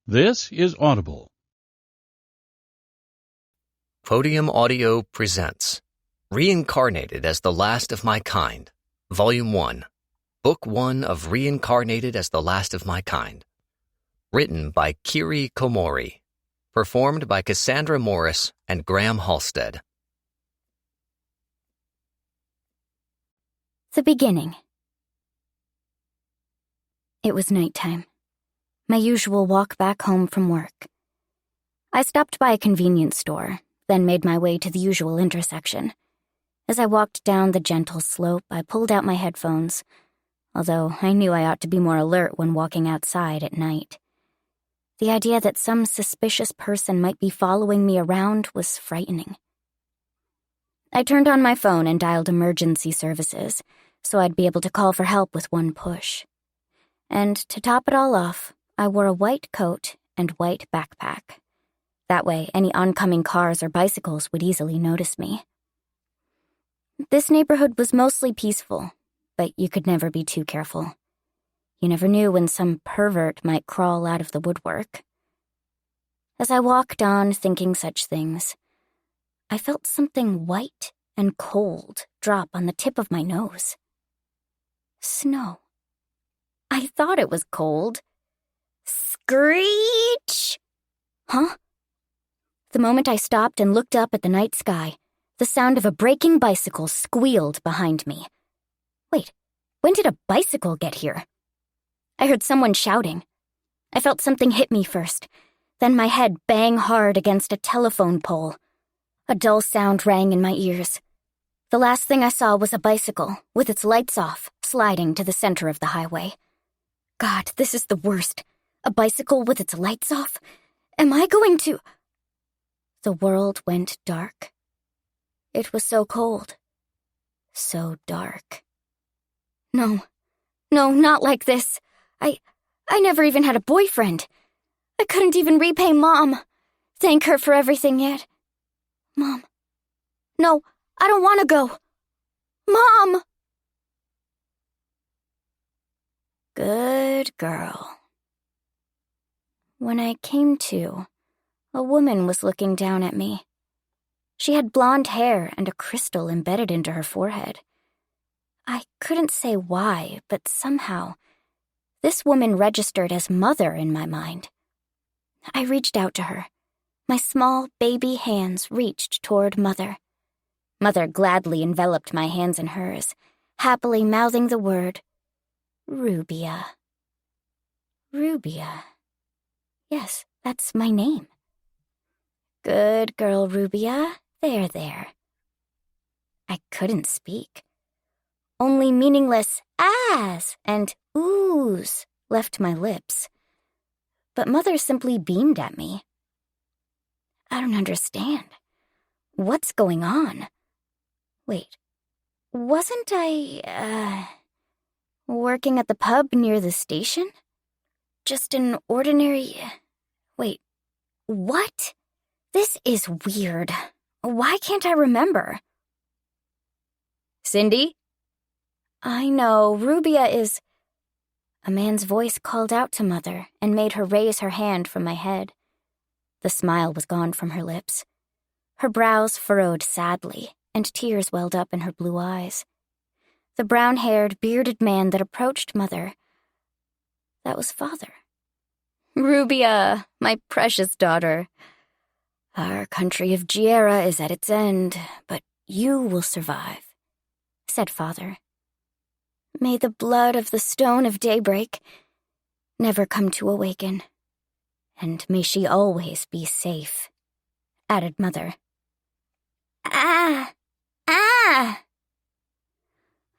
This is Audible. Podium Audio presents Reincarnated as the Last of My Kind, Volume 1, Book 1 of Reincarnated as the Last of My Kind. Written by Kiri Komori. Performed by Cassandra Morris and Graham Halstead. The beginning. It was nighttime. My usual walk back home from work. I stopped by a convenience store, then made my way to the usual intersection. As I walked down the gentle slope, I pulled out my headphones, although I knew I ought to be more alert when walking outside at night. The idea that some suspicious person might be following me around was frightening. I turned on my phone and dialed emergency services, so I'd be able to call for help with one push. And to top it all off, I wore a white coat and white backpack. That way, any oncoming cars or bicycles would easily notice me. This neighborhood was mostly peaceful, but you could never be too careful. You never knew when some pervert might crawl out of the woodwork. As I walked on thinking such things, I felt something white and cold drop on the tip of my nose. Snow. I thought it was cold. Screech! Huh? The moment I stopped and looked up at the night sky, the sound of a braking bicycle squealed behind me. Wait, when did a bicycle get here? I heard someone shouting. I felt something hit me first, then my head bang hard against a telephone pole. A dull sound rang in my ears. The last thing I saw was a bicycle, with its lights off, sliding to the center of the highway. God, this is the worst. A bicycle with its lights off? Am I going to... The world went dark. It was so cold. So dark. No, not like this. I never even had a boyfriend. I couldn't even repay Mom. Thank her for everything yet. Mom. No, I don't want to go. Mom! Good girl. When I came to, a woman was looking down at me. She had blonde hair and a crystal embedded into her forehead. I couldn't say why, but somehow, this woman registered as Mother in my mind. I reached out to her. My small baby hands reached toward Mother. Mother gladly enveloped my hands in hers, happily mouthing the word, Rubia. Rubia. Yes, that's my name. Good girl, Rubia. There. I couldn't speak. Only meaningless ahs and oohs left my lips. But Mother simply beamed at me. I don't understand. What's going on? Wait, wasn't I, working at the pub near the station? Just an ordinary... Wait, what? This is weird. Why can't I remember? Cindy? I know, Rubia is... A man's voice called out to Mother and made her raise her hand from my head. The smile was gone from her lips. Her brows furrowed sadly, and tears welled up in her blue eyes. The brown-haired, bearded man that approached Mother, that was Father. Rubia, my precious daughter. Our country of Giera is at its end, but you will survive, said Father. May the blood of the stone of daybreak never come to awaken, and may she always be safe, added Mother. Ah!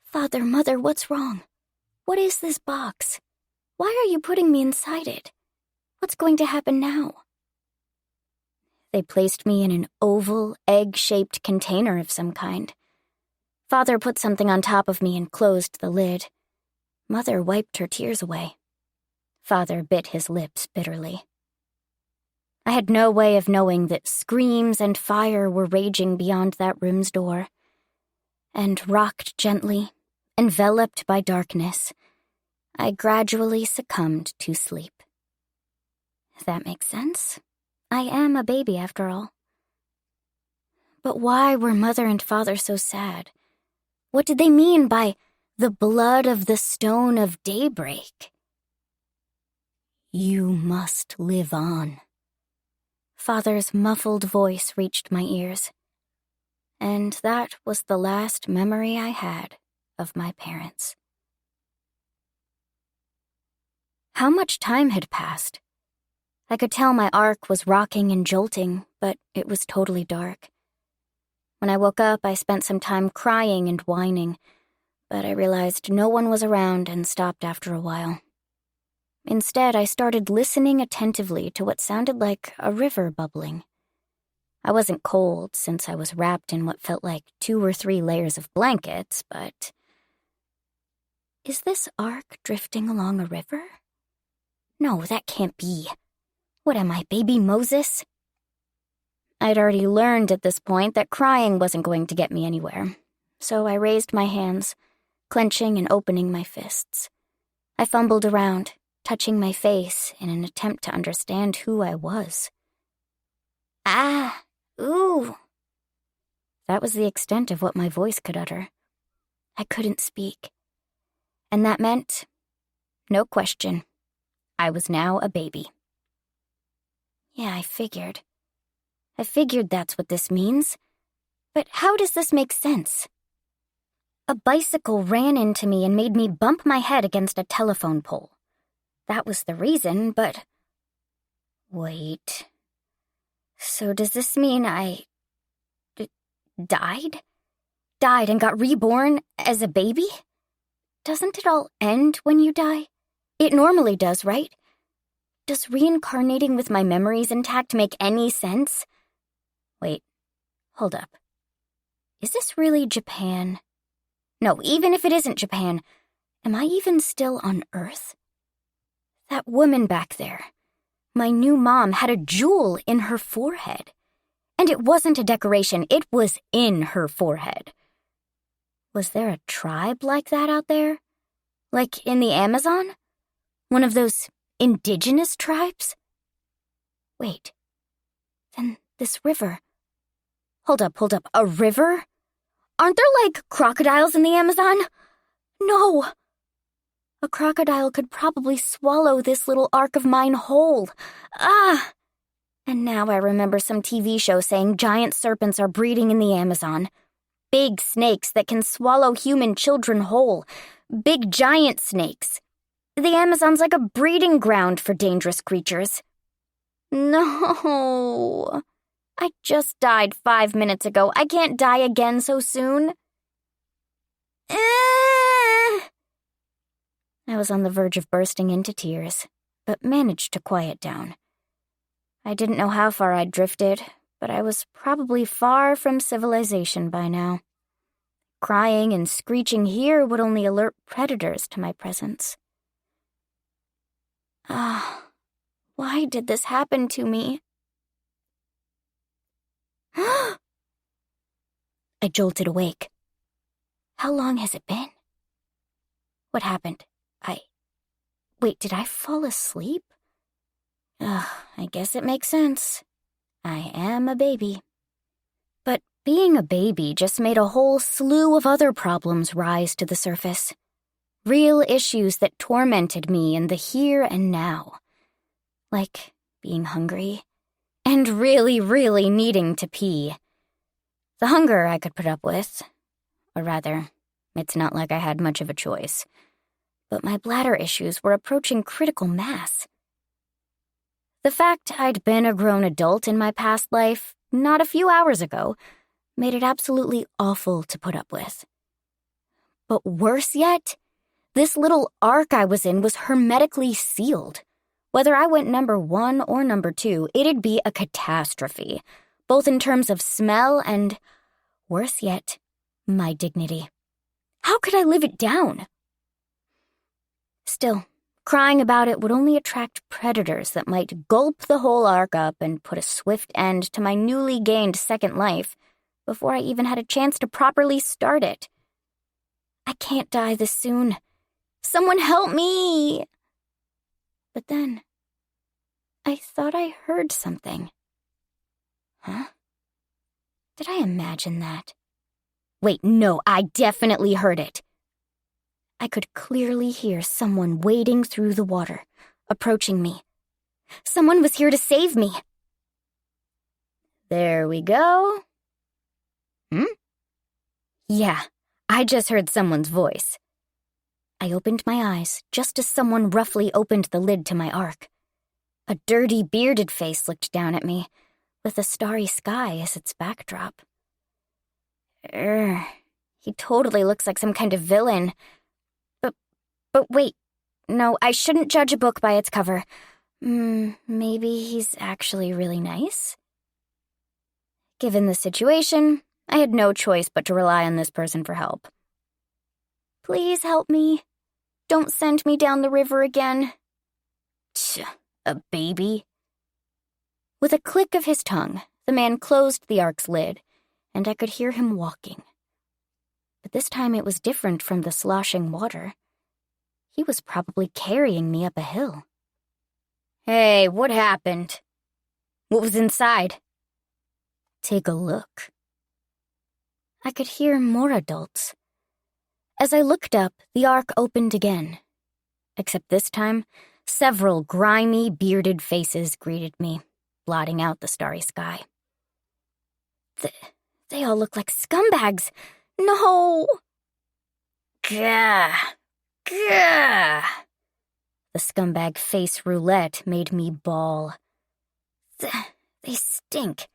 Father, Mother, what's wrong? What is this box? Why are you putting me inside it? What's going to happen now? They placed me in an oval, egg-shaped container of some kind. Father put something on top of me and closed the lid. Mother wiped her tears away. Father bit his lips bitterly. I had no way of knowing that screams and fire were raging beyond that room's door. And rocked gently, enveloped by darkness, I gradually succumbed to sleep. that makes sense. I am a baby after all. But why were Mother and Father so sad? What did they mean by the blood of the stone of daybreak? You must live on. Father's muffled voice reached my ears, and that was the last memory I had of my parents. How much time had passed? I could tell my ark was rocking and jolting, but it was totally dark. When I woke up, I spent some time crying and whining, but I realized no one was around and stopped after a while. Instead, I started listening attentively to what sounded like a river bubbling. I wasn't cold since I was wrapped in what felt like 2 or 3 layers of blankets, but... Is this ark drifting along a river? No, that can't be. What am I, baby Moses? I'd already learned at this point that crying wasn't going to get me anywhere, so I raised my hands, clenching and opening my fists. I fumbled around, touching my face in an attempt to understand who I was. Ah, ooh. That was the extent of what my voice could utter. I couldn't speak. And that meant, no question, I was now a baby. Yeah, I figured that's what this means. But how does this make sense? A bicycle ran into me and made me bump my head against a telephone pole. That was the reason, but... Wait. So does this mean I... died? Died and got reborn as a baby? Doesn't it all end when you die? It normally does, right? Does reincarnating with my memories intact make any sense? Wait, hold up. Is this really Japan? No, even if it isn't Japan, am I even still on Earth? That woman back there, my new mom, had a jewel in her forehead. And it wasn't a decoration, it was in her forehead. Was there a tribe like that out there? Like in the Amazon? One of those indigenous tribes? Wait, then this river... Hold up, a river? Aren't there, like, crocodiles in the Amazon? No! A crocodile could probably swallow this little ark of mine whole. Ah! And now I remember some TV show saying giant serpents are breeding in the Amazon. Big snakes that can swallow human children whole. Big giant snakes. The Amazon's like a breeding ground for dangerous creatures. No. I just died 5 minutes ago. I can't die again so soon. I was on the verge of bursting into tears, but managed to quiet down. I didn't know how far I'd drifted, but I was probably far from civilization by now. Crying and screeching here would only alert predators to my presence. Why did this happen to me? I jolted awake. How long has it been? What happened? Wait, did I fall asleep? I guess it makes sense. I am a baby. But being a baby just made a whole slew of other problems rise to the surface. Real issues that tormented me in the here and now. Like being hungry and really, really needing to pee. The hunger I could put up with. Or rather, it's not like I had much of a choice. But my bladder issues were approaching critical mass. The fact I'd been a grown adult in my past life, not a few hours ago, made it absolutely awful to put up with. But worse yet, this little ark I was in was hermetically sealed. Whether I went number 1 or number 2, it'd be a catastrophe, both in terms of smell and, worse yet, my dignity. How could I live it down? Still, crying about it would only attract predators that might gulp the whole ark up and put a swift end to my newly gained second life before I even had a chance to properly start it. I can't die this soon. Someone help me! But then, I thought I heard something. Huh? Did I imagine that? Wait, no, I definitely heard it. I could clearly hear someone wading through the water, approaching me. Someone was here to save me. There we go. Yeah, I just heard someone's voice. I opened my eyes just as someone roughly opened the lid to my ark. A dirty, bearded face looked down at me, with a starry sky as its backdrop. He totally looks like some kind of villain. But wait, no, I shouldn't judge a book by its cover. Maybe he's actually really nice? Given the situation, I had no choice but to rely on this person for help. Please help me. Don't send me down the river again. Tch, a baby? With a click of his tongue, the man closed the ark's lid, and I could hear him walking. But this time it was different from the sloshing water. He was probably carrying me up a hill. Hey, what happened? What was inside? Take a look. I could hear more adults. As I looked up, the ark opened again. Except this time, several grimy, bearded faces greeted me, blotting out the starry sky. They all look like scumbags. No! Gah! Gah! The scumbag face roulette made me bawl. They stink.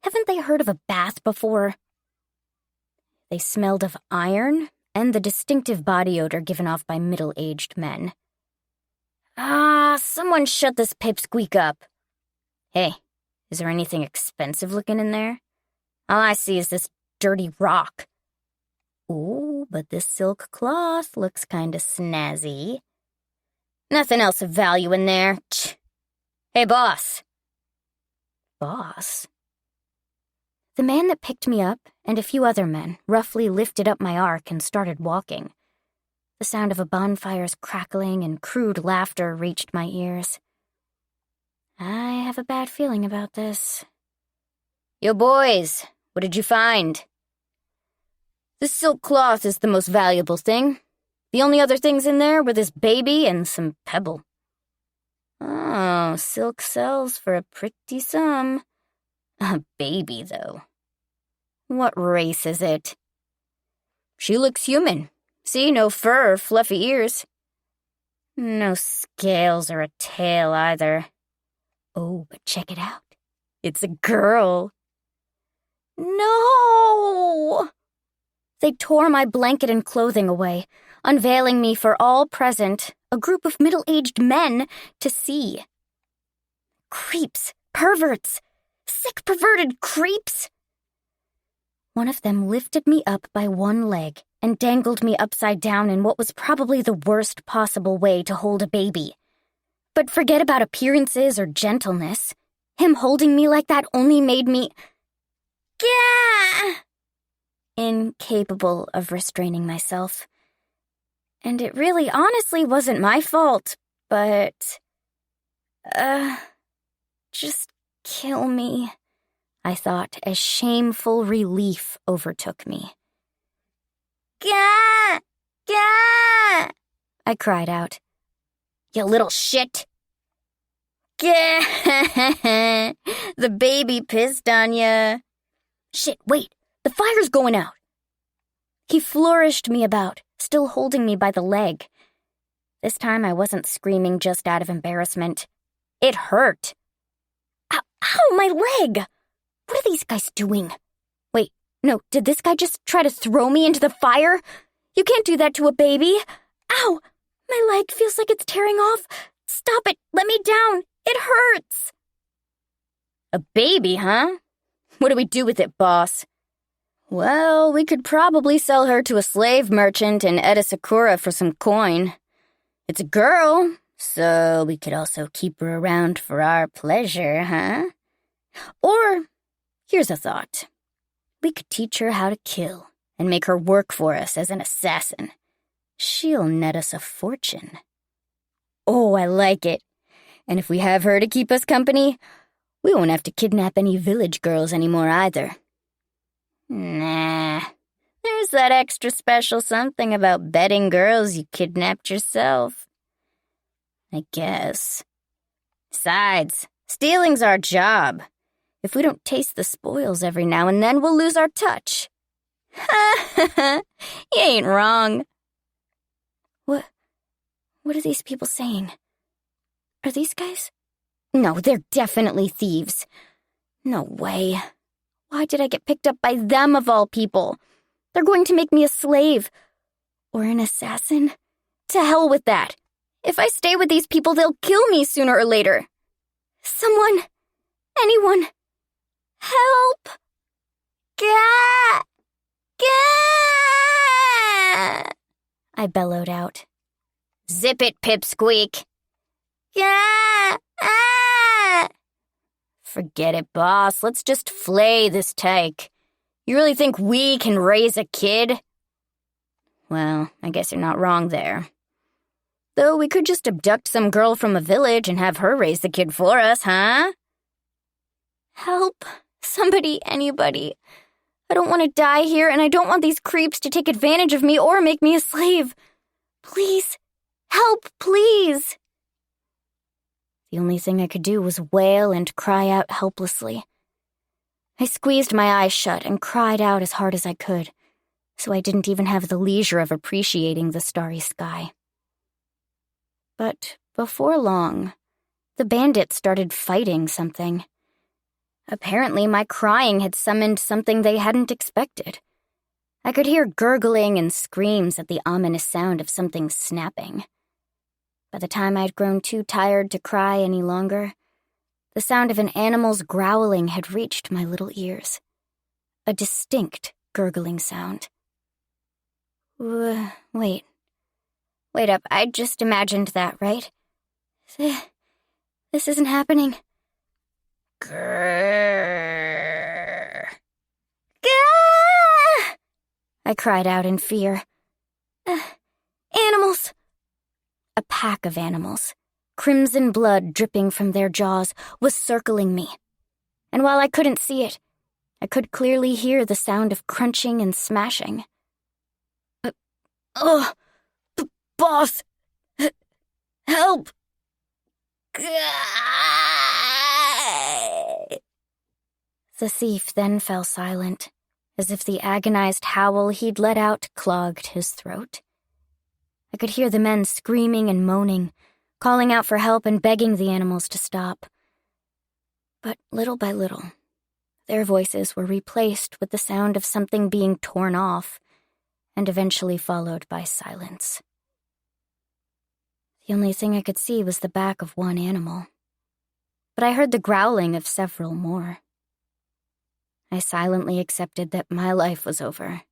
Haven't they heard of a bath before? They smelled of iron and the distinctive body odor given off by middle-aged men. Someone shut this pipsqueak up. Hey, is there anything expensive looking in there? All I see is this dirty rock. Ooh, but this silk cloth looks kinda snazzy. Nothing else of value in there. Tch. Hey, boss. Boss? The man that picked me up and a few other men roughly lifted up my ark and started walking. The sound of a bonfire's crackling and crude laughter reached my ears. I have a bad feeling about this. Yo, boys, what did you find? This silk cloth is the most valuable thing. The only other things in there were this baby and some pebble. Oh, silk sells for a pretty sum. A baby, though. What race is it? She looks human. See, no fur or fluffy ears. No scales or a tail either. Oh, but check it out. It's a girl. No! They tore my blanket and clothing away, unveiling me for all present, a group of middle-aged men, to see. Creeps, perverts, sick perverted creeps. One of them lifted me up by one leg and dangled me upside down in what was probably the worst possible way to hold a baby. But forget about appearances or gentleness. Him holding me like that only made me... Gah! Incapable of restraining myself. And it really honestly wasn't my fault, but... just kill me, I thought as shameful relief overtook me. Gah! Gah! I cried out. You little shit! Gah! The baby pissed on ya. Shit, wait, the fire's going out. He flourished me about, still holding me by the leg. This time I wasn't screaming just out of embarrassment. It hurt. Ow, my leg! What are these guys doing? Wait, no, did this guy just try to throw me into the fire? You can't do that to a baby. Ow! My leg feels like it's tearing off. Stop it! Let me down! It hurts! A baby, huh? What do we do with it, boss? Well, we could probably sell her to a slave merchant in Edisakura for some coin. It's a girl, so we could also keep her around for our pleasure, huh? Or, here's a thought. We could teach her how to kill and make her work for us as an assassin. She'll net us a fortune. Oh, I like it. And if we have her to keep us company, we won't have to kidnap any village girls anymore either. Nah, there's that extra special something about betting girls you kidnapped yourself. I guess. Besides, stealing's our job. If we don't taste the spoils every now and then, we'll lose our touch. Ha! You ain't wrong. What are these people saying? Are these guys? No, they're definitely thieves. No way. Why did I get picked up by them of all people? They're going to make me a slave. Or an assassin. To hell with that. If I stay with these people, they'll kill me sooner or later. Someone. Anyone. Help! Gah! Gah! I bellowed out. Zip it, Pipsqueak. Gah! Ah! Forget it, boss. Let's just flay this tyke. You really think we can raise a kid? Well, I guess you're not wrong there. Though we could just abduct some girl from a village and have her raise the kid for us, huh? Help. Somebody, anybody. I don't want to die here, and I don't want these creeps to take advantage of me or make me a slave. Please. Help, please. The only thing I could do was wail and cry out helplessly. I squeezed my eyes shut and cried out as hard as I could, so I didn't even have the leisure of appreciating the starry sky. But before long, the bandits started fighting something. Apparently, my crying had summoned something they hadn't expected. I could hear gurgling and screams at the ominous sound of something snapping. By the time I'd grown too tired to cry any longer, the sound of an animal's growling had reached my little ears. A distinct gurgling sound. Wait up, I just imagined that, right? This isn't happening. Grrr. Gah! I cried out in fear. Animals! A pack of animals, crimson blood dripping from their jaws, was circling me. And while I couldn't see it, I could clearly hear the sound of crunching and smashing. Boss! Help! The thief then fell silent, as if the agonized howl he'd let out clogged his throat. I could hear the men screaming and moaning, calling out for help and begging the animals to stop. But little by little, their voices were replaced with the sound of something being torn off, and eventually followed by silence. The only thing I could see was the back of one animal, but I heard the growling of several more. I silently accepted that my life was over.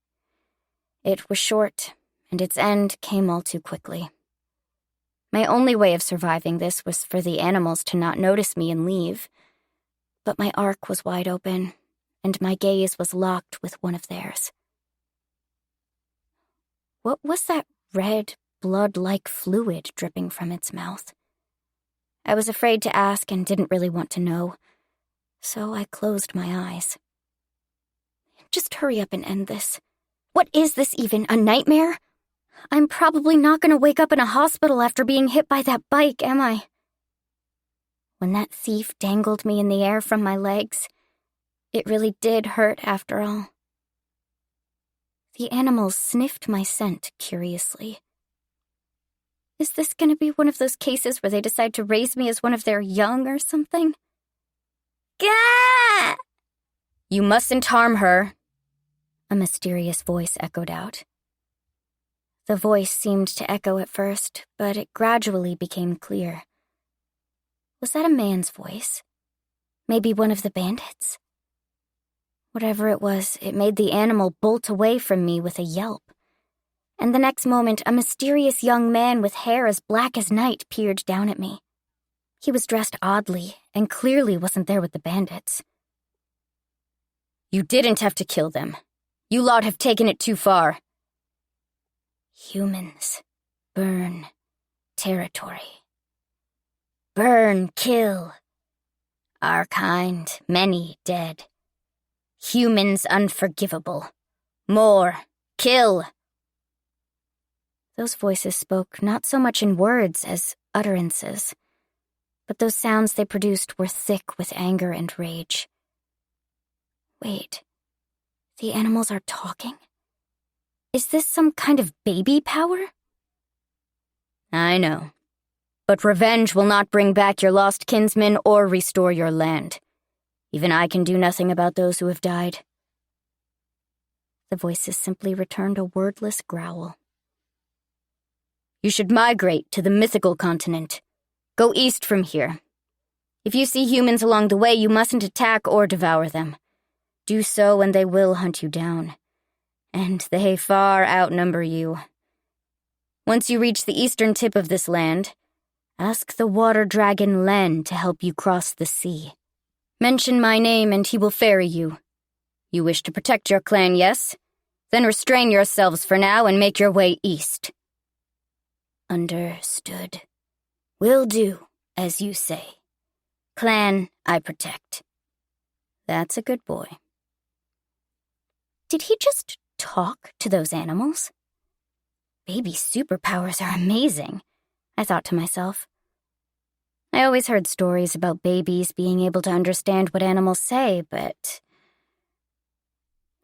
It was short, and its end came all too quickly. My only way of surviving this was for the animals to not notice me and leave, but my arc was wide open, and my gaze was locked with one of theirs. What was that red, blood-like fluid dripping from its mouth? I was afraid to ask and didn't really want to know, so I closed my eyes. Just hurry up and end this. What is this even, a nightmare? I'm probably not going to wake up in a hospital after being hit by that bike, am I? When that thief dangled me in the air from my legs, it really did hurt after all. The animals sniffed my scent curiously. Is this going to be one of those cases where they decide to raise me as one of their young or something? Gah! You mustn't harm her, a mysterious voice echoed out. The voice seemed to echo at first, but it gradually became clear. Was that a man's voice? Maybe one of the bandits? Whatever it was, it made the animal bolt away from me with a yelp. And the next moment, a mysterious young man with hair as black as night peered down at me. He was dressed oddly, and clearly wasn't there with the bandits. You didn't have to kill them. You lot have taken it too far. Humans burn territory. Burn, kill. Our kind, many dead. Humans unforgivable. More, kill. Those voices spoke not so much in words as utterances, but those sounds they produced were thick with anger and rage. Wait, the animals are talking? Is this some kind of baby power? I know, but revenge will not bring back your lost kinsmen or restore your land. Even I can do nothing about those who have died. The voices simply returned a wordless growl. You should migrate to the mythical continent. Go east from here. If you see humans along the way, you mustn't attack or devour them. Do so and they will hunt you down. And they far outnumber you. Once you reach the eastern tip of this land, ask the water dragon Len to help you cross the sea. Mention my name and he will ferry you. You wish to protect your clan, yes? Then restrain yourselves for now and make your way east. Understood. Will do, as you say. Clan I protect. That's a good boy. Did he just talk to those animals? Baby superpowers are amazing, I thought to myself. I always heard stories about babies being able to understand what animals say, but...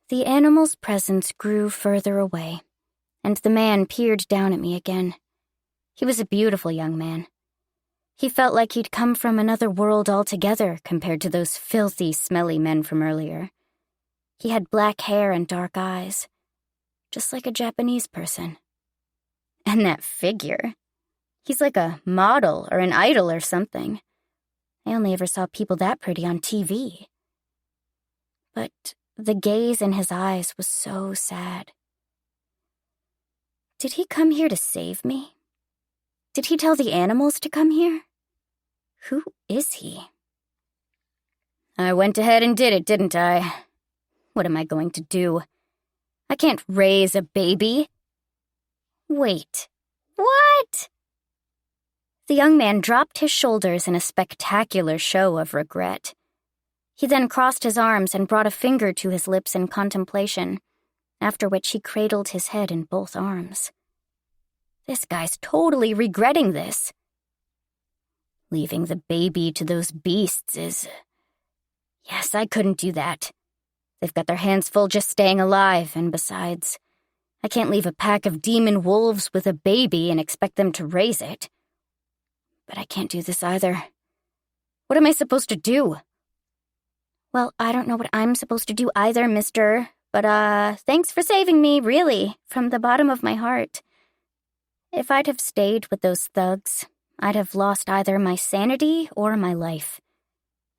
The animal's presence grew further away, and the man peered down at me again. He was a beautiful young man. He felt like he'd come from another world altogether compared to those filthy, smelly men from earlier. He had black hair and dark eyes, just like a Japanese person. And that figure. He's like a model or an idol or something. I only ever saw people that pretty on TV. But the gaze in his eyes was so sad. Did he come here to save me? Did he tell the animals to come here? Who is he? I went ahead and did it, didn't I? What am I going to do? I can't raise a baby. Wait, what? The young man dropped his shoulders in a spectacular show of regret. He then crossed his arms and brought a finger to his lips in contemplation, after which he cradled his head in both arms. This guy's totally regretting this. Leaving the baby to those beasts is... Yes, I couldn't do that. They've got their hands full just staying alive, and besides, I can't leave a pack of demon wolves with a baby and expect them to raise it. But I can't do this either. What am I supposed to do? Well, I don't know what I'm supposed to do either, mister, but thanks for saving me, really, from the bottom of my heart. If I'd have stayed with those thugs, I'd have lost either my sanity or my life.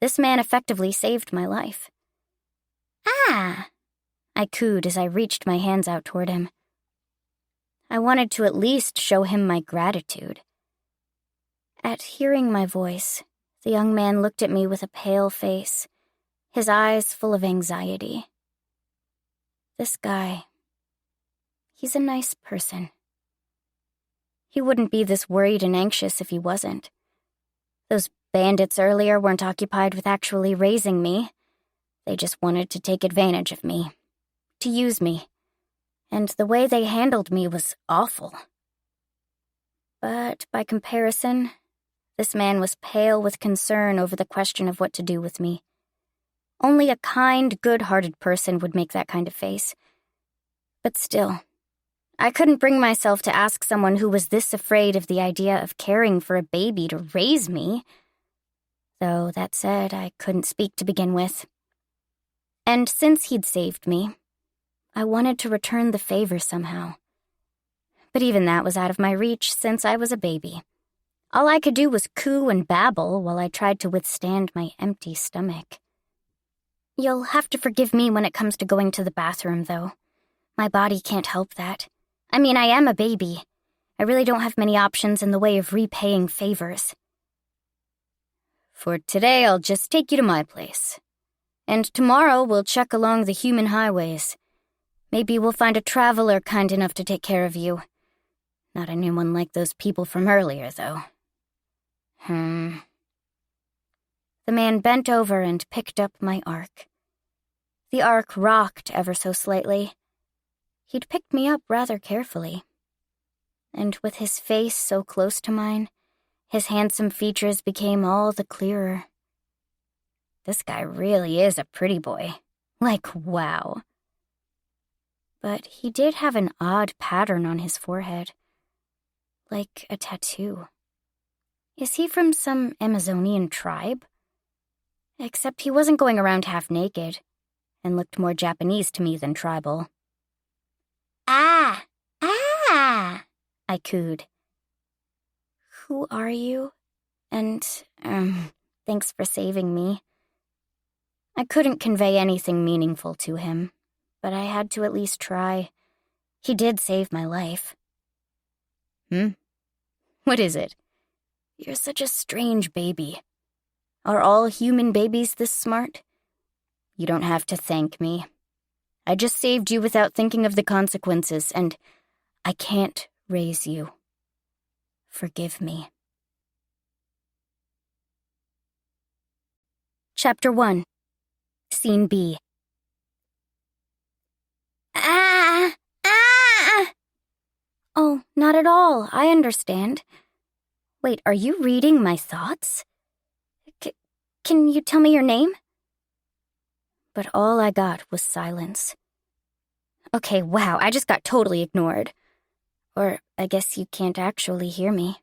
This man effectively saved my life. Ah! I cooed as I reached my hands out toward him. I wanted to at least show him my gratitude. At hearing my voice, the young man looked at me with a pale face, his eyes full of anxiety. This guy, he's a nice person. He wouldn't be this worried and anxious if he wasn't. Those bandits earlier weren't occupied with actually raising me. They just wanted to take advantage of me, to use me, and the way they handled me was awful. But by comparison, this man was pale with concern over the question of what to do with me. Only a kind, good-hearted person would make that kind of face. But still, I couldn't bring myself to ask someone who was this afraid of the idea of caring for a baby to raise me. Though, that said, I couldn't speak to begin with. And since he'd saved me, I wanted to return the favor somehow. But even that was out of my reach since I was a baby. All I could do was coo and babble while I tried to withstand my empty stomach. You'll have to forgive me when it comes to going to the bathroom, though. My body can't help that. I mean, I am a baby. I really don't have many options in the way of repaying favors. For today, I'll just take you to my place. And tomorrow, we'll check along the human highways. Maybe we'll find a traveler kind enough to take care of you. Not anyone like those people from earlier, though. The man bent over and picked up my arc. The arc rocked ever so slightly. He'd picked me up rather carefully. And with his face so close to mine, his handsome features became all the clearer. This guy really is a pretty boy. Like, wow. But he did have an odd pattern on his forehead. Like a tattoo. Is he from some Amazonian tribe? Except he wasn't going around half naked, and looked more Japanese to me than tribal. Ah! Ah! I cooed. Who are you? And, thanks for saving me. I couldn't convey anything meaningful to him, but I had to at least try. He did save my life. What is it? You're such a strange baby. Are all human babies this smart? You don't have to thank me. I just saved you without thinking of the consequences, and I can't raise you. Forgive me. Chapter 1. Scene B. Ah! Ah! Oh, not at all. I understand. Wait, are you reading my thoughts? Can you tell me your name? But all I got was silence. Okay, wow, I just got totally ignored. Or I guess you can't actually hear me.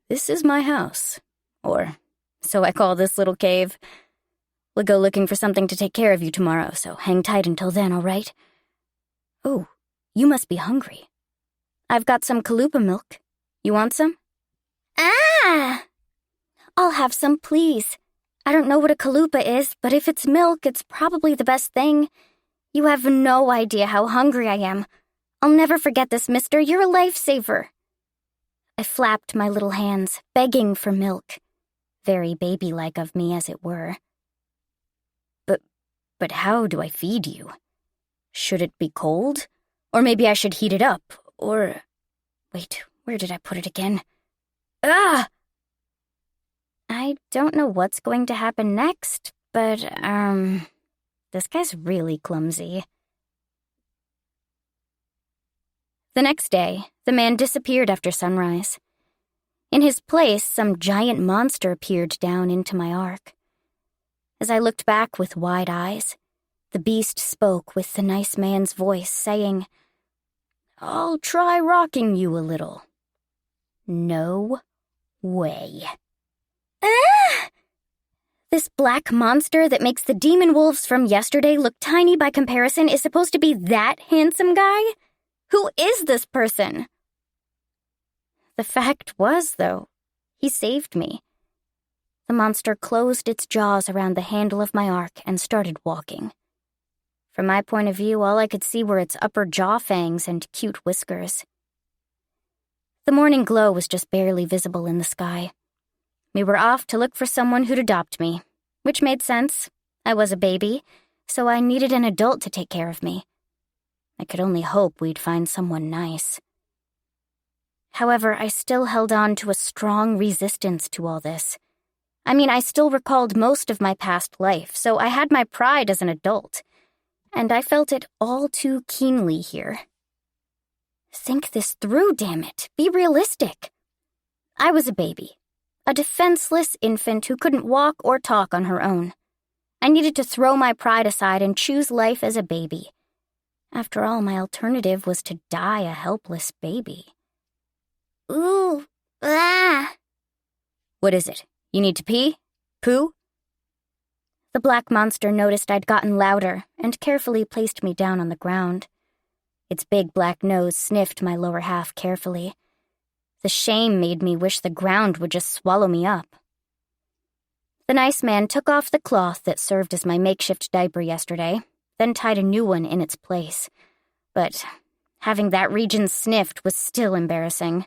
This is my house. Or so I call this little cave. We'll go looking for something to take care of you tomorrow, so hang tight until then, all right? Oh, you must be hungry. I've got some chalupa milk. You want some? Ah! I'll have some, please. I don't know what a chalupa is, but if it's milk, it's probably the best thing. You have no idea how hungry I am. I'll never forget this, mister. You're a lifesaver. I flapped my little hands, begging for milk. Very baby-like of me, as it were. But how do I feed you? Should it be cold? Or maybe I should heat it up, or... Wait, where did I put it again? Ah! I don't know what's going to happen next, but, this guy's really clumsy. The next day, the man disappeared after sunrise. In his place, some giant monster peered down into my ark. As I looked back with wide eyes, the beast spoke with the nice man's voice, saying, "I'll try rocking you a little." No way. Ah! This black monster that makes the demon wolves from yesterday look tiny by comparison is supposed to be that handsome guy? Who is this person? The fact was, though, he saved me. The monster closed its jaws around the handle of my ark and started walking. From my point of view, all I could see were its upper jaw fangs and cute whiskers. The morning glow was just barely visible in the sky. We were off to look for someone who'd adopt me, which made sense. I was a baby, so I needed an adult to take care of me. I could only hope we'd find someone nice. However, I still held on to a strong resistance to all this. I still recalled most of my past life, so I had my pride as an adult, and I felt it all too keenly here. Think this through, damn it. Be realistic. I was a baby. A defenseless infant who couldn't walk or talk on her own. I needed to throw my pride aside and choose life as a baby. After all, my alternative was to die a helpless baby. Ooh, ah. What is it? You need to pee? Poo? The black monster noticed I'd gotten louder and carefully placed me down on the ground. Its big black nose sniffed my lower half carefully. The shame made me wish the ground would just swallow me up. The nice man took off the cloth that served as my makeshift diaper yesterday, then tied a new one in its place. But having that region sniffed was still embarrassing.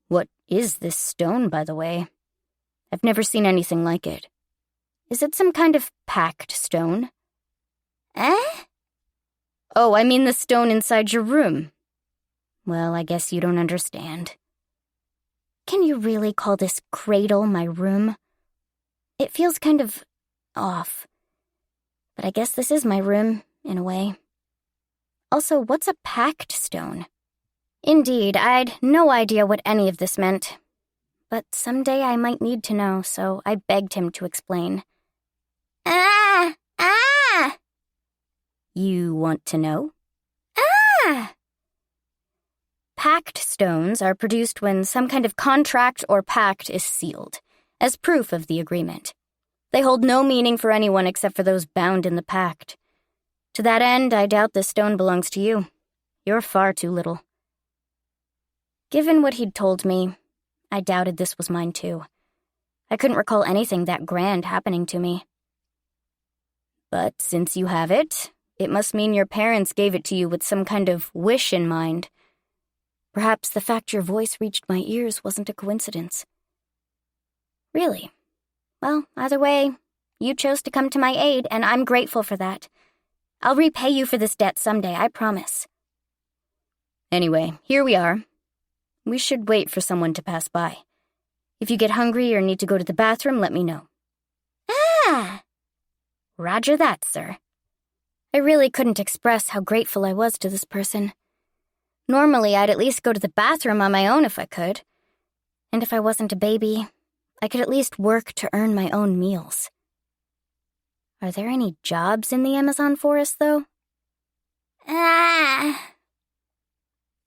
What is this stone, by the way? I've never seen anything like it. Is it some kind of packed stone? Eh? Oh, I mean the stone inside your room. Well, I guess you don't understand. Can you really call this cradle my room? It feels kind of off. But I guess this is my room, in a way. Also, what's a pact stone? Indeed, I'd no idea what any of this meant. But someday I might need to know, so I begged him to explain. Ah! Ah! You want to know? Ah! Pact stones are produced when some kind of contract or pact is sealed, as proof of the agreement. They hold no meaning for anyone except for those bound in the pact. To that end, I doubt this stone belongs to you. You're far too little. Given what he'd told me, I doubted this was mine too. I couldn't recall anything that grand happening to me. But since you have it, it must mean your parents gave it to you with some kind of wish in mind. Perhaps the fact your voice reached my ears wasn't a coincidence. Really? Well, either way, you chose to come to my aid, and I'm grateful for that. I'll repay you for this debt someday, I promise. Anyway, here we are. We should wait for someone to pass by. If you get hungry or need to go to the bathroom, let me know. Ah! Roger that, sir. I really couldn't express how grateful I was to this person. Normally, I'd at least go to the bathroom on my own if I could. And if I wasn't a baby, I could at least work to earn my own meals. Are there any jobs in the Amazon forest, though? Ah!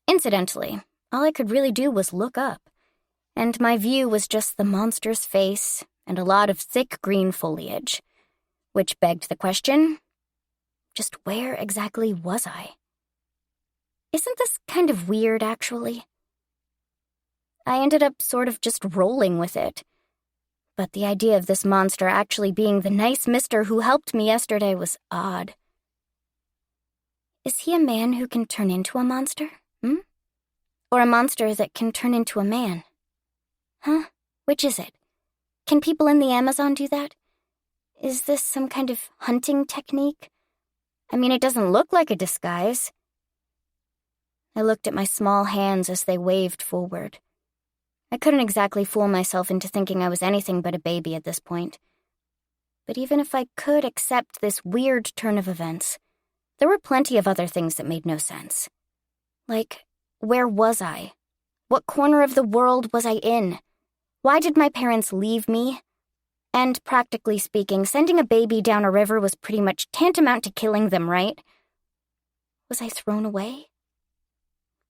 Incidentally, all I could really do was look up, and my view was just the monster's face and a lot of thick green foliage, which begged the question, just where exactly was I? Isn't this kind of weird, actually? I ended up sort of just rolling with it. But the idea of this monster actually being the nice mister who helped me yesterday was odd. Is he a man who can turn into a monster? Or a monster that can turn into a man? Huh? Which is it? Can people in the Amazon do that? Is this some kind of hunting technique? I mean, it doesn't look like a disguise. I looked at my small hands as they waved forward. I couldn't exactly fool myself into thinking I was anything but a baby at this point. But even if I could accept this weird turn of events, there were plenty of other things that made no sense. Like, where was I? What corner of the world was I in? Why did my parents leave me? And practically speaking, sending a baby down a river was pretty much tantamount to killing them, right? Was I thrown away?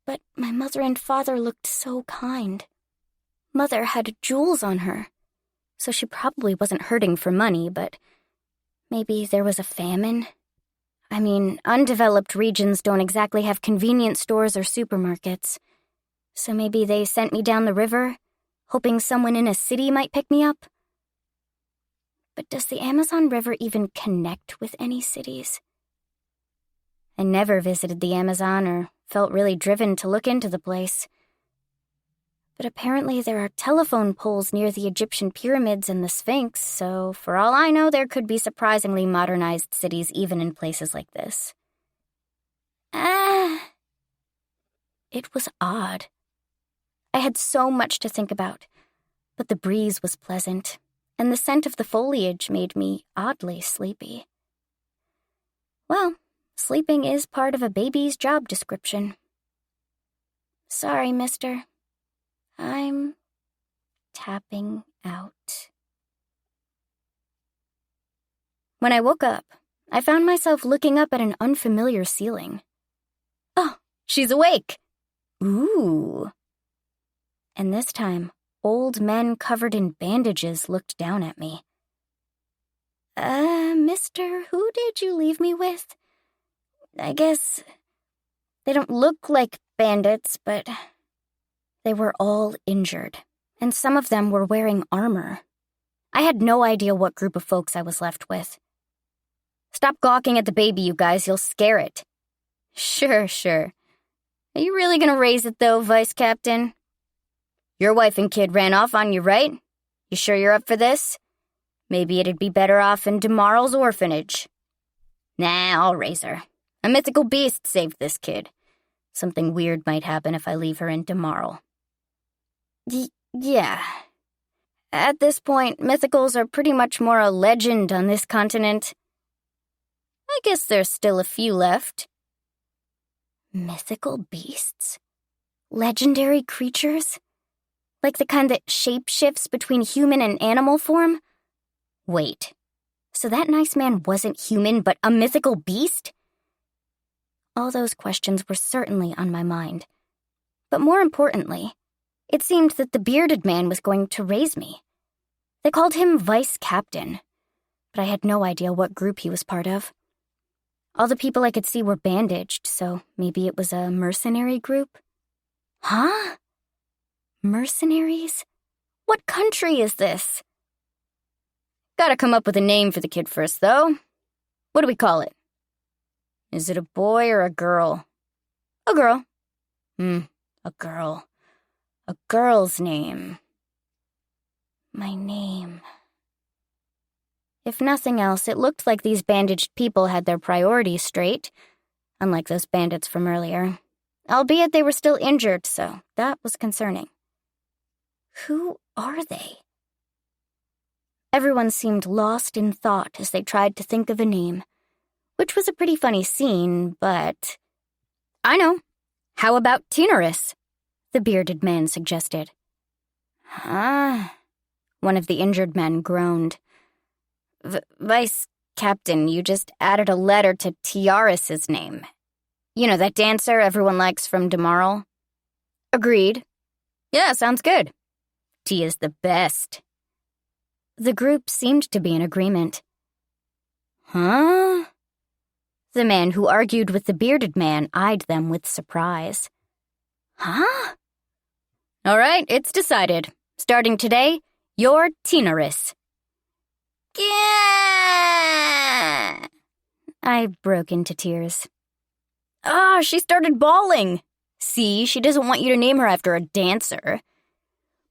But my mother and father looked so kind. Mother had jewels on her, so she probably wasn't hurting for money, but maybe there was a famine? I mean, undeveloped regions don't exactly have convenience stores or supermarkets, so maybe they sent me down the river, hoping someone in a city might pick me up? But does the Amazon River even connect with any cities? I never visited the Amazon or felt really driven to look into the place. But apparently there are telephone poles near the Egyptian pyramids and the Sphinx, so for all I know, there could be surprisingly modernized cities even in places like this. It was odd. I had so much to think about, but the breeze was pleasant, and the scent of the foliage made me oddly sleepy. Well, sleeping is part of a baby's job description. Sorry, mister. I'm tapping out. When I woke up, I found myself looking up at an unfamiliar ceiling. Oh, she's awake! Ooh. And this time, old men covered in bandages looked down at me. Mister, who did you leave me with? I guess they don't look like bandits, but they were all injured, and some of them were wearing armor. I had no idea what group of folks I was left with. Stop gawking at the baby, you guys, you'll scare it. Sure. Are you really gonna raise it, though, Vice Captain? Your wife and kid ran off on you, right? You sure you're up for this? Maybe it'd be better off in Demarle's orphanage. Nah, I'll raise her. A mythical beast saved this kid. Something weird might happen if I leave her in Demarle. Yeah. At this point, mythicals are pretty much more a legend on this continent. I guess there's still a few left. Mythical beasts? Legendary creatures? Like the kind that shapeshifts between human and animal form? Wait, so that nice man wasn't human but a mythical beast? All those questions were certainly on my mind. But more importantly, it seemed that the bearded man was going to raise me. They called him vice captain, but I had no idea what group he was part of. All the people I could see were bandaged, so maybe it was a mercenary group? Huh? Mercenaries? What country is this? Gotta come up with a name for the kid first, though. What do we call it? Is it a boy or a girl? A girl. A girl. A girl's name. My name. If nothing else, it looked like these bandaged people had their priorities straight, unlike those bandits from earlier. Albeit they were still injured, so that was concerning. Who are they? Everyone seemed lost in thought as they tried to think of a name, which was a pretty funny scene, but... I know. How about Tinaris? The bearded man suggested. Huh? One of the injured men groaned. Vice Captain, you just added a letter to Tiaris's name. You know, that dancer everyone likes from Demaral? Agreed. Yeah, sounds good. Tia's the best. The group seemed to be in agreement. Huh? The man who argued with the bearded man eyed them with surprise. Huh? All right, it's decided. Starting today, you're Tinaris. Yeah! I broke into tears. She started bawling. See, she doesn't want you to name her after a dancer.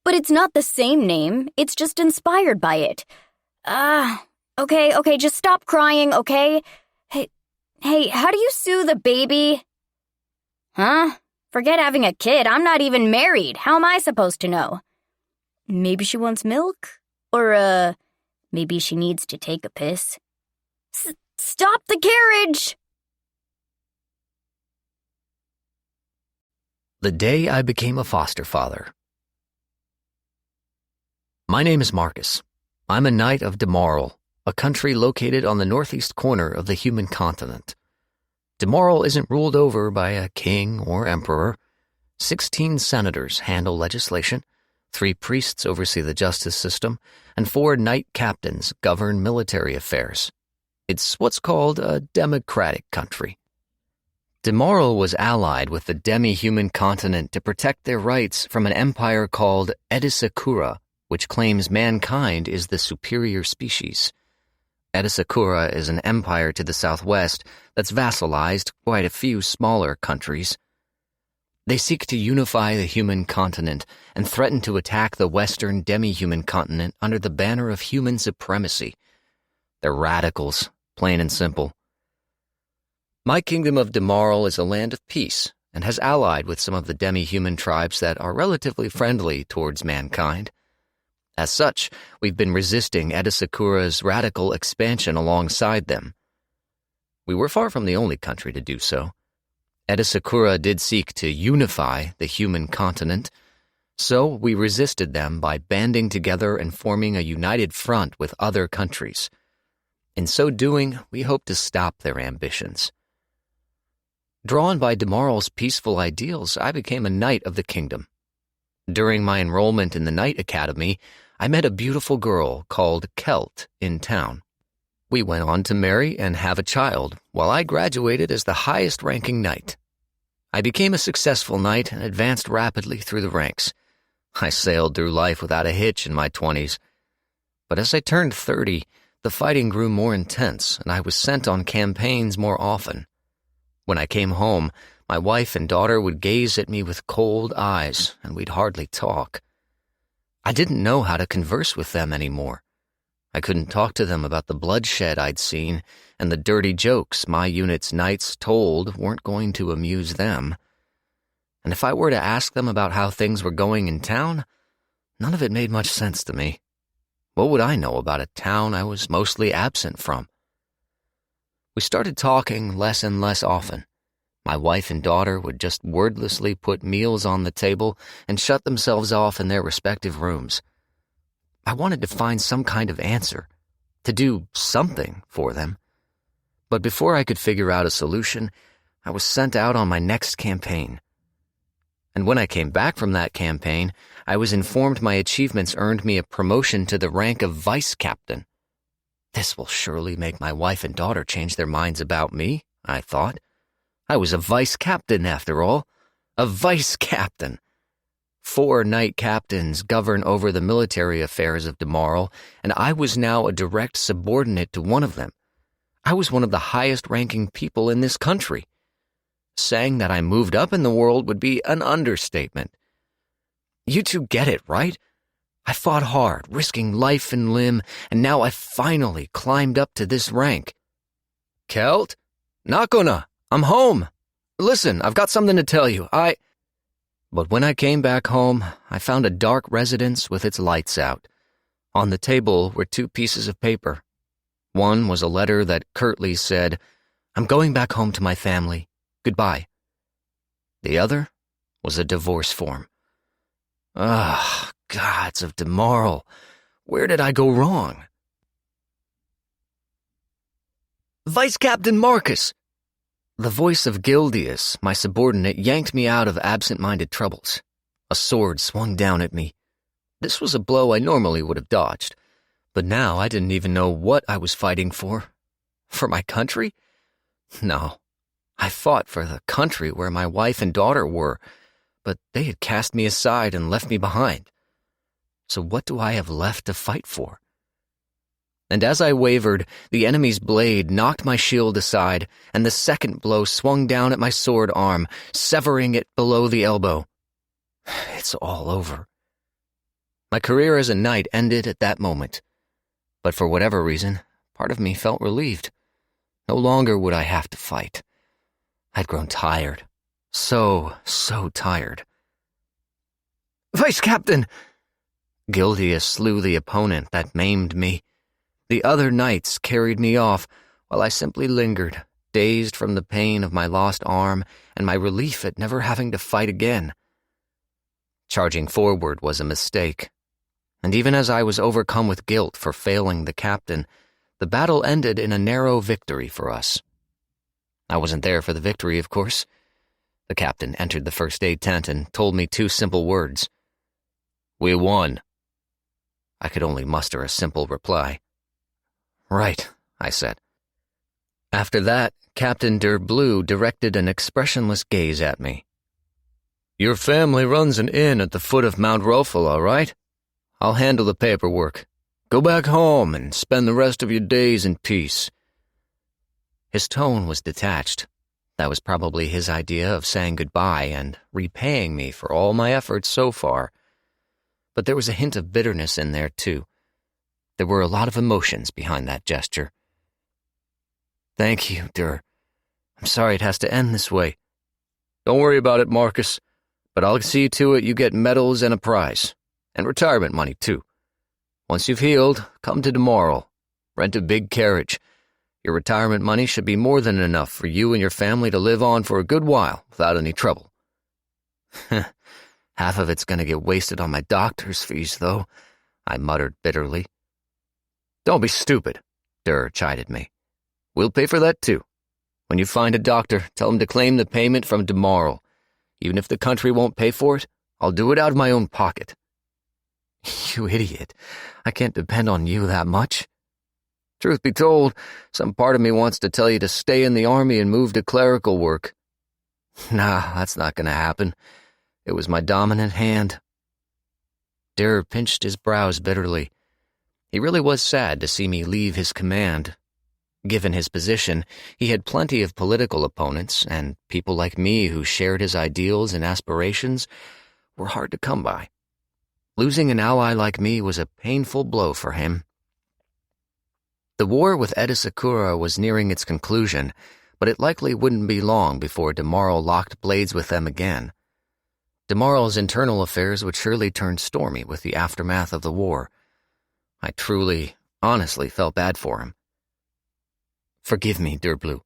But it's not the same name, it's just inspired by it. Okay, just stop crying, okay? Hey, how do you soothe a baby? Huh? Forget having a kid, I'm not even married. How am I supposed to know? Maybe she wants milk? Or, maybe she needs to take a piss. Stop the carriage! The day I became a foster father. My name is Marcus. I'm a knight of Demaral, a country located on the northeast corner of the human continent. Demaral isn't ruled over by a king or emperor. 16 senators handle legislation, 3 priests oversee the justice system, and 4 knight captains govern military affairs. It's what's called a democratic country. Demaral was allied with the demi-human continent to protect their rights from an empire called Edisakura, which claims mankind is the superior species. Edisakura is an empire to the southwest that's vassalized quite a few smaller countries. They seek to unify the human continent and threaten to attack the western demi-human continent under the banner of human supremacy. They're radicals, plain and simple. My kingdom of Demaral is a land of peace and has allied with some of the demi-human tribes that are relatively friendly towards mankind. As such, we've been resisting Edisakura's radical expansion alongside them. We were far from the only country to do so. Edisakura did seek to unify the human continent, so we resisted them by banding together and forming a united front with other countries. In so doing, we hope to stop their ambitions. Drawn by Demaral's peaceful ideals, I became a knight of the kingdom. During my enrollment in the Knight Academy, I met a beautiful girl called Kelt in town. We went on to marry and have a child, while I graduated as the highest-ranking knight. I became a successful knight and advanced rapidly through the ranks. I sailed through life without a hitch in my 20s. But as I turned 30, the fighting grew more intense, and I was sent on campaigns more often. When I came home, my wife and daughter would gaze at me with cold eyes, and we'd hardly talk. I didn't know how to converse with them anymore. I couldn't talk to them about the bloodshed I'd seen, and the dirty jokes my unit's knights told weren't going to amuse them. And if I were to ask them about how things were going in town, None of it made much sense to me. What would I know about a town I was mostly absent from? We started talking less and less often. My wife and daughter would just wordlessly put meals on the table and shut themselves off in their respective rooms. I wanted to find some kind of answer, to do something for them. But before I could figure out a solution, I was sent out on my next campaign. And when I came back from that campaign, I was informed my achievements earned me a promotion to the rank of vice captain. This will surely make my wife and daughter change their minds about me, I thought. I was a vice captain, after all. A vice captain. 4 knight captains govern over the military affairs of Demaral, and I was now a direct subordinate to one of them. I was one of the highest-ranking people in this country. Saying that I moved up in the world would be an understatement. You two get it, right? I fought hard, risking life and limb, and now I finally climbed up to this rank. Kelt? Nakona, I'm home. Listen, I've got something to tell you. But when I came back home, I found a dark residence with its lights out. On the table were 2 pieces of paper. One was a letter that curtly said, "I'm going back home to my family. Goodbye." The other was a divorce form. Gods of Demaral, where did I go wrong? Vice Captain Marcus! The voice of Gildius, my subordinate, yanked me out of absent-minded troubles. A sword swung down at me. This was a blow I normally would have dodged, but now I didn't even know what I was fighting for. For my country? No. I fought for the country where my wife and daughter were, but they had cast me aside and left me behind. So what do I have left to fight for? And as I wavered, the enemy's blade knocked my shield aside, and the second blow swung down at my sword arm, severing it below the elbow. It's all over. My career as a knight ended at that moment. But for whatever reason, part of me felt relieved. No longer would I have to fight. I'd grown tired. So tired. Vice Captain! Gildius slew the opponent that maimed me. The other knights carried me off, while I simply lingered, dazed from the pain of my lost arm and my relief at never having to fight again. Charging forward was a mistake, and even as I was overcome with guilt for failing the captain, the battle ended in a narrow victory for us. I wasn't there for the victory, of course. The captain entered the first aid tent and told me 2 simple words. "We won." I could only muster a simple reply. "Right," I said. After that, Captain Der Blue directed an expressionless gaze at me. "Your family runs an inn at the foot of Mount Rofala, right? I'll handle the paperwork. Go back home and spend the rest of your days in peace." His tone was detached. That was probably his idea of saying goodbye and repaying me for all my efforts so far. But there was a hint of bitterness in there, too. There were a lot of emotions behind that gesture. "Thank you, Der. I'm sorry it has to end this way." "Don't worry about it, Marcus. But I'll see to it you get medals and a prize. And retirement money, too. Once you've healed, come to Demaral. Rent a big carriage. Your retirement money should be more than enough for you and your family to live on for a good while without any trouble." "Half of it's going to get wasted on my doctor's fees, though," I muttered bitterly. "Don't be stupid," Der chided me. "We'll pay for that, too. When you find a doctor, tell him to claim the payment from Demaral. Even if the country won't pay for it, I'll do it out of my own pocket." "You idiot. I can't depend on you that much." "Truth be told, some part of me wants to tell you to stay in the army and move to clerical work." "Nah, that's not going to happen. It was my dominant hand." Der pinched his brows bitterly. He really was sad to see me leave his command. Given his position, he had plenty of political opponents, and people like me who shared his ideals and aspirations were hard to come by. Losing an ally like me was a painful blow for him. The war with Edisakura was nearing its conclusion, but it likely wouldn't be long before Demaral locked blades with them again. DeMarle's internal affairs would surely turn stormy with the aftermath of the war. I truly, honestly felt bad for him. Forgive me, dear Blue,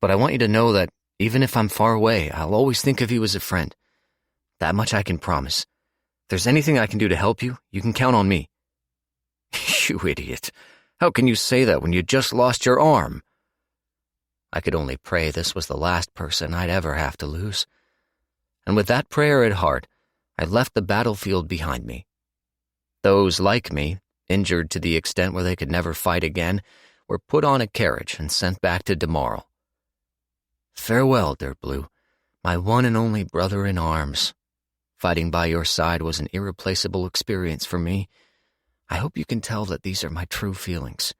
but I want you to know that even if I'm far away, I'll always think of you as a friend. That much I can promise. If there's anything I can do to help you, you can count on me. You idiot. How can you say that when you just lost your arm? I could only pray this was the last person I'd ever have to lose. And with that prayer at heart, I left the battlefield behind me. Those like me, injured to the extent where they could never fight again, were put on a carriage and sent back to DeMarle. Farewell, dear Blue, my one and only brother in arms. Fighting by your side was an irreplaceable experience for me. I hope you can tell that these are my true feelings.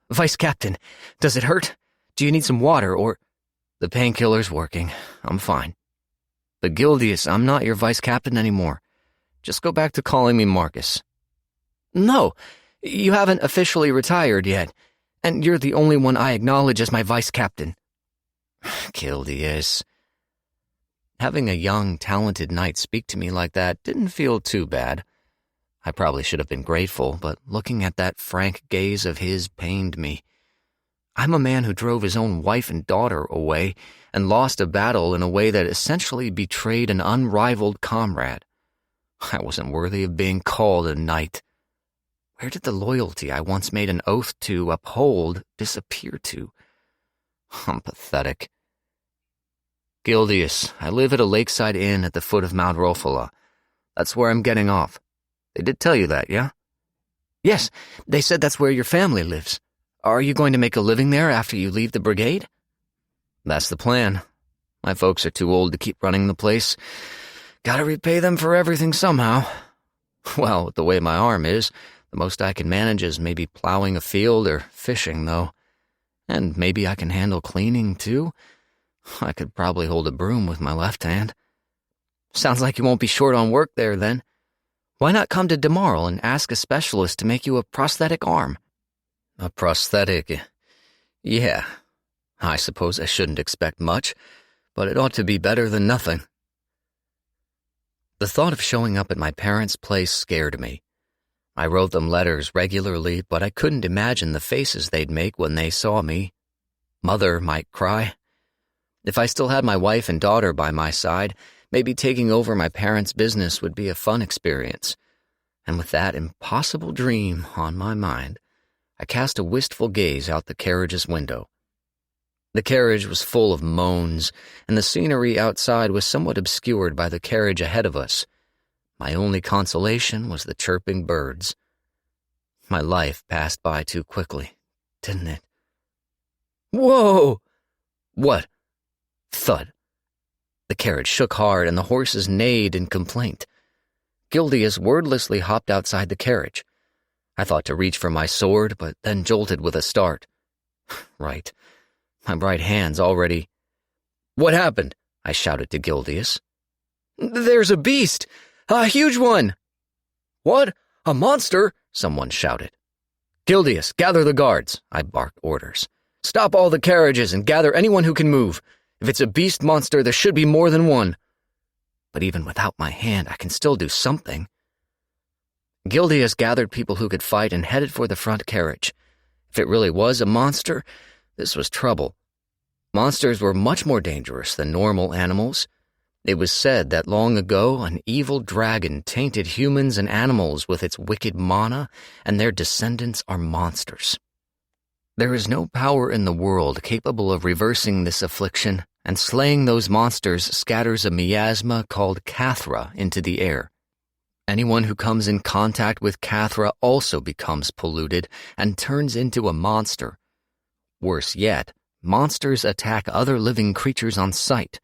Vice Captain, does it hurt? Do you need some water or... The painkiller's working. I'm fine. But Gildius, I'm not your Vice Captain anymore. Just go back to calling me Marcus. No, you haven't officially retired yet, and you're the only one I acknowledge as my Vice Captain. Gildius. Having a young, talented knight speak to me like that didn't feel too bad. I probably should have been grateful, but looking at that frank gaze of his pained me. I'm a man who drove his own wife and daughter away and lost a battle in a way that essentially betrayed an unrivaled comrade. I wasn't worthy of being called a knight. Where did the loyalty I once made an oath to uphold disappear to? I'm pathetic. Gildius, I live at a lakeside inn at the foot of Mount Rofola. That's where I'm getting off. They did tell you that, yeah? Yes, they said that's where your family lives. Are you going to make a living there after you leave the brigade? That's the plan. My folks are too old to keep running the place. Gotta repay them for everything somehow. Well, with the way my arm is, the most I can manage is maybe plowing a field or fishing, though. And maybe I can handle cleaning, too. I could probably hold a broom with my left hand. Sounds like you won't be short on work there, then. Why not come to DeMarle and ask a specialist to make you a prosthetic arm? A prosthetic? Yeah. I suppose I shouldn't expect much, but it ought to be better than nothing. The thought of showing up at my parents' place scared me. I wrote them letters regularly, but I couldn't imagine the faces they'd make when they saw me. Mother might cry. If I still had my wife and daughter by my side, maybe taking over my parents' business would be a fun experience. And with that impossible dream on my mind, I cast a wistful gaze out the carriage's window. The carriage was full of moans, and the scenery outside was somewhat obscured by the carriage ahead of us. My only consolation was the chirping birds. My life passed by too quickly, didn't it? Whoa! What? Thud. The carriage shook hard, and the horses neighed in complaint. Gildius wordlessly hopped outside the carriage. I thought to reach for my sword, but then jolted with a start. Right. My bright hands already... What happened? I shouted to Gildius. There's a beast! A huge one! What? A monster? Someone shouted. Gildius, gather the guards, I barked orders. Stop all the carriages and gather anyone who can move. If it's a beast monster, there should be more than one. But even without my hand, I can still do something. Gildius gathered people who could fight and headed for the front carriage. If it really was a monster, this was trouble. Monsters were much more dangerous than normal animals. It was said that long ago an evil dragon tainted humans and animals with its wicked mana, and their descendants are monsters. There is no power in the world capable of reversing this affliction, and slaying those monsters scatters a miasma called Cathra into the air. Anyone who comes in contact with Cathra also becomes polluted and turns into a monster. Worse yet, monsters attack other living creatures on sight.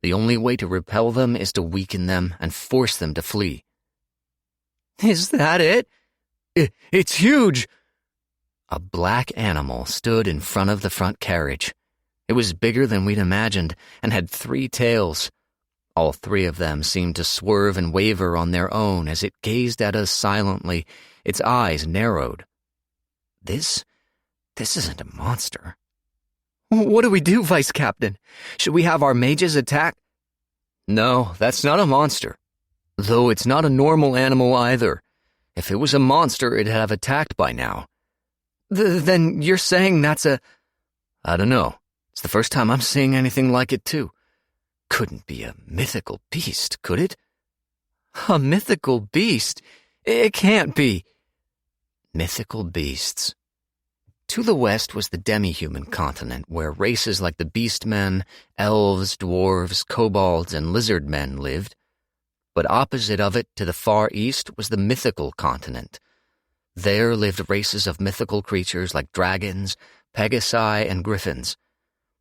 The only way to repel them is to weaken them and force them to flee. Is that it? It's huge! A black animal stood in front of the front carriage. It was bigger than we'd imagined and had 3 tails. All 3 of them seemed to swerve and waver on their own as it gazed at us silently, its eyes narrowed. This isn't a monster. What do we do, Vice Captain? Should we have our mages attack? No, that's not a monster. Though it's not a normal animal either. If it was a monster, it'd have attacked by now. Then you're saying that's a... I don't know. It's the first time I'm seeing anything like it, too. Couldn't be a mythical beast, could it? A mythical beast? It can't be. Mythical beasts. To the west was the demi-human continent, where races like the beastmen, elves, dwarves, kobolds, and lizardmen lived. But opposite of it, to the far east, was the mythical continent. There lived races of mythical creatures like dragons, pegasi, and griffins.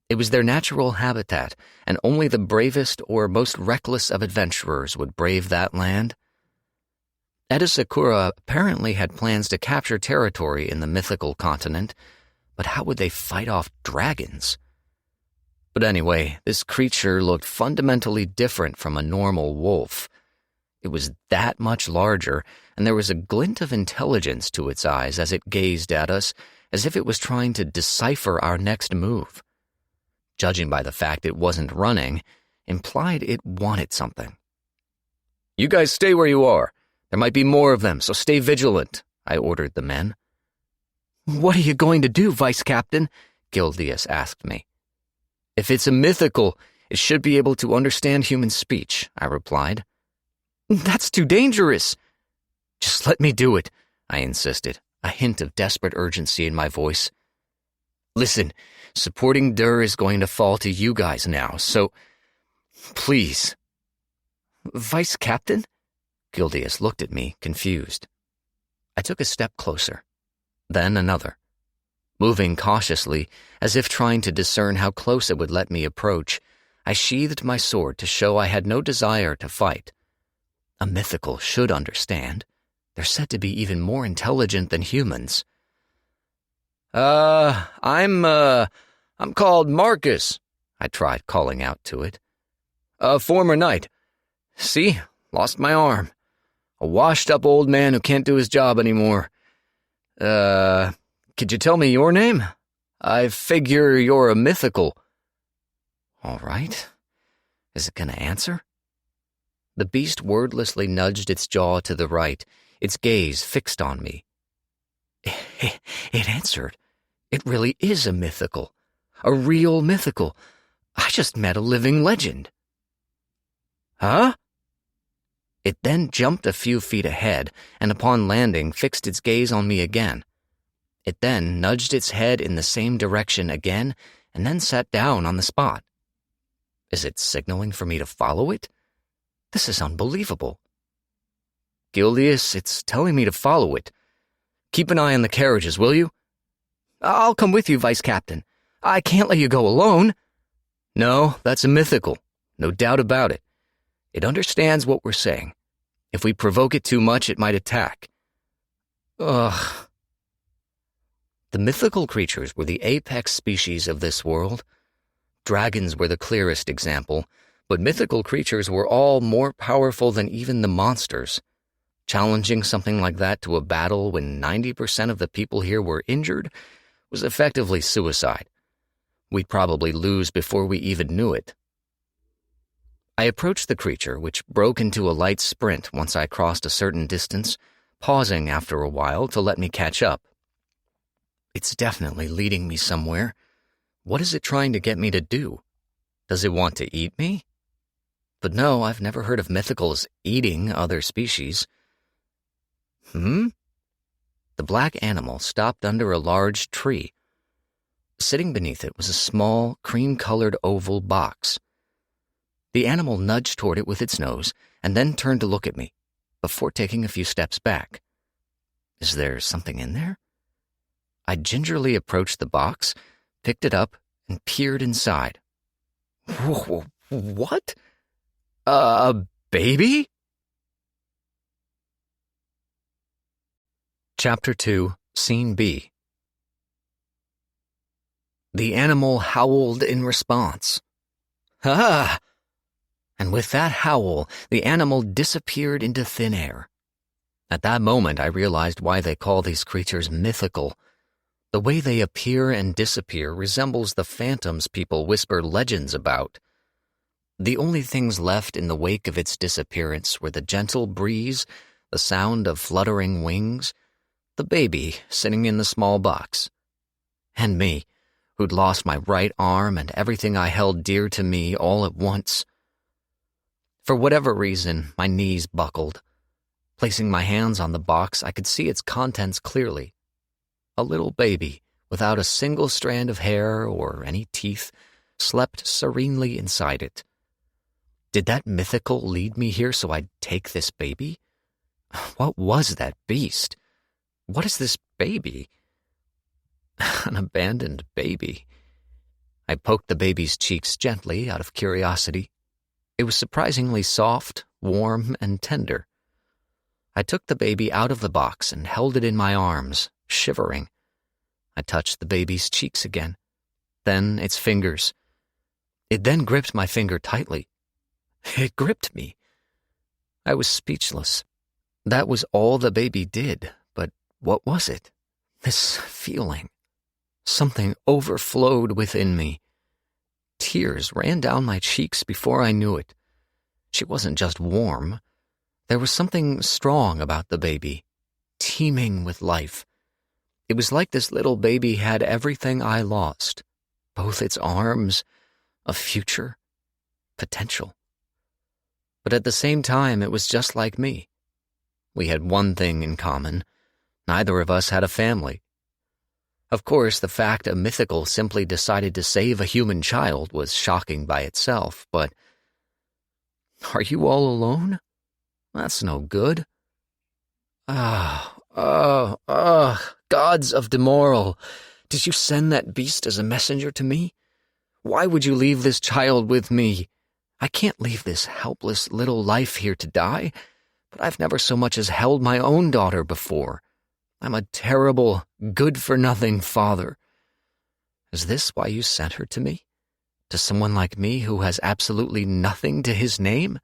It was their natural habitat, and only the bravest or most reckless of adventurers would brave that land. Eda Sakura apparently had plans to capture territory in the mythical continent, but how would they fight off dragons? But anyway, this creature looked fundamentally different from a normal wolf. It was that much larger, and there was a glint of intelligence to its eyes as it gazed at us, as if it was trying to decipher our next move. Judging by the fact it wasn't running, implied it wanted something. "You guys stay where you are. There might be more of them, so stay vigilant," I ordered the men. "What are you going to do, Vice Captain?" Gildias asked me. "If it's a mythical, it should be able to understand human speech," I replied. "That's too dangerous." "Just let me do it," I insisted, a hint of desperate urgency in my voice. "Listen, supporting Dur is going to fall to you guys now, so please." "Vice Captain?" Gildias looked at me, confused. I took a step closer, then another. Moving cautiously, as if trying to discern how close it would let me approach, I sheathed my sword to show I had no desire to fight. A mythical should understand. They're said to be even more intelligent than humans. I'm called Marcus," I tried calling out to it. "A former knight. See, lost my arm. A washed-up old man who can't do his job anymore. Could you tell me your name? I figure you're a mythical." "All right. Is it gonna answer?" The beast wordlessly nudged its jaw to the right, its gaze fixed on me. It answered. It really is a mythical. A real mythical. I just met a living legend. "Huh?" It then jumped a few feet ahead, and upon landing fixed its gaze on me again. It then nudged its head in the same direction again, and then sat down on the spot. Is it signaling for me to follow it? This is unbelievable. "Gildias, it's telling me to follow it. Keep an eye on the carriages, will you?" "I'll come with you, Vice Captain. I can't let you go alone." "No, that's a mythical. No doubt about it. It understands what we're saying. If we provoke it too much, it might attack." Ugh. The mythical creatures were the apex species of this world. Dragons were the clearest example, but mythical creatures were all more powerful than even the monsters. Challenging something like that to a battle when 90% of the people here were injured was effectively suicide. We'd probably lose before we even knew it. I approached the creature, which broke into a light sprint once I crossed a certain distance, pausing after a while to let me catch up. It's definitely leading me somewhere. What is it trying to get me to do? Does it want to eat me? But no, I've never heard of mythicals eating other species. The black animal stopped under a large tree. Sitting beneath it was a small, cream-colored oval box. The animal nudged toward it with its nose and then turned to look at me, before taking a few steps back. Is there something in there? I gingerly approached the box, picked it up, and peered inside. What? A baby? Chapter 2, Scene B. The animal howled in response. Ha! And with that howl, the animal disappeared into thin air. At that moment, I realized why they call these creatures mythical. The way they appear and disappear resembles the phantoms people whisper legends about. The only things left in the wake of its disappearance were the gentle breeze, the sound of fluttering wings, the baby sitting in the small box, and me, who'd lost my right arm and everything I held dear to me all at once. For whatever reason, my knees buckled. Placing my hands on the box, I could see its contents clearly. A little baby, without a single strand of hair or any teeth, slept serenely inside it. Did that mythical lead me here so I'd take this baby? What was that beast? What is this baby? An abandoned baby. I poked the baby's cheeks gently out of curiosity. It was surprisingly soft, warm, and tender. I took the baby out of the box and held it in my arms, shivering. I touched the baby's cheeks again, then its fingers. It then gripped my finger tightly. It gripped me. I was speechless. That was all the baby did, but what was it? This feeling. Something overflowed within me. Tears ran down my cheeks before I knew it. She wasn't just warm. There was something strong about the baby, teeming with life. It was like this little baby had everything I lost, both its arms, a future, potential. But at the same time, it was just like me. We had one thing in common. Neither of us had a family. Of course, the fact a mythical simply decided to save a human child was shocking by itself, but... Are you all alone? That's no good. Gods of Demoral, did you send that beast as a messenger to me? Why would you leave this child with me? I can't leave this helpless little life here to die, but I've never so much as held my own daughter before. I'm a terrible, good-for-nothing father. Is this why you sent her to me? To someone like me who has absolutely nothing to his name?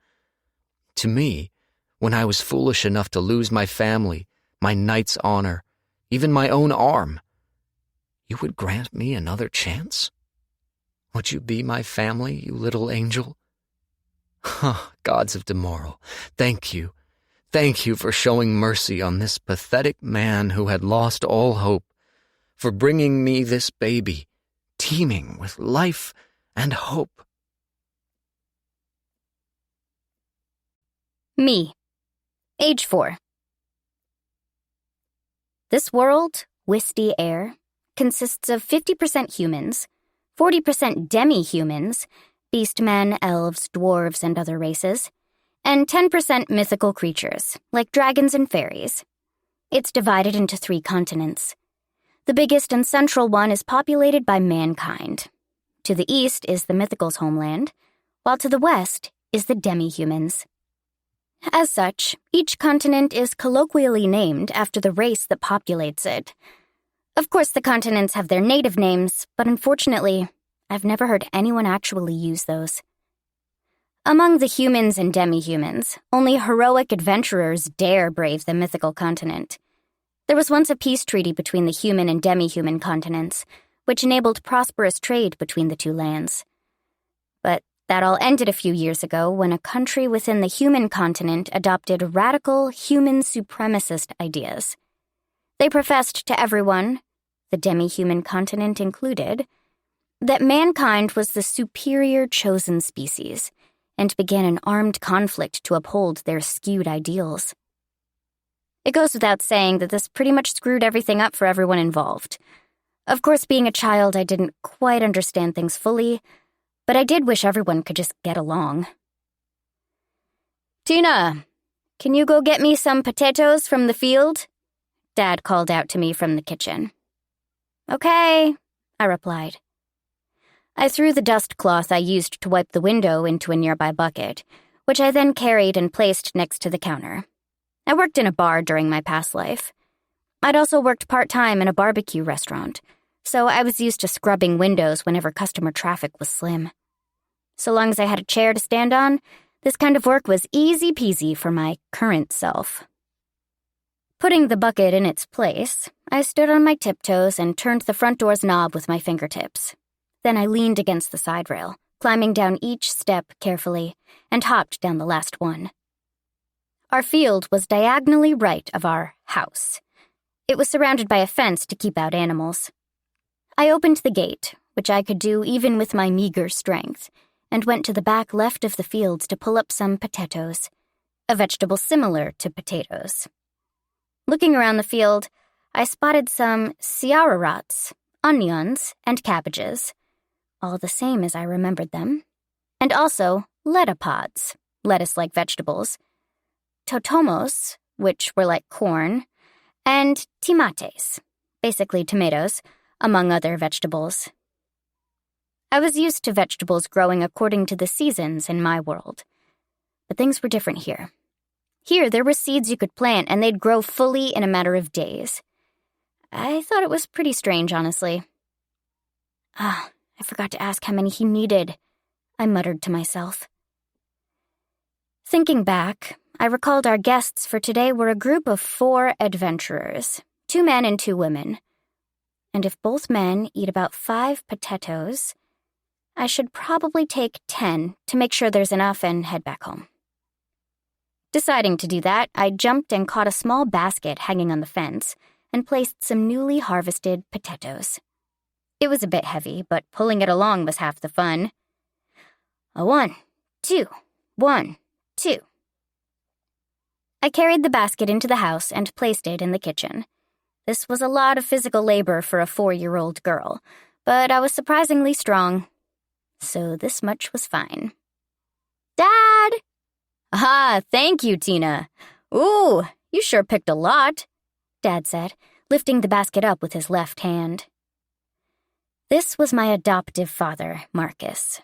To me, when I was foolish enough to lose my family, my knight's honor, even my own arm. You would grant me another chance? Would you be my family, you little angel? Gods of Demoral, thank you. Thank you for showing mercy on this pathetic man who had lost all hope, for bringing me this baby, teeming with life and hope. Me. Age 4. This world, Wisty Air, consists of 50% humans, 40% demi-humans, beastmen, elves, dwarves, and other races, and 10% mythical creatures, like dragons and fairies. It's divided into 3 continents. The biggest and central one is populated by mankind. To the east is the mythical's homeland, while to the west is the demi-humans. As such, each continent is colloquially named after the race that populates it. Of course, the continents have their native names, but unfortunately, I've never heard anyone actually use those. Among the humans and demi-humans, only heroic adventurers dare brave the mythical continent. There was once a peace treaty between the human and demi-human continents, which enabled prosperous trade between the 2 lands. But that all ended a few years ago when a country within the human continent adopted radical human supremacist ideas. They professed to everyone, the demi-human continent included, that mankind was the superior chosen species, and began an armed conflict to uphold their skewed ideals. It goes without saying that this pretty much screwed everything up for everyone involved. Of course, being a child, I didn't quite understand things fully, but I did wish everyone could just get along. "Tina, can you go get me some potatoes from the field?" Dad called out to me from the kitchen. "Okay," I replied. I threw the dust cloth I used to wipe the window into a nearby bucket, which I then carried and placed next to the counter. I worked in a bar during my past life. I'd also worked part-time in a barbecue restaurant, so I was used to scrubbing windows whenever customer traffic was slim. So long as I had a chair to stand on, this kind of work was easy peasy for my current self. Putting the bucket in its place, I stood on my tiptoes and turned the front door's knob with my fingertips. Then I leaned against the side rail, climbing down each step carefully, and hopped down the last one. Our field was diagonally right of our house. It was surrounded by a fence to keep out animals. I opened the gate, which I could do even with my meager strength, and went to the back left of the fields to pull up some potatoes, a vegetable similar to potatoes. Looking around the field, I spotted some ciarrots, onions, and cabbages, all the same as I remembered them, and also letapods, lettuce-like vegetables, totomos, which were like corn, and timates, basically tomatoes, among other vegetables. I was used to vegetables growing according to the seasons in my world, but things were different here. Here, there were seeds you could plant, and they'd grow fully in a matter of days. I thought it was pretty strange, honestly. I forgot to ask how many he needed, I muttered to myself. Thinking back, I recalled our guests for today were a group of 4 adventurers, 2 men and 2 women. And if both men eat about 5 potatoes, I should probably take 10 to make sure there's enough and head back home. Deciding to do that, I jumped and caught a small basket hanging on the fence and placed some newly harvested potatoes. It was a bit heavy, but pulling it along was half the fun. 1, 2, 1, 2. I carried the basket into the house and placed it in the kitchen. This was a lot of physical labor for a 4-year-old girl, but I was surprisingly strong, so this much was fine. Dad! Thank you, Tina. Ooh, you sure picked a lot, Dad said, lifting the basket up with his left hand. This was my adoptive father, Marcus.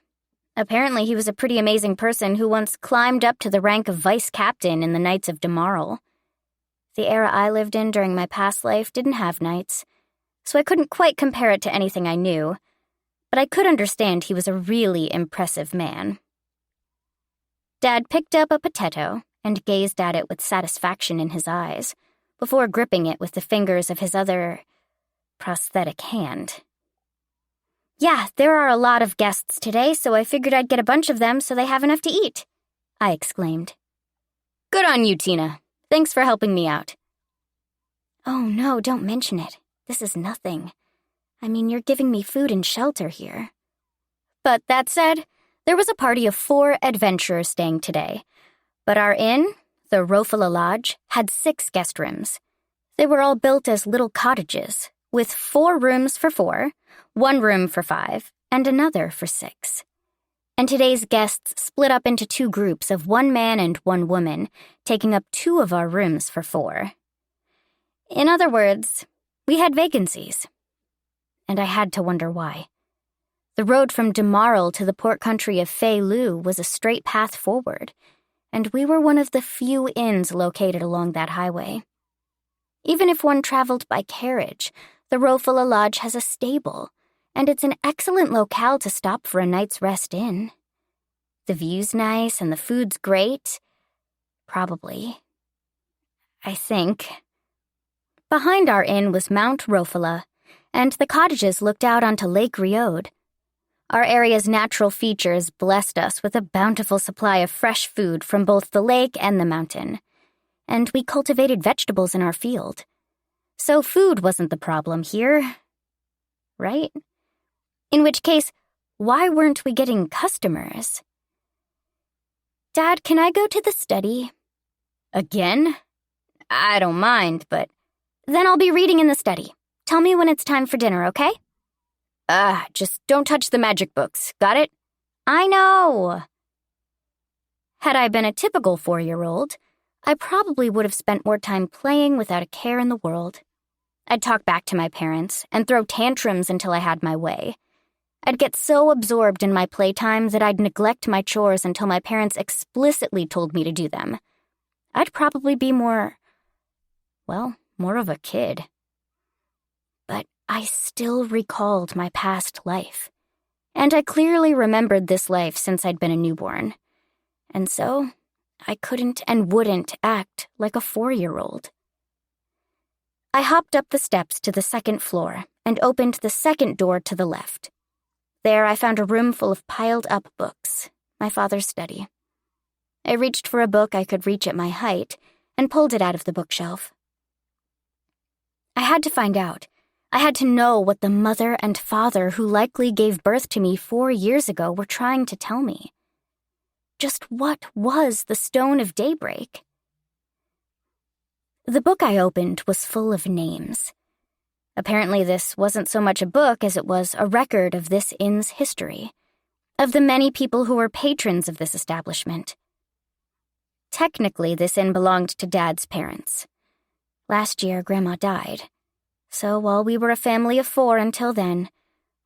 Apparently he was a pretty amazing person who once climbed up to the rank of vice captain in the Knights of Demaral. The era I lived in during my past life didn't have knights, so I couldn't quite compare it to anything I knew, but I could understand he was a really impressive man. Dad picked up a potato and gazed at it with satisfaction in his eyes, before gripping it with the fingers of his other prosthetic hand. Yeah, there are a lot of guests today, so I figured I'd get a bunch of them so they have enough to eat, I exclaimed. Good on you, Tina. Thanks for helping me out. Oh, no, don't mention it. This is nothing. I mean, you're giving me food and shelter here. But that said, there was a party of 4 adventurers staying today, but our inn, the Rofala Lodge, had 6 guest rooms. They were all built as little cottages, with 4 rooms for 4, 1 room for 5, and another for 6. And today's guests split up into 2 groups of 1 man and 1 woman, taking up 2 of our rooms for 4. In other words, we had vacancies. And I had to wonder why. The road from Demaral to the port country of Fei Lu was a straight path forward, and we were one of the few inns located along that highway. Even if one traveled by carriage, the Rofala Lodge has a stable, and it's an excellent locale to stop for a night's rest in. The view's nice and the food's great. Probably. I think. Behind our inn was Mount Rofala, and the cottages looked out onto Lake Riode. Our area's natural features blessed us with a bountiful supply of fresh food from both the lake and the mountain, and we cultivated vegetables in our field. So food wasn't the problem here, right? In which case, why weren't we getting customers? Dad, can I go to the study? Again? I don't mind, but then I'll be reading in the study. Tell me when it's time for dinner, okay? Just don't touch the magic books, got it? I know. Had I been a typical 4-year-old, I probably would have spent more time playing without a care in the world. I'd talk back to my parents and throw tantrums until I had my way. I'd get so absorbed in my playtime that I'd neglect my chores until my parents explicitly told me to do them. I'd probably be more of a kid. But I still recalled my past life, and I clearly remembered this life since I'd been a newborn. And so, I couldn't and wouldn't act like a 4-year-old. I hopped up the steps to the 2nd floor and opened the 2nd door to the left. There I found a room full of piled-up books, my father's study. I reached for a book I could reach at my height and pulled it out of the bookshelf. I had to find out. I had to know what the mother and father who likely gave birth to me 4 years ago were trying to tell me. Just what was the Stone of Daybreak? The book I opened was full of names. Apparently this wasn't so much a book as it was a record of this inn's history, of the many people who were patrons of this establishment. Technically, this inn belonged to Dad's parents. Last year, Grandma died. So while we were a family of 4 until then,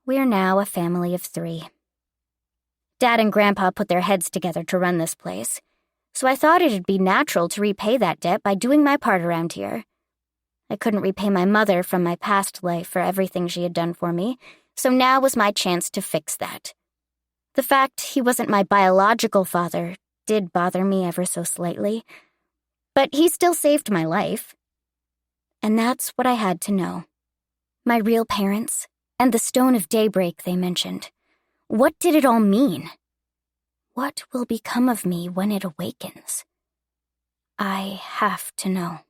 we're now a family of 3. Dad and Grandpa put their heads together to run this place, so I thought it'd be natural to repay that debt by doing my part around here. I couldn't repay my mother from my past life for everything she had done for me, so now was my chance to fix that. The fact he wasn't my biological father did bother me ever so slightly, but he still saved my life. And that's what I had to know. My real parents, and the Stone of Daybreak they mentioned. What did it all mean? What will become of me when it awakens? I have to know.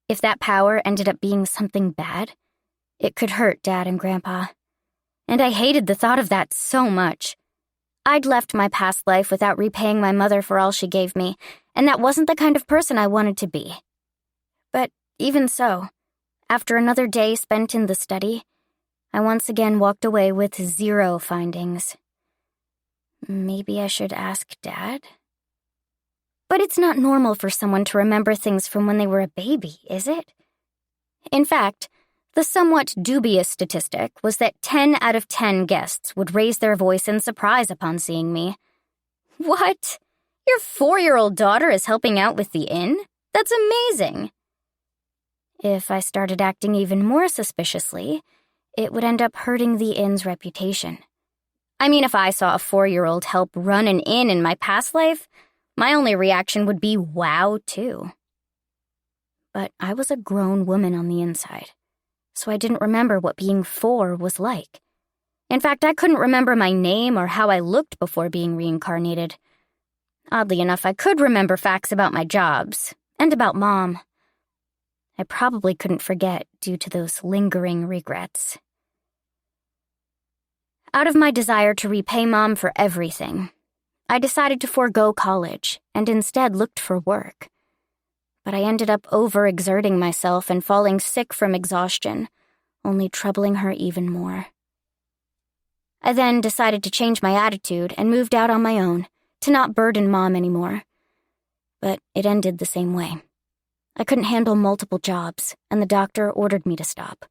If that power ended up being something bad, it could hurt Dad and Grandpa. And I hated the thought of that so much. I'd left my past life without repaying my mother for all she gave me, and that wasn't the kind of person I wanted to be. But even so, after another day spent in the study, I once again walked away with 0 findings. Maybe I should ask Dad? But it's not normal for someone to remember things from when they were a baby, is it? In fact, the somewhat dubious statistic was that 10 out of 10 guests would raise their voice in surprise upon seeing me. What? Your 4-year-old daughter is helping out with the inn? That's amazing! If I started acting even more suspiciously, it would end up hurting the inn's reputation. I mean, if I saw a 4-year-old help run an inn in my past life, my only reaction would be wow, too. But I was a grown woman on the inside, so I didn't remember what being 4 was like. In fact, I couldn't remember my name or how I looked before being reincarnated. Oddly enough, I could remember facts about my jobs, and about Mom. I probably couldn't forget due to those lingering regrets. Out of my desire to repay Mom for everything, I decided to forego college and instead looked for work. But I ended up overexerting myself and falling sick from exhaustion, only troubling her even more. I then decided to change my attitude and moved out on my own, to not burden Mom anymore. But it ended the same way. I couldn't handle multiple jobs, and the doctor ordered me to stop.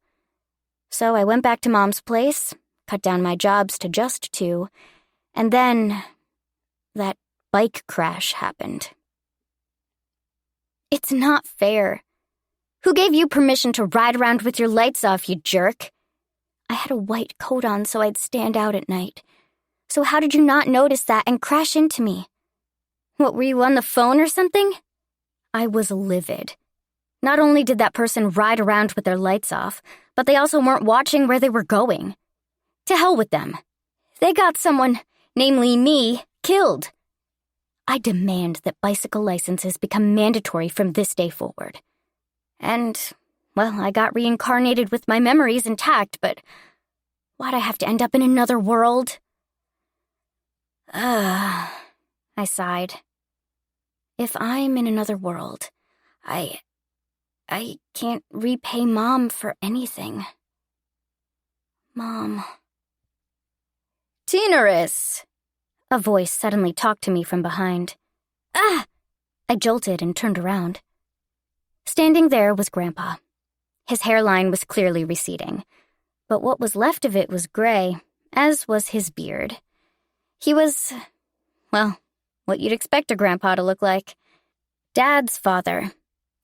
So I went back to Mom's place, cut down my jobs to just 2, and then that bike crash happened. It's not fair. Who gave you permission to ride around with your lights off, you jerk? I had a white coat on so I'd stand out at night. So how did you not notice that and crash into me? What, were you on the phone or something? I was livid. Not only did that person ride around with their lights off, but they also weren't watching where they were going. To hell with them. They got someone, namely me, killed. I demand that bicycle licenses become mandatory from this day forward. And, well, I got reincarnated with my memories intact, but why'd I have to end up in another world? I sighed. If I'm in another world, I can't repay Mom for anything. Mom. Teenerus! A voice suddenly talked to me from behind. Ah! I jolted and turned around. Standing there was Grandpa. His hairline was clearly receding, but what was left of it was gray, as was his beard. He was, well, what you'd expect a grandpa to look like. Dad's father,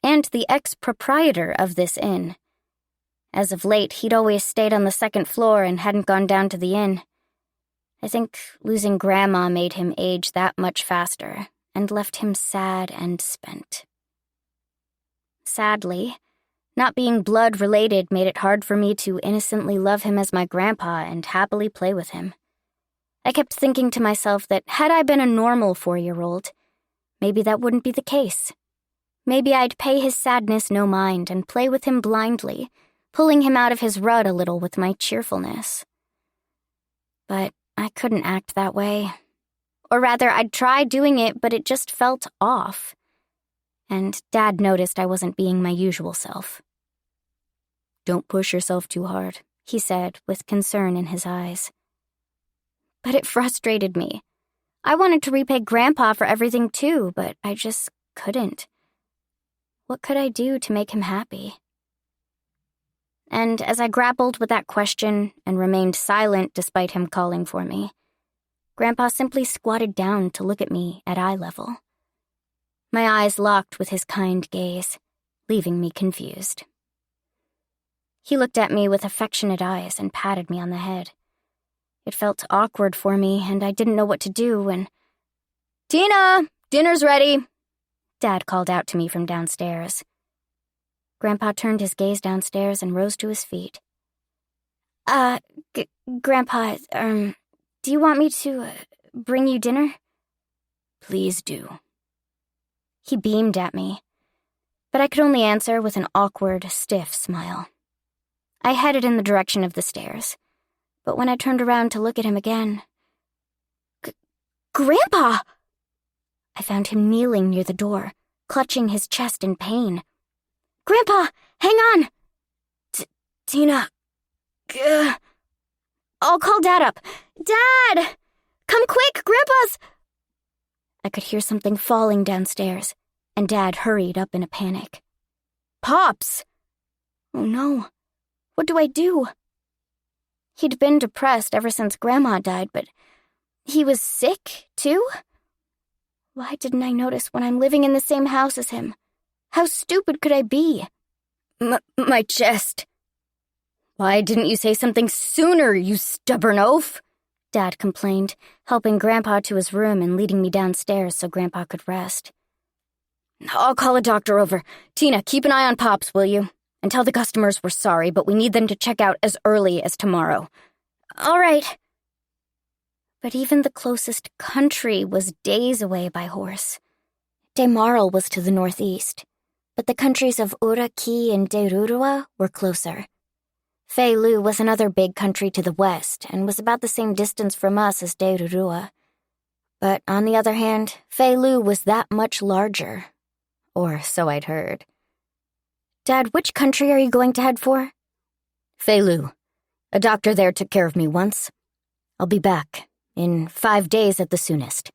and the ex-proprietor of this inn. As of late, he'd always stayed on the 2nd floor and hadn't gone down to the inn. I think losing Grandma made him age that much faster and left him sad and spent. Sadly, Not being blood-related made it hard for me to innocently love him as my grandpa and happily play with him. I kept thinking to myself that had I been a normal 4-year-old, maybe that wouldn't be the case. Maybe I'd pay his sadness no mind and play with him blindly, pulling him out of his rut a little with my cheerfulness. But I couldn't act that way. Or rather, I'd tried doing it, but it just felt off. And Dad noticed I wasn't being my usual self. "Don't push yourself too hard," he said, with concern in his eyes. But it frustrated me. I wanted to repay Grandpa for everything too, but I just couldn't. What could I do to make him happy? And as I grappled with that question and remained silent despite him calling for me, Grandpa simply squatted down to look at me at eye level. My eyes locked with his kind gaze, leaving me confused. He looked at me with affectionate eyes and patted me on the head. It felt awkward for me, and I didn't know what to do when... "Tina, dinner's ready," Dad called out to me from downstairs. Grandpa turned his gaze downstairs and rose to his feet. Grandpa, do you want me to, bring you dinner?" "Please do." He beamed at me, but I could only answer with an awkward, stiff smile. I headed in the direction of the stairs, but when I turned around to look at him again... Grandpa! I found him kneeling near the door, clutching his chest in pain. "Grandpa, hang on!" Tina... I'll call Dad up. "Dad! Come quick, Grandpa's..." I could hear something falling downstairs, and Dad hurried up in a panic. "Pops!" Oh no. What do I do? He'd been depressed ever since Grandma died, but he was sick, too? Why didn't I notice when I'm living in the same house as him? How stupid could I be? My chest. "Why didn't you say something sooner, you stubborn oaf?" Dad complained, helping Grandpa to his room and leading me downstairs so Grandpa could rest. "I'll call a doctor over. Tina, keep an eye on Pops, will you? And tell the customers we're sorry, but we need them to check out as early as tomorrow." "All right." But even the closest country was days away by horse. Demarl was to the northeast, but the countries of Uraki and Derurua were closer. Feilu was another big country to the west and was about the same distance from us as Derurua. But on the other hand, Feilu was that much larger. Or so I'd heard. "Dad, which country are you going to head for?" "Feilu. A doctor there took care of me once. I'll be back, in 5 days at the soonest.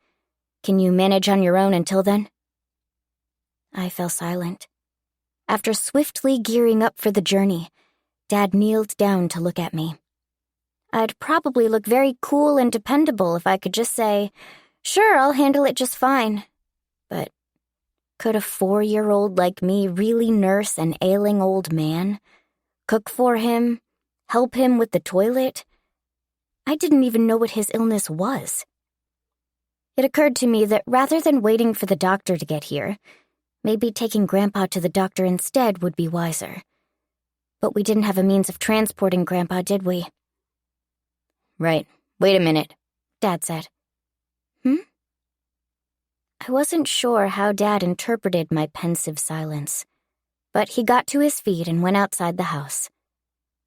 Can you manage on your own until then?" I fell silent. After swiftly gearing up for the journey, Dad kneeled down to look at me. I'd probably look very cool and dependable if I could just say, "Sure, I'll handle it just fine." But could a 4-year-old like me really nurse an ailing old man? Cook for him? Help him with the toilet? I didn't even know what his illness was. It occurred to me that rather than waiting for the doctor to get here, maybe taking Grandpa to the doctor instead would be wiser. But we didn't have a means of transporting Grandpa, did we? "Right. Wait a minute," Dad said. I wasn't sure how Dad interpreted my pensive silence, but he got to his feet and went outside the house.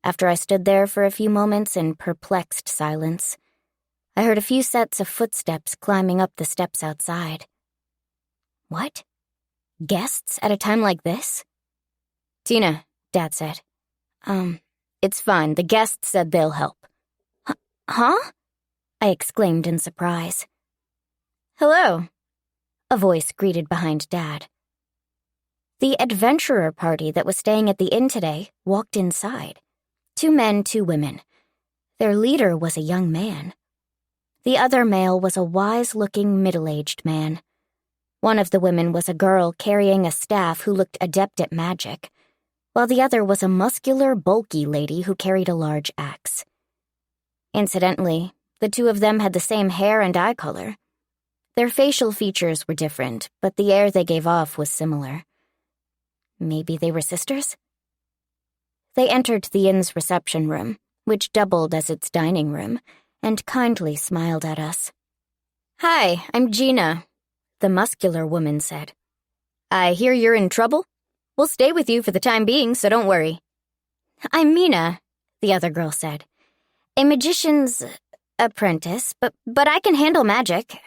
After I stood there for a few moments in perplexed silence, I heard a few sets of footsteps climbing up the steps outside. What? Guests at a time like this? "Tina," Dad said. It's fine. The guests said they'll help." Huh? I exclaimed in surprise. "Hello," a voice greeted behind Dad. The adventurer party that was staying at the inn today walked inside. 2 men, 2 women. Their leader was a young man. The other male was a wise-looking, middle-aged man. One of the women was a girl carrying a staff who looked adept at magic, while the other was a muscular, bulky lady who carried a large axe. Incidentally, the 2 of them had the same hair and eye color. Their facial features were different, but the air they gave off was similar. Maybe they were sisters? They entered the inn's reception room, which doubled as its dining room, and kindly smiled at us. "Hi, I'm Gina," the muscular woman said. "I hear you're in trouble. We'll stay with you for the time being, so don't worry." "I'm Mina," the other girl said. "A magician's apprentice, but I can handle magic.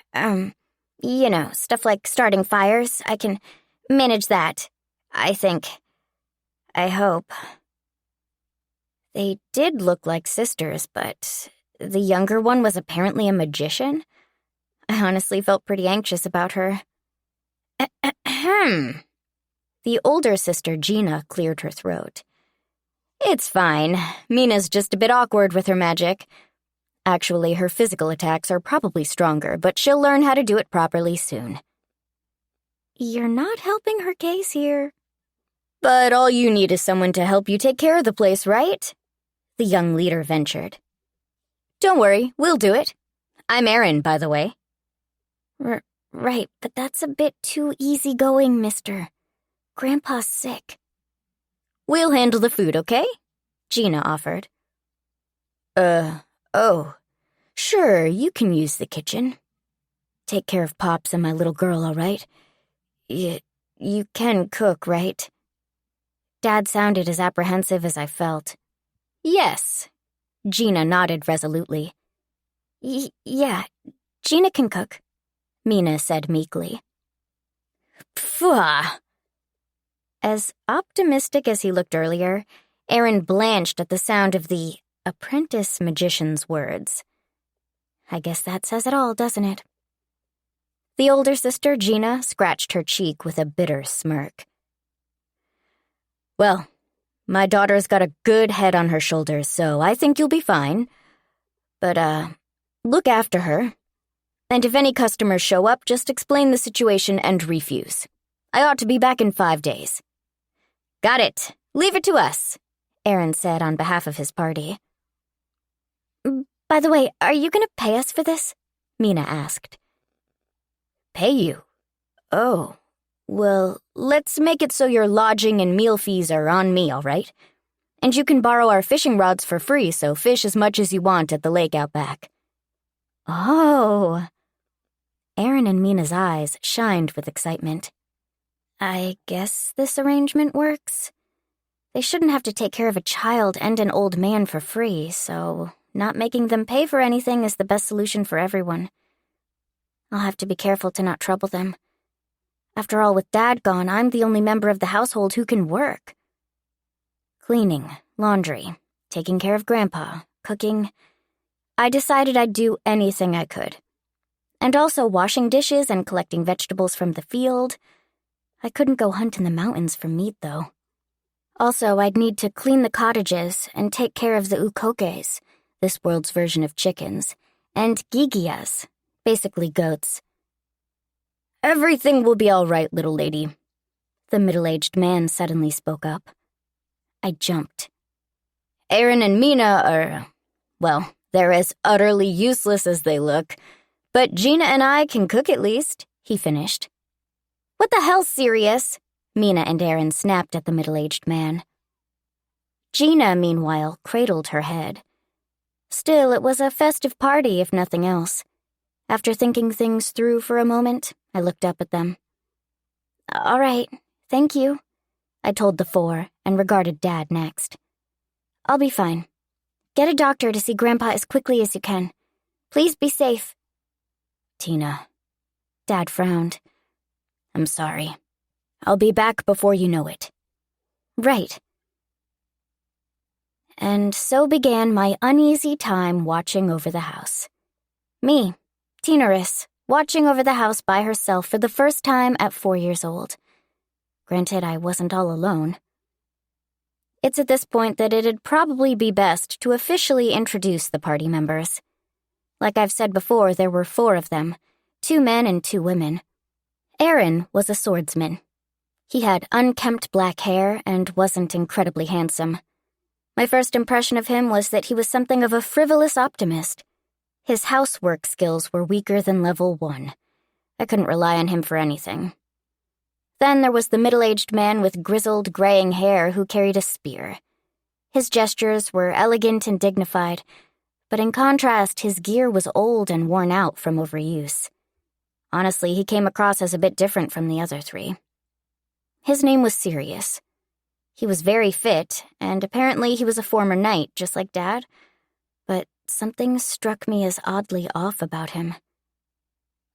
Stuff like starting fires. I can manage that, I think. I hope." They did look like sisters, but the younger one was apparently a magician. I honestly felt pretty anxious about her. Ahem. The older sister, Gina, cleared her throat. "It's fine. Mina's just a bit awkward with her magic. Actually, her physical attacks are probably stronger, but she'll learn how to do it properly soon." "You're not helping her case here." "But all you need is someone to help you take care of the place, right?" the young leader ventured. "Don't worry, we'll do it. I'm Erin, by the way." Right, but that's a bit too easygoing, mister. Grandpa's sick." "We'll handle the food, okay?" Gina offered. Oh. Sure, you can use the kitchen. Take care of Pops and my little girl, all right? You can cook, right?" Dad sounded as apprehensive as I felt. "Yes." Gina nodded resolutely. Yeah, Gina can cook," Mina said meekly. Pfah. As optimistic as he looked earlier, Aaron blanched at the sound of the apprentice magician's words. I guess that says it all, doesn't it? The older sister, Gina, scratched her cheek with a bitter smirk. "Well, my daughter's got a good head on her shoulders, so I think you'll be fine. But, look after her. And if any customers show up, just explain the situation and refuse. I ought to be back in 5 days." "Got it. Leave it to us," Aaron said on behalf of his party. "By the way, are you gonna pay us for this?" Mina asked. "Pay you? Oh. Well, let's make it so your lodging and meal fees are on me, all right? And you can borrow our fishing rods for free, so fish as much as you want at the lake out back." "Oh." Aaron and Mina's eyes shined with excitement. I guess this arrangement works. They shouldn't have to take care of a child and an old man for free, so not making them pay for anything is the best solution for everyone. I'll have to be careful to not trouble them. After all, with Dad gone, I'm the only member of the household who can work. Cleaning, laundry, taking care of Grandpa, cooking. I decided I'd do anything I could. And also washing dishes and collecting vegetables from the field. I couldn't go hunt in the mountains for meat, though. Also, I'd need to clean the cottages and take care of the ukokes, this world's version of chickens, and gigias, basically goats. "Everything will be all right, little lady," the middle-aged man suddenly spoke up. I jumped. "Aaron and Mina are, well, they're as utterly useless as they look, but Gina and I can cook at least," he finished. "What the hell, serious?" Mina and Aaron snapped at the middle-aged man. Gina, meanwhile, cradled her head. Still, it was a festive party, if nothing else. After thinking things through for a moment, I looked up at them. "All right, thank you," I told the four and regarded Dad next. "I'll be fine. Get a doctor to see Grandpa as quickly as you can. Please be safe." "Tina." Dad frowned. "I'm sorry. I'll be back before you know it." "Right." And so began my uneasy time watching over the house. Me, Tinaris, watching over the house by herself for the first time at 4 years old. Granted, I wasn't all alone. It's at this point that it'd probably be best to officially introduce the party members. Like I've said before, there were 4 of them, 2 men and 2 women. Aaron was a swordsman. He had unkempt black hair and wasn't incredibly handsome. My first impression of him was that he was something of a frivolous optimist. His housework skills were weaker than level 1. I couldn't rely on him for anything. Then there was the middle-aged man with grizzled, graying hair who carried a spear. His gestures were elegant and dignified, but in contrast, his gear was old and worn out from overuse. Honestly, he came across as a bit different from the other three. His name was Sirius. He was very fit, and apparently he was a former knight, just like Dad, but something struck me as oddly off about him.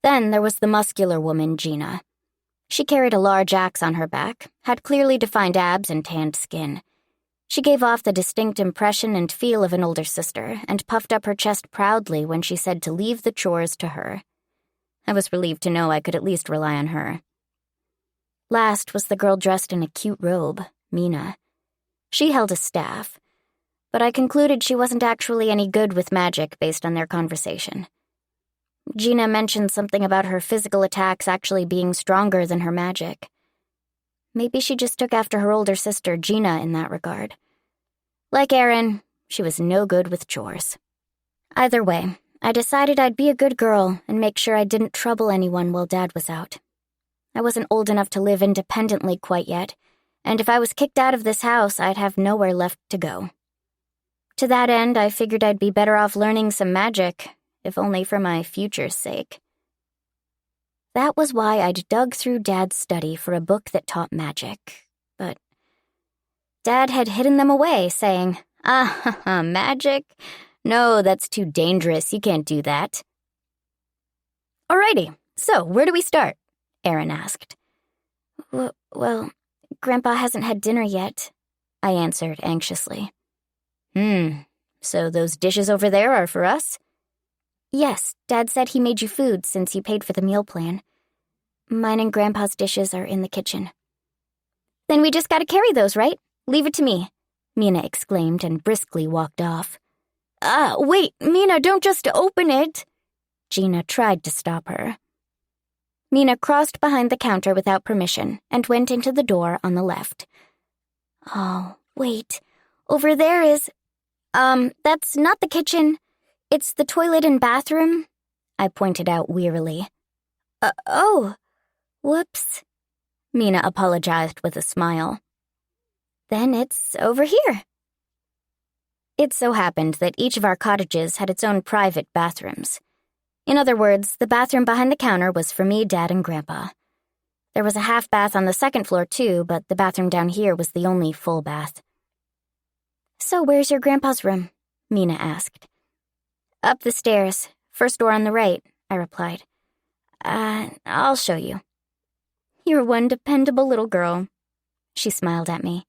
Then there was the muscular woman, Gina. She carried a large axe on her back, had clearly defined abs and tanned skin. She gave off the distinct impression and feel of an older sister, and puffed up her chest proudly when she said to leave the chores to her. I was relieved to know I could at least rely on her. Last was the girl dressed in a cute robe, Mina. She held a staff, but I concluded she wasn't actually any good with magic based on their conversation. Gina mentioned something about her physical attacks actually being stronger than her magic. Maybe she just took after her older sister, Gina, in that regard. Like Erin, she was no good with chores. Either way, I decided I'd be a good girl and make sure I didn't trouble anyone while Dad was out. I wasn't old enough to live independently quite yet, and if I was kicked out of this house, I'd have nowhere left to go. To that end, I figured I'd be better off learning some magic, if only for my future's sake. That was why I'd dug through Dad's study for a book that taught magic, but Dad had hidden them away, saying, magic? No, that's too dangerous, you can't do that. Alrighty, so where do we start? Erin asked. Well, Grandpa hasn't had dinner yet, I answered anxiously. So those dishes over there are for us? Yes, Dad said he made you food since you paid for the meal plan. Mine and Grandpa's dishes are in the kitchen. Then we just gotta carry those, right? Leave it to me, Mina exclaimed and briskly walked off. Wait, Mina, don't just open it. Gina tried to stop her. Mina crossed behind the counter without permission and went into the door on the left. Oh, wait. Over there is... that's not the kitchen. It's the toilet and bathroom, I pointed out wearily. Oh, whoops. Mina apologized with a smile. Then it's over here. It so happened that each of our cottages had its own private bathrooms. In other words, the bathroom behind the counter was for me, Dad, and Grandpa. There was a half bath on the second floor, too, but the bathroom down here was the only full bath. So where's your Grandpa's room? Mina asked. Up the stairs, first door on the right, I replied. I'll show you. You're one dependable little girl. She smiled at me.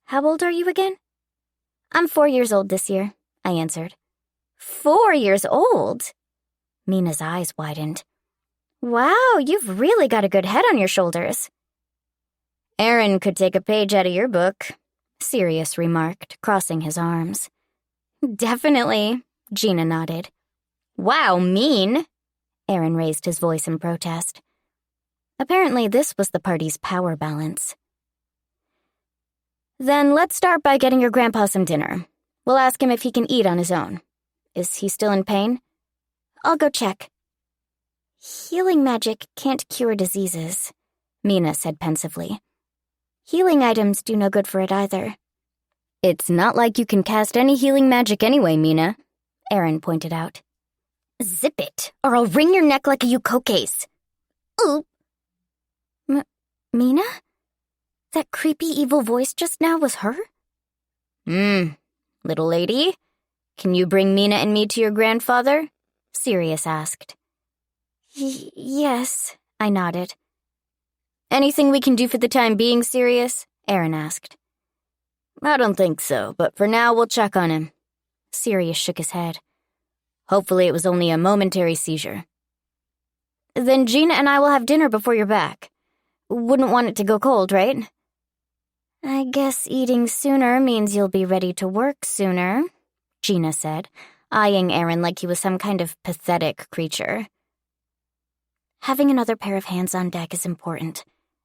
How old are you again? I'm 4 years old this year, I answered. 4 years old? Mina's eyes widened. Wow, you've really got a good head on your shoulders. Erin could take a page out of your book, Sirius remarked, crossing his arms. Definitely, Gina nodded. Wow, mean! Erin raised his voice in protest. Apparently this was the party's power balance. Then let's start by getting your grandpa some dinner. We'll ask him if he can eat on his own. Is he still in pain? I'll go check. Healing magic can't cure diseases, Mina said pensively. Healing items do no good for it either. It's not like you can cast any healing magic anyway, Mina, Erin pointed out. Zip it, or I'll wring your neck like a Yuko case. Oop. Mina? That creepy evil voice just now was her? Little lady, can you bring Mina and me to your grandfather? Sirius asked. Yes, I nodded. Anything we can do for the time being, Sirius? Erin asked. I don't think so, but for now we'll check on him. Sirius shook his head. Hopefully it was only a momentary seizure. Then Gina and I will have dinner before you're back. Wouldn't want it to go cold, right? I guess eating sooner means you'll be ready to work sooner, Gina said, eyeing Erin like he was some kind of pathetic creature. Having another pair of hands on deck is important.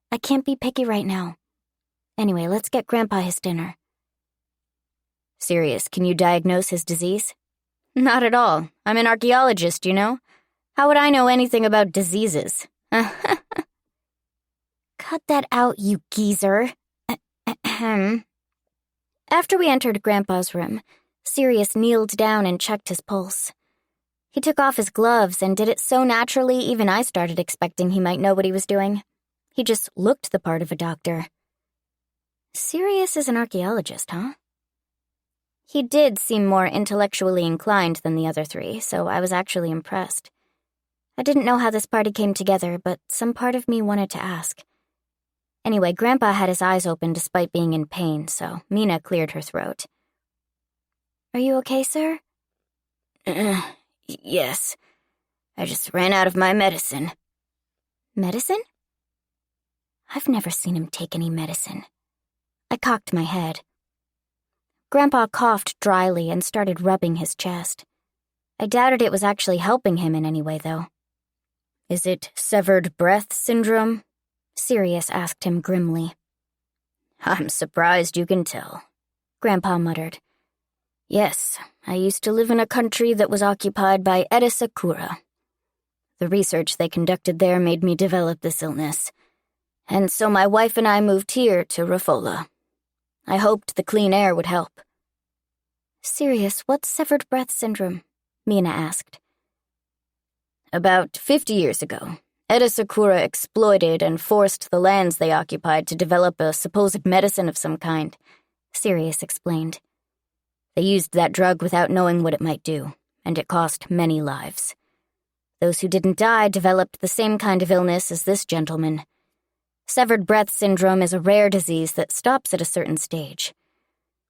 I can't be picky right now. Anyway, let's get Grandpa his dinner. Sirius, can you diagnose his disease? Not at all. I'm an archaeologist, you know. How would I know anything about diseases? Cut that out, you geezer. After we entered Grandpa's room, Sirius kneeled down and checked his pulse. He took off his gloves and did it so naturally even I started expecting he might know what he was doing. He just looked the part of a doctor. Sirius is an archaeologist, huh? He did seem more intellectually inclined than the other three, so I was actually impressed. I didn't know how this party came together, but some part of me wanted to ask. Anyway, Grandpa had his eyes open despite being in pain, so Mina cleared her throat. Are you okay, sir? Yes. I just ran out of my medicine. Medicine? I've never seen him take any medicine. I cocked my head. Grandpa coughed dryly and started rubbing his chest. I doubted it was actually helping him in any way, though. Is it severed breath syndrome? Sirius asked him grimly. I'm surprised you can tell, Grandpa muttered. Yes, I used to live in a country that was occupied by Sakura. The research they conducted there made me develop this illness, and so my wife and I moved here to Rafola. I hoped the clean air would help. Sirius, what's severed breath syndrome? Mina asked. About 50 years ago, Sakura exploited and forced the lands they occupied to develop a supposed medicine of some kind, Sirius explained. They used that drug without knowing what it might do, and it cost many lives. Those who didn't die developed the same kind of illness as this gentleman. Severed breath syndrome is a rare disease that stops at a certain stage.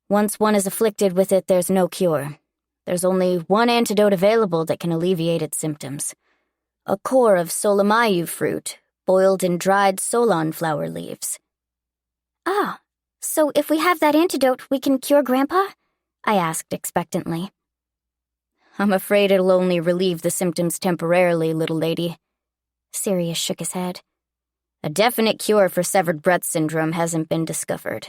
Once one is afflicted with it, there's no cure. There's only one antidote available that can alleviate its symptoms. A core of solamayu fruit, boiled in dried solon flower leaves. Ah, so if we have that antidote, we can cure Grandpa? I asked expectantly. I'm afraid it'll only relieve the symptoms temporarily, little lady. Sirius shook his head. A definite cure for severed breath syndrome hasn't been discovered.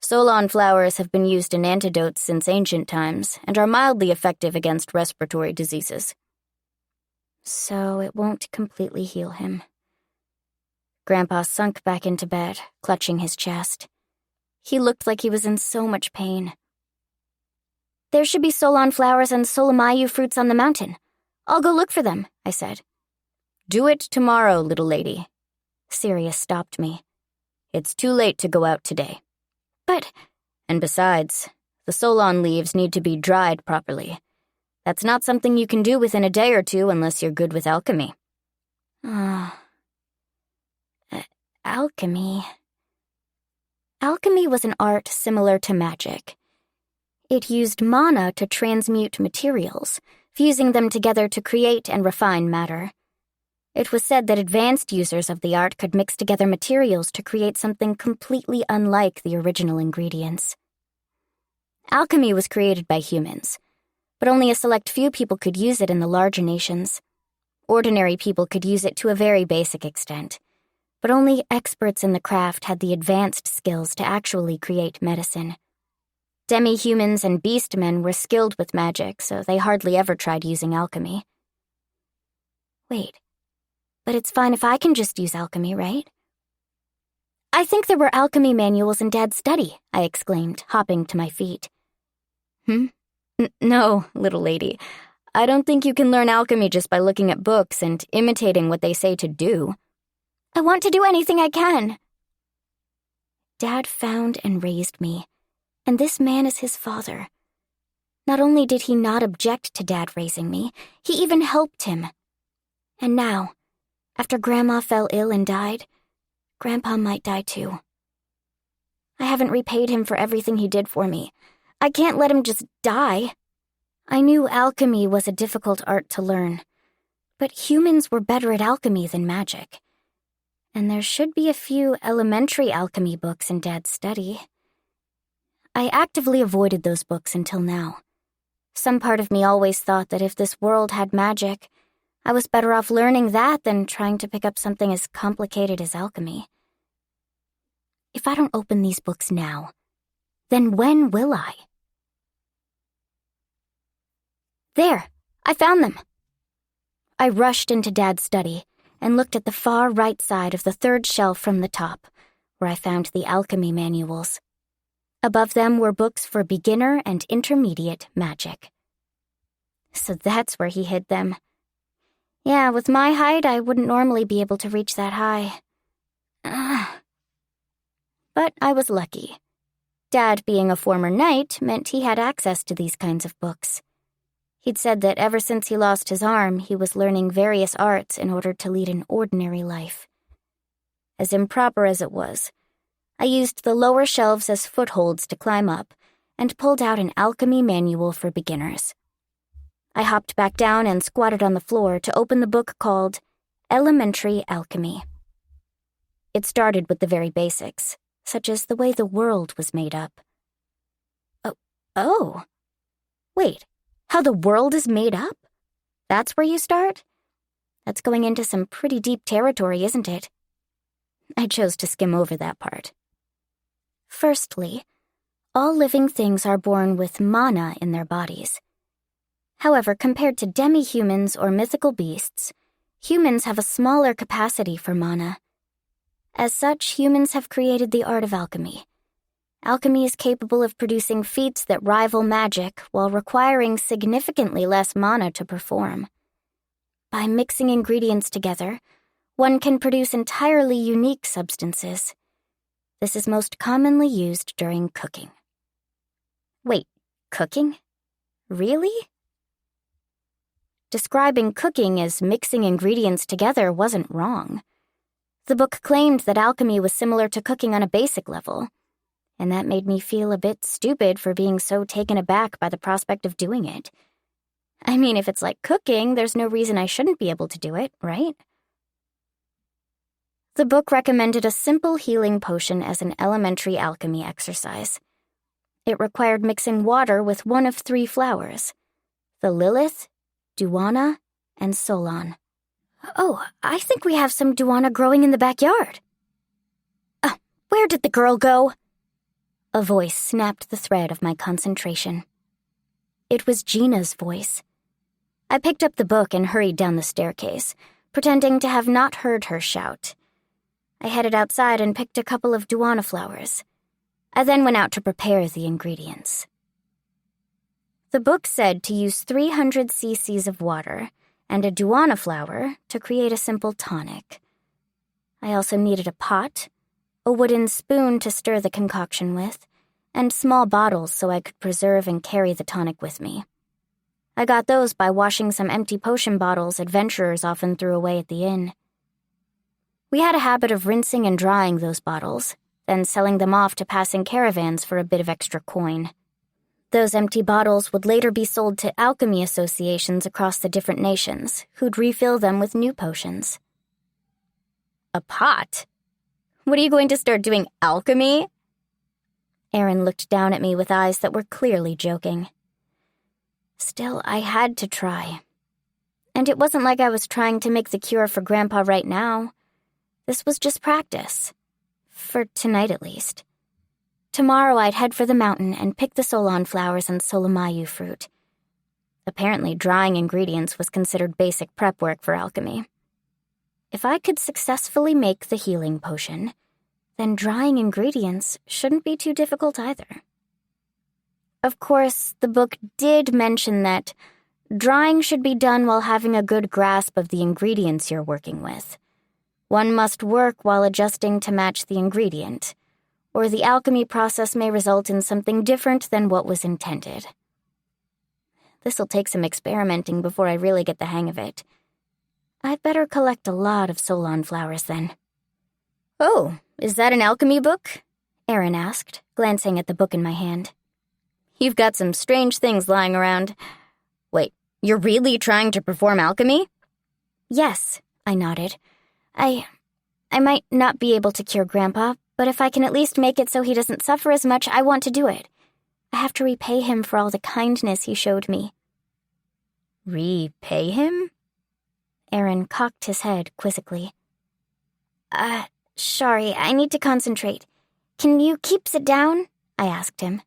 Solon flowers have been used in antidotes since ancient times and are mildly effective against respiratory diseases. So it won't completely heal him. Grandpa sunk back into bed, clutching his chest. He looked like he was in so much pain. There should be solon flowers and solamayu fruits on the mountain. I'll go look for them, I said. Do it tomorrow, little lady. Sirius stopped me. It's too late to go out today. But... And besides, the solon leaves need to be dried properly. That's not something you can do within a day or two unless you're good with alchemy. Alchemy. Alchemy was an art similar to magic. It used mana to transmute materials, fusing them together to create and refine matter. It was said that advanced users of the art could mix together materials to create something completely unlike the original ingredients. Alchemy was created by humans, but only a select few people could use it in the larger nations. Ordinary people could use it to a very basic extent, but only experts in the craft had the advanced skills to actually create medicine. Demi-humans and beast-men were skilled with magic, so they hardly ever tried using alchemy. Wait, but it's fine if I can just use alchemy, right? I think there were alchemy manuals in Dad's study, I exclaimed, hopping to my feet. No, little lady. I don't think you can learn alchemy just by looking at books and imitating what they say to do. I want to do anything I can. Dad found and raised me, and this man is his father. Not only did he not object to Dad raising me, he even helped him. And now, after Grandma fell ill and died, Grandpa might die too. I haven't repaid him for everything he did for me. I can't let him just die. I knew alchemy was a difficult art to learn, but humans were better at alchemy than magic. And there should be a few elementary alchemy books in Dad's study. I actively avoided those books until now. Some part of me always thought that if this world had magic, I was better off learning that than trying to pick up something as complicated as alchemy. If I don't open these books now, then when will I? There, I found them. I rushed into Dad's study and looked at the far right side of the third shelf from the top, where I found the alchemy manuals. Above them were books for beginner and intermediate magic. So that's where he hid them. Yeah, with my height, I wouldn't normally be able to reach that high. But I was lucky. Dad, being a former knight, meant he had access to these kinds of books. He'd said that ever since he lost his arm, he was learning various arts in order to lead an ordinary life. As improper as it was, I used the lower shelves as footholds to climb up and pulled out an alchemy manual for beginners. I hopped back down and squatted on the floor to open the book called Elementary Alchemy. It started with the very basics, such as the way the world was made up. Oh. Wait, how the world is made up? That's where you start? That's going into some pretty deep territory, isn't it? I chose to skim over that part. Firstly, all living things are born with mana in their bodies. However, compared to demi-humans or mythical beasts, humans have a smaller capacity for mana. As such, humans have created the art of alchemy. Alchemy is capable of producing feats that rival magic while requiring significantly less mana to perform. By mixing ingredients together, one can produce entirely unique substances. This is most commonly used during cooking. Wait, cooking? Really? Describing cooking as mixing ingredients together wasn't wrong. The book claimed that alchemy was similar to cooking on a basic level, and that made me feel a bit stupid for being so taken aback by the prospect of doing it. I mean, if it's like cooking, there's no reason I shouldn't be able to do it, right? The book recommended a simple healing potion as an elementary alchemy exercise. It required mixing water with one of 3 flowers: the Lilith, Duana, and Solon. Oh, I think we have some Duana growing in the backyard. Where did the girl go? A voice snapped the thread of my concentration. It was Gina's voice. I picked up the book and hurried down the staircase, pretending to have not heard her shout. I headed outside and picked a couple of Duana flowers. I then went out to prepare the ingredients. The book said to use 300 cc's of water and a Duana flower to create a simple tonic. I also needed a pot, a wooden spoon to stir the concoction with, and small bottles so I could preserve and carry the tonic with me. I got those by washing some empty potion bottles adventurers often threw away at the inn. We had a habit of rinsing and drying those bottles, then selling them off to passing caravans for a bit of extra coin. Those empty bottles would later be sold to alchemy associations across the different nations, who'd refill them with new potions. A pot? What are you going to start doing, alchemy? Aaron looked down at me with eyes that were clearly joking. Still, I had to try. And it wasn't like I was trying to make the cure for Grandpa right now. This was just practice. For tonight, at least. Tomorrow I'd head for the mountain and pick the Solon flowers and Solomayu fruit. Apparently, drying ingredients was considered basic prep work for alchemy. If I could successfully make the healing potion, then drying ingredients shouldn't be too difficult either. Of course, the book did mention that drying should be done while having a good grasp of the ingredients you're working with. One must work while adjusting to match the ingredient, or the alchemy process may result in something different than what was intended. This'll take some experimenting before I really get the hang of it. I'd better collect a lot of Solon flowers then. Oh, is that an alchemy book? Aaron asked, glancing at the book in my hand. You've got some strange things lying around. Wait, you're really trying to perform alchemy? Yes, I nodded. I might not be able to cure Grandpa, but if I can at least make it so he doesn't suffer as much, I want to do it. I have to repay him for all the kindness he showed me. Repay him? Aaron cocked his head quizzically. Sorry, I need to concentrate. Can you keep sit down? I asked him.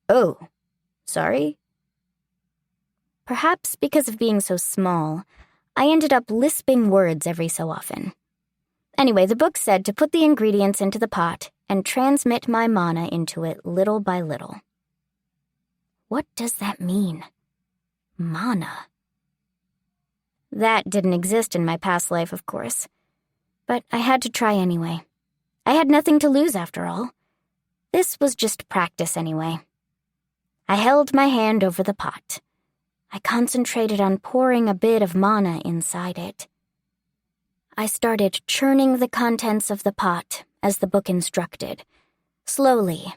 Oh, sorry? Perhaps because of being so small, I ended up lisping words every so often. Anyway, the book said to put the ingredients into the pot and transmit my mana into it little by little. What does that mean? Mana. That didn't exist in my past life, of course. But I had to try anyway. I had nothing to lose after all. This was just practice anyway. I held my hand over the pot. I concentrated on pouring a bit of mana inside it. I started churning the contents of the pot as the book instructed, slowly,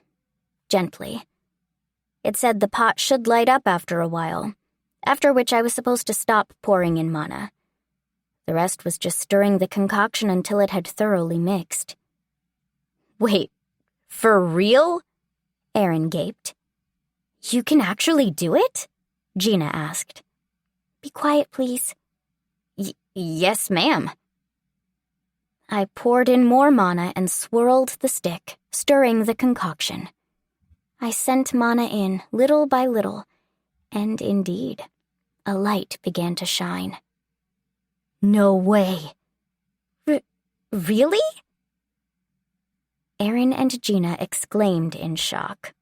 gently. It said the pot should light up after a while, after which I was supposed to stop pouring in mana. The rest was just stirring the concoction until it had thoroughly mixed. Wait, for real? Aaron gaped. You can actually do it? Gina asked. Be quiet, please. Yes, ma'am. I poured in more mana and swirled the stick, stirring the concoction. I sent mana in little by little, and indeed, a light began to shine. No way. Really? Aaron and Gina exclaimed in shock.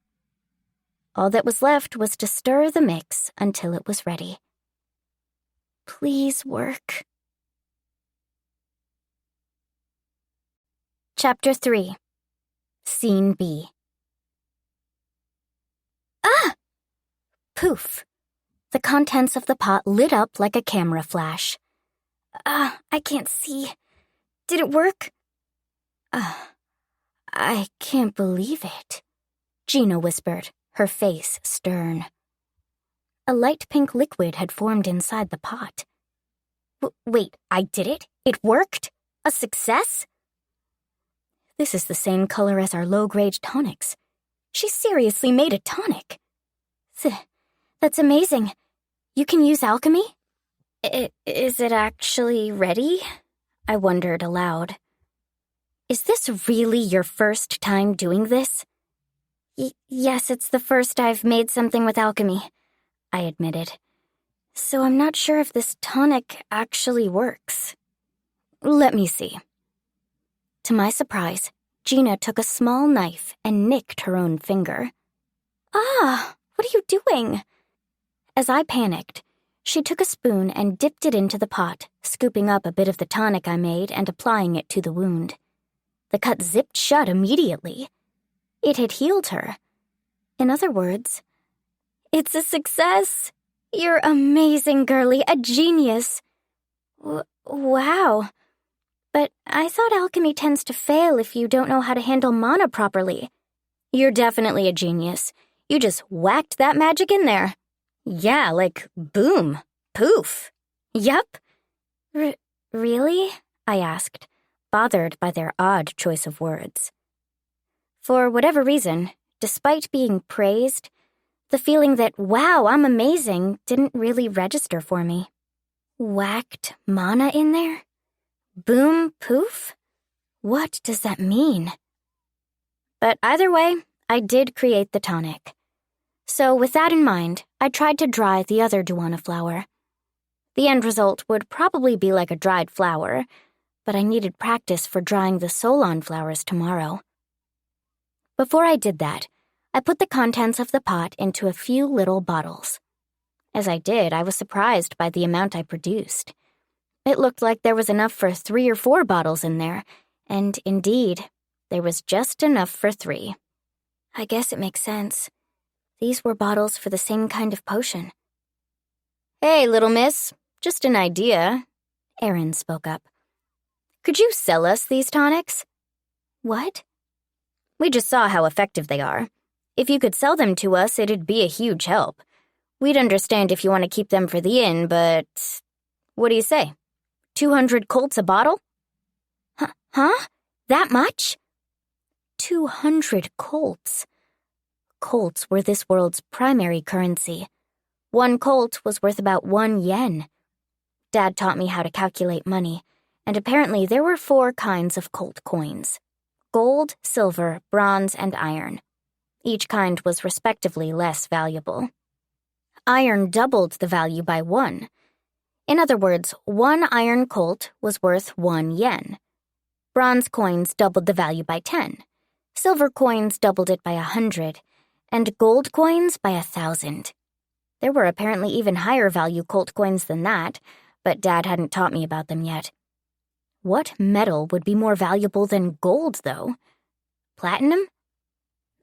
All that was left was to stir the mix until it was ready. Please work. Chapter 3. Scene B. Ah! Poof. The contents of the pot lit up like a camera flash. I can't see. Did it work? I can't believe it, Gina whispered, her face stern. A light pink liquid had formed inside the pot. Wait, I did it? It worked? A success? This is the same color as our low-grade tonics. She seriously made a tonic. That's amazing. You can use alchemy? Is it actually ready? I wondered aloud. Is this really your first time doing this? Yes, it's the first I've made something with alchemy, I admitted. So I'm not sure if this tonic actually works. Let me see. To my surprise, Gina took a small knife and nicked her own finger. Ah, what are you doing? As I panicked, she took a spoon and dipped it into the pot, scooping up a bit of the tonic I made and applying it to the wound. The cut zipped shut immediately. It had healed her. In other words, it's a success. You're amazing, girlie, a genius. Wow. But I thought alchemy tends to fail if you don't know how to handle mana properly. You're definitely a genius. You just whacked that magic in there. Yeah, like boom, poof. Yup. Really? I asked, bothered by their odd choice of words. For whatever reason, despite being praised, the feeling that, wow, I'm amazing, didn't really register for me. Whacked mana in there? Boom, poof? What does that mean? But either way, I did create the tonic. So with that in mind, I tried to dry the other Duana flower. The end result would probably be like a dried flower, but I needed practice for drying the Solon flowers tomorrow. Before I did that, I put the contents of the pot into a few little bottles. As I did, I was surprised by the amount I produced. It looked like there was enough for 3 or 4 bottles in there, and indeed, there was just enough for 3. I guess it makes sense. These were bottles for the same kind of potion. Hey, little miss, just an idea, Aaron spoke up. Could you sell us these tonics? What? We just saw how effective they are. If you could sell them to us, it'd be a huge help. We'd understand if you want to keep them for the inn, but what do you say? 200 colts a bottle? Huh? That much? 200 colts. Colts were this world's primary currency. 1 colt was worth about 1 yen. Dad taught me how to calculate money, and apparently there were 4 kinds of colt coins: gold, silver, bronze, and iron. Each kind was respectively less valuable. Iron doubled the value by 1. In other words, 1 iron colt was worth 1 yen. Bronze coins doubled the value by 10. Silver coins doubled it by 100, and gold coins by 1,000. There were apparently even higher value Colt coins than that, but Dad hadn't taught me about them yet. What metal would be more valuable than gold, though? Platinum?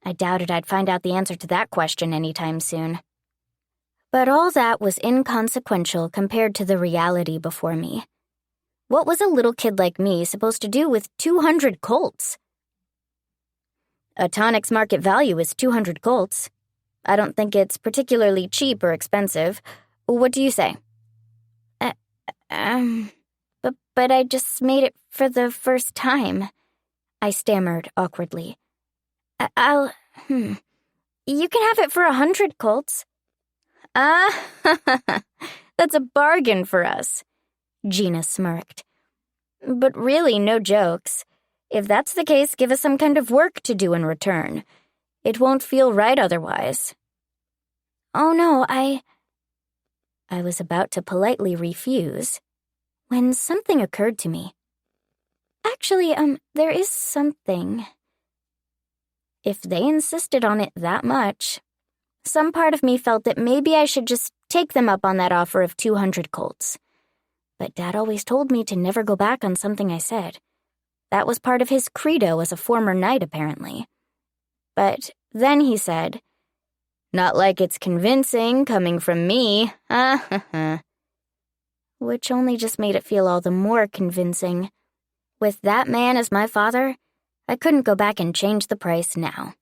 I doubted I'd find out the answer to that question anytime soon. But all that was inconsequential compared to the reality before me. What was a little kid like me supposed to do with 200 colts? A tonic's market value is 200 colts. I don't think it's particularly cheap or expensive. What do you say? But I just made it for the first time, I stammered awkwardly. You can have it for 100 colts. Ah, that's a bargain for us, Gina smirked. But really, no jokes. If that's the case, give us some kind of work to do in return. It won't feel right otherwise. Oh no, I was about to politely refuse when something occurred to me. Actually, there is something. If they insisted on it that much, some part of me felt that maybe I should just take them up on that offer of 200 colts. But Dad always told me to never go back on something I said. That was part of his credo as a former knight, apparently. But then he said, "Not like it's convincing coming from me, which only just made it feel all the more convincing. With that man as my father, I couldn't go back and change the price now.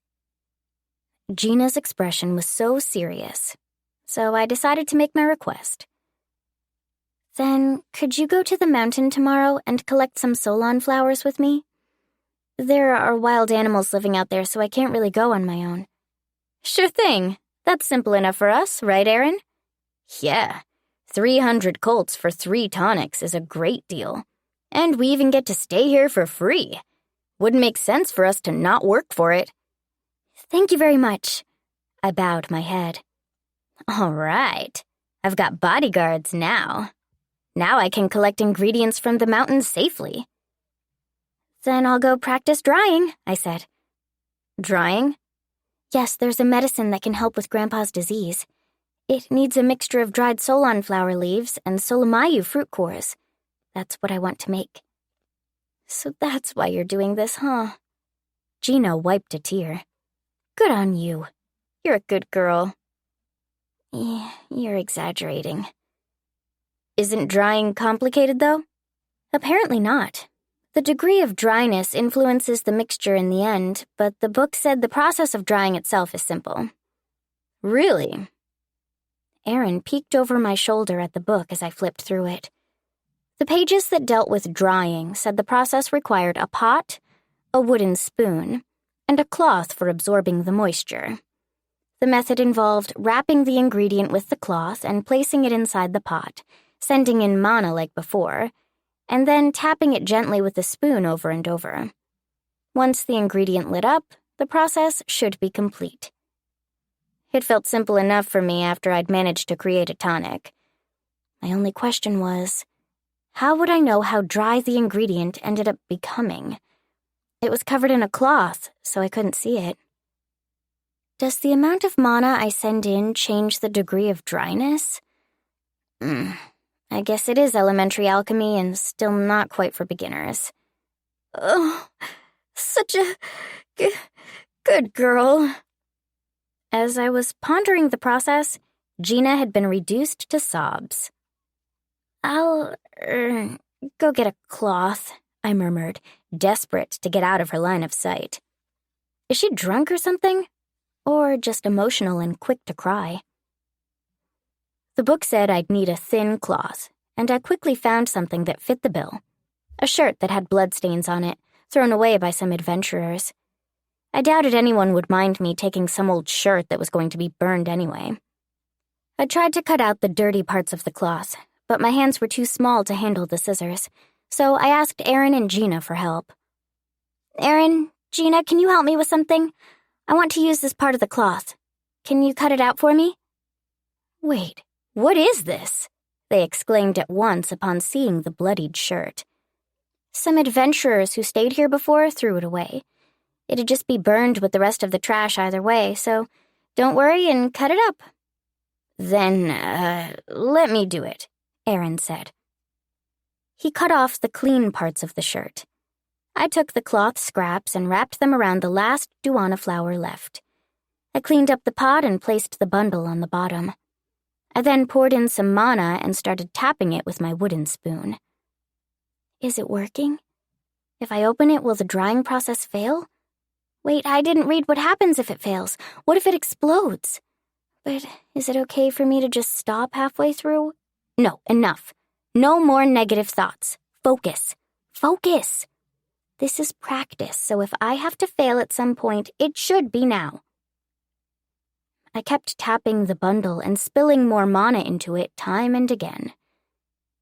Gina's expression was so serious, so I decided to make my request. Then, could you go to the mountain tomorrow and collect some Solon flowers with me? There are wild animals living out there, so I can't really go on my own. Sure thing. That's simple enough for us, right, Aaron? Yeah. 300 colts for 3 tonics is a great deal. And we even get to stay here for free. Wouldn't make sense for us to not work for it. Thank you very much. I bowed my head. All right. I've got bodyguards now. Now I can collect ingredients from the mountains safely. Then I'll go practice drying, I said. Drying? Yes, there's a medicine that can help with Grandpa's disease. It needs a mixture of dried Solon flower leaves and Solomayu fruit cores. That's what I want to make. So that's why you're doing this, huh? Gina wiped a tear. Good on you. You're a good girl. Yeah, you're exaggerating. Isn't drying complicated, though? Apparently not. The degree of dryness influences the mixture in the end, but the book said the process of drying itself is simple. Really? Aaron peeked over my shoulder at the book as I flipped through it. The pages that dealt with drying said the process required a pot, a wooden spoon, and a cloth for absorbing the moisture. The method involved wrapping the ingredient with the cloth and placing it inside the pot, sending in mana like before, and then tapping it gently with a spoon over and over. Once the ingredient lit up, the process should be complete. It felt simple enough for me after I'd managed to create a tonic. My only question was, how would I know how dry the ingredient ended up becoming? It was covered in a cloth, so I couldn't see it. Does the amount of mana I send in change the degree of dryness? I guess it is elementary alchemy and still not quite for beginners. Oh, such a good girl. As I was pondering the process, Gina had been reduced to sobs. I'll, go get a cloth, I murmured, desperate to get out of her line of sight. Is she drunk or something? Or just emotional and quick to cry? The book said I'd need a thin cloth, and I quickly found something that fit the bill. A shirt that had bloodstains on it, thrown away by some adventurers. I doubted anyone would mind me taking some old shirt that was going to be burned anyway. I tried to cut out the dirty parts of the cloth, but my hands were too small to handle the scissors, so I asked Aaron and Gina for help. Aaron, Gina, can you help me with something? I want to use this part of the cloth. Can you cut it out for me? Wait, what is this? They exclaimed at once upon seeing the bloodied shirt. Some adventurers who stayed here before threw it away. It'd just be burned with the rest of the trash either way, so don't worry and cut it up." "Then, let me do it," Aaron said. He cut off the clean parts of the shirt. I took the cloth scraps and wrapped them around the last duana flower left. I cleaned up the pot and placed the bundle on the bottom. I then poured in some mana and started tapping it with my wooden spoon. Is it working? If I open it, will the drying process fail? Wait, I didn't read what happens if it fails. What if it explodes? But is it okay for me to just stop halfway through? No, enough. No more negative thoughts. Focus. Focus. This is practice, so if I have to fail at some point, it should be now. I kept tapping the bundle and spilling more mana into it time and again.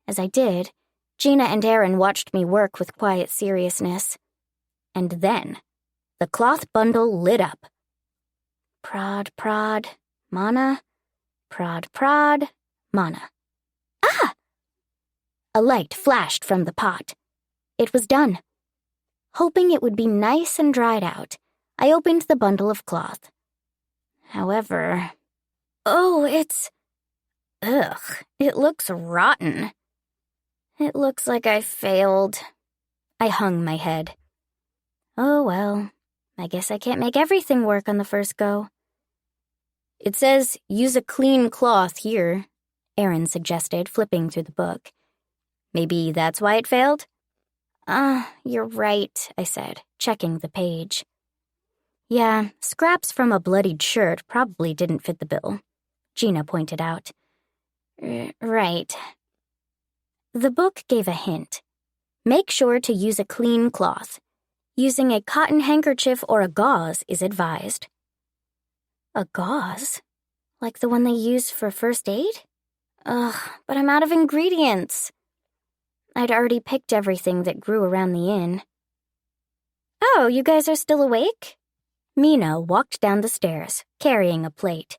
As I did, Gina and Aaron watched me work with quiet seriousness. And then, the cloth bundle lit up. Prod, prod, mana. Prod, prod, mana. Ah! A light flashed from the pot. It was done. Hoping it would be nice and dried out, I opened the bundle of cloth. However, it looks rotten. It looks like I failed. I hung my head. Oh well, I guess I can't make everything work on the first go. "It says use a clean cloth here," Aaron suggested, flipping through the book. "Maybe that's why it failed?" You're right," I said, checking the page. Yeah, scraps from a bloodied shirt probably didn't fit the bill, Gina pointed out. Right. The book gave a hint. Make sure to use a clean cloth. Using a cotton handkerchief or a gauze is advised. A gauze? Like the one they use for first aid? Ugh, but I'm out of ingredients. I'd already picked everything that grew around the inn. Oh, you guys are still awake? Mina walked down the stairs, carrying a plate.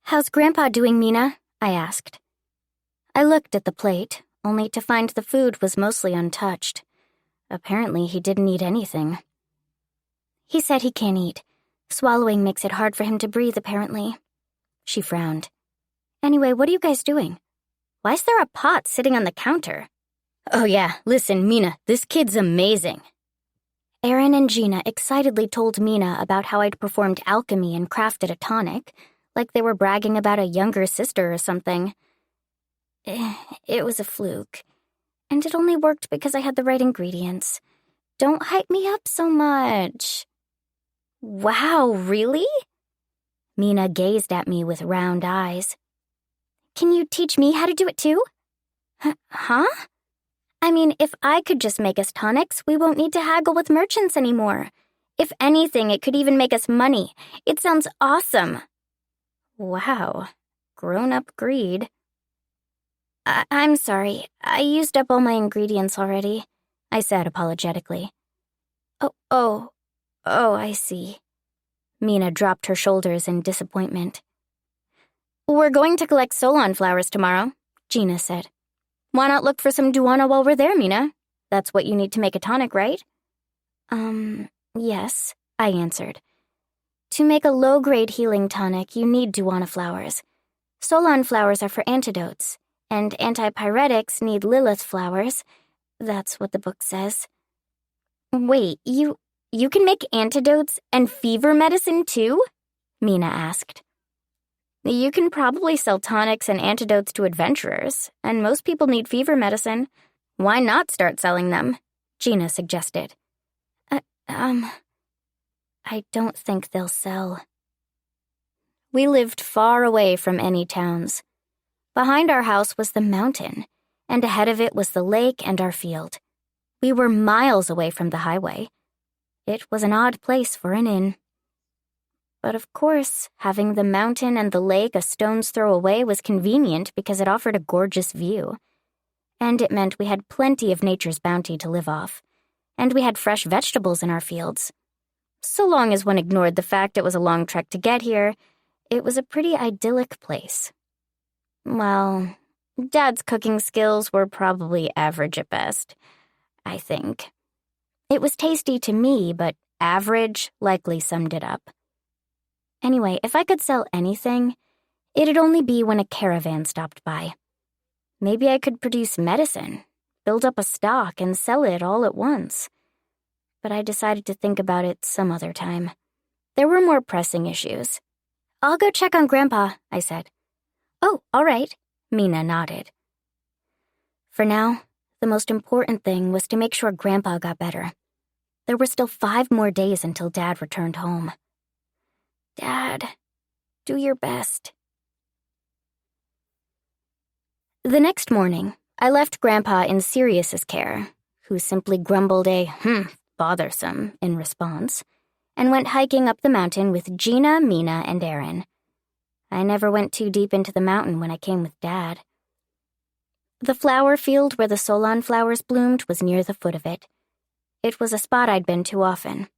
How's Grandpa doing, Mina? I asked. I looked at the plate, only to find the food was mostly untouched. Apparently, he didn't eat anything. He said he can't eat. Swallowing makes it hard for him to breathe, apparently. She frowned. Anyway, what are you guys doing? Why is there a pot sitting on the counter? Oh yeah, listen, Mina, this kid's amazing. Aaron and Gina excitedly told Mina about how I'd performed alchemy and crafted a tonic, like they were bragging about a younger sister or something. It was a fluke, and it only worked because I had the right ingredients. Don't hype me up so much. Wow, really? Mina gazed at me with round eyes. Can you teach me how to do it too? Huh? I mean, if I could just make us tonics, we won't need to haggle with merchants anymore. If anything, it could even make us money. It sounds awesome. Wow, grown-up greed. I'm sorry, I used up all my ingredients already, I said apologetically. Oh, I see. Mina dropped her shoulders in disappointment. We're going to collect Solon flowers tomorrow, Gina said. Why not look for some duana while we're there, Mina? That's what you need to make a tonic, right? Yes, I answered. To make a low-grade healing tonic, you need duana flowers. Solon flowers are for antidotes, and antipyretics need Lilith flowers. That's what the book says. Wait, you can make antidotes and fever medicine too? Mina asked. You can probably sell tonics and antidotes to adventurers, and most people need fever medicine. Why not start selling them? Gina suggested. I don't think they'll sell. We lived far away from any towns. Behind our house was the mountain, and ahead of it was the lake and our field. We were miles away from the highway. It was an odd place for an inn. But of course, having the mountain and the lake a stone's throw away was convenient because it offered a gorgeous view. And it meant we had plenty of nature's bounty to live off. And we had fresh vegetables in our fields. So long as one ignored the fact it was a long trek to get here, it was a pretty idyllic place. Well, Dad's cooking skills were probably average at best, I think. It was tasty to me, but average likely summed it up. Anyway, if I could sell anything, it'd only be when a caravan stopped by. Maybe I could produce medicine, build up a stock, and sell it all at once. But I decided to think about it some other time. There were more pressing issues. "I'll go check on Grandpa," I said. "Oh, all right," Mina nodded. For now, the most important thing was to make sure Grandpa got better. There were still 5 more days until Dad returned home. "Dad, do your best." The next morning, I left Grandpa in Sirius's care, who simply grumbled a bothersome in response, and went hiking up the mountain with Gina, Mina, and Aaron. I never went too deep into the mountain when I came with Dad. The flower field where the Solon flowers bloomed was near the foot of it. It was a spot I'd been to often.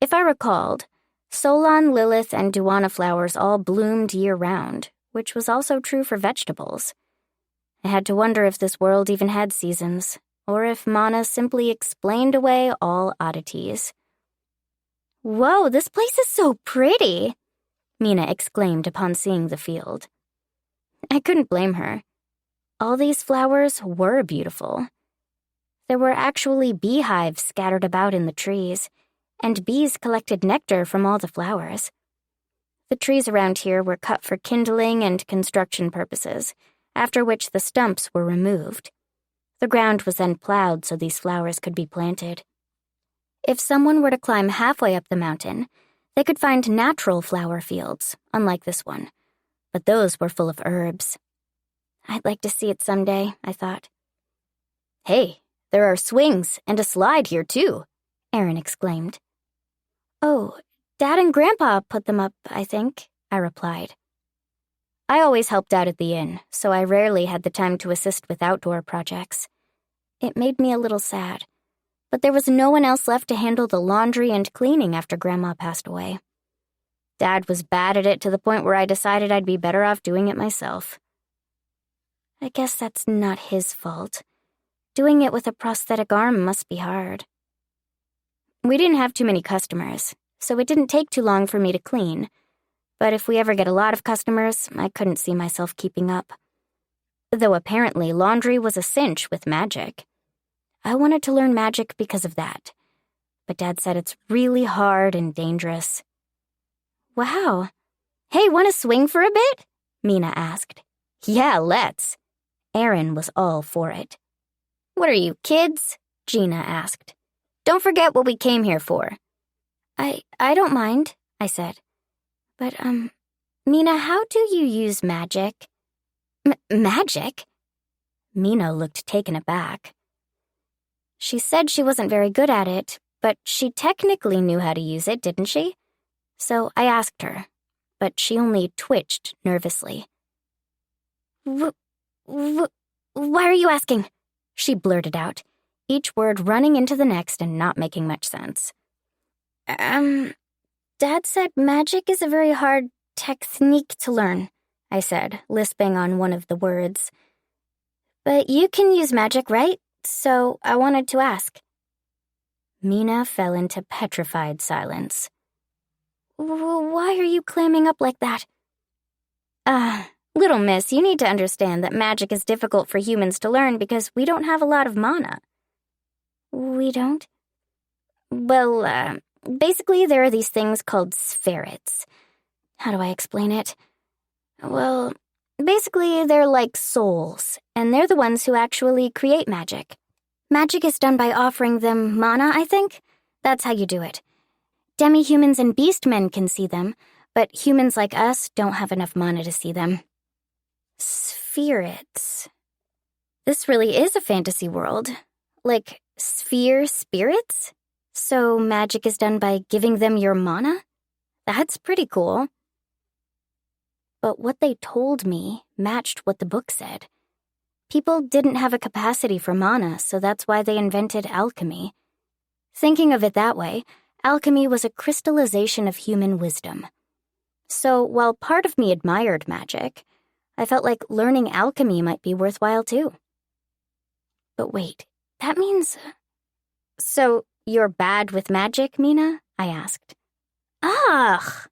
If I recalled, Solon, Lilith, and Duana flowers all bloomed year-round, which was also true for vegetables. I had to wonder if this world even had seasons, or if Mana simply explained away all oddities. "Whoa, this place is so pretty!" Mina exclaimed upon seeing the field. I couldn't blame her. All these flowers were beautiful. There were actually beehives scattered about in the trees, and bees collected nectar from all the flowers. The trees around here were cut for kindling and construction purposes, after which the stumps were removed. The ground was then plowed so these flowers could be planted. If someone were to climb halfway up the mountain, they could find natural flower fields, unlike this one, but those were full of herbs. I'd like to see it someday, I thought. "Hey, there are swings and a slide here too," Aaron exclaimed. "Oh, Dad and Grandpa put them up, I think," I replied. I always helped out at the inn, so I rarely had the time to assist with outdoor projects. It made me a little sad, but there was no one else left to handle the laundry and cleaning after Grandma passed away. Dad was bad at it to the point where I decided I'd be better off doing it myself. I guess that's not his fault. Doing it with a prosthetic arm must be hard. We didn't have too many customers, so it didn't take too long for me to clean. But if we ever get a lot of customers, I couldn't see myself keeping up. Though apparently laundry was a cinch with magic. I wanted to learn magic because of that. But Dad said it's really hard and dangerous. "Wow. Hey, want to swing for a bit?" Mina asked. "Yeah, let's." Aaron was all for it. "What are you, kids?" Gina asked. "Don't forget what we came here for." I don't mind," I said. But, Mina, how do you use magic?" Magic? Mina looked taken aback. She said she wasn't very good at it, but she technically knew how to use it, didn't she? So I asked her, but she only twitched nervously. Why are you asking?" she blurted out, each word running into the next and not making much sense. Dad said magic is a very hard technique to learn," I said, lisping on one of the words. "But you can use magic, right? So I wanted to ask." Mina fell into petrified silence. "Why are you clamming up like that?" Little miss, you need to understand that magic is difficult for humans to learn because we don't have a lot of mana." "We don't?" Well, basically there are these things called spherits. How do I explain it? Well, basically they're like souls, and they're the ones who actually create magic. Magic is done by offering them mana, I think? That's how you do it. Demi-humans and beastmen can see them, but humans like us don't have enough mana to see them. Spherits. This really is a fantasy world. Like, sphere spirits? So magic is done by giving them your mana? That's pretty cool. But what they told me matched what the book said. People didn't have a capacity for mana, so that's why they invented alchemy. Thinking of it that way, alchemy was a crystallization of human wisdom. So while part of me admired magic, I felt like learning alchemy might be worthwhile too. But wait, that means... So You're bad with magic, Mina? I asked. Ugh!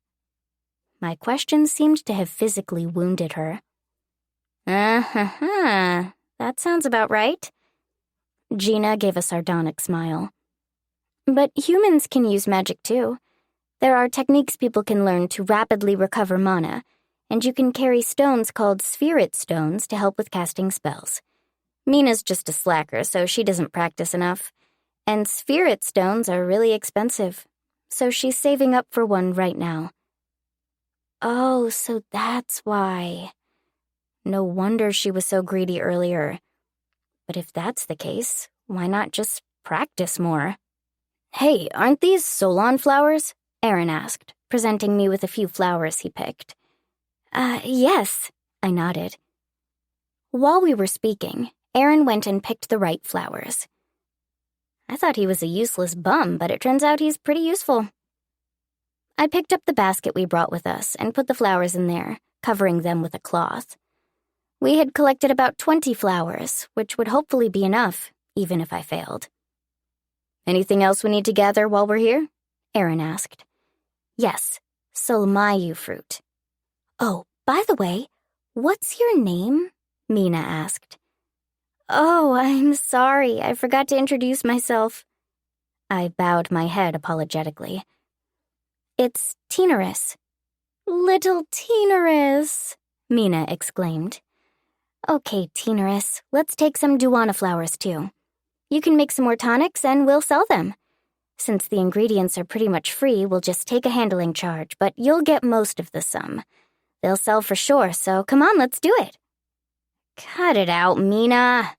My question seemed to have physically wounded her. That sounds about right. Gina gave a sardonic smile. But humans can use magic too. There are techniques people can learn to rapidly recover mana, and you can carry stones called spirit stones to help with casting spells. Mina's just a slacker, so she doesn't practice enough. And spirit stones are really expensive, so she's saving up for one right now. Oh, so that's why. No wonder she was so greedy earlier. But if that's the case, why not just practice more? Hey, aren't these Solon flowers? Aaron asked, presenting me with a few flowers he picked. Yes, I nodded. While we were speaking, Aaron went and picked the right flowers. I thought he was a useless bum, but it turns out he's pretty useful. I picked up the basket we brought with us and put the flowers in there, covering them with a cloth. We had collected about 20 flowers, which would hopefully be enough, even if I failed. Anything else we need to gather while we're here? Aaron asked. Yes, solmayu fruit. Oh, by the way, what's your name? Mina asked. Oh, I'm sorry, I forgot to introduce myself. I bowed my head apologetically. It's Tinaris. Little Tinaris, Mina exclaimed. Okay, Tinaris, let's take some Duana flowers too. You can make some more tonics and we'll sell them. Since the ingredients are pretty much free, we'll just take a handling charge, but you'll get most of the sum. They'll sell for sure, so come on, let's do it. Cut it out, Mina.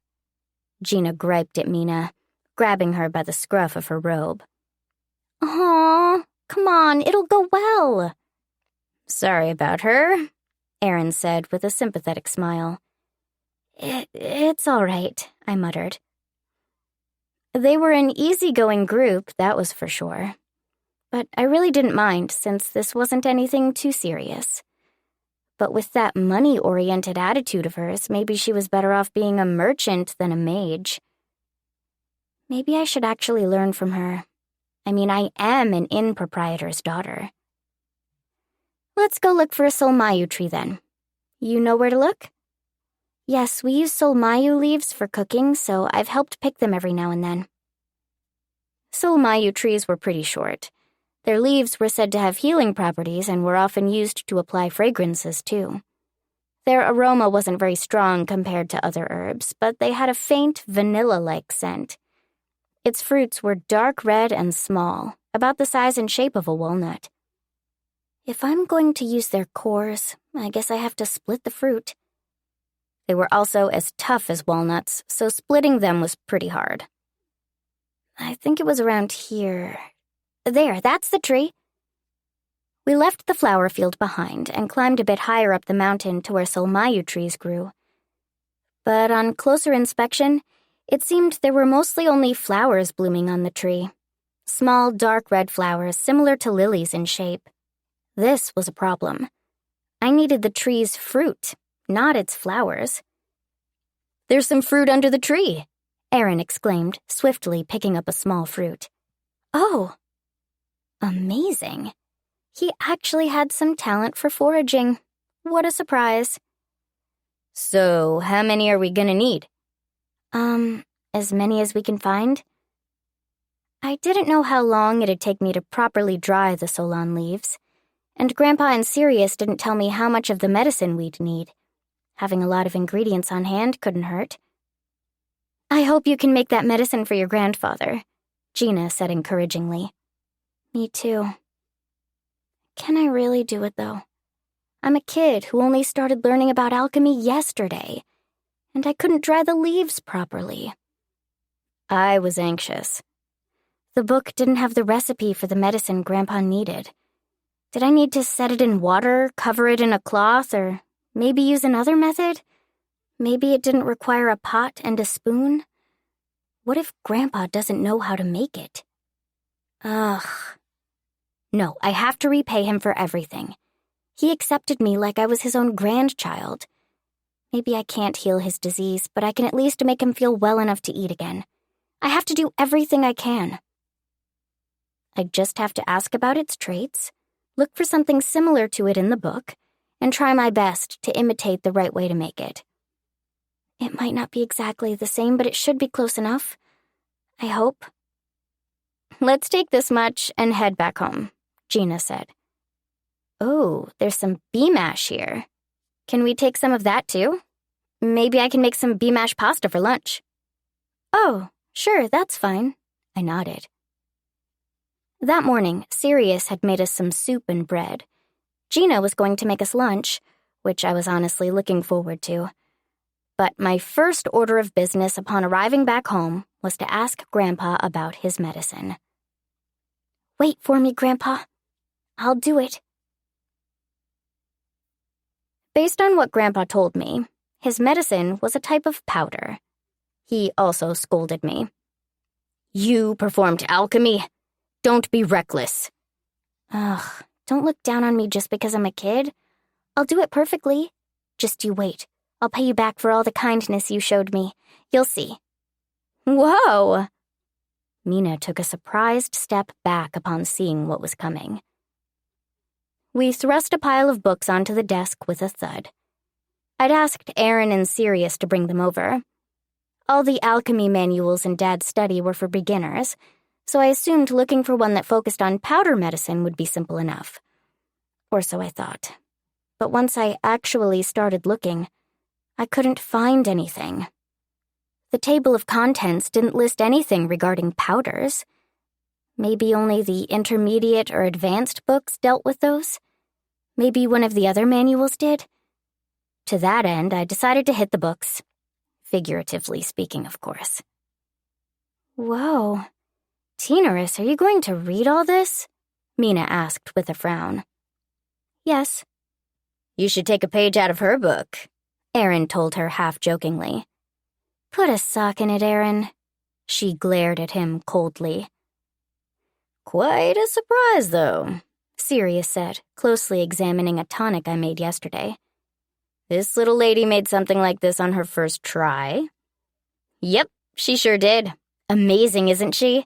Gina griped at Mina, grabbing her by the scruff of her robe. Aw, come on, it'll go well. Sorry about her, Aaron said with a sympathetic smile. It's all right, I muttered. They were an easygoing group, that was for sure. But I really didn't mind, since this wasn't anything too serious. But with that money-oriented attitude of hers, maybe she was better off being a merchant than a mage. Maybe I should actually learn from her. I mean, I am an inn proprietor's daughter. Let's go look for a solmayu tree, then. You know where to look? Yes, we use solmayu leaves for cooking, so I've helped pick them every now and then. Solmayu trees were pretty short. Their leaves were said to have healing properties and were often used to apply fragrances, too. Their aroma wasn't very strong compared to other herbs, but they had a faint, vanilla-like scent. Its fruits were dark red and small, about the size and shape of a walnut. If I'm going to use their cores, I guess I have to split the fruit. They were also as tough as walnuts, so splitting them was pretty hard. I think it was around here. There, that's the tree. We left the flower field behind and climbed a bit higher up the mountain to where solmayu trees grew. But on closer inspection, it seemed there were mostly only flowers blooming on the tree. Small, dark red flowers similar to lilies in shape. This was a problem. I needed the tree's fruit, not its flowers. There's some fruit under the tree, Aaron exclaimed, swiftly picking up a small fruit. Oh! Amazing. He actually had some talent for foraging. What a surprise. So, how many are we gonna need? As many as we can find. I didn't know how long it'd take me to properly dry the Solon leaves, and Grandpa and Sirius didn't tell me how much of the medicine we'd need. Having a lot of ingredients on hand couldn't hurt. I hope you can make that medicine for your grandfather, Gina said encouragingly. Me too. Can I really do it, though? I'm a kid who only started learning about alchemy yesterday, and I couldn't dry the leaves properly. I was anxious. The book didn't have the recipe for the medicine Grandpa needed. Did I need to set it in water, cover it in a cloth, or maybe use another method? Maybe it didn't require a pot and a spoon? What if Grandpa doesn't know how to make it? Ugh. No, I have to repay him for everything. He accepted me like I was his own grandchild. Maybe I can't heal his disease, but I can at least make him feel well enough to eat again. I have to do everything I can. I'd just have to ask about its traits, look for something similar to it in the book, and try my best to imitate the right way to make it. It might not be exactly the same, but it should be close enough. I hope. Let's take this much and head back home, Gina said. Oh, there's some bee mash here. Can we take some of that too? Maybe I can make some bee mash pasta for lunch. Oh, sure, that's fine. I nodded. That morning, Sirius had made us some soup and bread. Gina was going to make us lunch, which I was honestly looking forward to. But my first order of business upon arriving back home was to ask Grandpa about his medicine. Wait for me, Grandpa. I'll do it. Based on what Grandpa told me, his medicine was a type of powder. He also scolded me. You performed alchemy? Don't be reckless. Ugh, don't look down on me just because I'm a kid. I'll do it perfectly. Just you wait. I'll pay you back for all the kindness you showed me. You'll see. Whoa! Mina took a surprised step back upon seeing what was coming. We thrust a pile of books onto the desk with a thud. I'd asked Aaron and Sirius to bring them over. All the alchemy manuals in Dad's study were for beginners, so I assumed looking for one that focused on powder medicine would be simple enough. Or so I thought. But once I actually started looking, I couldn't find anything. The table of contents didn't list anything regarding powders. Maybe only the intermediate or advanced books dealt with those? Maybe one of the other manuals did? To that end, I decided to hit the books. Figuratively speaking, of course. Whoa. Teenerus, are you going to read all this? Mina asked with a frown. Yes. You should take a page out of her book, Aaron told her half-jokingly. Put a sock in it, Aaron. She glared at him coldly. Quite a surprise, though, Sirius said, closely examining a tonic I made yesterday. This little lady made something like this on her first try. Yep, she sure did. Amazing, isn't she?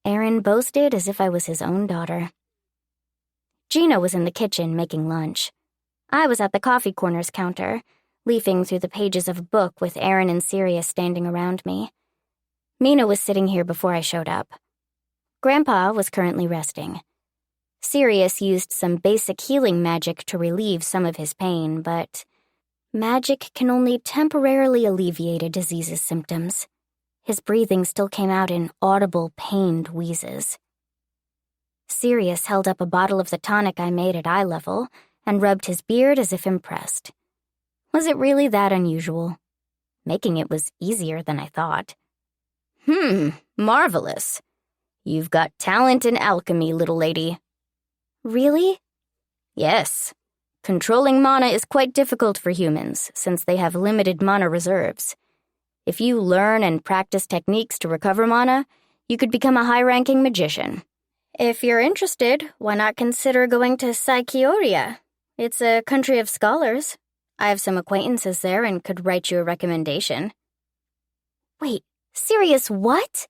Aaron boasted as if I was his own daughter. Gina was in the kitchen making lunch. I was at the coffee corner's counter, leafing through the pages of a book with Aaron and Sirius standing around me. Mina was sitting here before I showed up. Grandpa was currently resting. Sirius used some basic healing magic to relieve some of his pain, but magic can only temporarily alleviate a disease's symptoms. His breathing still came out in audible, pained wheezes. Sirius held up a bottle of the tonic I made at eye level and rubbed his beard as if impressed. Was it really that unusual? Making it was easier than I thought. Marvelous. You've got talent in alchemy, little lady. Really? Yes. Controlling mana is quite difficult for humans, since they have limited mana reserves. If you learn and practice techniques to recover mana, you could become a high-ranking magician. If you're interested, why not consider going to Psychioria? It's a country of scholars. I have some acquaintances there and could write you a recommendation. Wait, Sirius, what?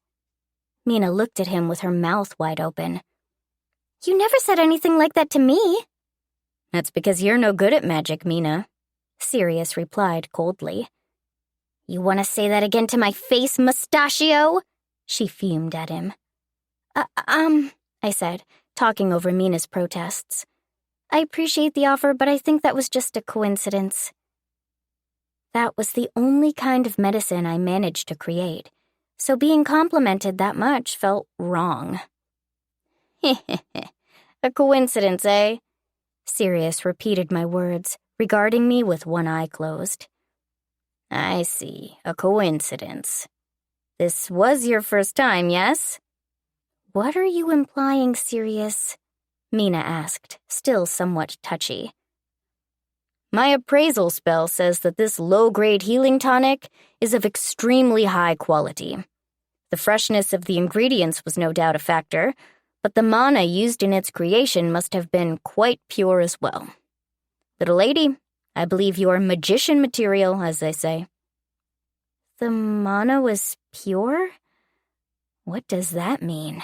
Mina looked at him with her mouth wide open. You never said anything like that to me. That's because you're no good at magic, Mina, Sirius replied coldly. You want to say that again to my face, mustachio? She fumed at him. I said, talking over Mina's protests. I appreciate the offer, but I think that was just a coincidence. That was the only kind of medicine I managed to create, so being complimented that much felt wrong. A coincidence, eh? Sirius repeated my words, regarding me with one eye closed. I see, a coincidence. This was your first time, yes? What are you implying, Sirius? Mina asked, still somewhat touchy. My appraisal spell says that this low-grade healing tonic is of extremely high quality. The freshness of the ingredients was no doubt a factor, but the mana used in its creation must have been quite pure as well. Little lady, I believe you are magician material, as they say. The mana was pure? What does that mean?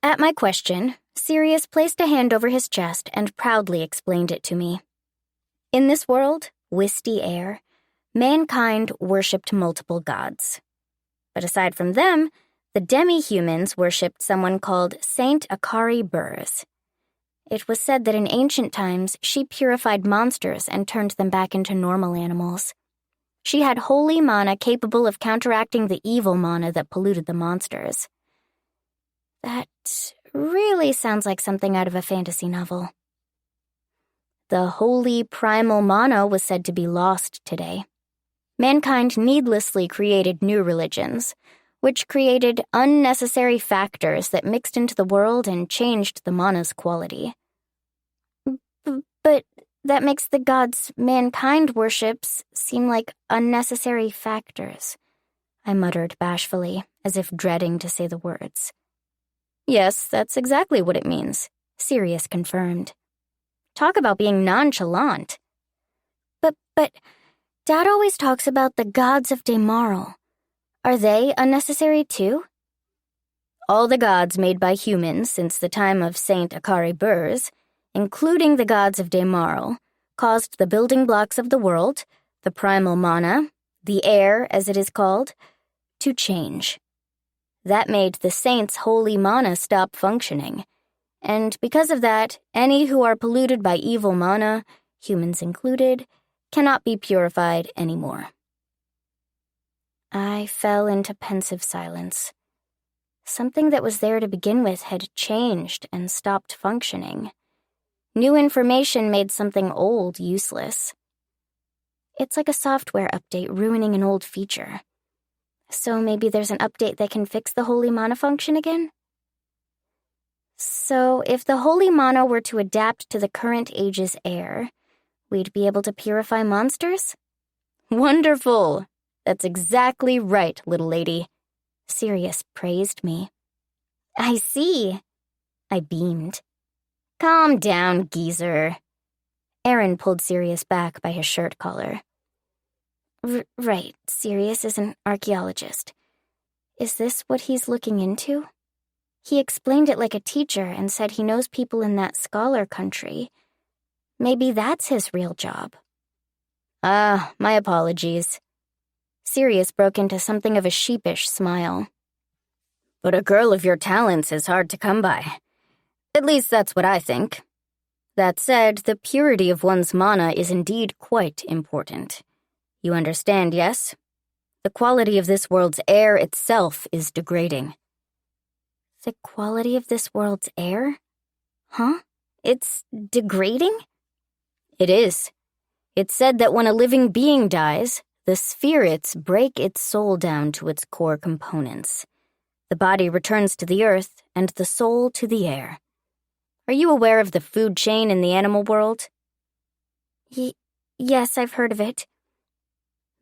At my question, Sirius placed a hand over his chest and proudly explained it to me. In this world, Wisty Air, mankind worshipped multiple gods. But aside from them, the demi-humans worshipped someone called Saint Akari Burrs. It was said that in ancient times, she purified monsters and turned them back into normal animals. She had holy mana capable of counteracting the evil mana that polluted the monsters. That really sounds like something out of a fantasy novel. The holy primal mana was said to be lost today. Mankind needlessly created new religions, which created unnecessary factors that mixed into the world and changed the mana's quality. But that makes the gods mankind worships seem like unnecessary factors, I muttered bashfully, as if dreading to say the words. Yes, that's exactly what it means, Sirius confirmed. Talk about being nonchalant. But Dad always talks about the gods of Demaral. Are they unnecessary too? All the gods made by humans since the time of Saint Akari Burrs, including the gods of Demaral, caused the building blocks of the world, the primal mana, the air as it is called, to change. That made the saints' holy mana stop functioning, and because of that, any who are polluted by evil mana, humans included, cannot be purified anymore. I fell into pensive silence. Something that was there to begin with had changed and stopped functioning. New information made something old useless. It's like a software update ruining an old feature. So maybe there's an update that can fix the holy mana function again? So if the holy mana were to adapt to the current age's air, we'd be able to purify monsters? Wonderful! That's exactly right, little lady. Sirius praised me. I see. I beamed. Calm down, geezer. Aaron pulled Sirius back by his shirt collar. Right, Sirius is an archaeologist. Is this what he's looking into? He explained it like a teacher and said he knows people in that scholar country. Maybe that's his real job. My apologies. Sirius broke into something of a sheepish smile. But a girl of your talents is hard to come by. At least that's what I think. That said, the purity of one's mana is indeed quite important. You understand, yes? The quality of this world's air itself is degrading. The quality of this world's air? Huh? It's degrading? It is. It's said that when a living being dies, the spirits break its soul down to its core components. The body returns to the earth, and the soul to the air. Are you aware of the food chain in the animal world? Yes, I've heard of it.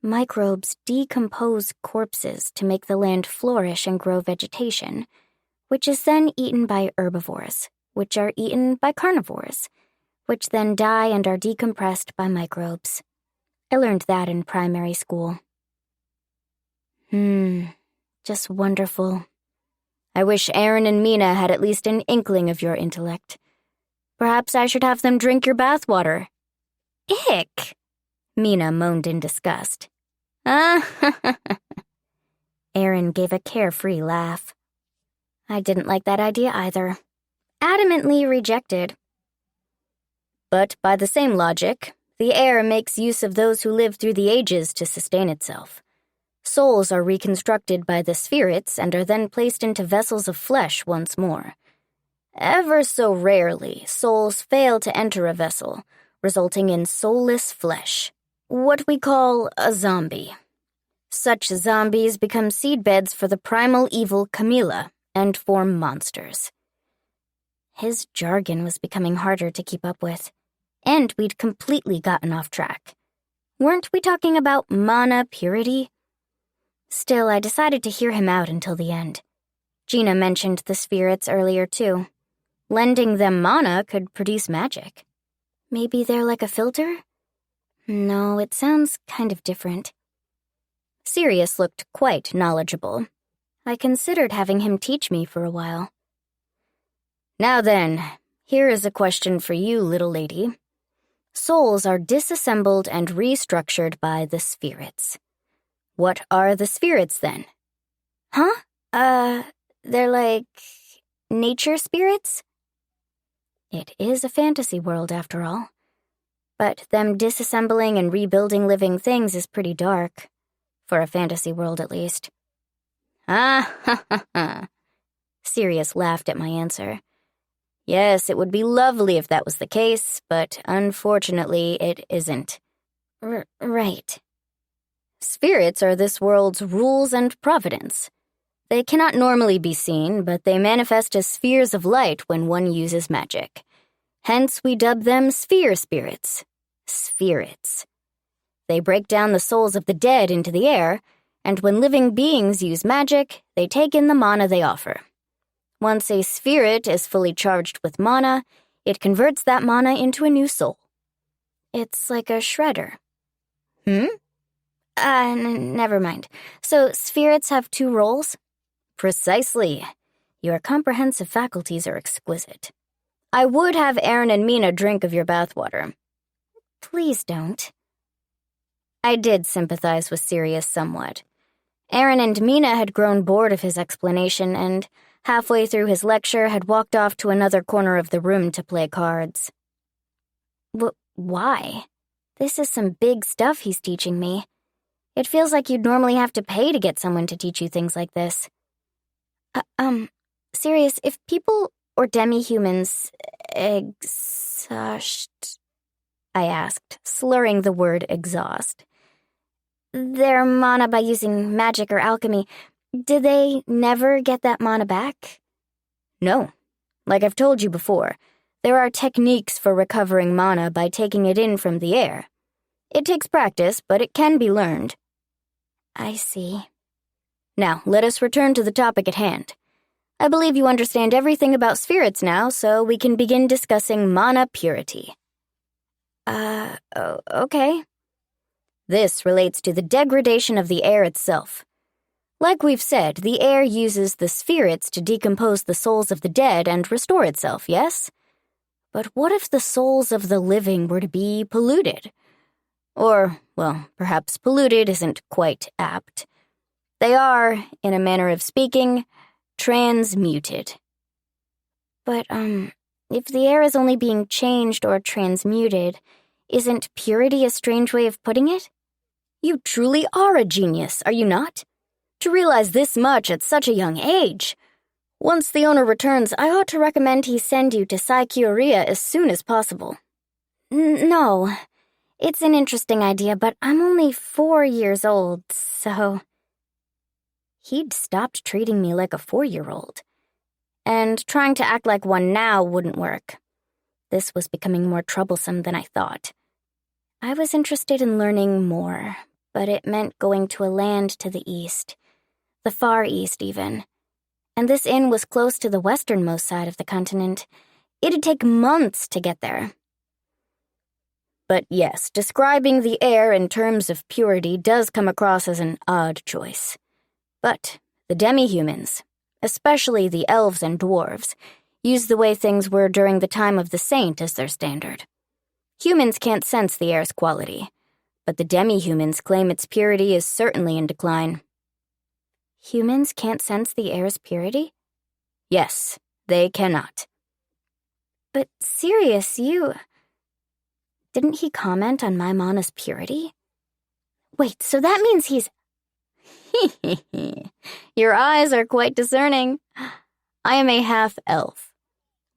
Microbes decompose corpses to make the land flourish and grow vegetation, which is then eaten by herbivores, which are eaten by carnivores, which then die and are decompressed by microbes. I learned that in primary school. Just wonderful. I wish Aaron and Mina had at least an inkling of your intellect. Perhaps I should have them drink your bathwater. Ick! Mina moaned in disgust. Aaron gave a carefree laugh. I didn't like that idea either. Adamantly rejected. But by the same logic, the air makes use of those who live through the ages to sustain itself. Souls are reconstructed by the spirits and are then placed into vessels of flesh once more. Ever so rarely, souls fail to enter a vessel, resulting in soulless flesh, what we call a zombie. Such zombies become seedbeds for the primal evil Camilla and form monsters. His jargon was becoming harder to keep up with, and we'd completely gotten off track. Weren't we talking about mana purity? Still, I decided to hear him out until the end. Gina mentioned the spirits earlier, too. Lending them mana could produce magic. Maybe they're like a filter? No, it sounds kind of different. Sirius looked quite knowledgeable. I considered having him teach me for a while. Now then, here is a question for you, little lady. Souls are disassembled and restructured by the spirits. What are the spirits, then? Huh? They're like nature spirits? It is a fantasy world, after all. But them disassembling and rebuilding living things is pretty dark. For a fantasy world, at least. Ah, ha, ha, ha. Sirius laughed at my answer. Yes, it would be lovely if that was the case, but unfortunately it isn't. Right. Spirits are this world's rules and providence. They cannot normally be seen, but they manifest as spheres of light when one uses magic. Hence, we dub them sphere spirits. Spherits. They break down the souls of the dead into the air, and when living beings use magic, they take in the mana they offer. Once a spirit is fully charged with mana, it converts that mana into a new soul. It's like a shredder. Never mind. So spirits have two roles? Precisely. Your comprehensive faculties are exquisite. I would have Aaron and Mina drink of your bathwater. Please don't. I did sympathize with Sirius somewhat. Aaron and Mina had grown bored of his explanation and, halfway through his lecture, had walked off to another corner of the room to play cards. Why? This is some big stuff he's teaching me. It feels like you'd normally have to pay to get someone to teach you things like this. Sirius, if people or demi-humans exhaust, I asked, slurring the word exhaust. their mana by using magic or alchemy, do they never get that mana back? No. Like I've told you before, there are techniques for recovering mana by taking it in from the air. It takes practice, but it can be learned. I see. Now, let us return to the topic at hand. I believe you understand everything about spirits now, so we can begin discussing mana purity. Okay. This relates to the degradation of the air itself. Like we've said, the air uses the spirits to decompose the souls of the dead and restore itself, yes? But what if the souls of the living were to be polluted? Or, well, perhaps polluted isn't quite apt. They are, in a manner of speaking, transmuted. But, if the air is only being changed or transmuted, isn't purity a strange way of putting it? You truly are a genius, are you not? To realize this much at such a young age. Once the owner returns, I ought to recommend he send you to Kiri as soon as possible. No. It's an interesting idea, but I'm only 4 years old, so... He'd stopped treating me like a 4-year-old. And trying to act like one now wouldn't work. This was becoming more troublesome than I thought. I was interested in learning more, but it meant going to a land to the east. The Far East, even. And this inn was close to the westernmost side of the continent. It'd take months to get there. But yes, describing the air in terms of purity does come across as an odd choice. But the demi-humans, especially the elves and dwarves, use the way things were during the time of the saint as their standard. Humans can't sense the air's quality, but the demi-humans claim its purity is certainly in decline. Humans can't sense the air's purity? Yes, they cannot. But Sirius, you... Didn't he comment on my mana's purity? Wait, so that means he's... Your eyes are quite discerning. I am a half-elf.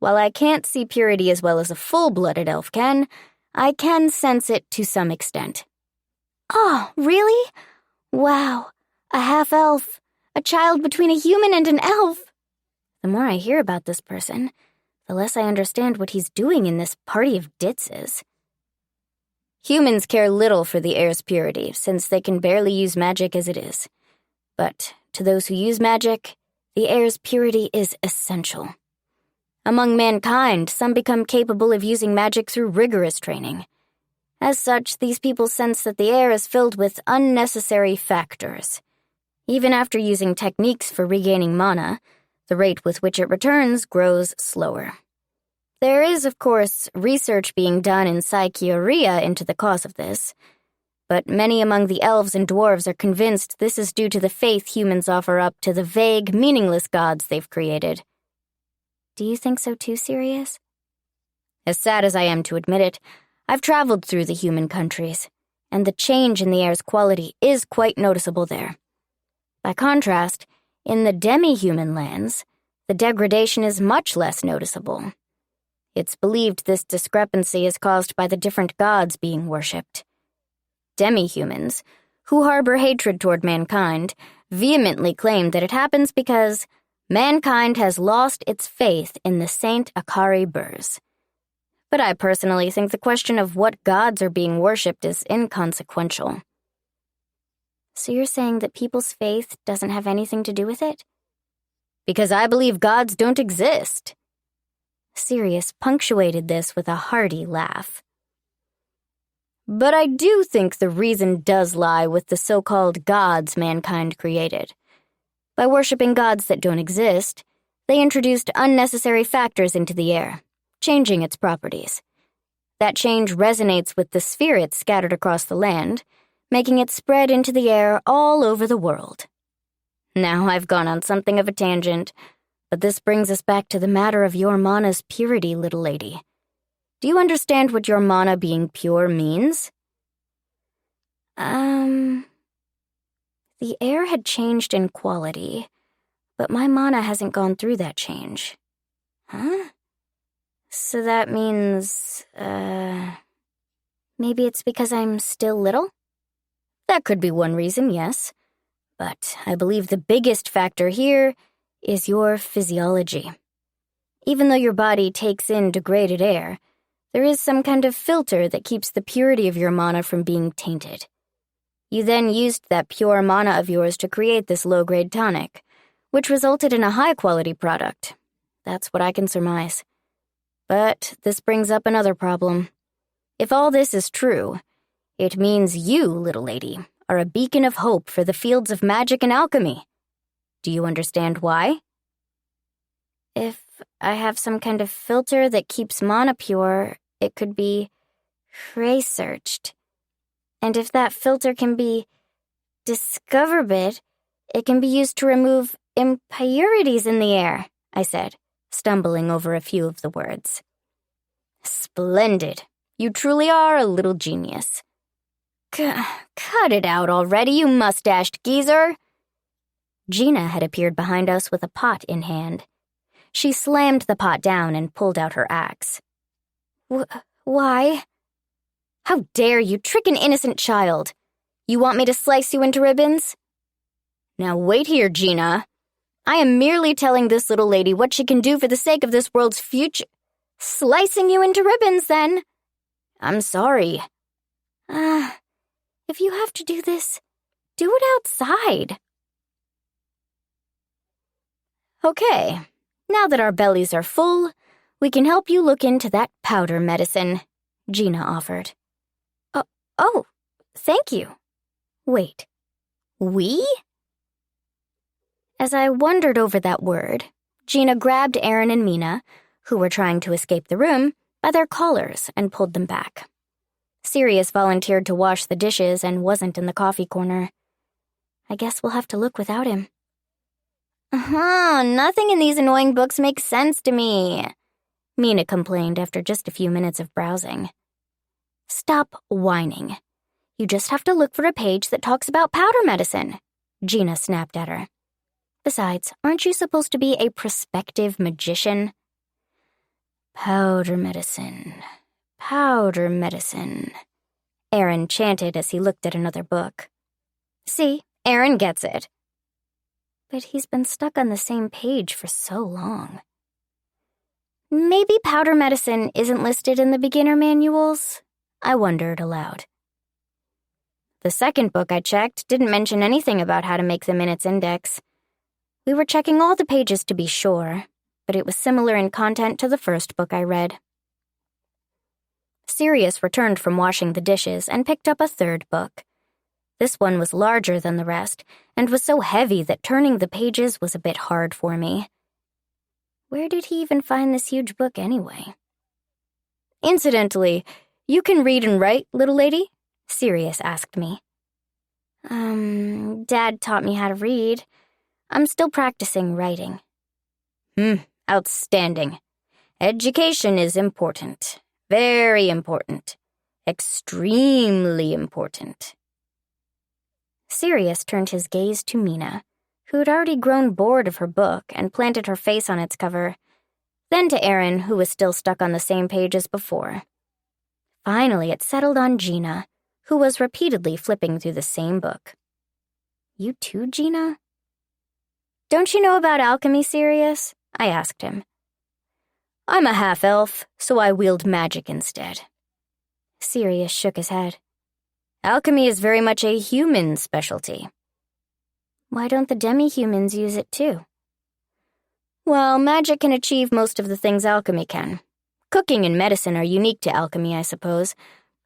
While I can't see purity as well as a full-blooded elf can, I can sense it to some extent. Oh, really? Wow, a half-elf. A child between a human and an elf. The more I hear about this person, the less I understand what he's doing in this party of ditzes. Humans care little for the air's purity, since they can barely use magic as it is. But to those who use magic, the air's purity is essential. Among mankind, some become capable of using magic through rigorous training. As such, these people sense that the air is filled with unnecessary factors. Even after using techniques for regaining mana, The rate with which it returns grows slower. There is, of course, research being done in Kiri into the cause of this, but many among the elves and dwarves are convinced this is due to the faith humans offer up to the vague, meaningless gods they've created. Do you think so too, Sirius? As sad as I am to admit it, I've traveled through the human countries, and the change in the air's quality is quite noticeable there. By contrast, in the demi-human lands, the degradation is much less noticeable. It's believed this discrepancy is caused by the different gods being worshipped. Demi-humans, who harbor hatred toward mankind, vehemently claim that it happens because mankind has lost its faith in the Saint Akari Burs. But I personally think the question of what gods are being worshipped is inconsequential. So you're saying that people's faith doesn't have anything to do with it? Because I believe gods don't exist. Sirius punctuated this with a hearty laugh. But I do think the reason does lie with the so-called gods mankind created. By worshipping gods that don't exist, they introduced unnecessary factors into the air, changing its properties. That change resonates with the spirits scattered across the land, making it spread into the air all over the world. Now I've gone on something of a tangent, but this brings us back to the matter of your mana's purity, little lady. Do you understand what your mana being pure means? The air had changed in quality, but my mana hasn't gone through that change. Huh? So that means, maybe it's because I'm still little? That could be one reason, yes. But I believe the biggest factor here is your physiology. Even though your body takes in degraded air, there is some kind of filter that keeps the purity of your mana from being tainted. You then used that pure mana of yours to create this low-grade tonic, which resulted in a high-quality product. That's what I can surmise. But this brings up another problem. If all this is true, it means you, little lady, are a beacon of hope for the fields of magic and alchemy. Do you understand why? If I have some kind of filter that keeps mana pure, it could be researched. And if that filter can be discovered, it can be used to remove impurities in the air, I said, stumbling over a few of the words. Splendid. You truly are a little genius. Cut it out already, you mustached geezer. Gina had appeared behind us with a pot in hand. She slammed the pot down and pulled out her axe. Why? How dare you trick an innocent child? You want me to slice you into ribbons? Now wait here, Gina. I am merely telling this little lady what she can do for the sake of this world's future. Slicing you into ribbons, then. I'm sorry. If you have to do this, do it outside. Okay, now that our bellies are full, we can help you look into that powder medicine, Gina offered. Oh, thank you. Wait, we? As I wondered over that word, Gina grabbed Aaron and Mina, who were trying to escape the room, by their collars and pulled them back. Sirius volunteered to wash the dishes and wasn't in the coffee corner. I guess we'll have to look without him. Nothing in these annoying books makes sense to me, Mina complained after just a few minutes of browsing. Stop whining. You just have to look for a page that talks about powder medicine, Gina snapped at her. Besides, aren't you supposed to be a prospective magician? Powder medicine, Aaron chanted as he looked at another book. See, Aaron gets it. But he's been stuck on the same page for so long. Maybe powder medicine isn't listed in the beginner manuals? I wondered aloud. The second book I checked didn't mention anything about how to make them in its index. We were checking all the pages to be sure, but it was similar in content to the first book I read. Sirius returned from washing the dishes and picked up a third book. This one was larger than the rest and was so heavy that turning the pages was a bit hard for me. Where did he even find this huge book anyway? Incidentally, you can read and write, little lady? Sirius asked me. Dad taught me how to read. I'm still practicing writing. Outstanding. Education is important. Very important. Extremely important. Sirius turned his gaze to Mina, who'd already grown bored of her book and planted her face on its cover, then to Aaron, who was still stuck on the same page as before. Finally, it settled on Gina, who was repeatedly flipping through the same book. You too, Gina? Don't you know about alchemy, Sirius? I asked him. I'm a half-elf, so I wield magic instead. Sirius shook his head. Alchemy is very much a human specialty. Why don't the demi-humans use it too? Well, magic can achieve most of the things alchemy can. Cooking and medicine are unique to alchemy, I suppose,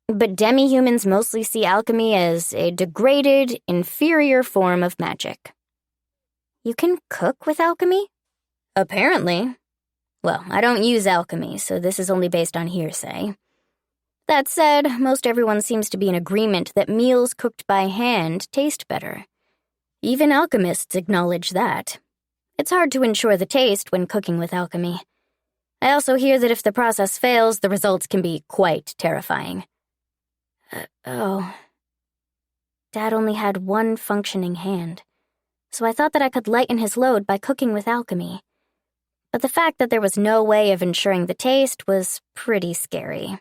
but demi-humans mostly see alchemy as a degraded, inferior form of magic. You can cook with alchemy? Apparently. Well, I don't use alchemy, so this is only based on hearsay. That said, most everyone seems to be in agreement that meals cooked by hand taste better. Even alchemists acknowledge that. It's hard to ensure the taste when cooking with alchemy. I also hear that if the process fails, the results can be quite terrifying. Dad only had one functioning hand, so I thought that I could lighten his load by cooking with alchemy. But the fact that there was no way of ensuring the taste was pretty scary.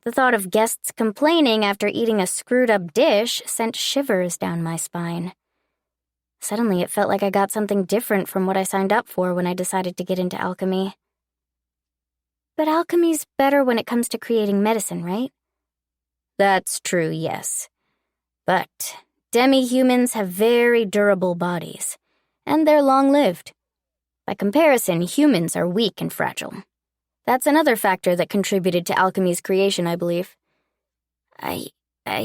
The thought of guests complaining after eating a screwed-up dish sent shivers down my spine. Suddenly, it felt like I got something different from what I signed up for when I decided to get into alchemy. But alchemy's better when it comes to creating medicine, right? That's true, yes. But demi-humans have very durable bodies, and they're long-lived. By comparison, humans are weak and fragile. That's another factor that contributed to alchemy's creation, I believe. I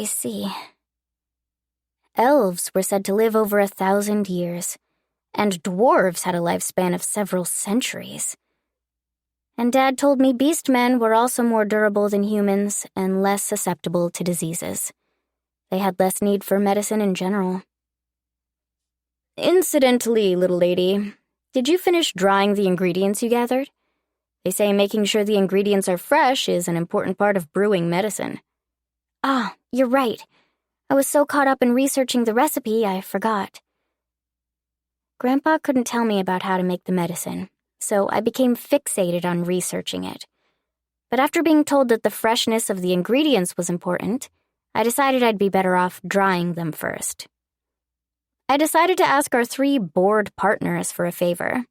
see. Elves were said to live over 1,000 years, and dwarves had a lifespan of several centuries. And Dad told me beastmen were also more durable than humans and less susceptible to diseases. They had less need for medicine in general. Incidentally, little lady, did you finish drying the ingredients you gathered? They say making sure the ingredients are fresh is an important part of brewing medicine. You're right. I was so caught up in researching the recipe, I forgot. Grandpa couldn't tell me about how to make the medicine, so I became fixated on researching it. But after being told that the freshness of the ingredients was important, I decided I'd be better off drying them first. I decided to ask our 3 bored partners for a favor.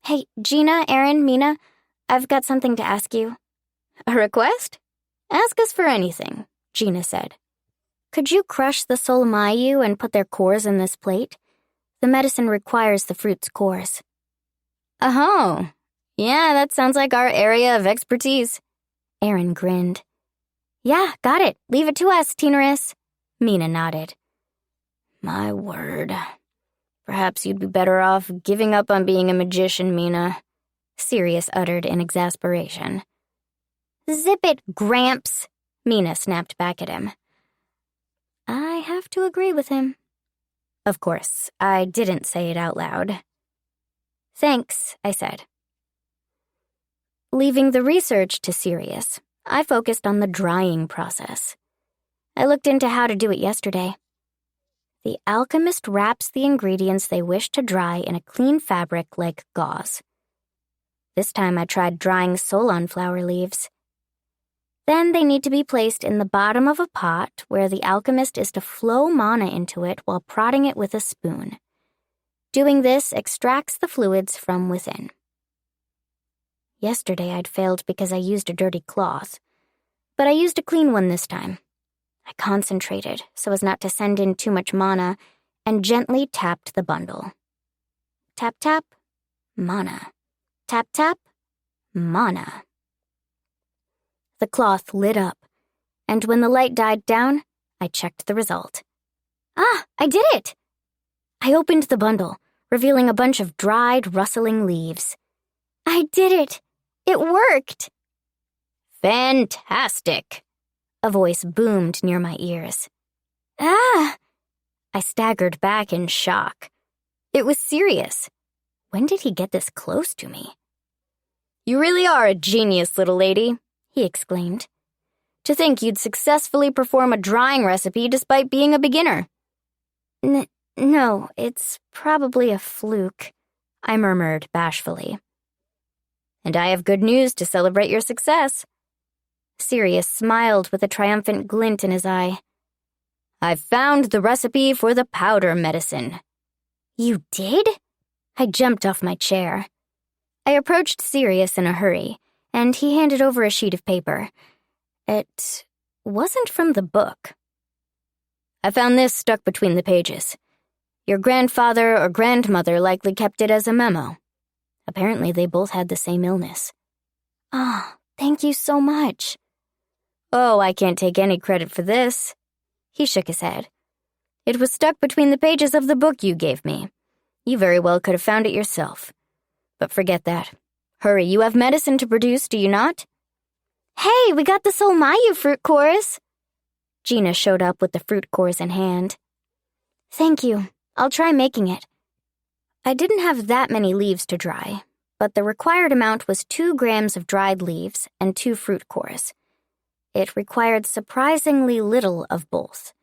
Hey, Gina, Aaron, Mina, I've got something to ask you. A request? Ask us for anything, Gina said. Could you crush the solmayu and put their cores in this plate? The medicine requires the fruit's cores. Oh, yeah, that sounds like our area of expertise. Aaron grinned. Yeah, got it. Leave it to us, Teenerus. Mina nodded. My word. Perhaps you'd be better off giving up on being a magician, Mina, Sirius uttered in exasperation. Zip it, Gramps, Mina snapped back at him. I have to agree with him. Of course, I didn't say it out loud. Thanks, I said. Leaving the research to Sirius, I focused on the drying process. I looked into how to do it yesterday. The alchemist wraps the ingredients they wish to dry in a clean fabric like gauze. This time I tried drying solon flower leaves. Then they need to be placed in the bottom of a pot where the alchemist is to flow mana into it while prodding it with a spoon. Doing this extracts the fluids from within. Yesterday I'd failed because I used a dirty cloth, but I used a clean one this time. I concentrated so as not to send in too much mana and gently tapped the bundle. Tap, tap, mana. Tap, tap, mana. The cloth lit up, and when the light died down, I checked the result. I did it! I opened the bundle, revealing a bunch of dried, rustling leaves. I did it! It worked! Fantastic! A voice boomed near my ears. Ah! I staggered back in shock. It was Sirius. When did he get this close to me? You really are a genius, little lady, he exclaimed. To think you'd successfully perform a drying recipe despite being a beginner. No, it's probably a fluke, I murmured bashfully. And I have good news to celebrate your success. Sirius smiled with a triumphant glint in his eye. I've found the recipe for the powder medicine. You did? I jumped off my chair. I approached Sirius in a hurry, and he handed over a sheet of paper. It wasn't from the book. I found this stuck between the pages. Your grandfather or grandmother likely kept it as a memo. Apparently they both had the same illness. Oh, thank you so much. Oh, I can't take any credit for this. He shook his head. It was stuck between the pages of the book you gave me. You very well could have found it yourself. But forget that. Hurry, you have medicine to produce, do you not? Hey, we got the Solmayu fruit cores. Gina showed up with the fruit cores in hand. Thank you. I'll try making it. I didn't have that many leaves to dry, but the required amount was 2 grams of dried leaves and 2 fruit cores. It required surprisingly little of both.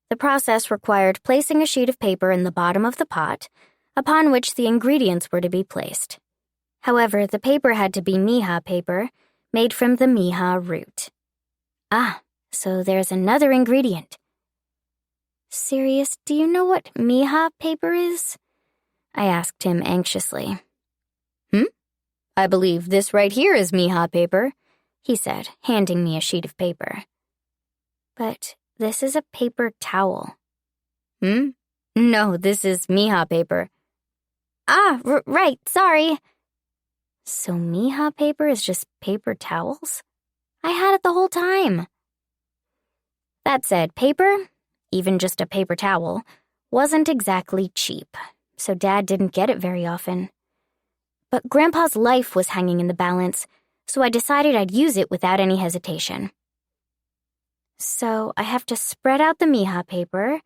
The process required placing a sheet of paper in the bottom of the pot, upon which the ingredients were to be placed. However, the paper had to be miha paper, made from the miha root. Ah, so there's another ingredient. Sirius, do you know what miha paper is? I asked him anxiously. I believe this right here is miha paper, he said, handing me a sheet of paper. But this is a paper towel. No, this is miha paper. Ah, right, sorry. So miha paper is just paper towels? I had it the whole time. That said, paper, even just a paper towel, wasn't exactly cheap, so Dad didn't get it very often. But Grandpa's life was hanging in the balance, so I decided I'd use it without any hesitation. So I have to spread out the miha paper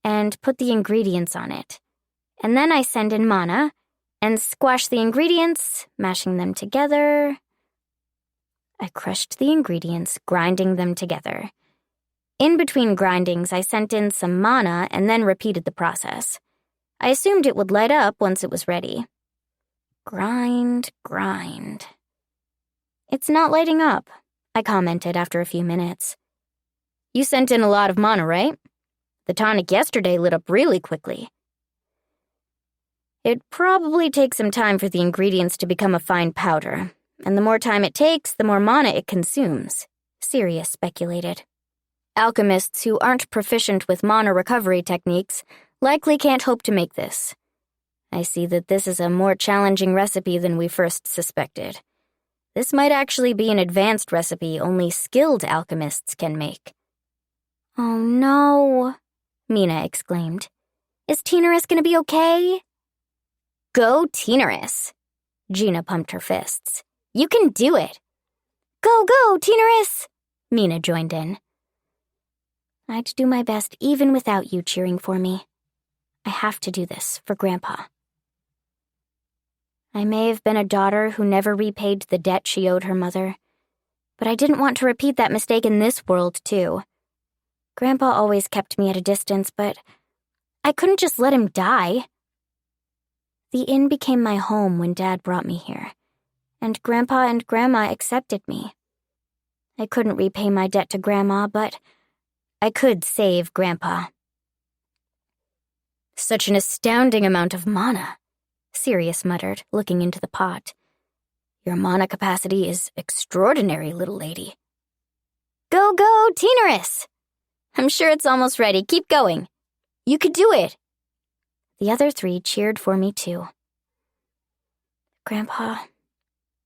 and put the ingredients on it. And then I send in mana and squash the ingredients, mashing them together. I crushed the ingredients, grinding them together. In between grindings, I sent in some mana and then repeated the process. I assumed it would light up once it was ready. Grind. It's not lighting up, I commented after a few minutes. You sent in a lot of mana, right? The tonic yesterday lit up really quickly. It probably takes some time for the ingredients to become a fine powder, and the more time it takes, the more mana it consumes, Sirius speculated. Alchemists who aren't proficient with mana recovery techniques likely can't hope to make this. I see that this is a more challenging recipe than we first suspected. This might actually be an advanced recipe only skilled alchemists can make. Oh no, Mina exclaimed. Is Tinaris gonna be okay? Go, Tinaris. Gina pumped her fists. You can do it. Go, Tinaris, Mina joined in. I'd do my best even without you cheering for me. I have to do this for Grandpa. I may have been a daughter who never repaid the debt she owed her mother, but I didn't want to repeat that mistake in this world, too. Grandpa always kept me at a distance, but I couldn't just let him die. The inn became my home when Dad brought me here, and Grandpa and Grandma accepted me. I couldn't repay my debt to Grandma, but I could save Grandpa. Such an astounding amount of mana, Sirius muttered, looking into the pot. Your mana capacity is extraordinary, little lady. Go, Tinaris! I'm sure it's almost ready. Keep going. You could do it. The other 3 cheered for me, too. Grandpa,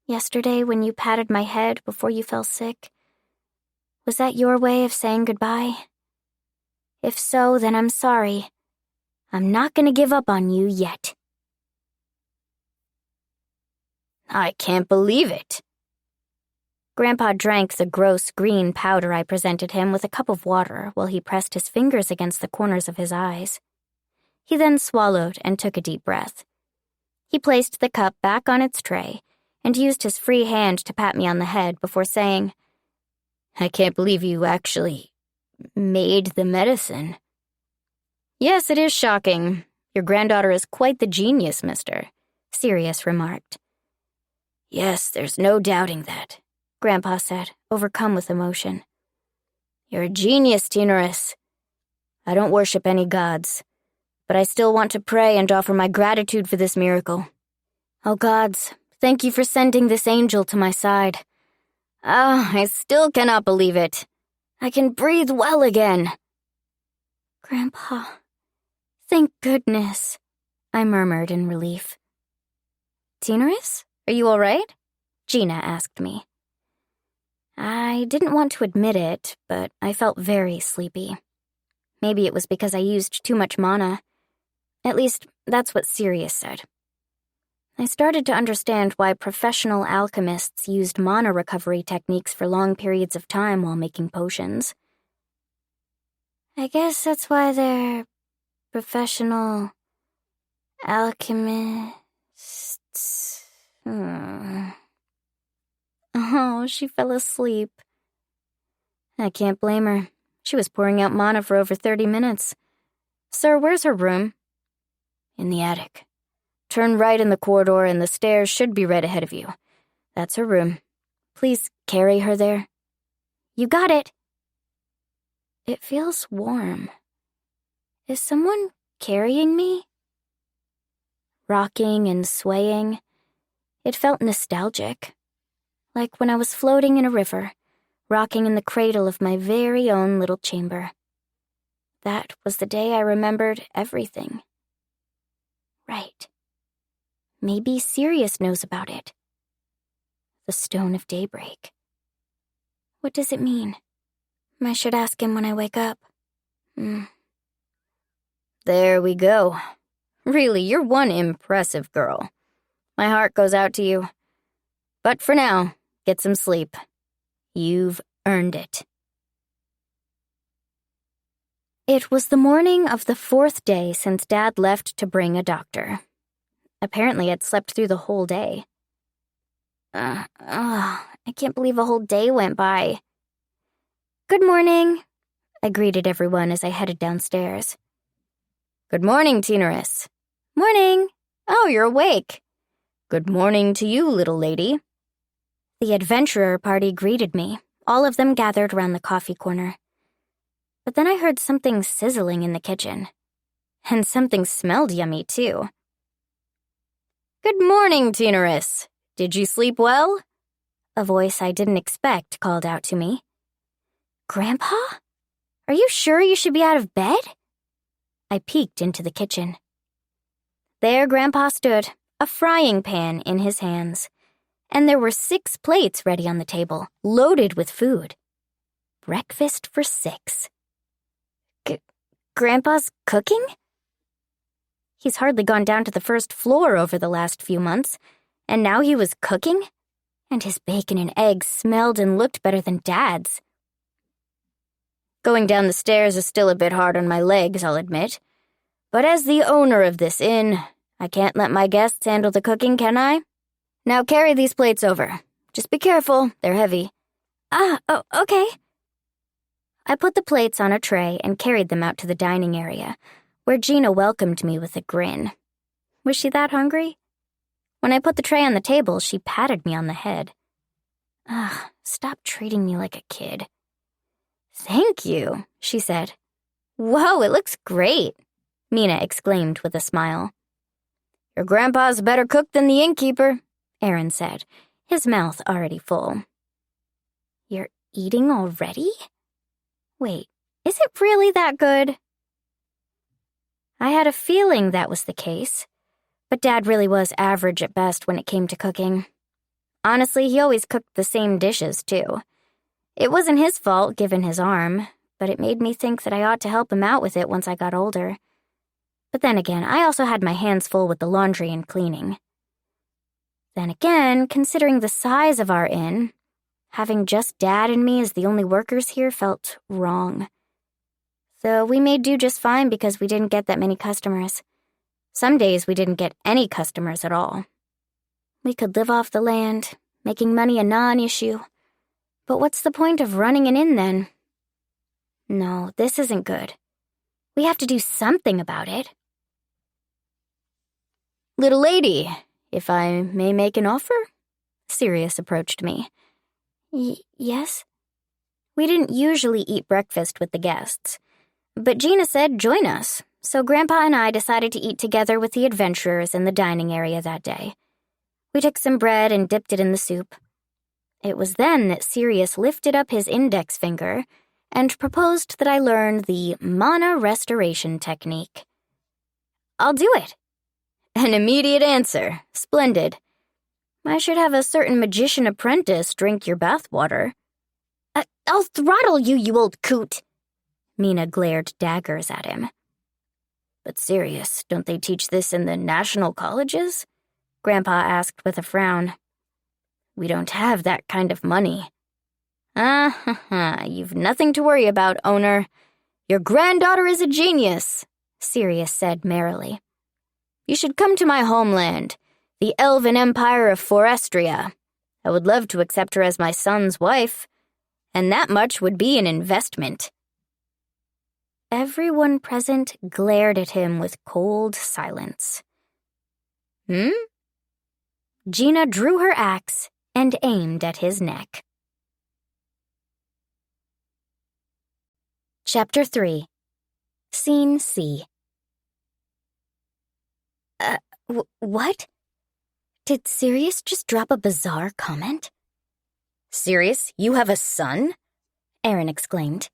yesterday when you patted my head before you fell sick, was that your way of saying goodbye? If so, then I'm sorry. I'm not gonna give up on you yet. I can't believe it. Grandpa drank the gross green powder I presented him with a cup of water while he pressed his fingers against the corners of his eyes. He then swallowed and took a deep breath. He placed the cup back on its tray and used his free hand to pat me on the head before saying, I can't believe you actually made the medicine. Yes, it is shocking. Your granddaughter is quite the genius, mister, Sirius remarked. Yes, there's no doubting that, Grandpa said, overcome with emotion. You're a genius, Teenerus. I don't worship any gods, but I still want to pray and offer my gratitude for this miracle. Oh, gods, thank you for sending this angel to my side. I still cannot believe it. I can breathe well again. Grandpa, thank goodness, I murmured in relief. Teenerus, are you all right? Gina asked me. I didn't want to admit it, but I felt very sleepy. Maybe it was because I used too much mana. At least, that's what Sirius said. I started to understand why professional alchemists used mana recovery techniques for long periods of time while making potions. I guess that's why they're professional alchemists. Oh, she fell asleep. I can't blame her. She was pouring out mana for over 30 minutes. Sir, where's her room? In the attic. Turn right in the corridor and the stairs should be right ahead of you. That's her room. Please carry her there. You got it. It feels warm. Is someone carrying me? Rocking and swaying. It felt nostalgic. Like when I was floating in a river, rocking in the cradle of my very own little chamber. That was the day I remembered everything. Right. Maybe Sirius knows about it. The Stone of Daybreak. What does it mean? I should ask him when I wake up. There we go. Really, you're one impressive girl. My heart goes out to you. But for now, get some sleep. You've earned it. It was the morning of the 4th day since Dad left to bring a doctor. Apparently, I'd slept through the whole day. I can't believe a whole day went by. Good morning, I greeted everyone as I headed downstairs. Good morning, Teenerus. Morning. Oh, you're awake. Good morning to you, little lady. The adventurer party greeted me, all of them gathered around the coffee corner. But then I heard something sizzling in the kitchen. And something smelled yummy, too. Good morning, Teenerus. Did you sleep well? A voice I didn't expect called out to me. Grandpa? Are you sure you should be out of bed? I peeked into the kitchen. There Grandpa stood, a frying pan in his hands. And there were 6 plates ready on the table, loaded with food. Breakfast for 6. Grandpa's cooking? He's hardly gone down to the first floor over the last few months, and now he was cooking? And his bacon and eggs smelled and looked better than Dad's. Going down the stairs is still a bit hard on my legs, I'll admit. But as the owner of this inn, I can't let my guests handle the cooking, can I? Now carry these plates over. Just be careful, they're heavy. Oh, okay. I put the plates on a tray and carried them out to the dining area, where Gina welcomed me with a grin. Was she that hungry? When I put the tray on the table, she patted me on the head. Stop treating me like a kid. Thank you, she said. Whoa, it looks great, Mina exclaimed with a smile. Your grandpa's a better cook than the innkeeper, Aaron said, his mouth already full. You're eating already? Wait, is it really that good? I had a feeling that was the case, but Dad really was average at best when it came to cooking. Honestly, he always cooked the same dishes, too. It wasn't his fault, given his arm, but it made me think that I ought to help him out with it once I got older. But then again, I also had my hands full with the laundry and cleaning. Then again, considering the size of our inn, having just Dad and me as the only workers here felt wrong. So we made do just fine because we didn't get that many customers. Some days we didn't get any customers at all. We could live off the land, making money a non-issue. But what's the point of running an inn then? No, this isn't good. We have to do something about it. Little lady, if I may make an offer? Sirius approached me. Yes? We didn't usually eat breakfast with the guests, but Gina said join us, so Grandpa and I decided to eat together with the adventurers in the dining area that day. We took some bread and dipped it in the soup. It was then that Sirius lifted up his index finger and proposed that I learn the mana restoration technique. I'll do it. An immediate answer. Splendid. I should have a certain magician apprentice drink your bathwater. I'll throttle you, you old coot. Mina glared daggers at him. But Sirius, don't they teach this in the national colleges? Grandpa asked with a frown. We don't have that kind of money. You've nothing to worry about, owner. Your granddaughter is a genius, Sirius said merrily. You should come to my homeland, the Elven Empire of Forestria. I would love to accept her as my son's wife, and that much would be an investment. Everyone present glared at him with cold silence. Gina drew her axe and aimed at his neck. Chapter 3. Scene C. What? Did Sirius just drop a bizarre comment? Sirius, you have a son? Aaron exclaimed.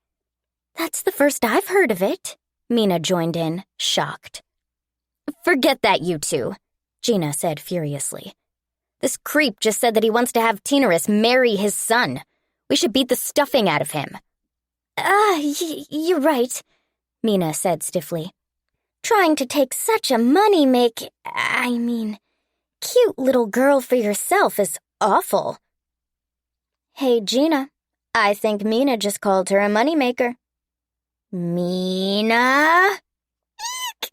That's the first I've heard of it. Mina joined in, shocked. Forget that, you two, Gina said furiously. This creep just said that he wants to have Tinaris marry his son. We should beat the stuffing out of him. You're right, Mina said stiffly. Trying to take such a cute little girl for yourself is awful. Hey, Gina, I think Mina just called her a moneymaker. Mina? Eek!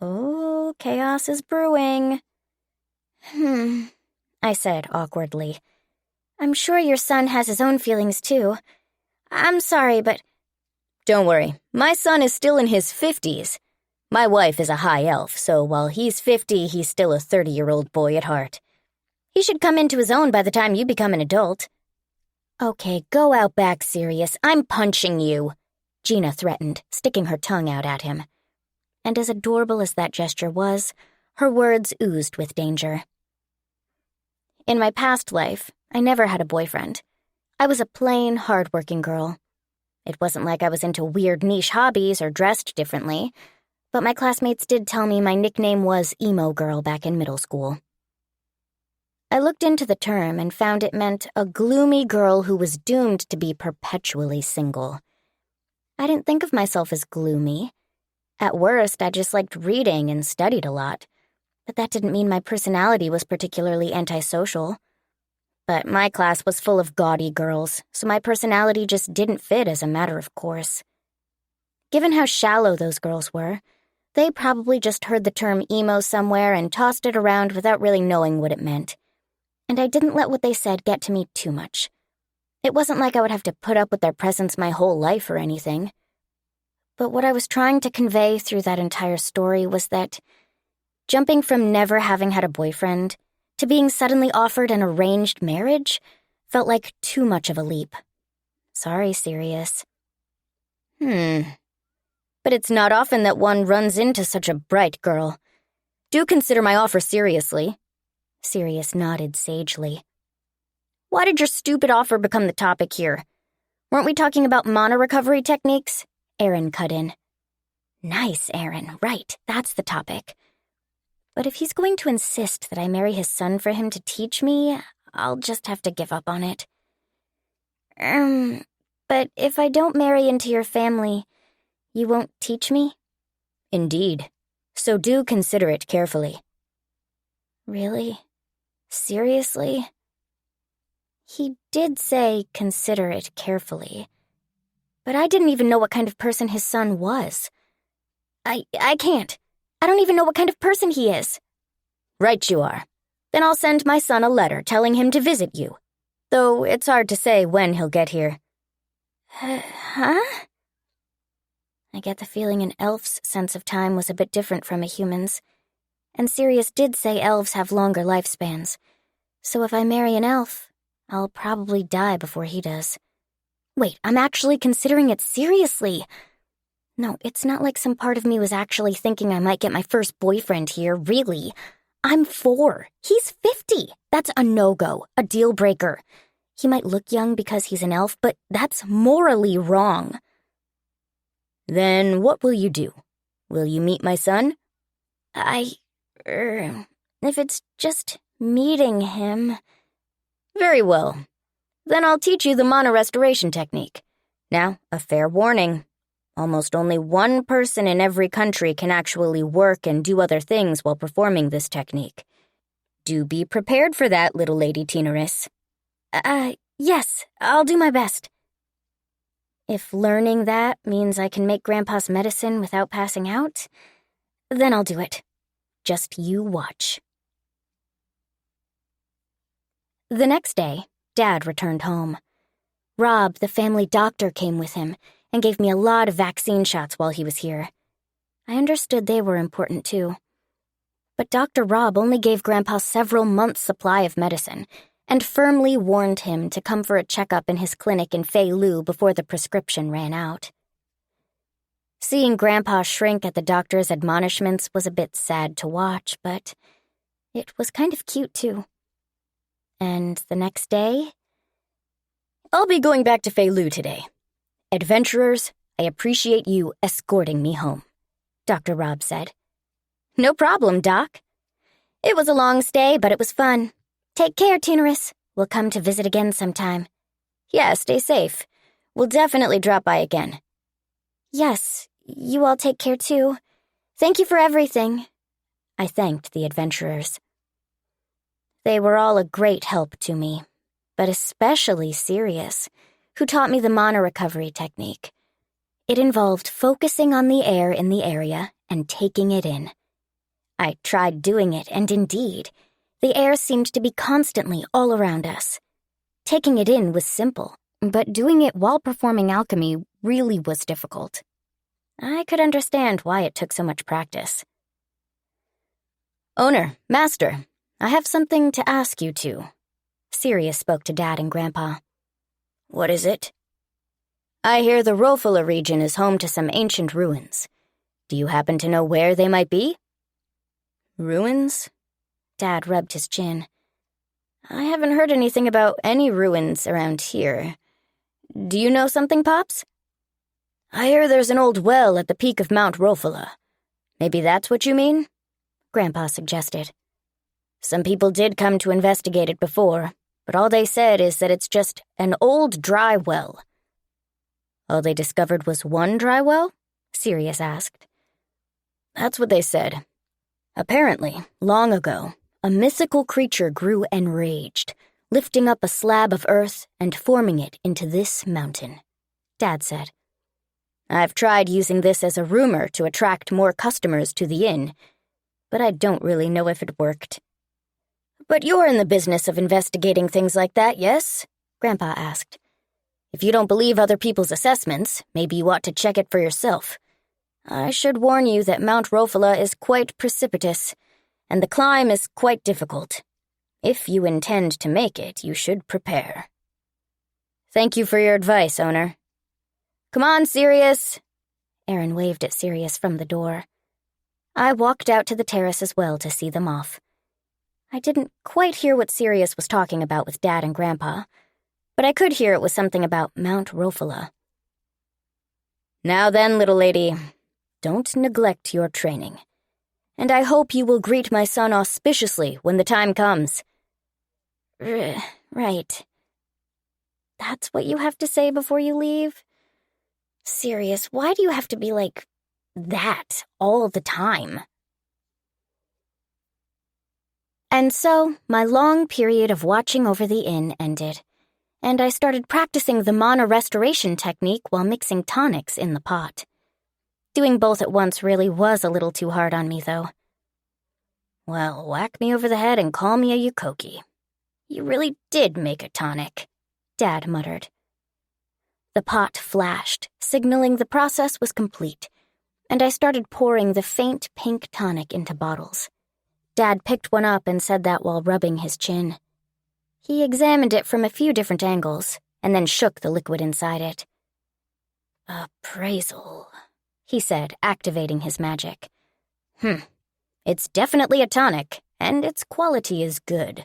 Oh, chaos is brewing. I said awkwardly. I'm sure your son has his own feelings too. I'm sorry, but... Don't worry, my son is still in his 50s. My wife is a high elf, so while he's 50, he's still a 30-year-old boy at heart. He should come into his own by the time you become an adult. Okay, go out back, Sirius. I'm punching you, Gina threatened, sticking her tongue out at him. And as adorable as that gesture was, her words oozed with danger. In my past life, I never had a boyfriend. I was a plain, hard-working girl. It wasn't like I was into weird niche hobbies or dressed differently, but my classmates did tell me my nickname was Emo Girl back in middle school. I looked into the term and found it meant a gloomy girl who was doomed to be perpetually single. I didn't think of myself as gloomy. At worst, I just liked reading and studied a lot. But that didn't mean my personality was particularly antisocial. But my class was full of gaudy girls, so my personality just didn't fit as a matter of course. Given how shallow those girls were, they probably just heard the term emo somewhere and tossed it around without really knowing what it meant. And I didn't let what they said get to me too much. It wasn't like I would have to put up with their presence my whole life or anything. But what I was trying to convey through that entire story was that jumping from never having had a boyfriend to being suddenly offered an arranged marriage felt like too much of a leap. Sorry, Sirius. But it's not often that one runs into such a bright girl. Do consider my offer seriously. Sirius nodded sagely. Why did your stupid offer become the topic here? Weren't we talking about mana recovery techniques? Aaron cut in. Nice, Aaron. Right, that's the topic. But if he's going to insist that I marry his son for him to teach me, I'll just have to give up on it. But if I don't marry into your family, you won't teach me? Indeed. So do consider it carefully. Really? Seriously? He did say consider it carefully. But I didn't even know what kind of person his son was. I can't. I don't even know what kind of person he is. Right you are. Then I'll send my son a letter telling him to visit you. Though it's hard to say when he'll get here. Huh? I get the feeling an elf's sense of time was a bit different from a human's. And Sirius did say elves have longer lifespans. So if I marry an elf, I'll probably die before he does. Wait, I'm actually considering it seriously. No, it's not like some part of me was actually thinking I might get my first boyfriend here, really. I'm 4. He's 50. That's a no-go, a deal breaker. He might look young because he's an elf, but that's morally wrong. Then what will you do? Will you meet my son? If it's just meeting him... Very well. Then I'll teach you the mana restoration technique. Now, a fair warning. Almost only one person in every country can actually work and do other things while performing this technique. Do be prepared for that, little Lady Tinaris. Yes, I'll do my best. If learning that means I can make Grandpa's medicine without passing out, then I'll do it. Just you watch. The next day, Dad returned home. Rob, the family doctor, came with him and gave me a lot of vaccine shots while he was here. I understood they were important too. But Dr. Rob only gave Grandpa several months' supply of medicine and firmly warned him to come for a checkup in his clinic in Fei Lu before the prescription ran out. Seeing Grandpa shrink at the doctor's admonishments was a bit sad to watch, but it was kind of cute too. And the next day... I'll be going back to Fei Lu today. Adventurers, I appreciate you escorting me home, Dr. Rob said. No problem, Doc. It was a long stay, but it was fun. Take care, Tinaris. We'll come to visit again sometime. Yeah, stay safe. We'll definitely drop by again. Yes, you all take care too. Thank you for everything. I thanked the adventurers. They were all a great help to me, but especially Sirius, who taught me the mana recovery technique. It involved focusing on the air in the area and taking it in. I tried doing it, and indeed, the air seemed to be constantly all around us. Taking it in was simple, but doing it while performing alchemy really was difficult. I could understand why it took so much practice. Owner, Master, I have something to ask you two. Sirius spoke to Dad and Grandpa. What is it? I hear the Rofula region is home to some ancient ruins. Do you happen to know where they might be? Ruins? Dad rubbed his chin. I haven't heard anything about any ruins around here. Do you know something, Pops? I hear there's an old well at the peak of Mount Rofula. Maybe that's what you mean? Grandpa suggested. Some people did come to investigate it before, but all they said is that it's just an old dry well. All they discovered was one dry well? Sirius asked. That's what they said. Apparently, long ago, a mythical creature grew enraged, lifting up a slab of earth and forming it into this mountain, Dad said. I've tried using this as a rumor to attract more customers to the inn, but I don't really know if it worked. But you're in the business of investigating things like that, yes? Grandpa asked. If you don't believe other people's assessments, maybe you ought to check it for yourself. I should warn you that Mount Rofula is quite precipitous, and the climb is quite difficult. If you intend to make it, you should prepare. Thank you for your advice, Owner. Come on, Sirius. Aaron waved at Sirius from the door. I walked out to the terrace as well to see them off. I didn't quite hear what Sirius was talking about with Dad and Grandpa, but I could hear it was something about Mount Rofula. Now then, little lady, don't neglect your training, and I hope you will greet my son auspiciously when the time comes. Right. That's what you have to say before you leave? Sirius, why do you have to be like that all the time? And so, my long period of watching over the inn ended, and I started practicing the mana restoration technique while mixing tonics in the pot. Doing both at once really was a little too hard on me, though. Well, whack me over the head and call me a Yukoki. You really did make a tonic, Dad muttered. The pot flashed, signaling the process was complete, and I started pouring the faint pink tonic into bottles. Dad picked one up and said that while rubbing his chin. He examined it from a few different angles, and then shook the liquid inside it. Appraisal, he said, activating his magic. It's definitely a tonic, and its quality is good.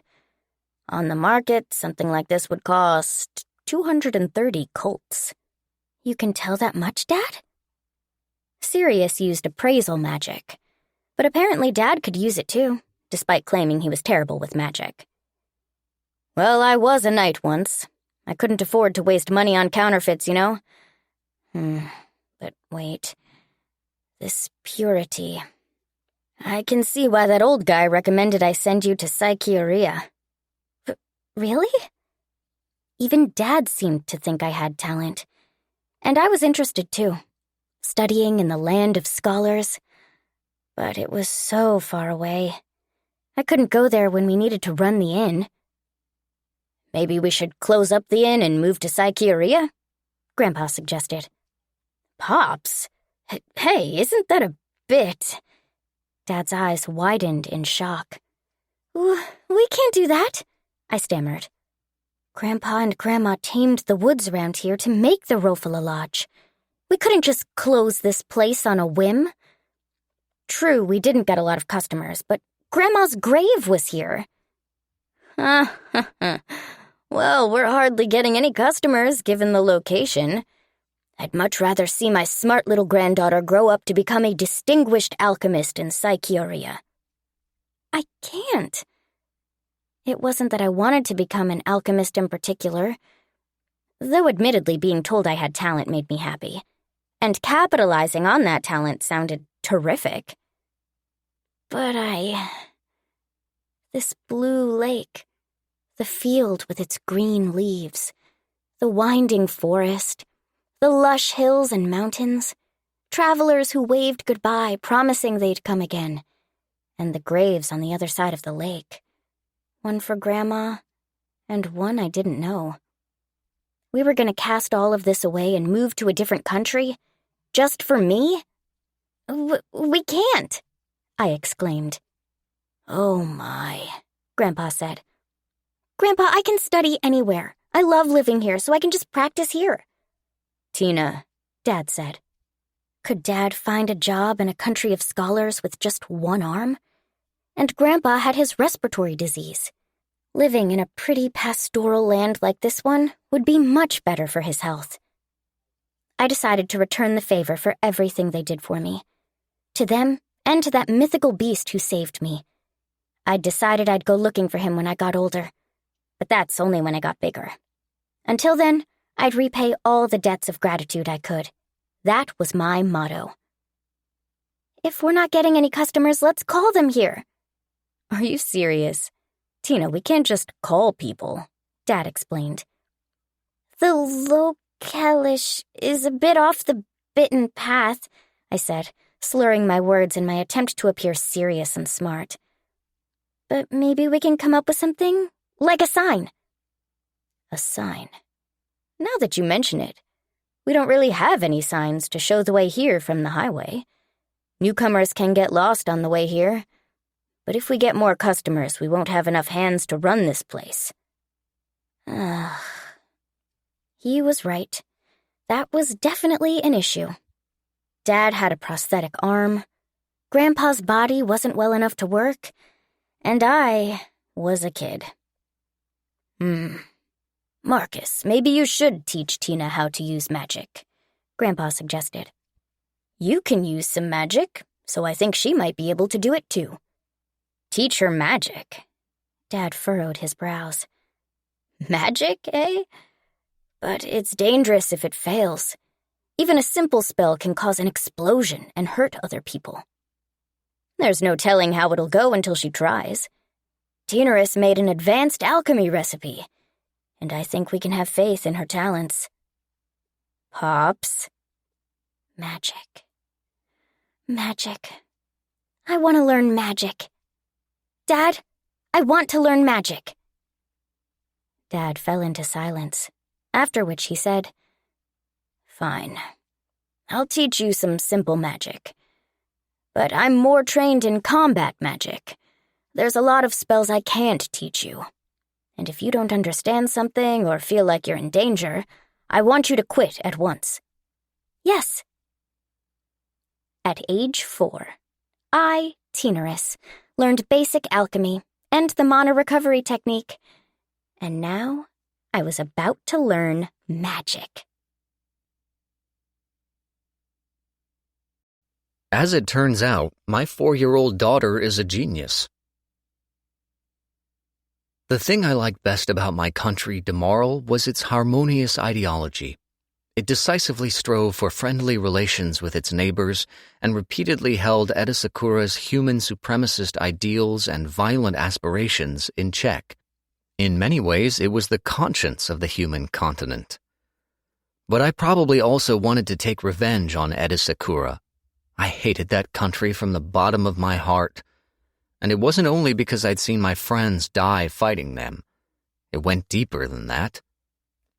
On the market, something like this would cost 230 colts. You can tell that much, Dad? Sirius used appraisal magic, but apparently Dad could use it too, despite claiming he was terrible with magic. Well, I was a knight once. I couldn't afford to waste money on counterfeits, you know? But wait. This purity. I can see why that old guy recommended I send you to Kiri. Really? Even Dad seemed to think I had talent. And I was interested too, studying in the land of scholars. But it was so far away. I couldn't go there when we needed to run the inn. Maybe we should close up the inn and move to Kiri? Grandpa suggested. Pops? Hey, isn't that a bit... Dad's eyes widened in shock. We can't do that, I stammered. Grandpa and Grandma tamed the woods around here to make the Rofala Lodge. We couldn't just close this place on a whim. True, we didn't get a lot of customers, but Grandma's grave was here. Well, we're hardly getting any customers, given the location. I'd much rather see my smart little granddaughter grow up to become a distinguished alchemist in Kiri. I can't. It wasn't that I wanted to become an alchemist in particular, though admittedly being told I had talent made me happy, and capitalizing on that talent sounded terrific. But this blue lake, the field with its green leaves, the winding forest, the lush hills and mountains, travelers who waved goodbye, promising they'd come again, and the graves on the other side of the lake. One for Grandma, and one I didn't know. We were going to cast all of this away and move to a different country? Just for me? We can't, I exclaimed. Oh my, Grandpa said. Grandpa, I can study anywhere. I love living here, so I can just practice here. Tina, Dad said. Could Dad find a job in a country of scholars with just one arm? And Grandpa had his respiratory disease. Living in a pretty pastoral land like this one would be much better for his health. I decided to return the favor for everything they did for me. To them, and to that mythical beast who saved me. I'd decided I'd go looking for him when I got older. But that's only when I got bigger. Until then, I'd repay all the debts of gratitude I could. That was my motto. If we're not getting any customers, let's call them here. Are you serious? Tina, we can't just call people, Dad explained. The localish is a bit off the beaten path, I said, slurring my words in my attempt to appear serious and smart. But maybe we can come up with something, like a sign. A sign? Now that you mention it, we don't really have any signs to show the way here from the highway. Newcomers can get lost on the way here. But if we get more customers, we won't have enough hands to run this place. He was right. That was definitely an issue. Dad had a prosthetic arm. Grandpa's body wasn't well enough to work. And I was a kid. Marcus, maybe you should teach Tina how to use magic, Grandpa suggested. You can use some magic, so I think she might be able to do it too. Teach her magic. Dad furrowed his brows. Magic, eh? But it's dangerous if it fails. Even a simple spell can cause an explosion and hurt other people. There's no telling how it'll go until she tries. Tinaris made an advanced alchemy recipe, and I think we can have faith in her talents. Pops? Magic. Magic. I want to learn magic. Dad, I want to learn magic. Dad fell into silence, after which he said, "Fine. I'll teach you some simple magic. But I'm more trained in combat magic. There's a lot of spells I can't teach you. And if you don't understand something or feel like you're in danger, I want you to quit at once." Yes. At age 4, I, Tinaris, learned basic alchemy and the mana recovery technique. And now I was about to learn magic. As it turns out, my 4-year-old daughter is a genius. The thing I liked best about my country, Demarl, was its harmonious ideology. It decisively strove for friendly relations with its neighbors and repeatedly held Edisakura's human supremacist ideals and violent aspirations in check. In many ways, it was the conscience of the human continent. But I probably also wanted to take revenge on Edisakura. I hated that country from the bottom of my heart. And it wasn't only because I'd seen my friends die fighting them. It went deeper than that.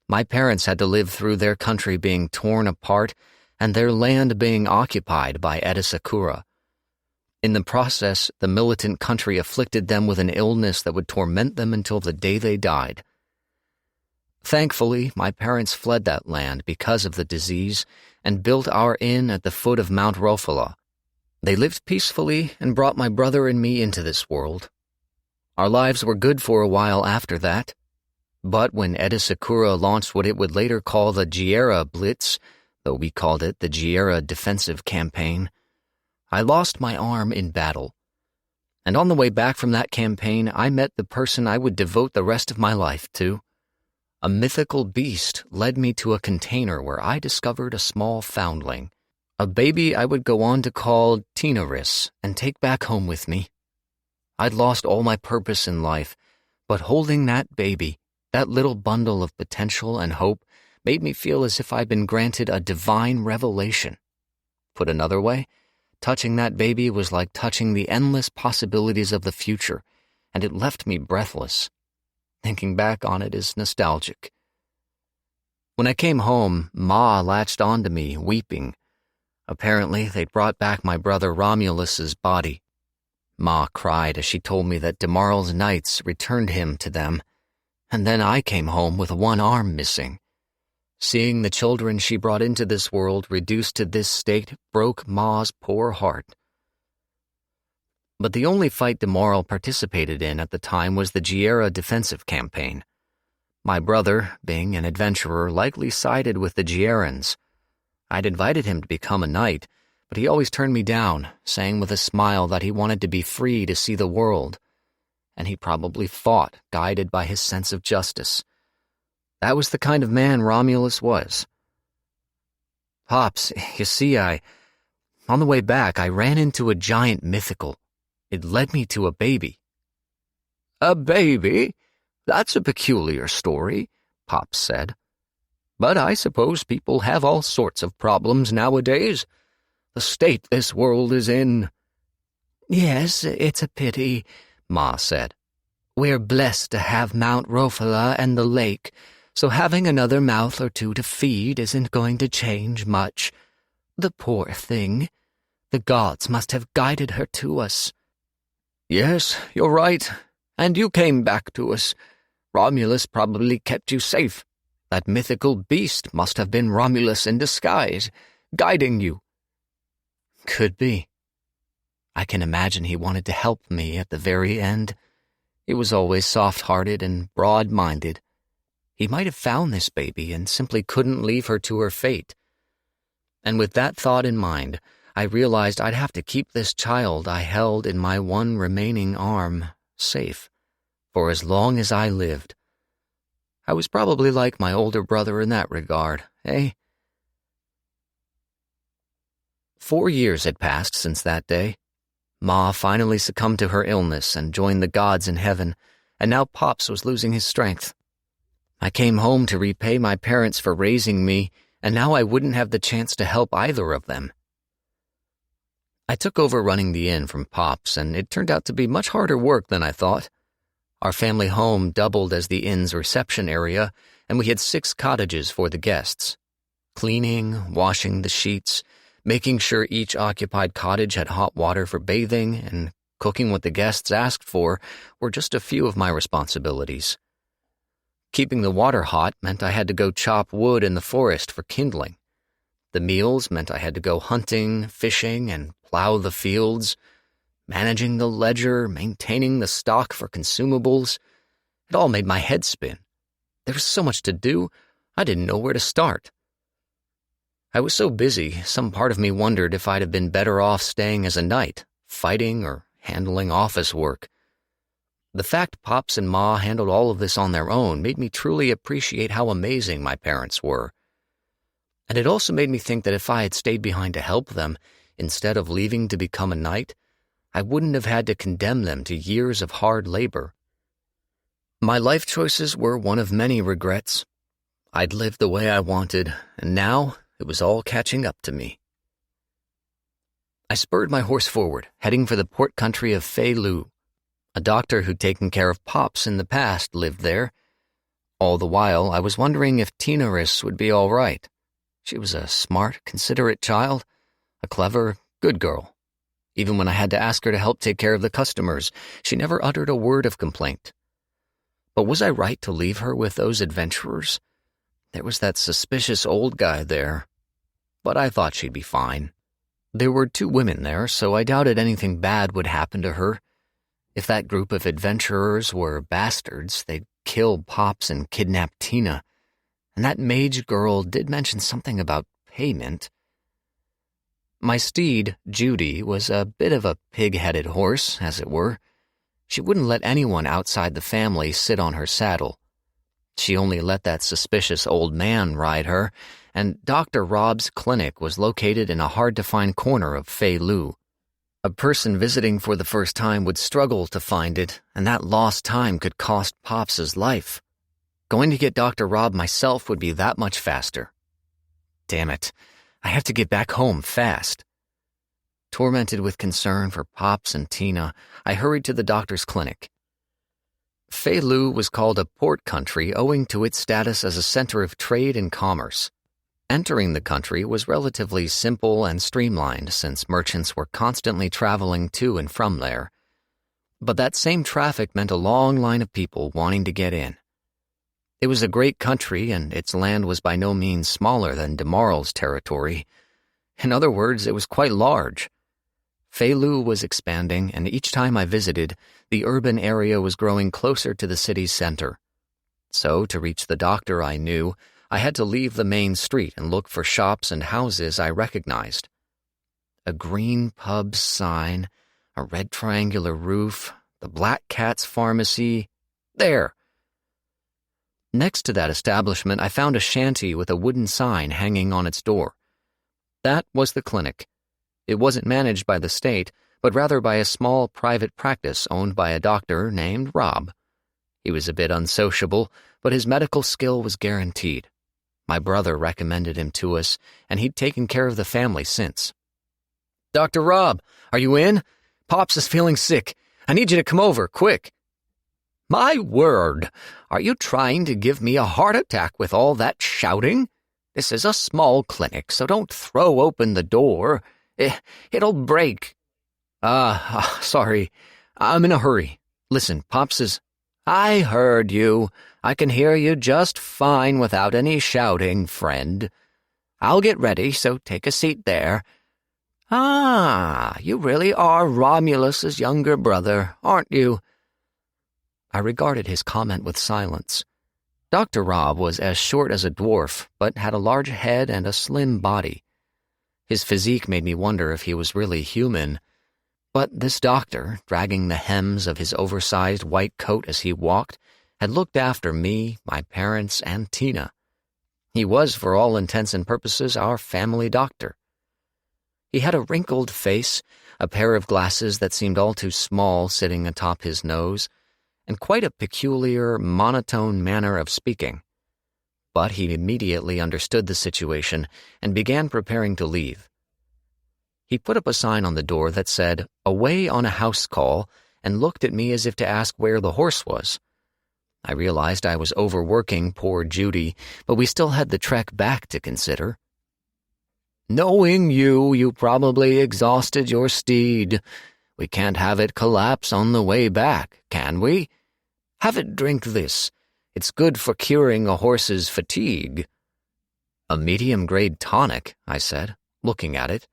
My parents had to live through their country being torn apart and their land being occupied by Edisakura. In the process, the militant country afflicted them with an illness that would torment them until the day they died. Thankfully, my parents fled that land because of the disease and built our inn at the foot of Mount Rofala. They lived peacefully and brought my brother and me into this world. Our lives were good for a while after that. But when Edisakura launched what it would later call the Giera Blitz, though we called it the Giera Defensive Campaign, I lost my arm in battle. And on the way back from that campaign, I met the person I would devote the rest of my life to. A mythical beast led me to a container where I discovered a small foundling, a baby I would go on to call Tinaris and take back home with me. I'd lost all my purpose in life, but holding that baby, that little bundle of potential and hope, made me feel as if I'd been granted a divine revelation. Put another way, touching that baby was like touching the endless possibilities of the future, and it left me breathless. Thinking back on it is nostalgic. When I came home, Ma latched onto me, weeping. Apparently, they'd brought back my brother Romulus's body. Ma cried as she told me that Demarl's knights returned him to them, and then I came home with one arm missing. Seeing the children she brought into this world reduced to this state broke Ma's poor heart. But the only fight Demarl participated in at the time was the Giera Defensive Campaign. My brother, being an adventurer, likely sided with the Gierans. I'd invited him to become a knight, but he always turned me down, saying with a smile that he wanted to be free to see the world. And he probably fought, guided by his sense of justice. That was the kind of man Romulus was. Pops, you see, on the way back, I ran into a giant mythical. It led me to a baby. A baby? That's a peculiar story, Pops said. But I suppose people have all sorts of problems nowadays. The state this world is in. Yes, it's a pity, Ma said. We're blessed to have Mount Rofala and the lake, so having another mouth or two to feed isn't going to change much. The poor thing. The gods must have guided her to us. Yes, you're right. And you came back to us. Romulus probably kept you safe. That mythical beast must have been Romulus in disguise, guiding you. Could be. I can imagine he wanted to help me at the very end. He was always soft-hearted and broad-minded. He might have found this baby and simply couldn't leave her to her fate. And with that thought in mind, I realized I'd have to keep this child I held in my one remaining arm safe for as long as I lived. I was probably like my older brother in that regard, eh? 4 years had passed since that day. Ma finally succumbed to her illness and joined the gods in heaven, and now Pops was losing his strength. I came home to repay my parents for raising me, and now I wouldn't have the chance to help either of them. I took over running the inn from Pops, and it turned out to be much harder work than I thought. Our family home doubled as the inn's reception area, and we had 6 cottages for the guests. Cleaning, washing the sheets, making sure each occupied cottage had hot water for bathing, and cooking what the guests asked for were just a few of my responsibilities. Keeping the water hot meant I had to go chop wood in the forest for kindling. The meals meant I had to go hunting, fishing, and plow the fields. Managing the ledger, maintaining the stock for consumables. It all made my head spin. There was so much to do, I didn't know where to start. I was so busy, some part of me wondered if I'd have been better off staying as a knight, fighting or handling office work. The fact Pops and Ma handled all of this on their own made me truly appreciate how amazing my parents were. And it also made me think that if I had stayed behind to help them, instead of leaving to become a knight, I wouldn't have had to condemn them to years of hard labor. My life choices were one of many regrets. I'd lived the way I wanted, and now it was all catching up to me. I spurred my horse forward, heading for the port country of Fei Lu. A doctor who'd taken care of Pops in the past lived there. All the while, I was wondering if Tinaris would be all right. She was a smart, considerate child, a clever, good girl. Even when I had to ask her to help take care of the customers, she never uttered a word of complaint. But was I right to leave her with those adventurers? There was that suspicious old guy there. But I thought she'd be fine. There were 2 women there, so I doubted anything bad would happen to her. If that group of adventurers were bastards, they'd kill Pops and kidnap Tina. And that mage girl did mention something about payment. My steed, Judy, was a bit of a pig-headed horse, as it were. She wouldn't let anyone outside the family sit on her saddle. She only let that suspicious old man ride her, and Dr. Rob's clinic was located in a hard-to-find corner of Fei Lu. A person visiting for the first time would struggle to find it, and that lost time could cost Pops' life. Going to get Dr. Rob myself would be that much faster. Damn it, I have to get back home fast. Tormented with concern for Pops and Tina, I hurried to the doctor's clinic. Fei Lu was called a port country owing to its status as a center of trade and commerce. Entering the country was relatively simple and streamlined since merchants were constantly traveling to and from there. But that same traffic meant a long line of people wanting to get in. It was a great country, and its land was by no means smaller than Demaral's territory. In other words, it was quite large. Fei Lu was expanding, and each time I visited, the urban area was growing closer to the city's center. So, to reach the doctor I knew, I had to leave the main street and look for shops and houses I recognized. A green pub sign, a red triangular roof, the Black Cat's pharmacy. There! Next to that establishment, I found a shanty with a wooden sign hanging on its door. That was the clinic. It wasn't managed by the state, but rather by a small private practice owned by a doctor named Rob. He was a bit unsociable, but his medical skill was guaranteed. My brother recommended him to us, and he'd taken care of the family since. "Dr. Rob, are you in? Pops is feeling sick. I need you to come over, quick." "My word! Are you trying to give me a heart attack with all that shouting? This is a small clinic, so don't throw open the door. It'll break." Sorry. I'm in a hurry. Listen, Pops is—" "I heard you. I can hear you just fine without any shouting, friend. I'll get ready, so take a seat there. You really are Romulus's younger brother, aren't you?" I regarded his comment with silence. Dr. Rob was as short as a dwarf, but had a large head and a slim body. His physique made me wonder if he was really human. But this doctor, dragging the hems of his oversized white coat as he walked, had looked after me, my parents, and Tina. He was, for all intents and purposes, our family doctor. He had a wrinkled face, a pair of glasses that seemed all too small sitting atop his nose, and quite a peculiar, monotone manner of speaking. But he immediately understood the situation and began preparing to leave. He put up a sign on the door that said, "Away on a house call," and looked at me as if to ask where the horse was. I realized I was overworking poor Judy, but we still had the trek back to consider. "Knowing you probably exhausted your steed. We can't have it collapse on the way back, can we? Have it drink this. It's good for curing a horse's fatigue." "A medium-grade tonic," I said, looking at it.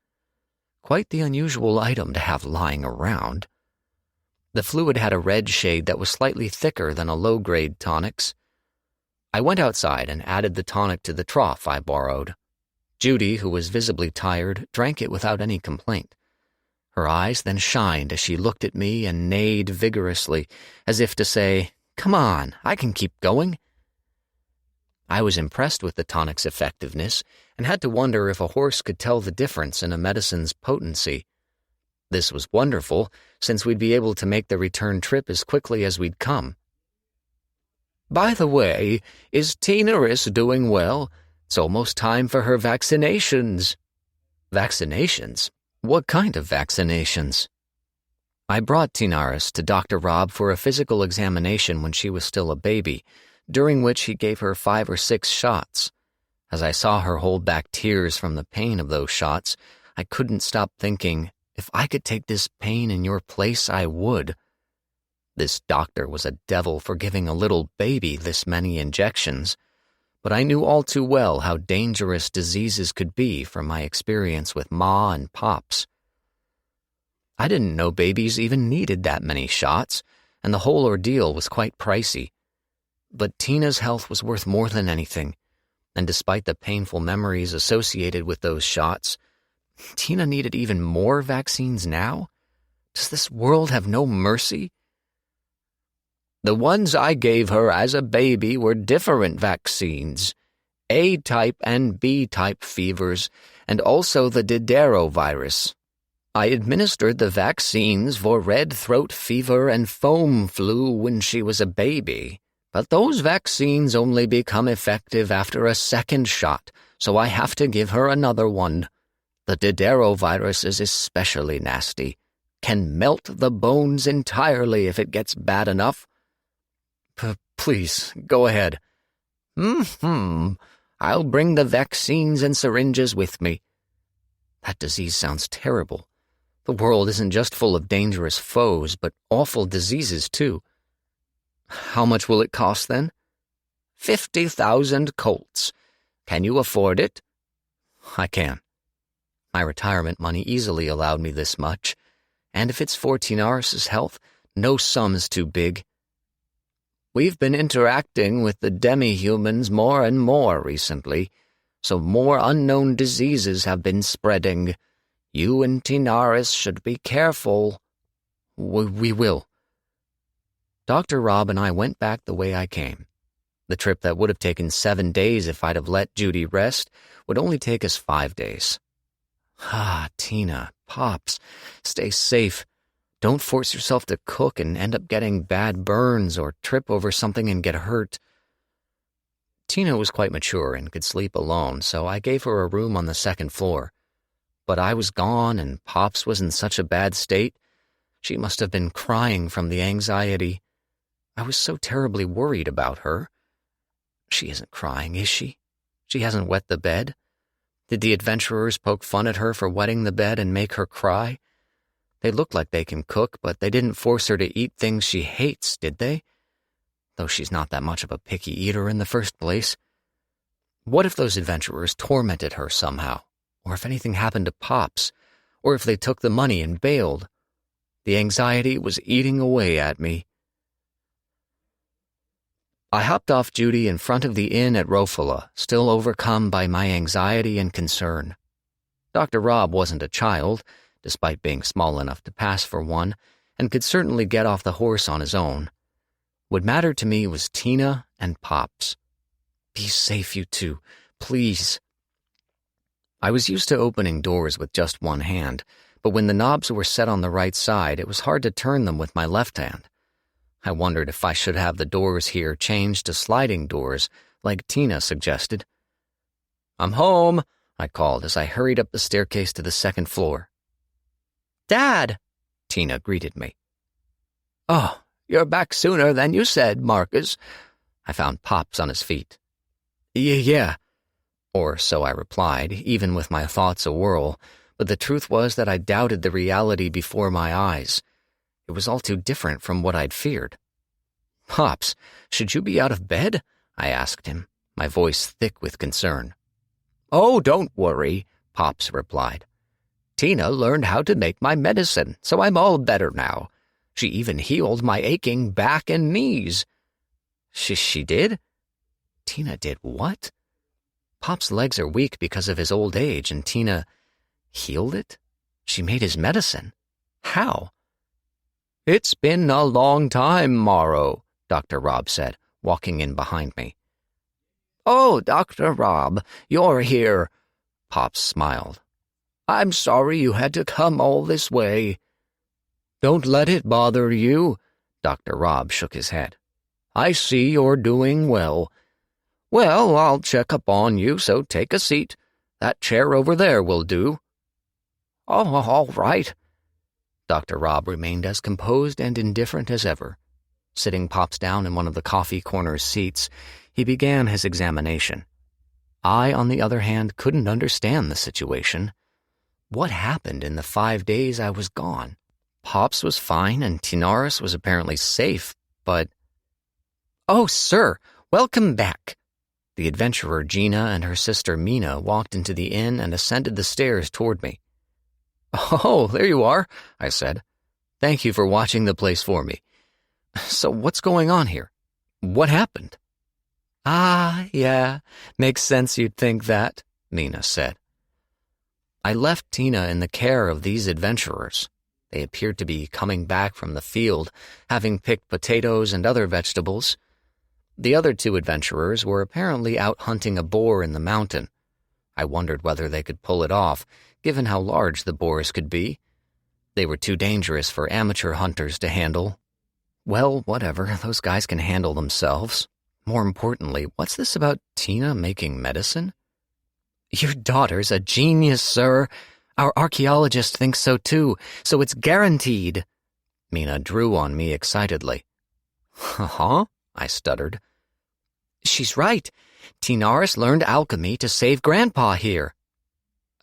Quite the unusual item to have lying around. The fluid had a red shade that was slightly thicker than a low-grade tonic's. I went outside and added the tonic to the trough I borrowed. Judy, who was visibly tired, drank it without any complaint. Her eyes then shined as she looked at me and neighed vigorously, as if to say, "Come on, I can keep going." I was impressed with the tonic's effectiveness and had to wonder if a horse could tell the difference in a medicine's potency. This was wonderful, since we'd be able to make the return trip as quickly as we'd come. "By the way, is Tina-ris doing well? It's almost time for her vaccinations." "Vaccinations? What kind of vaccinations?" I brought Tina-ris to Dr. Rob for a physical examination when she was still a baby, during which he gave her 5 or 6 shots. As I saw her hold back tears from the pain of those shots, I couldn't stop thinking, if I could take this pain in your place, I would. This doctor was a devil for giving a little baby this many injections, but I knew all too well how dangerous diseases could be from my experience with Ma and Pops. I didn't know babies even needed that many shots, and the whole ordeal was quite pricey. But Tina's health was worth more than anything, and despite the painful memories associated with those shots, Tina needed even more vaccines now? Does this world have no mercy? "The ones I gave her as a baby were different vaccines, A-type and B-type fevers, and also the Didero virus. I administered the vaccines for red throat fever and foam flu when she was a baby, but those vaccines only become effective after a second shot, so I have to give her another one. The Didero virus is especially nasty, can melt the bones entirely if it gets bad enough." Please, go ahead." I'll bring the vaccines and syringes with me." That disease sounds terrible. The world isn't just full of dangerous foes, but awful diseases, too. "How much will it cost, then?" 50,000 colts. Can you afford it?" "I can. My retirement money easily allowed me this much, and if it's for Tina-ris's health, no sum is too big. We've been interacting with the demi-humans more and more recently, so more unknown diseases have been spreading. You and Tina-ris should be careful." We will." Dr. Rob and I went back the way I came. The trip that would have taken 7 days if I'd have let Judy rest would only take us 5 days. Tina, Pops, stay safe. Don't force yourself to cook and end up getting bad burns or trip over something and get hurt. Tina was quite mature and could sleep alone, so I gave her a room on the 2nd floor. But I was gone and Pops was in such a bad state. She must have been crying from the anxiety. I was so terribly worried about her. She isn't crying, is she? She hasn't wet the bed? Did the adventurers poke fun at her for wetting the bed and make her cry? They look like they can cook, but they didn't force her to eat things she hates, did they? Though she's not that much of a picky eater in the first place. What if those adventurers tormented her somehow? Or if anything happened to Pops? Or if they took the money and bailed? The anxiety was eating away at me. I hopped off Judy in front of the inn at Rofala, still overcome by my anxiety and concern. Dr. Rob wasn't a child, despite being small enough to pass for one, and could certainly get off the horse on his own. What mattered to me was Tina and Pops. Be safe, you two, please. I was used to opening doors with just one hand, but when the knobs were set on the right side, it was hard to turn them with my left hand. I wondered if I should have the doors here changed to sliding doors, like Tina suggested. "I'm home," I called as I hurried up the staircase to the second floor. "Dad!" Tina greeted me. "Oh, you're back sooner than you said, Marcus." I found Pops on his feet. Yeah. Or so I replied, even with my thoughts awhirl, but the truth was that I doubted the reality before my eyes. It was all too different from what I'd feared. "Pops, should you be out of bed?" I asked him, my voice thick with concern. "Oh, don't worry," Pops replied. "Tina learned how to make my medicine, so I'm all better now. She even healed my aching back and knees." She did? Tina did what? Pop's legs are weak because of his old age, and Tina healed it? She made his medicine. How? "It's been a long time, Morrow," Dr. Rob said, walking in behind me. "Oh, Dr. Rob, you're here." Pops smiled. "I'm sorry you had to come all this way." "Don't let it bother you," Dr. Rob shook his head. "I see you're doing well. Well, I'll check up on you, so take a seat. That chair over there will do." "Oh, all right." Dr. Rob remained as composed and indifferent as ever. Sitting Pops down in one of the coffee corner's seats, he began his examination. I, on the other hand, couldn't understand the situation. What happened in the 5 days I was gone? Pops was fine and Tinaris was apparently safe, but... "Oh, sir, welcome back." The adventurer Gina and her sister Mina walked into the inn and ascended the stairs toward me. "Oh, there you are," I said. "Thank you for watching the place for me. So what's going on here? What happened?" "Ah, yeah, makes sense you'd think that," Mina said. I left Tina in the care of these adventurers. They appeared to be coming back from the field, having picked potatoes and other vegetables. The other 2 adventurers were apparently out hunting a boar in the mountain. I wondered whether they could pull it off, given how large the boars could be. They were too dangerous for amateur hunters to handle. Well, whatever, those guys can handle themselves. More importantly, what's this about Tina making medicine? "Your daughter's a genius, sir. Our archaeologist thinks so too, so it's guaranteed." Mina drew on me excitedly. "Huh?" I stuttered. "She's right. Tinaris learned alchemy to save Grandpa here."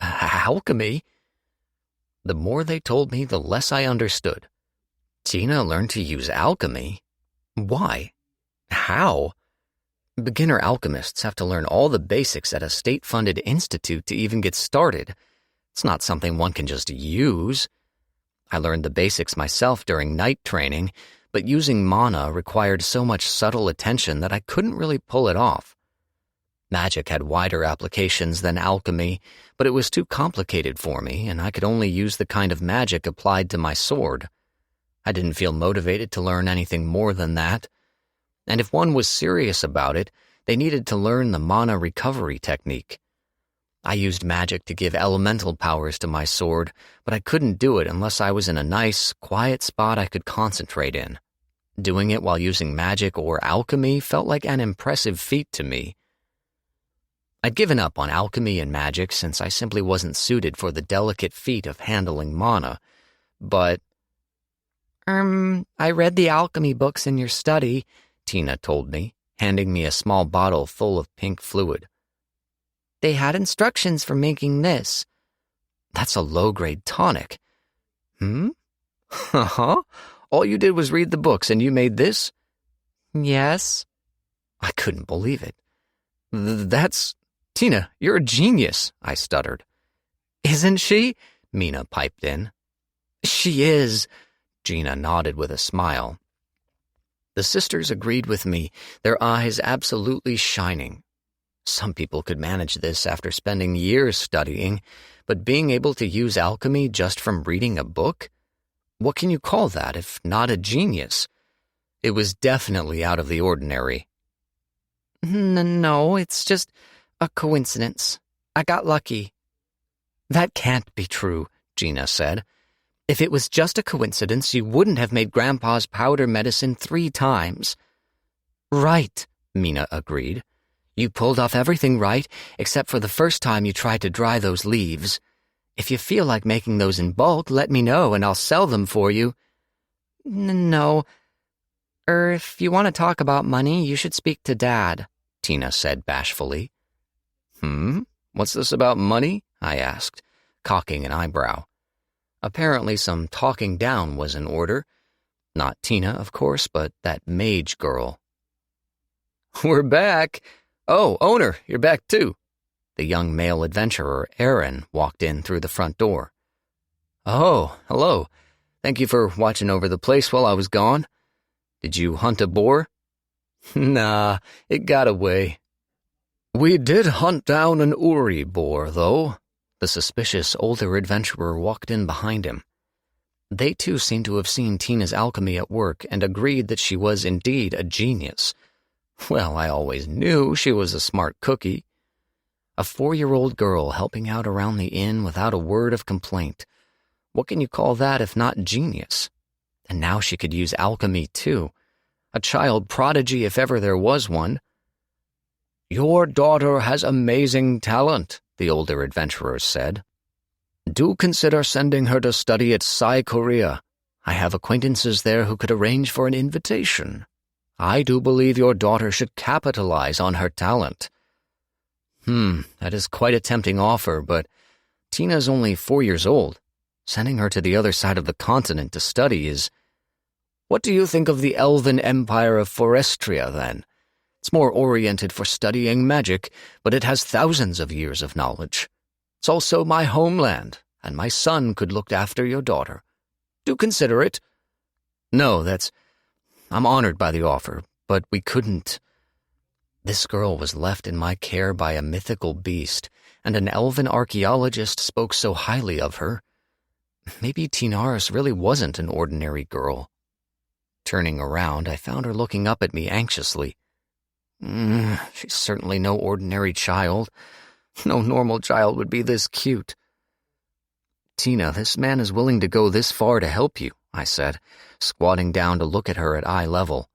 "Alchemy?" The more they told me, the less I understood. Tina learned to use alchemy? Why? How? Beginner alchemists have to learn all the basics at a state-funded institute to even get started. It's not something one can just use. I learned the basics myself during night training, but using mana required so much subtle attention that I couldn't really pull it off. Magic had wider applications than alchemy, but it was too complicated for me, and I could only use the kind of magic applied to my sword. I didn't feel motivated to learn anything more than that. And if one was serious about it, they needed to learn the mana recovery technique. I used magic to give elemental powers to my sword, but I couldn't do it unless I was in a nice, quiet spot I could concentrate in. Doing it while using magic or alchemy felt like an impressive feat to me. I'd given up on alchemy and magic since I simply wasn't suited for the delicate feat of handling mana, but... I read the alchemy books in your study," Tina told me, handing me a small bottle full of pink fluid. "They had instructions for making this." "That's a low-grade tonic." "Huh? All you did was read the books and you made this?" "Yes." I couldn't believe it. That's... Tina, you're a genius," I stuttered. "Isn't she?" Mina piped in. "She is," Gina nodded with a smile. The sisters agreed with me, their eyes absolutely shining. Some people could manage this after spending years studying, but being able to use alchemy just from reading a book? What can you call that if not a genius? It was definitely out of the ordinary. No, it's just a coincidence. I got lucky." That can't be true, Gina said. If it was just a coincidence, you wouldn't have made Grandpa's powder medicine 3 times. Right, Mina agreed. You pulled off everything right, except for the first time you tried to dry those leaves. If you feel like making those in bulk, let me know and I'll sell them for you. No. If you want to talk about money, you should speak to Dad, Tina said bashfully. What's this about money? I asked, cocking an eyebrow. Apparently some talking down was in order. Not Tina, of course, but that mage girl. We're back. Oh, owner, you're back too. The young male adventurer, Aaron, walked in through the front door. Oh, hello. Thank you for watching over the place while I was gone. Did you hunt a boar? Nah, it got away. We did hunt down an Uri boar, though. The suspicious older adventurer walked in behind him. They too seemed to have seen Tina's alchemy at work and agreed that she was indeed a genius. Well, I always knew she was a smart cookie. A 4-year-old girl helping out around the inn without a word of complaint. What can you call that if not genius? And now she could use alchemy too. A child prodigy if ever there was one. Your daughter has amazing talent, the older adventurers said. Do consider sending her to study at Sai Korea. I have acquaintances there who could arrange for an invitation. I do believe your daughter should capitalize on her talent. That is quite a tempting offer, but Tina's only 4 years old. Sending her to the other side of the continent to study is... What do you think of the elven empire of Forestria, then? It's more oriented for studying magic, but it has thousands of years of knowledge. It's also my homeland, and my son could look after your daughter. Do consider it. No, I'm honored by the offer, but we couldn't... This girl was left in my care by a mythical beast, and an elven archaeologist spoke so highly of her. Maybe Tinaris really wasn't an ordinary girl. Turning around, I found her looking up at me anxiously. She's certainly no ordinary child. No normal child would be this cute. Tina, this man is willing to go this far to help you, I said, squatting down to look at her at eye level.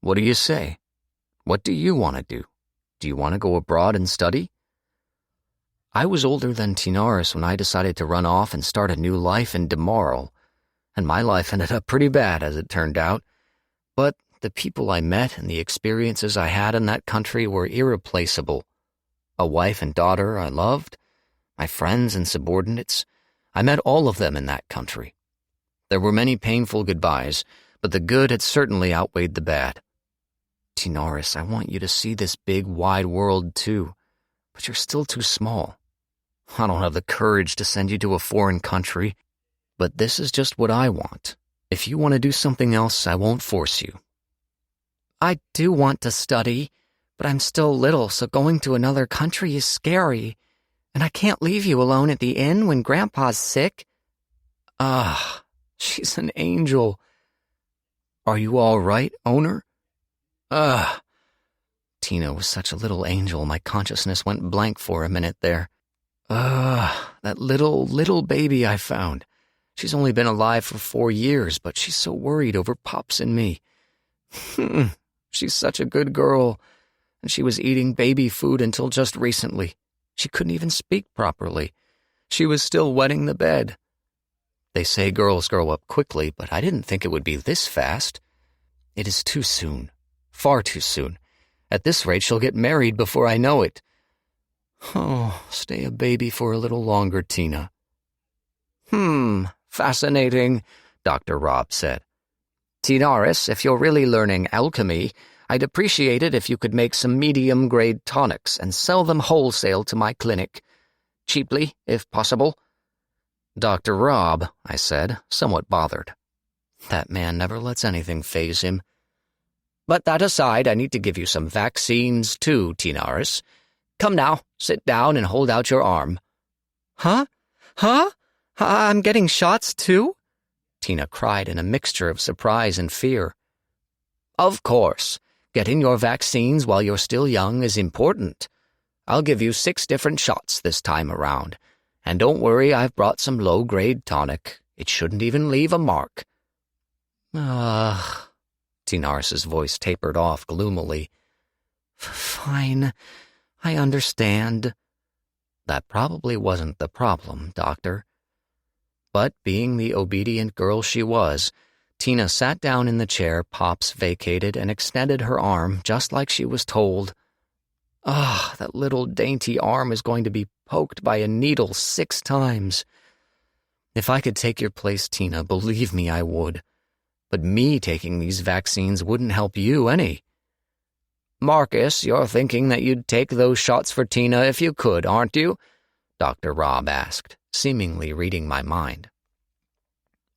What do you say? What do you want to do? Do you want to go abroad and study? I was older than Tinaris when I decided to run off and start a new life in Demarl, and my life ended up pretty bad as it turned out. But the people I met and the experiences I had in that country were irreplaceable. A wife and daughter I loved, my friends and subordinates, I met all of them in that country. There were many painful goodbyes, but the good had certainly outweighed the bad. Tinaris, I want you to see this big, wide world too, but you're still too small. I don't have the courage to send you to a foreign country, but this is just what I want. If you want to do something else, I won't force you. I do want to study, but I'm still little, so going to another country is scary, and I can't leave you alone at the inn when Grandpa's sick. She's an angel. Are you all right, owner? Tina was such a little angel, my consciousness went blank for a minute there. That little baby I found. She's only been alive for 4 years, but she's so worried over Pops and me. She's such a good girl, and she was eating baby food until just recently. She couldn't even speak properly. She was still wetting the bed. They say girls grow up quickly, but I didn't think it would be this fast. It is too soon. Far too soon. At this rate, she'll get married before I know it. Oh, stay a baby for a little longer, Tina. Fascinating, Dr. Robb said. Tinaris, if you're really learning alchemy, I'd appreciate it if you could make some medium-grade tonics and sell them wholesale to my clinic. Cheaply, if possible. Dr. Robb, I said, somewhat bothered. That man never lets anything faze him. But that aside, I need to give you some vaccines too, Tinaris. Come now, sit down and hold out your arm. Huh? I'm getting shots too? Tina cried in a mixture of surprise and fear. Of course. Getting your vaccines while you're still young is important. I'll give you 6 different shots this time around, And don't worry, I've brought some low-grade tonic. It shouldn't even leave a mark. Tinaris's voice tapered off gloomily. Fine, I understand. That probably wasn't the problem, Doctor. But being the obedient girl she was, Tina sat down in the chair Pops vacated and extended her arm just like she was told. That little dainty arm is going to be poked by a needle 6 times. If I could take your place, Tina, believe me, I would. But me taking these vaccines wouldn't help you any. Marcus, you're thinking that you'd take those shots for Tina if you could, aren't you? Dr. Rob asked, seemingly reading my mind.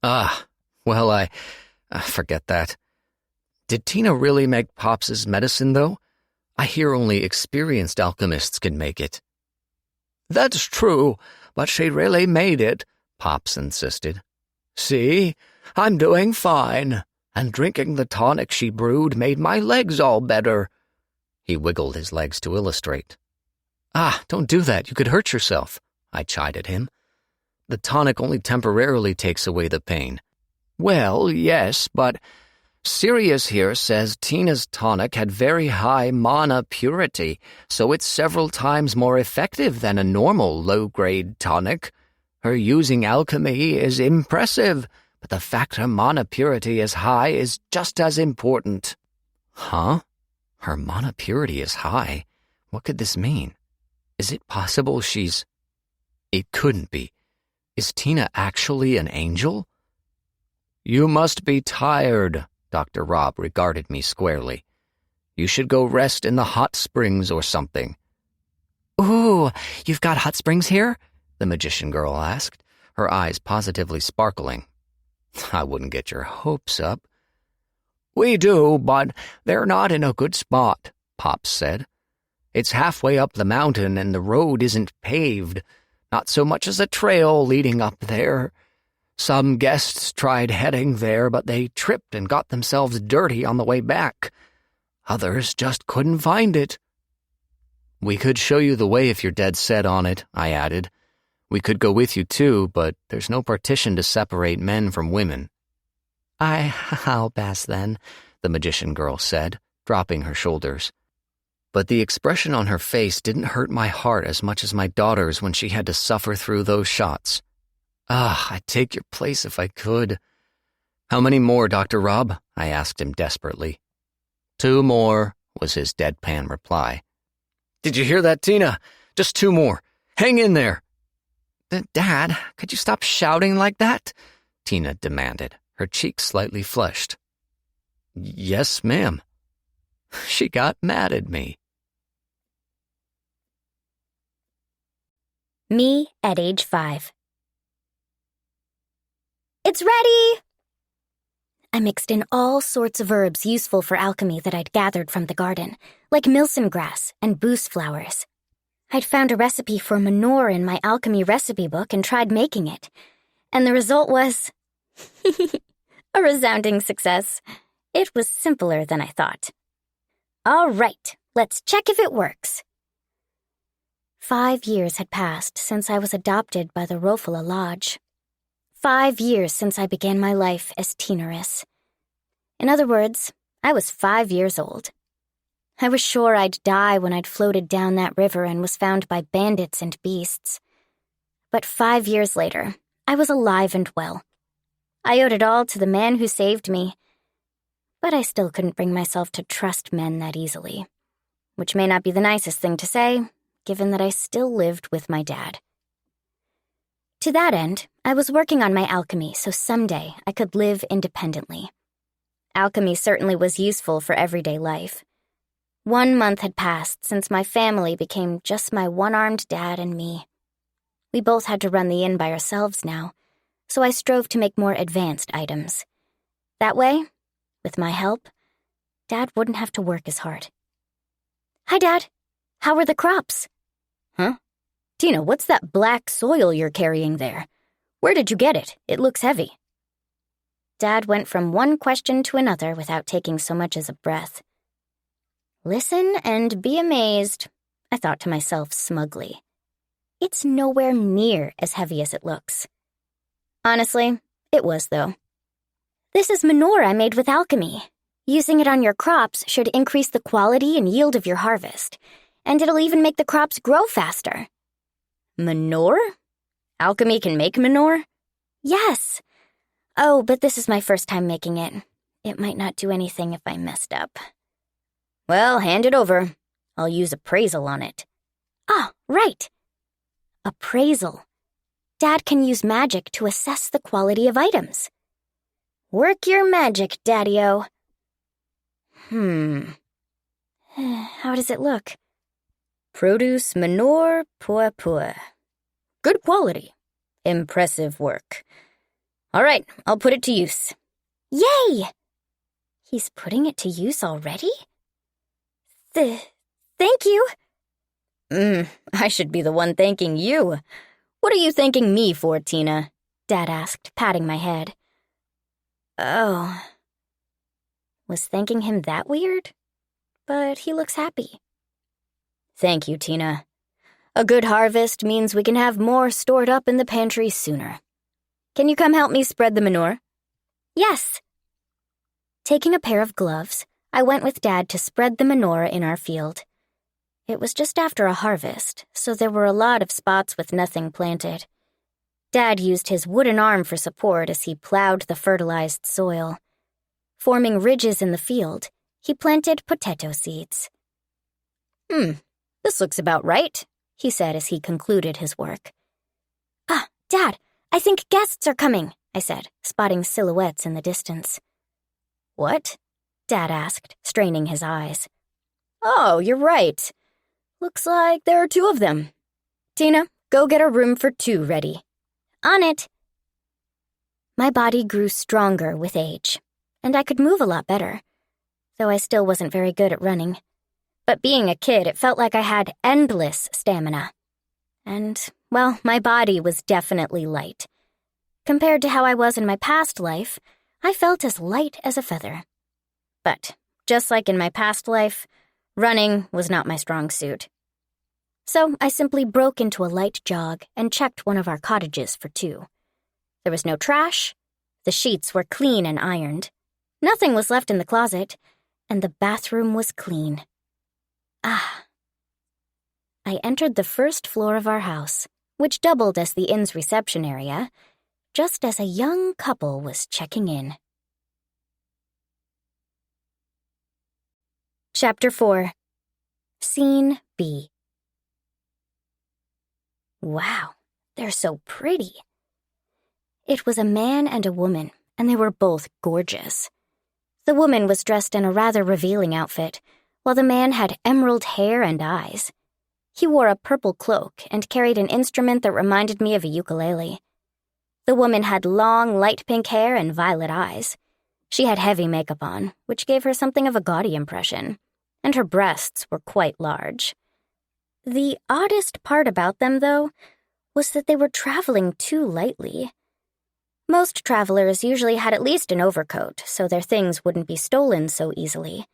Well, I forget that. Did Tina really make Pops's medicine, though? I hear only experienced alchemists can make it. That's true, but she really made it, Pops insisted. See, I'm doing fine, and drinking the tonic she brewed made my legs all better. He wiggled his legs to illustrate. Don't do that, you could hurt yourself, I chided him. The tonic only temporarily takes away the pain. Well, yes, but Sirius here says Tina's tonic had very high mana purity, so it's several times more effective than a normal low-grade tonic. Her using alchemy is impressive, but the fact her mana purity is high is just as important. Huh? Her mana purity is high? What could this mean? Is it possible she's... It couldn't be. Is Tina actually an angel? You must be tired, Dr. Rob regarded me squarely. You should go rest in the hot springs or something. Ooh, you've got hot springs here? The magician girl asked, her eyes positively sparkling. I wouldn't get your hopes up. We do, but they're not in a good spot, Pops said. It's halfway up the mountain and the road isn't paved, not so much as a trail leading up there. Some guests tried heading there, but they tripped and got themselves dirty on the way back. Others just couldn't find it. We could show you the way if you're dead set on it, I added. We could go with you too, but there's no partition to separate men from women. I'll pass then, the magician girl said, dropping her shoulders. But the expression on her face didn't hurt my heart as much as my daughter's when she had to suffer through those shots. I'd take your place if I could. How many more, Dr. Rob? I asked him desperately. 2 more, was his deadpan reply. Did you hear that, Tina? Just 2 more. Hang in there. Dad, could you stop shouting like that? Tina demanded, her cheeks slightly flushed. Yes, ma'am. She got mad at me. Me at age 5. It's ready! I mixed in all sorts of herbs useful for alchemy that I'd gathered from the garden, like milsim grass and boos flowers. I'd found a recipe for manure in my alchemy recipe book and tried making it, and the result was a resounding success. It was simpler than I thought. All right, let's check if it works. 5 years had passed since I was adopted by the Rofala Lodge. 5 years since I began my life as Tinaris. In other words, I was 5 years old. I was sure I'd die when I'd floated down that river and was found by bandits and beasts. But 5 years later, I was alive and well. I owed it all to the man who saved me. But I still couldn't bring myself to trust men that easily, which may not be the nicest thing to say, given that I still lived with my dad. To that end, I was working on my alchemy so someday I could live independently. Alchemy certainly was useful for everyday life. 1 month had passed since my family became just my one-armed dad and me. We both had to run the inn by ourselves now, so I strove to make more advanced items. That way, with my help, Dad wouldn't have to work as hard. Hi, Dad. How are the crops? Huh? Tina, what's that black soil you're carrying there? Where did you get it? It looks heavy. Dad went from one question to another without taking so much as a breath. Listen and be amazed, I thought to myself smugly. It's nowhere near as heavy as it looks. Honestly, it was, though. This is manure I made with alchemy. Using it on your crops should increase the quality and yield of your harvest, and it'll even make the crops grow faster. Manure? Alchemy can make manure? Yes. Oh, but this is my first time making it. It might not do anything if I messed up. Well, hand it over. I'll use appraisal on it. Ah, right. Appraisal. Dad can use magic to assess the quality of items. Work your magic, Daddy-o. How does it look? Produce manure pua. Good quality. Impressive work. All right, I'll put it to use. Yay! He's putting it to use already? Thank you. I should be the one thanking you. What are you thanking me for, Tina? Dad asked, patting my head. Oh. Was thanking him that weird? But he looks happy. Thank you, Tina. A good harvest means we can have more stored up in the pantry sooner. Can you come help me spread the manure? Yes. Taking a pair of gloves, I went with Dad to spread the manure in our field. It was just after a harvest, so there were a lot of spots with nothing planted. Dad used his wooden arm for support as he plowed the fertilized soil. Forming ridges in the field, he planted potato seeds. This looks about right, he said as he concluded his work. Ah, Dad, I think guests are coming, I said, spotting silhouettes in the distance. What? Dad asked, straining his eyes. Oh, you're right. Looks like there are 2 of them. Tina, go get a room for 2 ready. On it. My body grew stronger with age, and I could move a lot better, though I still wasn't very good at running. But being a kid, it felt like I had endless stamina. And, well, my body was definitely light. Compared to how I was in my past life, I felt as light as a feather. But, just like in my past life, running was not my strong suit. So I simply broke into a light jog and checked one of our cottages for 2. There was no trash, the sheets were clean and ironed, nothing was left in the closet, and the bathroom was clean. Ah. I entered the first floor of our house, which doubled as the inn's reception area, just as a young couple was checking in. Chapter 4. Scene B. Wow, they're so pretty. It was a man and a woman, and they were both gorgeous. The woman was dressed in a rather revealing outfit, while the man had emerald hair and eyes. He wore a purple cloak and carried an instrument that reminded me of a ukulele. The woman had long, light pink hair and violet eyes. She had heavy makeup on, which gave her something of a gaudy impression, and her breasts were quite large. The oddest part about them, though, was that they were traveling too lightly. Most travelers usually had at least an overcoat, so their things wouldn't be stolen so easily.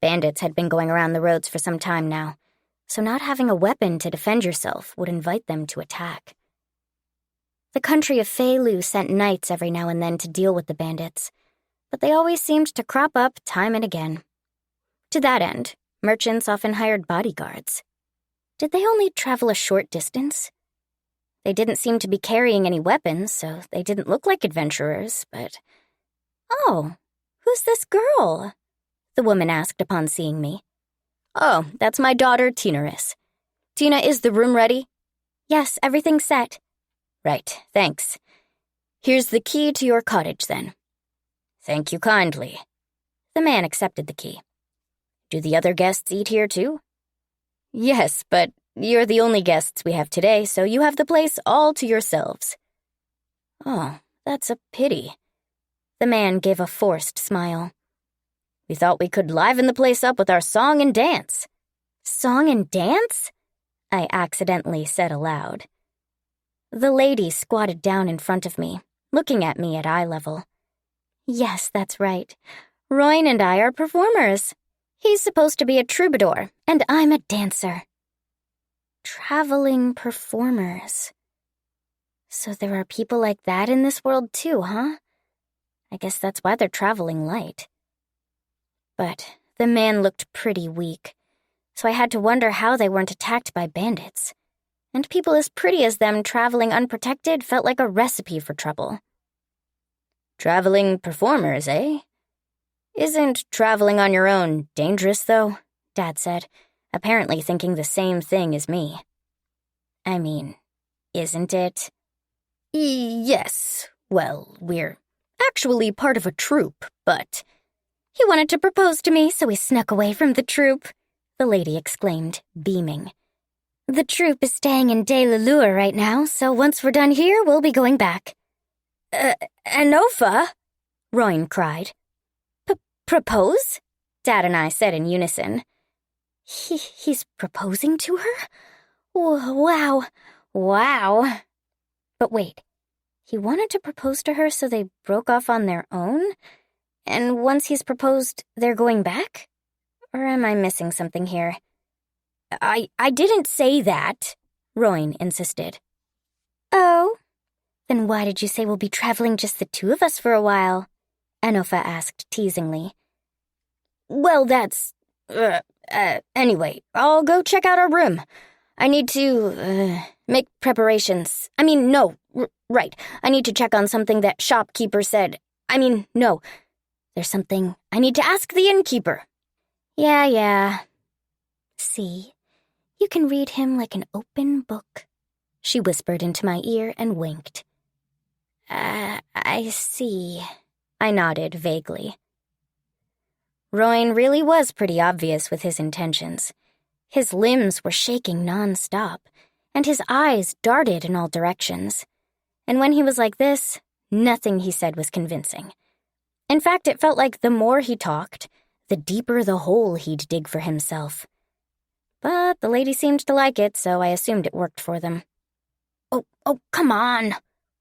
Bandits had been going around the roads for some time now, so not having a weapon to defend yourself would invite them to attack. The country of Feilu sent knights every now and then to deal with the bandits, but they always seemed to crop up time and again. To that end, merchants often hired bodyguards. Did they only travel a short distance? They didn't seem to be carrying any weapons, so they didn't look like adventurers, but... Oh, who's this girl? The woman asked upon seeing me. Oh, that's my daughter, Tina-ris. Tina, is the room ready? Yes, everything's set. Right, thanks. Here's the key to your cottage, then. Thank you kindly. The man accepted the key. Do the other guests eat here, too? Yes, but you're the only guests we have today, so you have the place all to yourselves. Oh, that's a pity. The man gave a forced smile. We thought we could liven the place up with our song and dance. Song and dance? I accidentally said aloud. The lady squatted down in front of me, looking at me at eye level. Yes, that's right. Royn and I are performers. He's supposed to be a troubadour, and I'm a dancer. Traveling performers. So there are people like that in this world too, huh? I guess that's why they're traveling light. But the man looked pretty weak, so I had to wonder how they weren't attacked by bandits. And people as pretty as them traveling unprotected felt like a recipe for trouble. Traveling performers, eh? Isn't traveling on your own dangerous, though? Dad said, apparently thinking the same thing as me. I mean, isn't it? Yes. Well, we're actually part of a troupe, but... He wanted to propose to me, so he snuck away from the troupe, the lady exclaimed, beaming. The troupe is staying in De La Lure right now, so once we're done here, we'll be going back. Enofa? Roin cried. Propose? Dad and I said in unison. He's proposing to her? Wow. But wait, he wanted to propose to her so they broke off on their own? And once he's proposed, they're going back? Or am I missing something here? I didn't say that, Roin insisted. Oh? Then why did you say we'll be traveling just the two of us for a while? Enofa asked teasingly. Well, that's... anyway, I'll go check out our room. I need to, make preparations. I mean, no, right. I need to check on something that shopkeeper said. I mean, no. There's something I need to ask the innkeeper. Yeah. See, you can read him like an open book. She whispered into my ear and winked. I see. I nodded vaguely. Roin really was pretty obvious with his intentions. His limbs were shaking nonstop, and his eyes darted in all directions. And when he was like this, nothing he said was convincing. In fact, it felt like the more he talked, the deeper the hole he'd dig for himself. But the lady seemed to like it, so I assumed it worked for them. Oh, come on!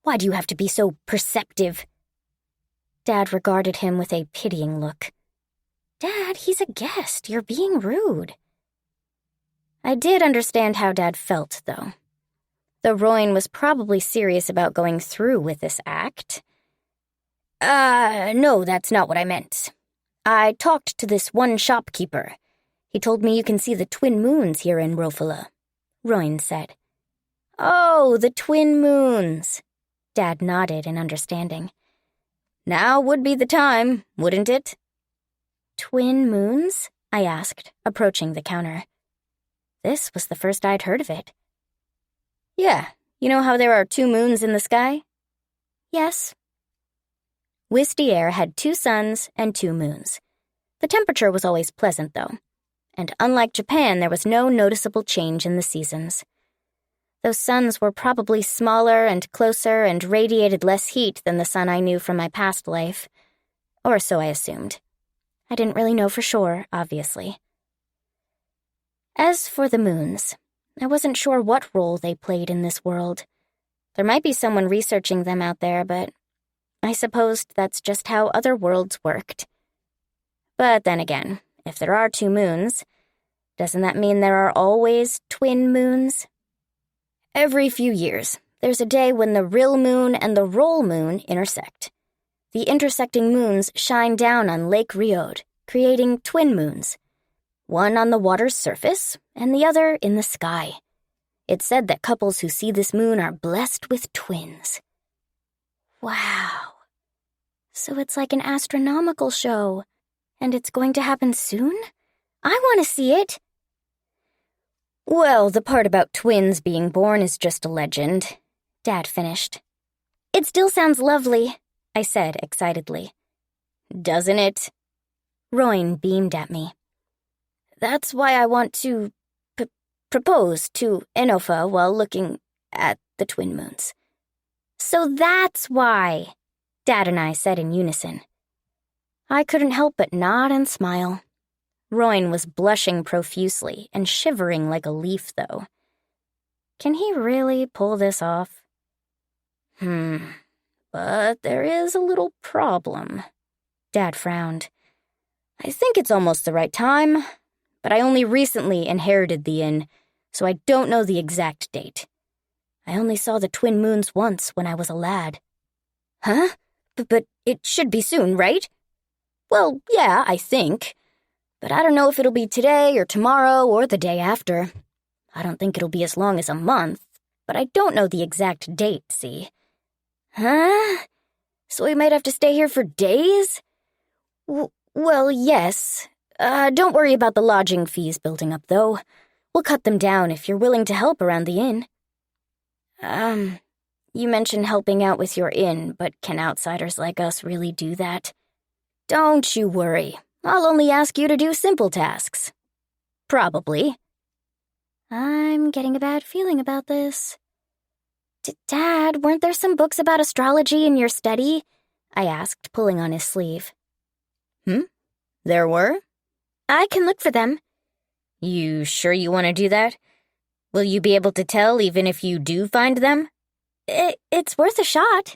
Why do you have to be so perceptive? Dad regarded him with a pitying look. Dad, he's a guest. You're being rude. I did understand how Dad felt, though. Though Roin was probably serious about going through with this act. No, that's not what I meant. I talked to this one shopkeeper. He told me you can see the twin moons here in Rofala, Roin said. Oh, the twin moons. Dad nodded in understanding. Now would be the time, wouldn't it? Twin moons? I asked, approaching the counter. This was the first I'd heard of it. Yeah, you know how there are 2 moons in the sky? Yes. Wistiair had 2 suns and 2 moons. The temperature was always pleasant, though. And unlike Japan, there was no noticeable change in the seasons. Those suns were probably smaller and closer and radiated less heat than the sun I knew from my past life. Or so I assumed. I didn't really know for sure, obviously. As for the moons, I wasn't sure what role they played in this world. There might be someone researching them out there, but I supposed that's just how other worlds worked. But then again, if there are 2 moons, doesn't that mean there are always twin moons? Every few years, there's a day when the real moon and the roll moon intersect. The intersecting moons shine down on Lake Riod, creating twin moons. One on the water's surface, and the other in the sky. It's said that couples who see this moon are blessed with twins. Wow. So it's like an astronomical show, and it's going to happen soon? I want to see it. Well, the part about twins being born is just a legend, Dad finished. It still sounds lovely, I said excitedly. Doesn't it? Roin beamed at me. That's why I want to propose to Enofa while looking at the twin moons. So that's why, Dad and I said in unison. I couldn't help but nod and smile. Roin was blushing profusely and shivering like a leaf, though. Can he really pull this off? But there is a little problem. Dad frowned. I think it's almost the right time, but I only recently inherited the inn, so I don't know the exact date. I only saw the twin moons once when I was a lad. Huh? But it should be soon, right? Well, yeah, I think. But I don't know if it'll be today or tomorrow or the day after. I don't think it'll be as long as a month, but I don't know the exact date, see? Huh? So we might have to stay here for days? Well, yes. Don't worry about the lodging fees building up, though. We'll cut them down if you're willing to help around the inn. You mentioned helping out with your inn, but can outsiders like us really do that? Don't you worry. I'll only ask you to do simple tasks. Probably. I'm getting a bad feeling about this. Dad, weren't there some books about astrology in your study? I asked, pulling on his sleeve. There were? I can look for them. You sure you want to do that? Will you be able to tell even if you do find them? It's worth a shot.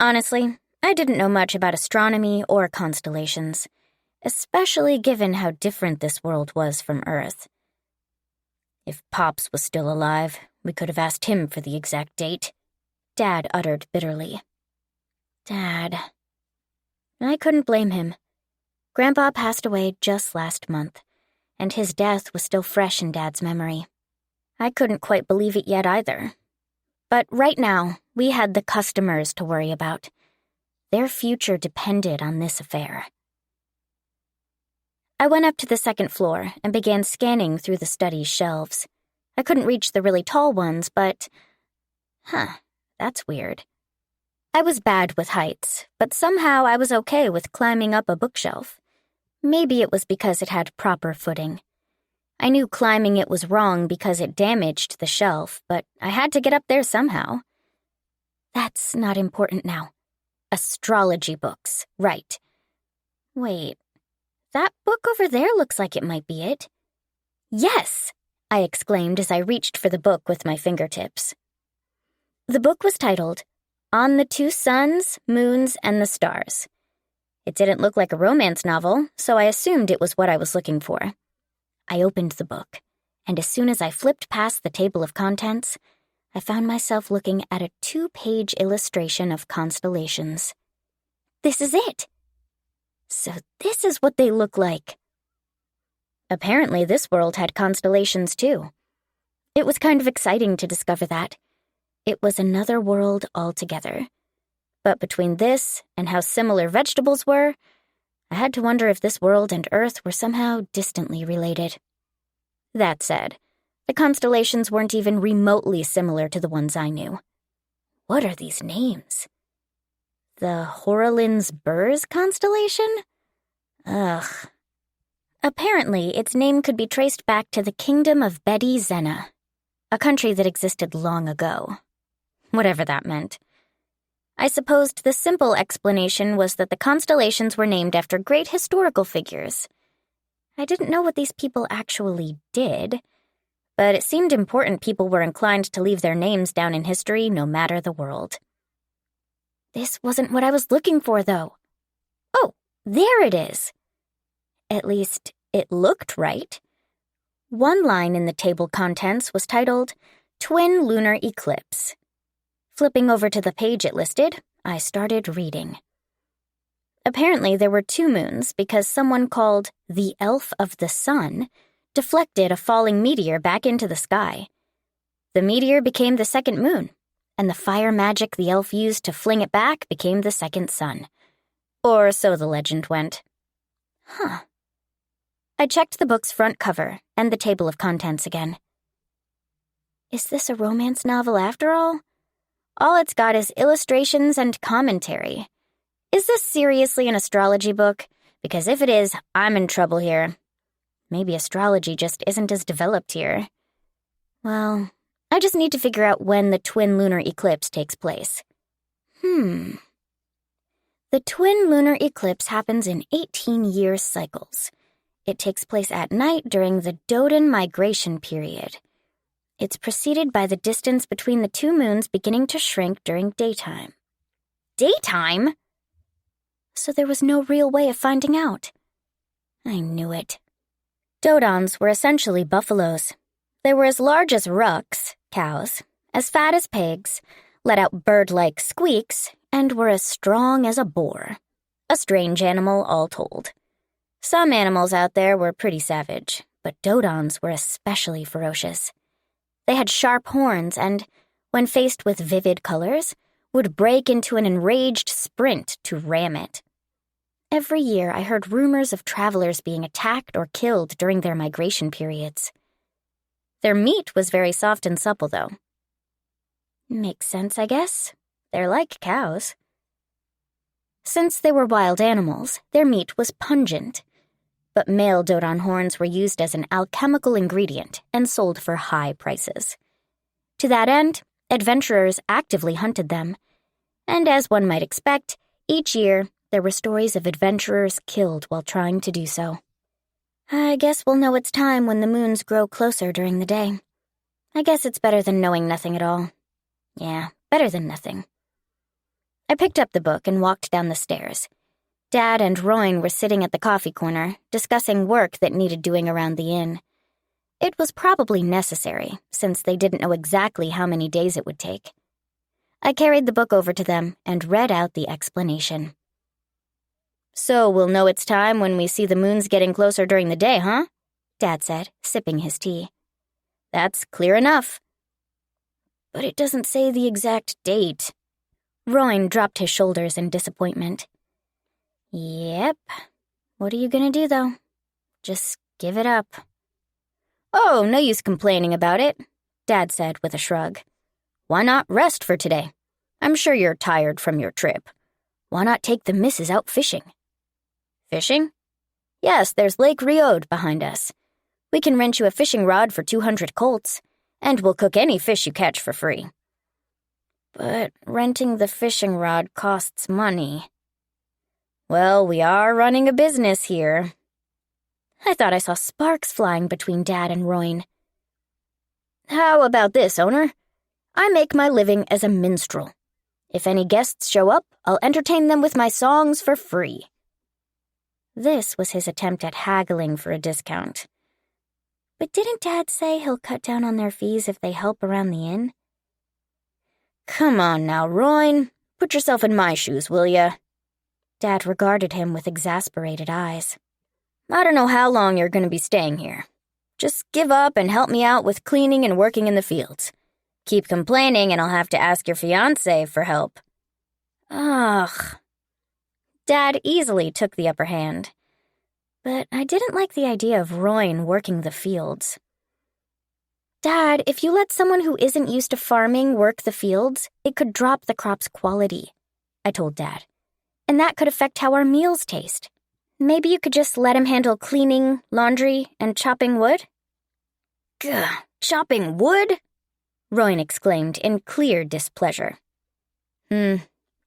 Honestly, I didn't know much about astronomy or constellations, especially given how different this world was from Earth. If Pops was still alive, we could have asked him for the exact date, Dad uttered bitterly. Dad. I couldn't blame him. Grandpa passed away just last month, and his death was still fresh in Dad's memory. I couldn't quite believe it yet either. But right now, we had the customers to worry about. Their future depended on this affair. I went up to the second floor and began scanning through the study's shelves. I couldn't reach the really tall ones, but... that's weird. I was bad with heights, but somehow I was okay with climbing up a bookshelf. Maybe it was because it had proper footing. I knew climbing it was wrong because it damaged the shelf, but I had to get up there somehow. That's not important now. Astrology books, right. Wait, that book over there looks like it might be it. Yes, I exclaimed as I reached for the book with my fingertips. The book was titled, On the Two Suns, Moons, and the Stars. It didn't look like a romance novel, so I assumed it was what I was looking for. I opened the book, and as soon as I flipped past the table of contents, I found myself looking at a 2-page illustration of constellations. This is it! So this is what they look like. Apparently this world had constellations too. It was kind of exciting to discover that. It was another world altogether. But between this and how similar vegetables were, I had to wonder if this world and Earth were somehow distantly related. That said, the constellations weren't even remotely similar to the ones I knew. What are these names? The Horalins Burrs constellation? Ugh. Apparently, its name could be traced back to the kingdom of Bedi Zena, a country that existed long ago. Whatever that meant. I supposed the simple explanation was that the constellations were named after great historical figures. I didn't know what these people actually did, but it seemed important people were inclined to leave their names down in history no matter the world. This wasn't what I was looking for, though. Oh, there it is. At least, it looked right. One line in the table contents was titled, Twin Lunar Eclipse. Flipping over to the page it listed, I started reading. Apparently there were 2 moons because someone called the Elf of the Sun deflected a falling meteor back into the sky. The meteor became the second moon, and the fire magic the elf used to fling it back became the second sun. Or so the legend went. I checked the book's front cover and the table of contents again. Is this a romance novel after all? All it's got is illustrations and commentary. Is this seriously an astrology book? Because if it is, I'm in trouble here. Maybe astrology just isn't as developed here. Well, I just need to figure out when the twin lunar eclipse takes place. The twin lunar eclipse happens in 18-year cycles. It takes place at night during the Doden migration period. It's preceded by the distance between the 2 moons beginning to shrink during daytime. Daytime? So there was no real way of finding out. I knew it. Dodons were essentially buffaloes. They were as large as rooks, cows, as fat as pigs, let out bird-like squeaks, and were as strong as a boar. A strange animal, all told. Some animals out there were pretty savage, but Dodons were especially ferocious. They had sharp horns and, when faced with vivid colors, would break into an enraged sprint to ram it. Every year I heard rumors of travelers being attacked or killed during their migration periods. Their meat was very soft and supple, though. Makes sense, I guess. They're like cows. Since they were wild animals, their meat was pungent. But male Dodon horns were used as an alchemical ingredient and sold for high prices. To that end, adventurers actively hunted them. And as one might expect, each year there were stories of adventurers killed while trying to do so. I guess we'll know it's time when the moons grow closer during the day. I guess it's better than knowing nothing at all. Yeah, better than nothing. I picked up the book and walked down the stairs. Dad and Royne were sitting at the coffee corner, discussing work that needed doing around the inn. It was probably necessary, since they didn't know exactly how many days it would take. I carried the book over to them and read out the explanation. "So we'll know it's time when we see the moons getting closer during the day, huh?" Dad said, sipping his tea. "That's clear enough." "But it doesn't say the exact date." Royne dropped his shoulders in disappointment. "Yep. What are you gonna do, though? Just give it up." "Oh, no use complaining about it," Dad said with a shrug. "Why not rest for today? I'm sure you're tired from your trip. Why not take the missus out fishing?" "Fishing? Yes, there's Lake Riode behind us. We can rent you a fishing rod for 200 colts, and we'll cook any fish you catch for free." "But renting the fishing rod costs money." "Well, we are running a business here." I thought I saw sparks flying between Dad and Royne. "How about this, owner? I make my living as a minstrel. If any guests show up, I'll entertain them with my songs for free." This was his attempt at haggling for a discount. But didn't Dad say he'll cut down on their fees if they help around the inn? "Come on now, Royne. Put yourself in my shoes, will ya?" Dad regarded him with exasperated eyes. "I don't know how long you're going to be staying here. Just give up and help me out with cleaning and working in the fields. Keep complaining and I'll have to ask your fiancé for help." Ugh. Dad easily took the upper hand. But I didn't like the idea of Royne working the fields. "Dad, if you let someone who isn't used to farming work the fields, it could drop the crop's quality," I told Dad. "And that could affect how our meals taste. Maybe you could just let him handle cleaning, laundry, and chopping wood?" "Gah, chopping wood?" Royne exclaimed in clear displeasure.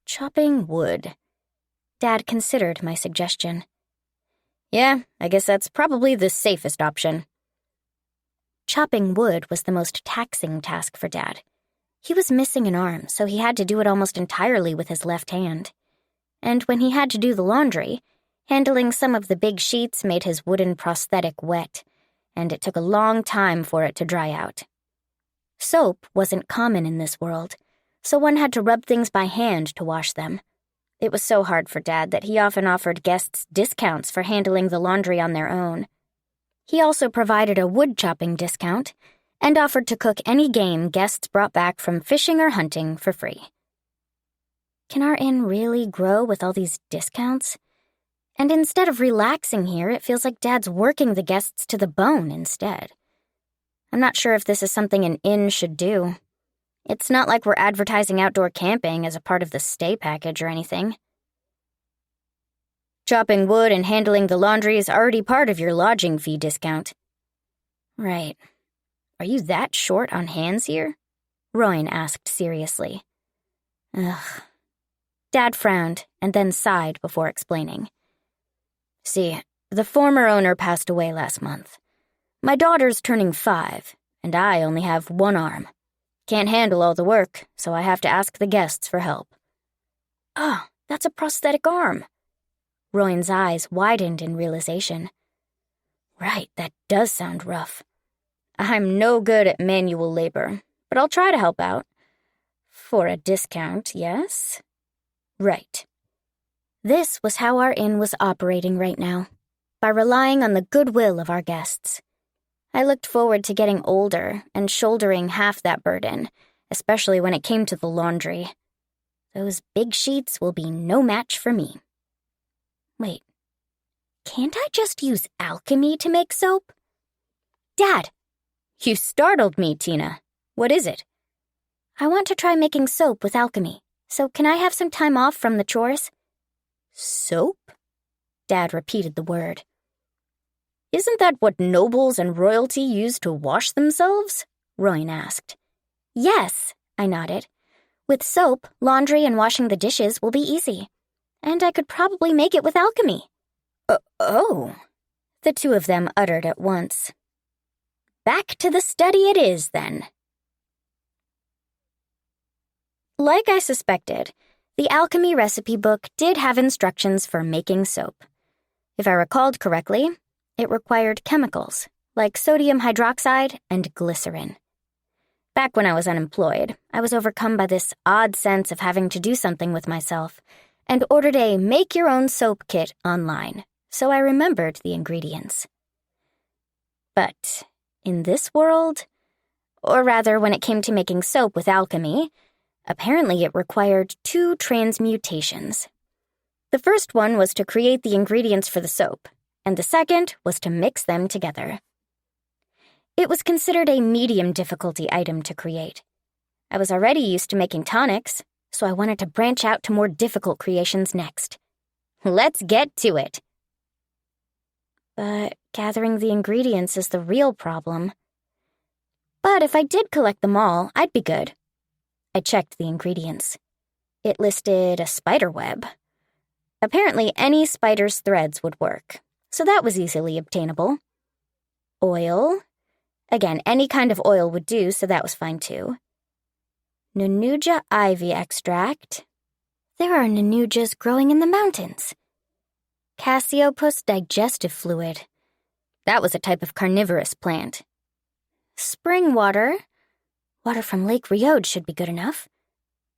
Chopping wood." Dad considered my suggestion. "Yeah, I guess that's probably the safest option." Chopping wood was the most taxing task for Dad. He was missing an arm, so he had to do it almost entirely with his left hand. And when he had to do the laundry, handling some of the big sheets made his wooden prosthetic wet, and it took a long time for it to dry out. Soap wasn't common in this world, so one had to rub things by hand to wash them. It was so hard for Dad that he often offered guests discounts for handling the laundry on their own. He also provided a wood-chopping discount and offered to cook any game guests brought back from fishing or hunting for free. Can our inn really grow with all these discounts? And instead of relaxing here, it feels like Dad's working the guests to the bone instead. I'm not sure if this is something an inn should do. It's not like we're advertising outdoor camping as a part of the stay package or anything. "Chopping wood and handling the laundry is already part of your lodging fee discount." "Right. Are you that short on hands here?" Royne asked seriously. Ugh. Dad frowned and then sighed before explaining. "See, the former owner passed away last month. My daughter's turning 5, and I only have one arm. Can't handle all the work, so I have to ask the guests for help." "Oh, that's a prosthetic arm." Royne's eyes widened in realization. "Right, that does sound rough. I'm no good at manual labor, but I'll try to help out. For a discount, yes? Right. This was how our inn was operating right now, by relying on the goodwill of our guests. I looked forward to getting older and shouldering half that burden, especially when it came to the laundry. Those big sheets will be no match for me. Wait, can't I just use alchemy to make soap? Dad! You startled me, Tina. What is it? I want to try making soap with alchemy, so can I have some time off from the chores? Soap? Dad repeated the word. Isn't that what nobles and royalty use to wash themselves? Royan asked. Yes, I nodded. With soap, laundry and washing the dishes will be easy. And I could probably make it with alchemy. Oh, the two of them uttered at once. Back to the study it is, then. Like I suspected, the alchemy recipe book did have instructions for making soap. If I recalled correctly, it required chemicals, like sodium hydroxide and glycerin. Back when I was unemployed, I was overcome by this odd sense of having to do something with myself, and ordered a make-your-own-soap kit online, so I remembered the ingredients. But in this world, or rather when it came to making soap with alchemy, apparently it required 2 transmutations. The first one was to create the ingredients for the soap, and the second was to mix them together. It was considered a medium difficulty item to create. I was already used to making tonics, so I wanted to branch out to more difficult creations next. Let's get to it. But gathering the ingredients is the real problem. But if I did collect them all, I'd be good. I checked the ingredients. It listed a spider web. Apparently, any spider's threads would work, so that was easily obtainable. Oil. Again, any kind of oil would do, so that was fine too. Nenuja ivy extract. There are nenujas growing in the mountains. Cassiopeus digestive fluid. That was a type of carnivorous plant. Spring water. Water from Lake Riode should be good enough.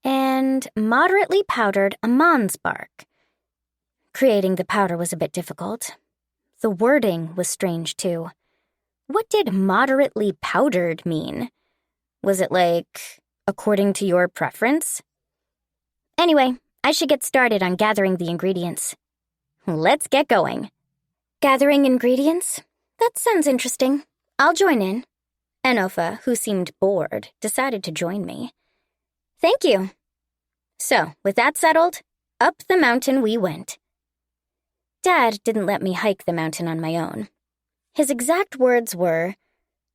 And moderately powdered aman's bark. Creating the powder was a bit difficult. The wording was strange, too. What did moderately powdered mean? Was it like, according to your preference? Anyway, I should get started on gathering the ingredients. Let's get going. Gathering ingredients? That sounds interesting. I'll join in. Enofa, who seemed bored, decided to join me. Thank you. So, with that settled, up the mountain we went. Dad didn't let me hike the mountain on my own. His exact words were,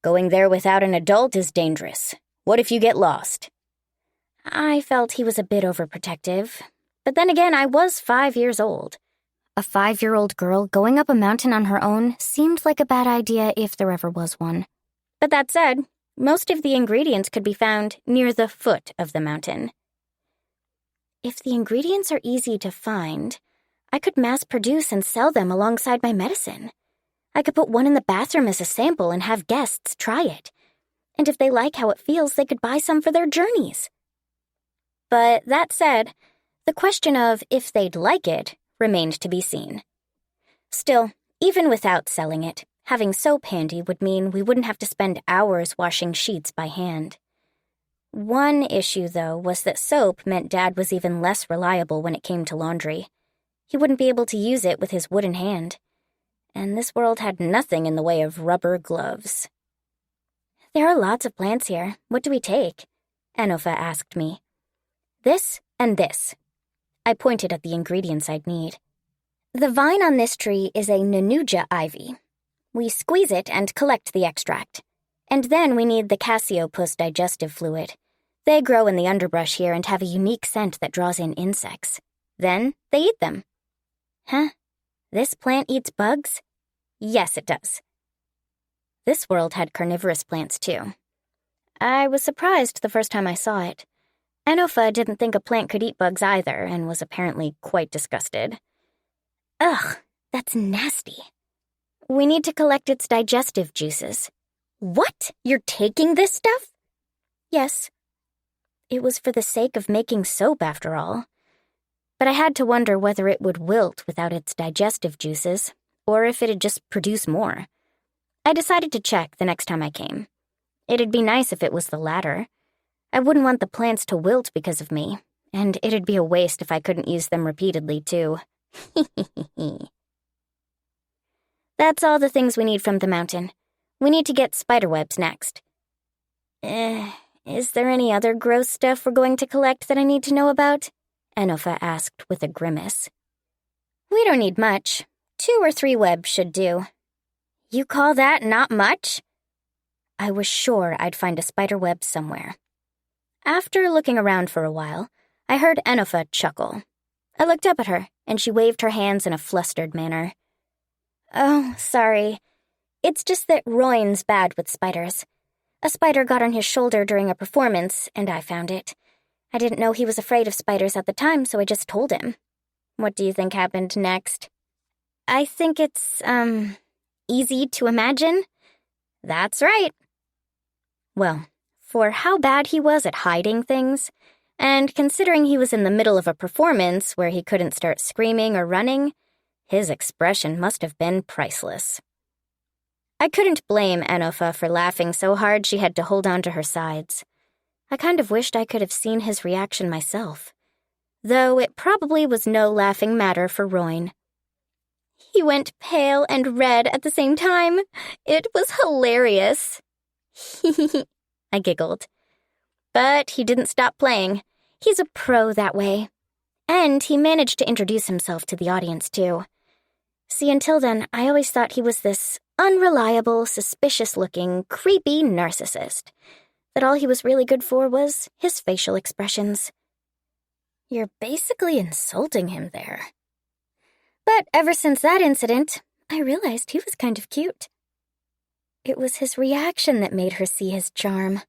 "Going there without an adult is dangerous. What if you get lost?" I felt he was a bit overprotective, but then again, I was 5 years old. A 5-year-old girl going up a mountain on her own seemed like a bad idea if there ever was one. But that said, most of the ingredients could be found near the foot of the mountain. If the ingredients are easy to find, I could mass-produce and sell them alongside my medicine. I could put one in the bathroom as a sample and have guests try it. And if they like how it feels, they could buy some for their journeys. But that said, the question of if they'd like it remained to be seen. Still, even without selling it, having soap handy would mean we wouldn't have to spend hours washing sheets by hand. One issue, though, was that soap meant Dad was even less reliable when it came to laundry. He wouldn't be able to use it with his wooden hand. And this world had nothing in the way of rubber gloves. "There are lots of plants here. What do we take?" Enofa asked me. "This and this." I pointed at the ingredients I'd need. The vine on this tree is a Nenuja ivy. We squeeze it and collect the extract. And then we need the Cassiopeus digestive fluid. They grow in the underbrush here and have a unique scent that draws in insects. Then they eat them. Huh? This plant eats bugs? Yes, it does. This world had carnivorous plants, too. I was surprised the first time I saw it. Enofa didn't think a plant could eat bugs either and was apparently quite disgusted. Ugh, that's nasty. We need to collect its digestive juices. What? You're taking this stuff? Yes. It was for the sake of making soap, after all. But I had to wonder whether it would wilt without its digestive juices, or if it'd just produce more. I decided to check the next time I came. It'd be nice if it was the latter. I wouldn't want the plants to wilt because of me, and it'd be a waste if I couldn't use them repeatedly, too. That's all the things we need from the mountain. We need to get spiderwebs next. Is there any other gross stuff we're going to collect that I need to know about? Enofa asked with a grimace. We don't need much. 2 or 3 webs should do. You call that not much? I was sure I'd find a spider web somewhere. After looking around for a while, I heard Enofa chuckle. I looked up at her, and she waved her hands in a flustered manner. Oh, sorry. It's just that Royn's bad with spiders. A spider got on his shoulder during a performance, and I found it. I didn't know he was afraid of spiders at the time, so I just told him. What do you think happened next? I think it's, easy to imagine. That's right. Well, for how bad he was at hiding things, and considering he was in the middle of a performance where he couldn't start screaming or running, his expression must have been priceless. I couldn't blame Enofa for laughing so hard she had to hold on to her sides. I kind of wished I could have seen his reaction myself, though it probably was no laughing matter for Royn. He went pale and red at the same time. It was hilarious. I giggled. But he didn't stop playing. He's a pro that way. And he managed to introduce himself to the audience, too. See, until then, I always thought he was this unreliable, suspicious-looking, creepy narcissist. That all he was really good for was his facial expressions. You're basically insulting him there. But ever since that incident, I realized he was kind of cute. It was his reaction that made her see his charm.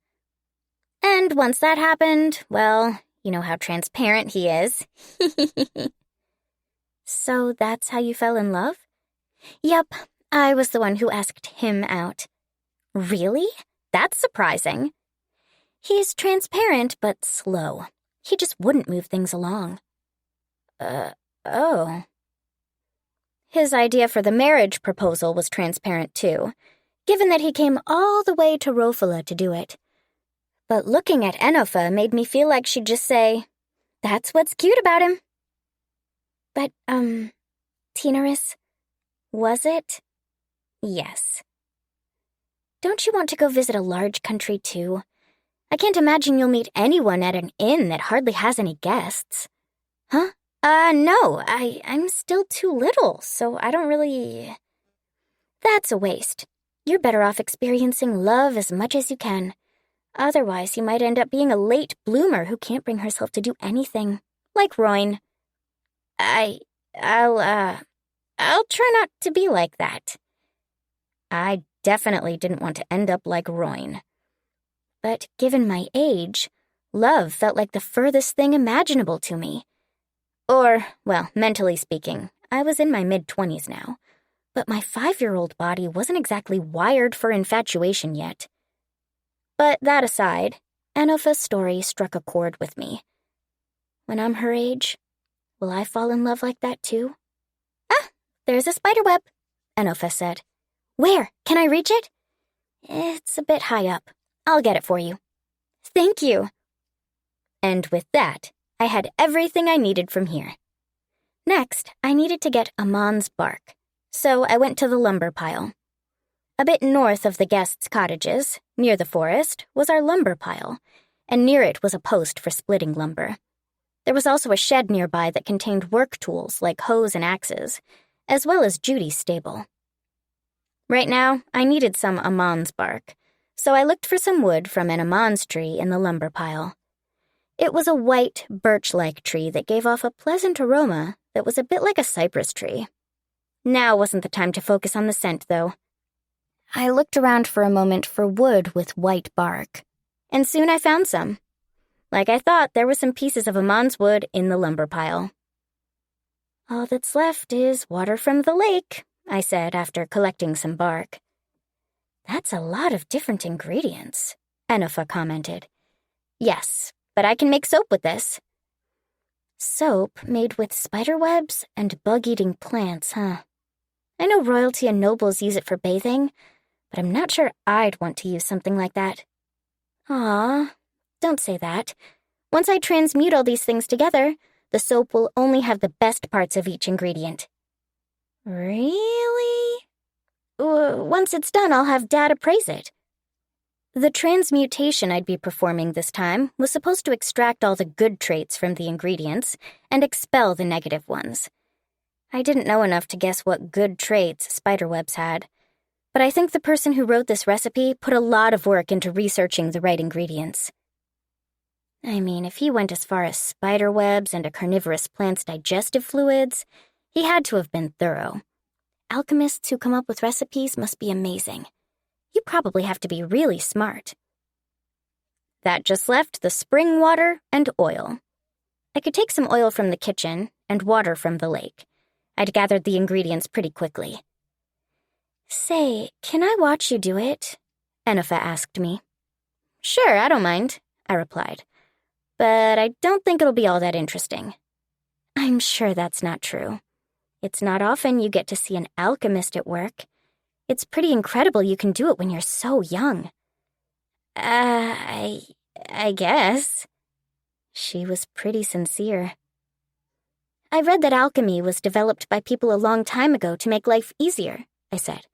And once that happened, well, you know how transparent he is. So that's how you fell in love? Yep, I was the one who asked him out. Really? That's surprising. He's transparent but slow. He just wouldn't move things along. Oh. His idea for the marriage proposal was transparent too, given that he came all the way to Rofala to do it. But looking at Enofa made me feel like she'd just say, "That's what's cute about him." But, Tinaris, was it? Yes. Don't you want to go visit a large country too? I can't imagine you'll meet anyone at an inn that hardly has any guests. Huh? No, I'm still too little, so I don't really... That's a waste. You're better off experiencing love as much as you can. Otherwise, you might end up being a late bloomer who can't bring herself to do anything. Like Royn. I'll try not to be like that. I definitely didn't want to end up like Royn. But given my age, love felt like the furthest thing imaginable to me. Or, well, mentally speaking, I was in my mid-20s now, but my 5-year-old body wasn't exactly wired for infatuation yet. But that aside, Enofa's story struck a chord with me. When I'm her age, will I fall in love like that too? Ah, there's a spiderweb, Enofa said. Where? Can I reach it? It's a bit high up. I'll get it for you. Thank you. And with that, I had everything I needed from here. Next, I needed to get Amon's bark, so I went to the lumber pile. A bit north of the guests' cottages, near the forest, was our lumber pile, and near it was a post for splitting lumber. There was also a shed nearby that contained work tools like hoes and axes, as well as Judy's stable. Right now, I needed some Amon's bark, so I looked for some wood from an Amon's tree in the lumber pile. It was a white, birch-like tree that gave off a pleasant aroma that was a bit like a cypress tree. Now wasn't the time to focus on the scent, though. I looked around for a moment for wood with white bark, and soon I found some. Like I thought, there were some pieces of Amon's wood in the lumber pile. All that's left is water from the lake, I said after collecting some bark. That's a lot of different ingredients, Enofa commented. Yes, but I can make soap with this. Soap made with spiderwebs and bug-eating plants, huh? I know royalty and nobles use it for bathing, but I'm not sure I'd want to use something like that. Aw, don't say that. Once I transmute all these things together, the soap will only have the best parts of each ingredient. Really? Once it's done, I'll have Dad appraise it. The transmutation I'd be performing this time was supposed to extract all the good traits from the ingredients and expel the negative ones. I didn't know enough to guess what good traits spiderwebs had, but I think the person who wrote this recipe put a lot of work into researching the right ingredients. I mean, if he went as far as spiderwebs and a carnivorous plant's digestive fluids, he had to have been thorough. Alchemists who come up with recipes must be amazing. You probably have to be really smart. That just left the spring water and oil. I could take some oil from the kitchen and water from the lake. I'd gathered the ingredients pretty quickly. Say, can I watch you do it? Enofa asked me. Sure, I don't mind, I replied. But I don't think it'll be all that interesting. I'm sure that's not true. It's not often you get to see an alchemist at work. It's pretty incredible you can do it when you're so young. I guess. She was pretty sincere. I read that alchemy was developed by people a long time ago to make life easier, I said.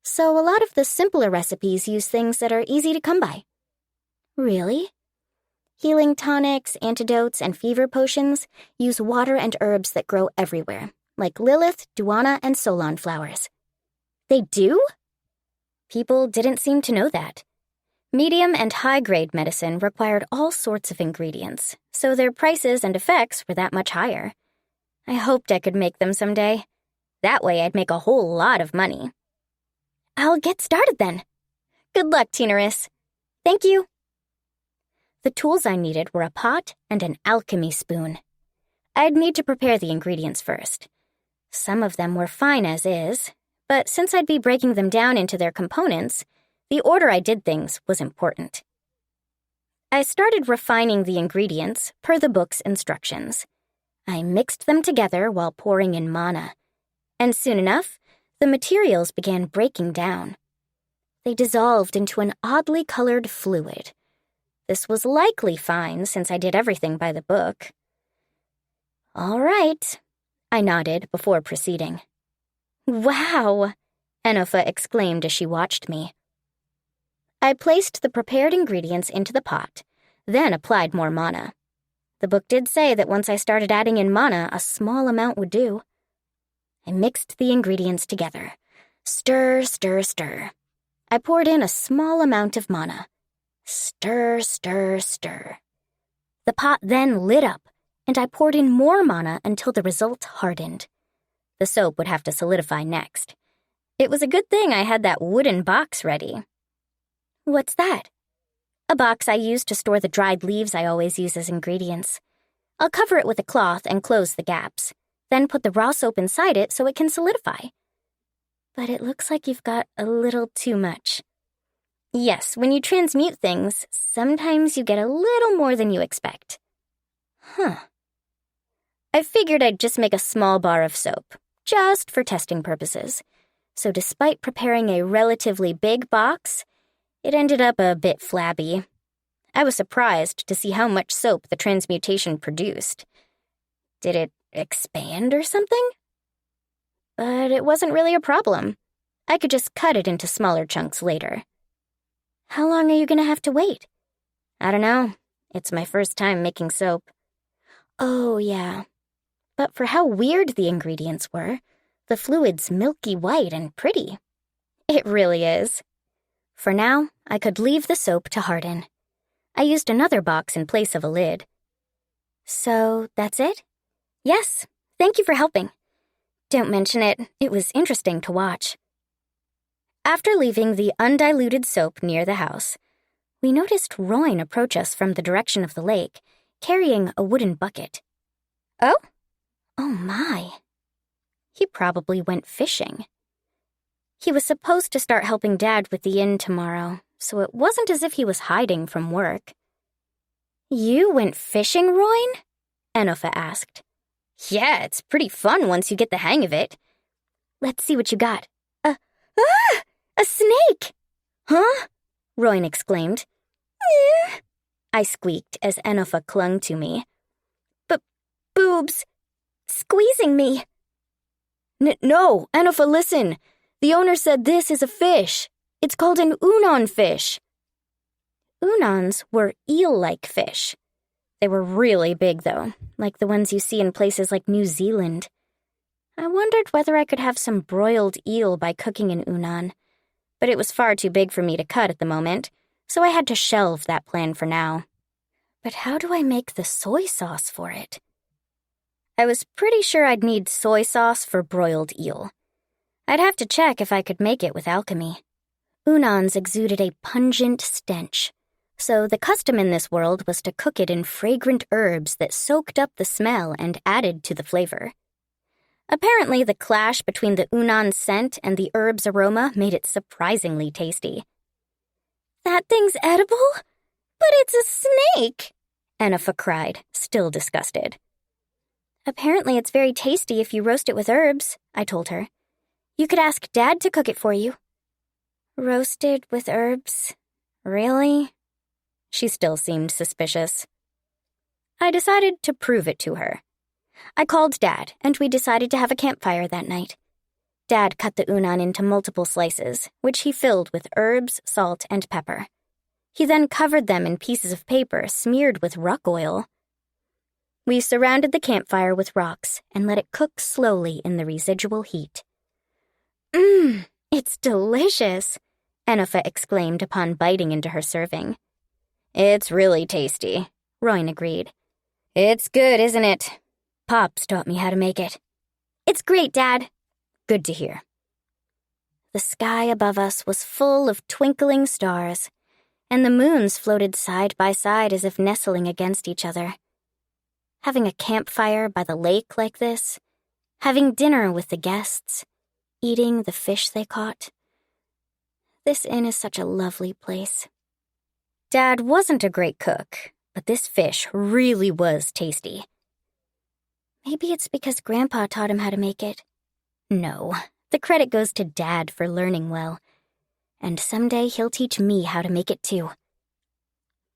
So a lot of the simpler recipes use things that are easy to come by. Really? Healing tonics, antidotes, and fever potions use water and herbs that grow everywhere, like Lilith, Duana, and Solon flowers. They do? People didn't seem to know that. Medium and high-grade medicine required all sorts of ingredients, so their prices and effects were that much higher. I hoped I could make them someday. That way I'd make a whole lot of money. I'll get started then. Good luck, Tinaris. Thank you. The tools I needed were a pot and an alchemy spoon. I'd need to prepare the ingredients first. Some of them were fine as is, but since I'd be breaking them down into their components, the order I did things was important. I started refining the ingredients per the book's instructions. I mixed them together while pouring in mana, and soon enough, the materials began breaking down. They dissolved into an oddly colored fluid. This was likely fine since I did everything by the book. All right, I nodded before proceeding. Wow, Enofa exclaimed as she watched me. I placed the prepared ingredients into the pot, then applied more mana. The book did say that once I started adding in mana, a small amount would do. I mixed the ingredients together. Stir, stir, stir. I poured in a small amount of mana. Stir, stir, stir. The pot then lit up, and I poured in more mana until the result hardened. The soap would have to solidify next. It was a good thing I had that wooden box ready. What's that? A box I use to store the dried leaves I always use as ingredients. I'll cover it with a cloth and close the gaps, then put the raw soap inside it so it can solidify. But it looks like you've got a little too much. Yes, when you transmute things, sometimes you get a little more than you expect. Huh. I figured I'd just make a small bar of soap, just for testing purposes. So despite preparing a relatively big box, it ended up a bit flabby. I was surprised to see how much soap the transmutation produced. Did it expand or something? But it wasn't really a problem. I could just cut it into smaller chunks later. How long are you going to have to wait? I don't know. It's my first time making soap. Oh, yeah. But for how weird the ingredients were, the fluid's milky white and pretty. It really is. For now, I could leave the soap to harden. I used another box in place of a lid. So, that's it? Yes, thank you for helping. Don't mention it, it was interesting to watch. After leaving the undiluted soap near the house, we noticed Royne approach us from the direction of the lake, carrying a wooden bucket. Oh? Oh my. He probably went fishing. He was supposed to start helping Dad with the inn tomorrow, so it wasn't as if he was hiding from work. "You went fishing, Royn?" Enofa asked. "Yeah, it's pretty fun once you get the hang of it." "Let's see what you got." A snake!" "Huh?" Royn exclaimed. I squeaked as Enofa clung to me. Boobs! Squeezing me! No, Enofa, listen. The owner said this is a fish. It's called an unan fish. Unans were eel-like fish. They were really big, though, like the ones you see in places like New Zealand. I wondered whether I could have some broiled eel by cooking an unan, but it was far too big for me to cut at the moment, so I had to shelve that plan for now. But how do I make the soy sauce for it? I was pretty sure I'd need soy sauce for broiled eel. I'd have to check if I could make it with alchemy. Unans exuded a pungent stench, so the custom in this world was to cook it in fragrant herbs that soaked up the smell and added to the flavor. Apparently, the clash between the unan scent and the herb's aroma made it surprisingly tasty. "That thing's edible? But it's a snake!" Enofa cried, still disgusted. "Apparently it's very tasty if you roast it with herbs," I told her. "You could ask Dad to cook it for you." "Roasted with herbs? Really?" She still seemed suspicious. I decided to prove it to her. I called Dad, and we decided to have a campfire that night. Dad cut the unan into multiple slices, which he filled with herbs, salt, and pepper. He then covered them in pieces of paper smeared with rock oil. We surrounded the campfire with rocks and let it cook slowly in the residual heat. It's delicious," Enofa exclaimed upon biting into her serving. "It's really tasty," Royn agreed. "It's good, isn't it? Pops taught me how to make it." "It's great, Dad." "Good to hear." The sky above us was full of twinkling stars, and the moons floated side by side as if nestling against each other. Having a campfire by the lake like this, having dinner with the guests, eating the fish they caught. This inn is such a lovely place. Dad wasn't a great cook, but this fish really was tasty. Maybe it's because Grandpa taught him how to make it. No, the credit goes to Dad for learning well. And someday he'll teach me how to make it too.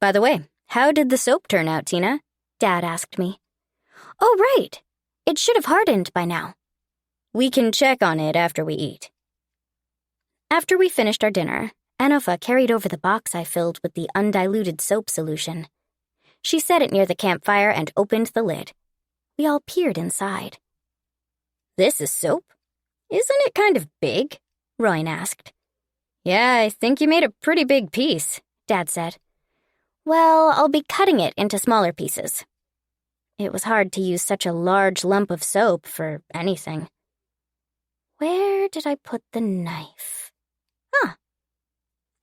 "By the way, how did the soap turn out, Tina?" Dad asked me. "Oh, right. It should have hardened by now." "We can check on it after we eat." After we finished our dinner, Enofa carried over the box I filled with the undiluted soap solution. She set it near the campfire and opened the lid. We all peered inside. "This is soap? Isn't it kind of big?" Royn asked. "Yeah, I think you made a pretty big piece," Dad said. "Well, I'll be cutting it into smaller pieces." It was hard to use such a large lump of soap for anything. Where did I put the knife?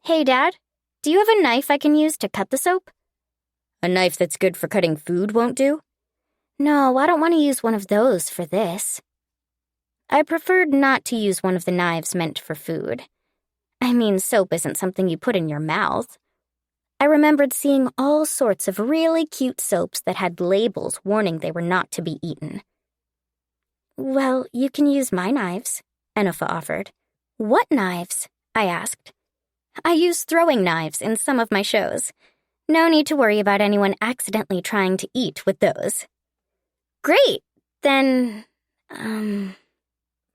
Hey, Dad, do you have a knife I can use to cut the soap? "A knife that's good for cutting food won't do?" "No, I don't want to use one of those for this." I preferred not to use one of the knives meant for food. I mean, soap isn't something you put in your mouth. I remembered seeing all sorts of really cute soaps that had labels warning they were not to be eaten. "Well, you can use my knives," Enofa offered. "What knives?" I asked. "I use throwing knives in some of my shows. No need to worry about anyone accidentally trying to eat with those." "Great! Then,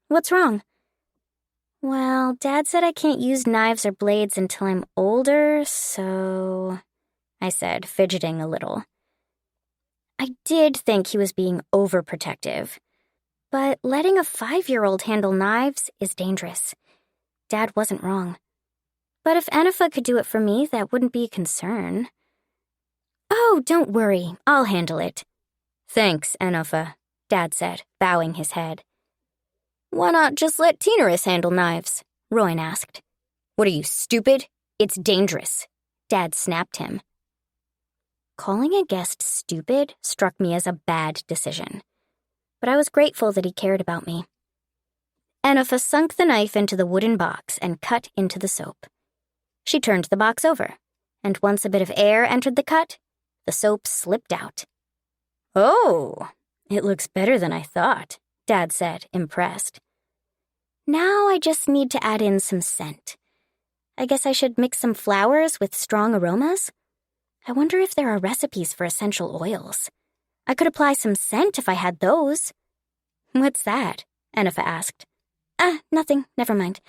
what's wrong?" "Well, Dad said I can't use knives or blades until I'm older, so," I said, fidgeting a little. I did think he was being overprotective, but letting a 5-year-old handle knives is dangerous. Dad wasn't wrong. But if Enofa could do it for me, that wouldn't be a concern. "Oh, don't worry, I'll handle it." "Thanks, Enofa," Dad said, bowing his head. "Why not just let Tinaris handle knives?" Royn asked. "What are you, stupid? It's dangerous," Dad snapped him. Calling a guest stupid struck me as a bad decision, but I was grateful that he cared about me. Enifa sunk the knife into the wooden box and cut into the soap. She turned the box over, and once a bit of air entered the cut, the soap slipped out. "Oh, it looks better than I thought," Dad said, impressed. "Now I just need to add in some scent. I guess I should mix some flowers with strong aromas. I wonder if there are recipes for essential oils. I could apply some scent if I had those." "What's that?" Enifa asked. Nothing. Never mind.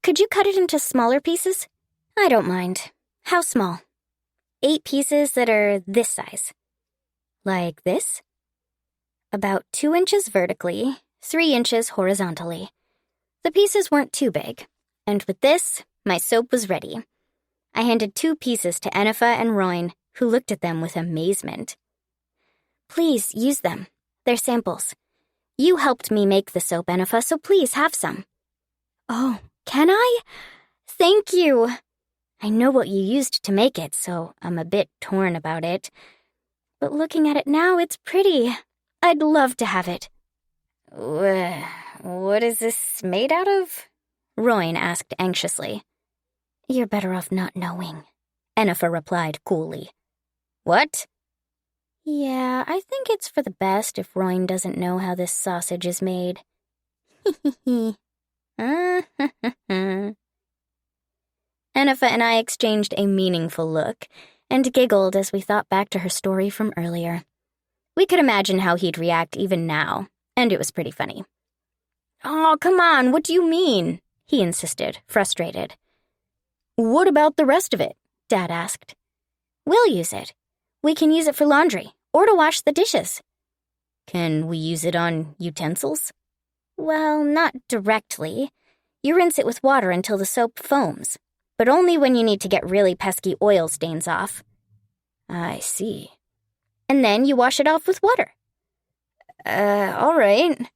Could you cut it into smaller pieces?" "I don't mind. How small?" 8 pieces that are this size." "Like this?" "About 2 inches vertically, 3 inches horizontally. The pieces weren't too big, and with this, my soap was ready." I handed 2 pieces to Enifa and Roin, who looked at them with amazement. "Please, use them. They're samples. You helped me make the soap, Enifa, so please have some." "Oh, can I? Thank you." I know what you used to make it, so I'm a bit torn about it. But looking at it now, it's pretty. I'd love to have it. "What is this made out of?" Roin asked anxiously. "You're better off not knowing," Enifa replied coolly. "What?" "Yeah, I think it's for the best if Roin doesn't know how this sausage is made." Enifa and I exchanged a meaningful look and giggled as we thought back to her story from earlier. We could imagine how he'd react even now, and it was pretty funny. "Oh, come on, what do you mean?" he insisted, frustrated. "What about the rest of it?" Dad asked. "We'll use it. We can use it for laundry, or to wash the dishes." "Can we use it on utensils?" "Well, not directly. You rinse it with water until the soap foams, but only when you need to get really pesky oil stains off." "I see." "And then you wash it off with water." All right.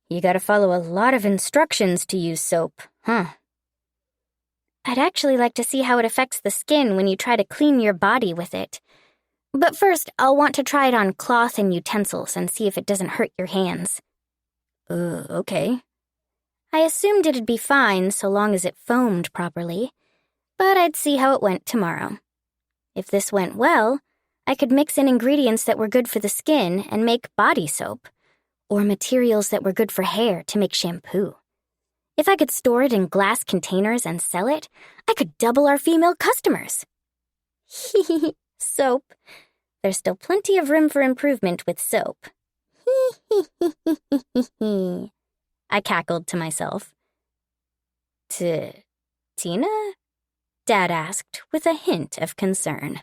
You gotta follow a lot of instructions to use soap, huh?" "I'd actually like to see how it affects the skin when you try to clean your body with it. But first, I'll want to try it on cloth and utensils and see if it doesn't hurt your hands." Okay." I assumed it'd be fine so long as it foamed properly, but I'd see how it went tomorrow. If this went well, I could mix in ingredients that were good for the skin and make body soap, or materials that were good for hair to make shampoo. If I could store it in glass containers and sell it, I could double our female customers. Soap. There's still plenty of room for improvement with soap. I cackled to myself. Tina? Dad asked with a hint of concern.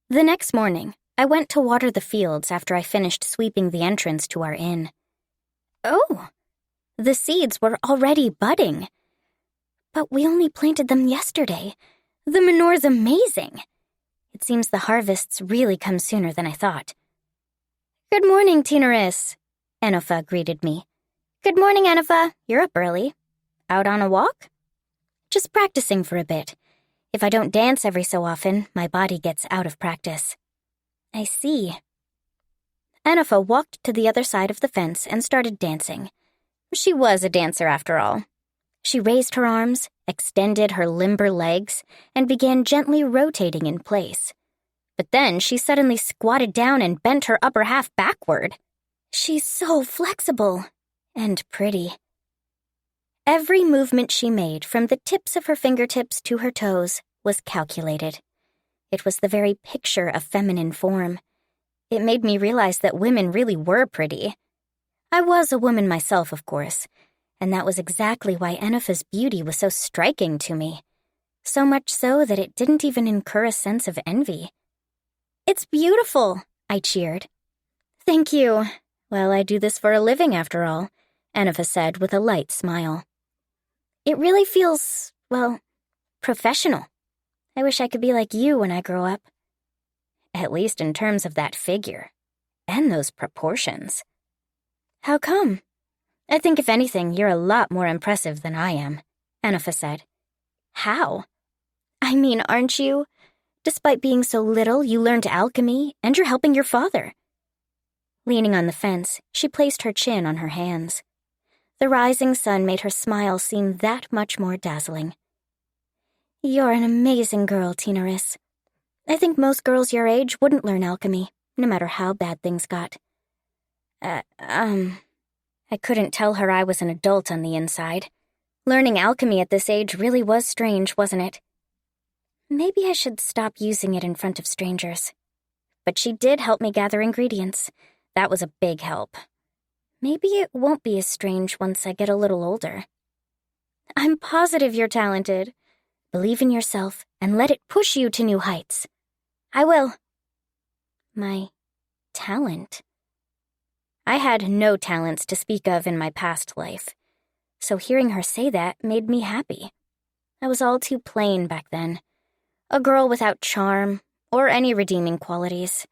The next morning, I went to water the fields after I finished sweeping the entrance to our inn. Oh, the seeds were already budding. But we only planted them yesterday. The manure's amazing. It seems the harvests really come sooner than I thought. "Good morning, Tinaris," Enifa greeted me. "Good morning, Enifa. You're up early. Out on a walk?" "Just practicing for a bit. If I don't dance every so often, my body gets out of practice." "I see." Enifa walked to the other side of the fence and started dancing. She was a dancer after all. She raised her arms, extended her limber legs, and began gently rotating in place. But then she suddenly squatted down and bent her upper half backward. She's so flexible and pretty. Every movement she made, from the tips of her fingertips to her toes, was calculated. It was the very picture of feminine form. It made me realize that women really were pretty. I was a woman myself, of course, and that was exactly why Enifa's beauty was so striking to me. So much so that it didn't even incur a sense of envy. "It's beautiful," I cheered. "Thank you. Well, I do this for a living, after all," Enifa said with a light smile. "It really feels, well, professional. I wish I could be like you when I grow up." "At least in terms of that figure. And those proportions." "How come?" "I think if anything, you're a lot more impressive than I am," Enifa said. "How?" "I mean, aren't you? Despite being so little, you learned alchemy, and you're helping your father." Leaning on the fence, she placed her chin on her hands. The rising sun made her smile seem that much more dazzling. "You're an amazing girl, Tinaris. I think most girls your age wouldn't learn alchemy, no matter how bad things got." I couldn't tell her I was an adult on the inside. Learning alchemy at this age really was strange, wasn't it? Maybe I should stop using it in front of strangers. But she did help me gather ingredients. That was a big help. Maybe it won't be as strange once I get a little older. I'm positive you're talented. Believe in yourself and let it push you to new heights. I will. My talent? I had no talents to speak of in my past life, so hearing her say that made me happy. I was all too plain back then. A girl without charm or any redeeming qualities,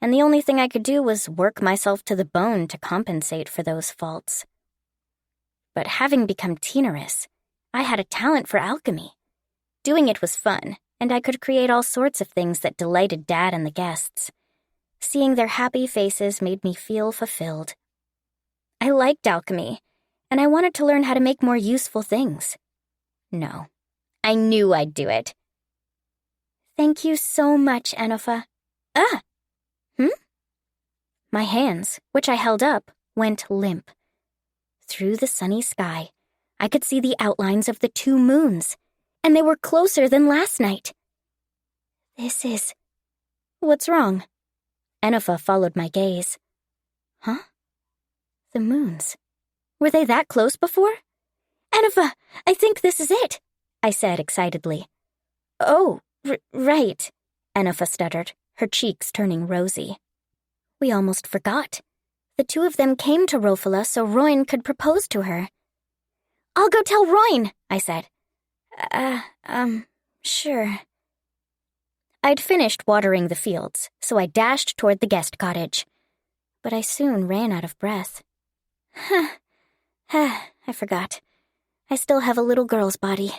and the only thing I could do was work myself to the bone to compensate for those faults. But having become Tinaris, I had a talent for alchemy. Doing it was fun, and I could create all sorts of things that delighted Dad and the guests. Seeing their happy faces made me feel fulfilled. I liked alchemy, and I wanted to learn how to make more useful things. No, I knew I'd do it. Thank you so much, Enofa. My hands, which I held up, went limp. Through the sunny sky, I could see the outlines of the 2 moons, and they were closer than last night. What's wrong? Enofa followed my gaze. Huh? The moons. Were they that close before? Enofa, I think this is it, I said excitedly. Oh, right, Enofa stuttered, her cheeks turning rosy. We almost forgot. The 2 of them came to Rofala so Roin could propose to her. I'll go tell Roin, I said. Sure. I'd finished watering the fields, so I dashed toward the guest cottage. But I soon ran out of breath. I forgot. I still have a little girl's body.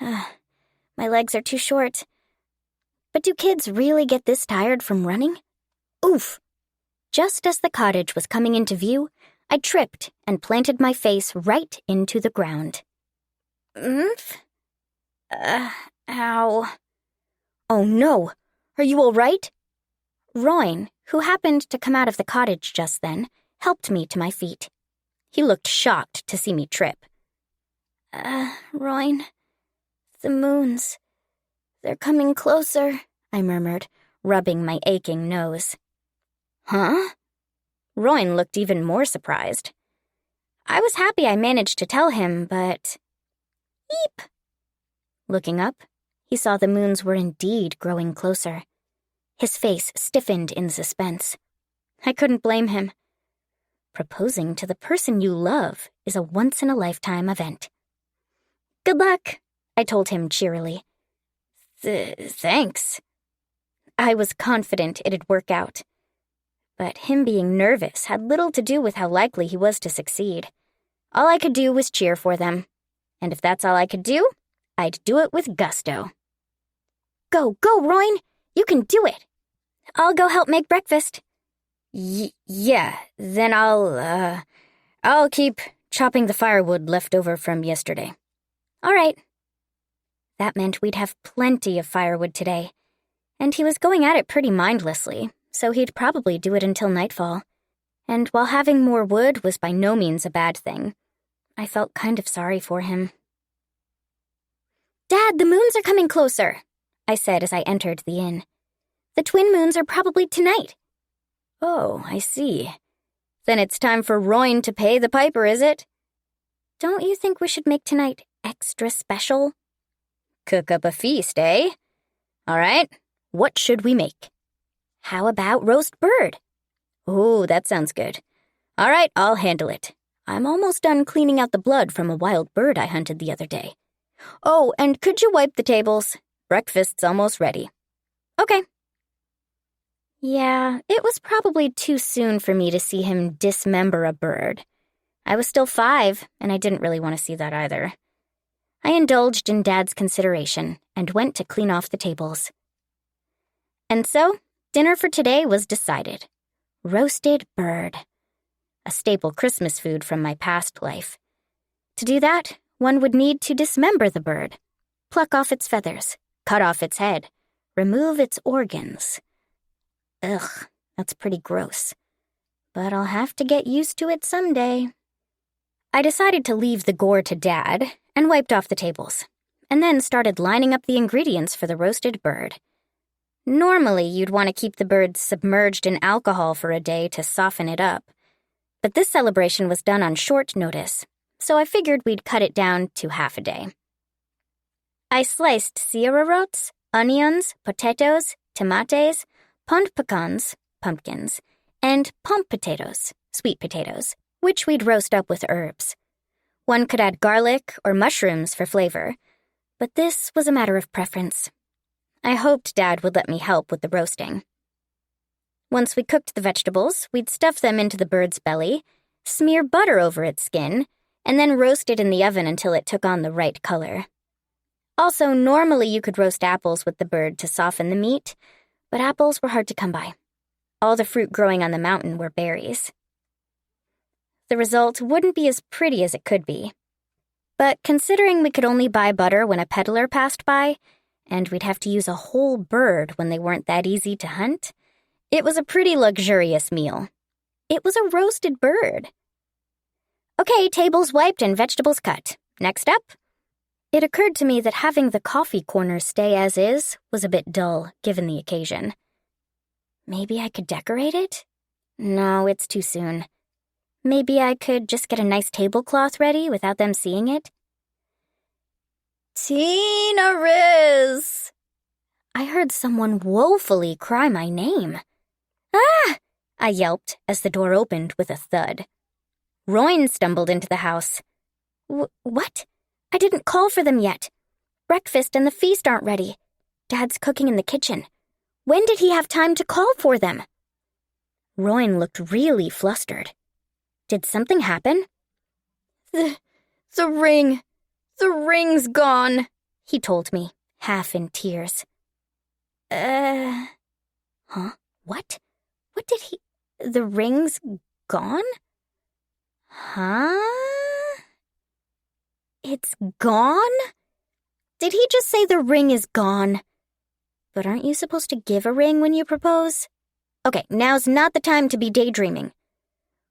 My legs are too short. But do kids really get this tired from running? Oof! Just as the cottage was coming into view, I tripped and planted my face right into the ground. Oomph? Ow. Oh no! Are you all right? Roin, who happened to come out of the cottage just then, helped me to my feet. He looked shocked to see me trip. Roin, the moons, they're coming closer, I murmured, rubbing my aching nose. Huh? Roin looked even more surprised. I was happy I managed to tell him, but... Eep! Looking up, he saw the moons were indeed growing closer. His face stiffened in suspense. I couldn't blame him. Proposing to the person you love is a once-in-a-lifetime event. Good luck, I told him cheerily. Thanks. I was confident it'd work out. But him being nervous had little to do with how likely he was to succeed. All I could do was cheer for them. And if that's all I could do, I'd do it with gusto. Go, Roin! You can do it! I'll go help make breakfast. Yeah, then I'll keep chopping the firewood left over from yesterday. All right. That meant we'd have plenty of firewood today. And he was going at it pretty mindlessly, so he'd probably do it until nightfall. And while having more wood was by no means a bad thing, I felt kind of sorry for him. Dad, the moons are coming closer, I said as I entered the inn. The twin moons are probably tonight. Oh, I see. Then it's time for Roin to pay the piper, is it? Don't you think we should make tonight extra special? Cook up a feast, eh? All right, what should we make? How about roast bird? Oh, that sounds good. All right, I'll handle it. I'm almost done cleaning out the blood from a wild bird I hunted the other day. Oh, and could you wipe the tables? Breakfast's almost ready. Okay. Yeah, it was probably too soon for me to see him dismember a bird. I was still 5, and I didn't really want to see that either. I indulged in Dad's consideration and went to clean off the tables. And so, dinner for today was decided. Roasted bird. A staple Christmas food from my past life. To do that, one would need to dismember the bird, pluck off its feathers, cut off its head, remove its organs. Ugh, that's pretty gross. But I'll have to get used to it someday. I decided to leave the gore to Dad and wiped off the tables, and then started lining up the ingredients for the roasted bird. Normally, you'd want to keep the bird submerged in alcohol for a day to soften it up, but this celebration was done on short notice, so I figured we'd cut it down to half a day. I sliced sierra-rots, onions, potatoes, tomates, pond pecans, pumpkins, and pomp potatoes, sweet potatoes, which we'd roast up with herbs. One could add garlic or mushrooms for flavor, but this was a matter of preference. I hoped Dad would let me help with the roasting. Once we cooked the vegetables, we'd stuff them into the bird's belly, smear butter over its skin, and then roast it in the oven until it took on the right color. Also, normally you could roast apples with the bird to soften the meat, but apples were hard to come by. All the fruit growing on the mountain were berries. The result wouldn't be as pretty as it could be. But considering we could only buy butter when a peddler passed by, and we'd have to use a whole bird when they weren't that easy to hunt, it was a pretty luxurious meal. It was a roasted bird. Okay, tables wiped and vegetables cut. Next up? It occurred to me that having the coffee corner stay as is was a bit dull, given the occasion. Maybe I could decorate it? No, it's too soon. Maybe I could just get a nice tablecloth ready without them seeing it? Tina Riz! I heard someone woefully cry my name. Ah! I yelped as the door opened with a thud. Royn stumbled into the house. What? I didn't call for them yet. Breakfast and the feast aren't ready. Dad's cooking in the kitchen. When did he have time to call for them? Royn looked really flustered. Did something happen? The ring. The ring's gone, he told me, half in tears. Huh? What? What did he... The ring's gone? Huh? It's gone? Did he just say the ring is gone? But aren't you supposed to give a ring when you propose? Okay, now's not the time to be daydreaming.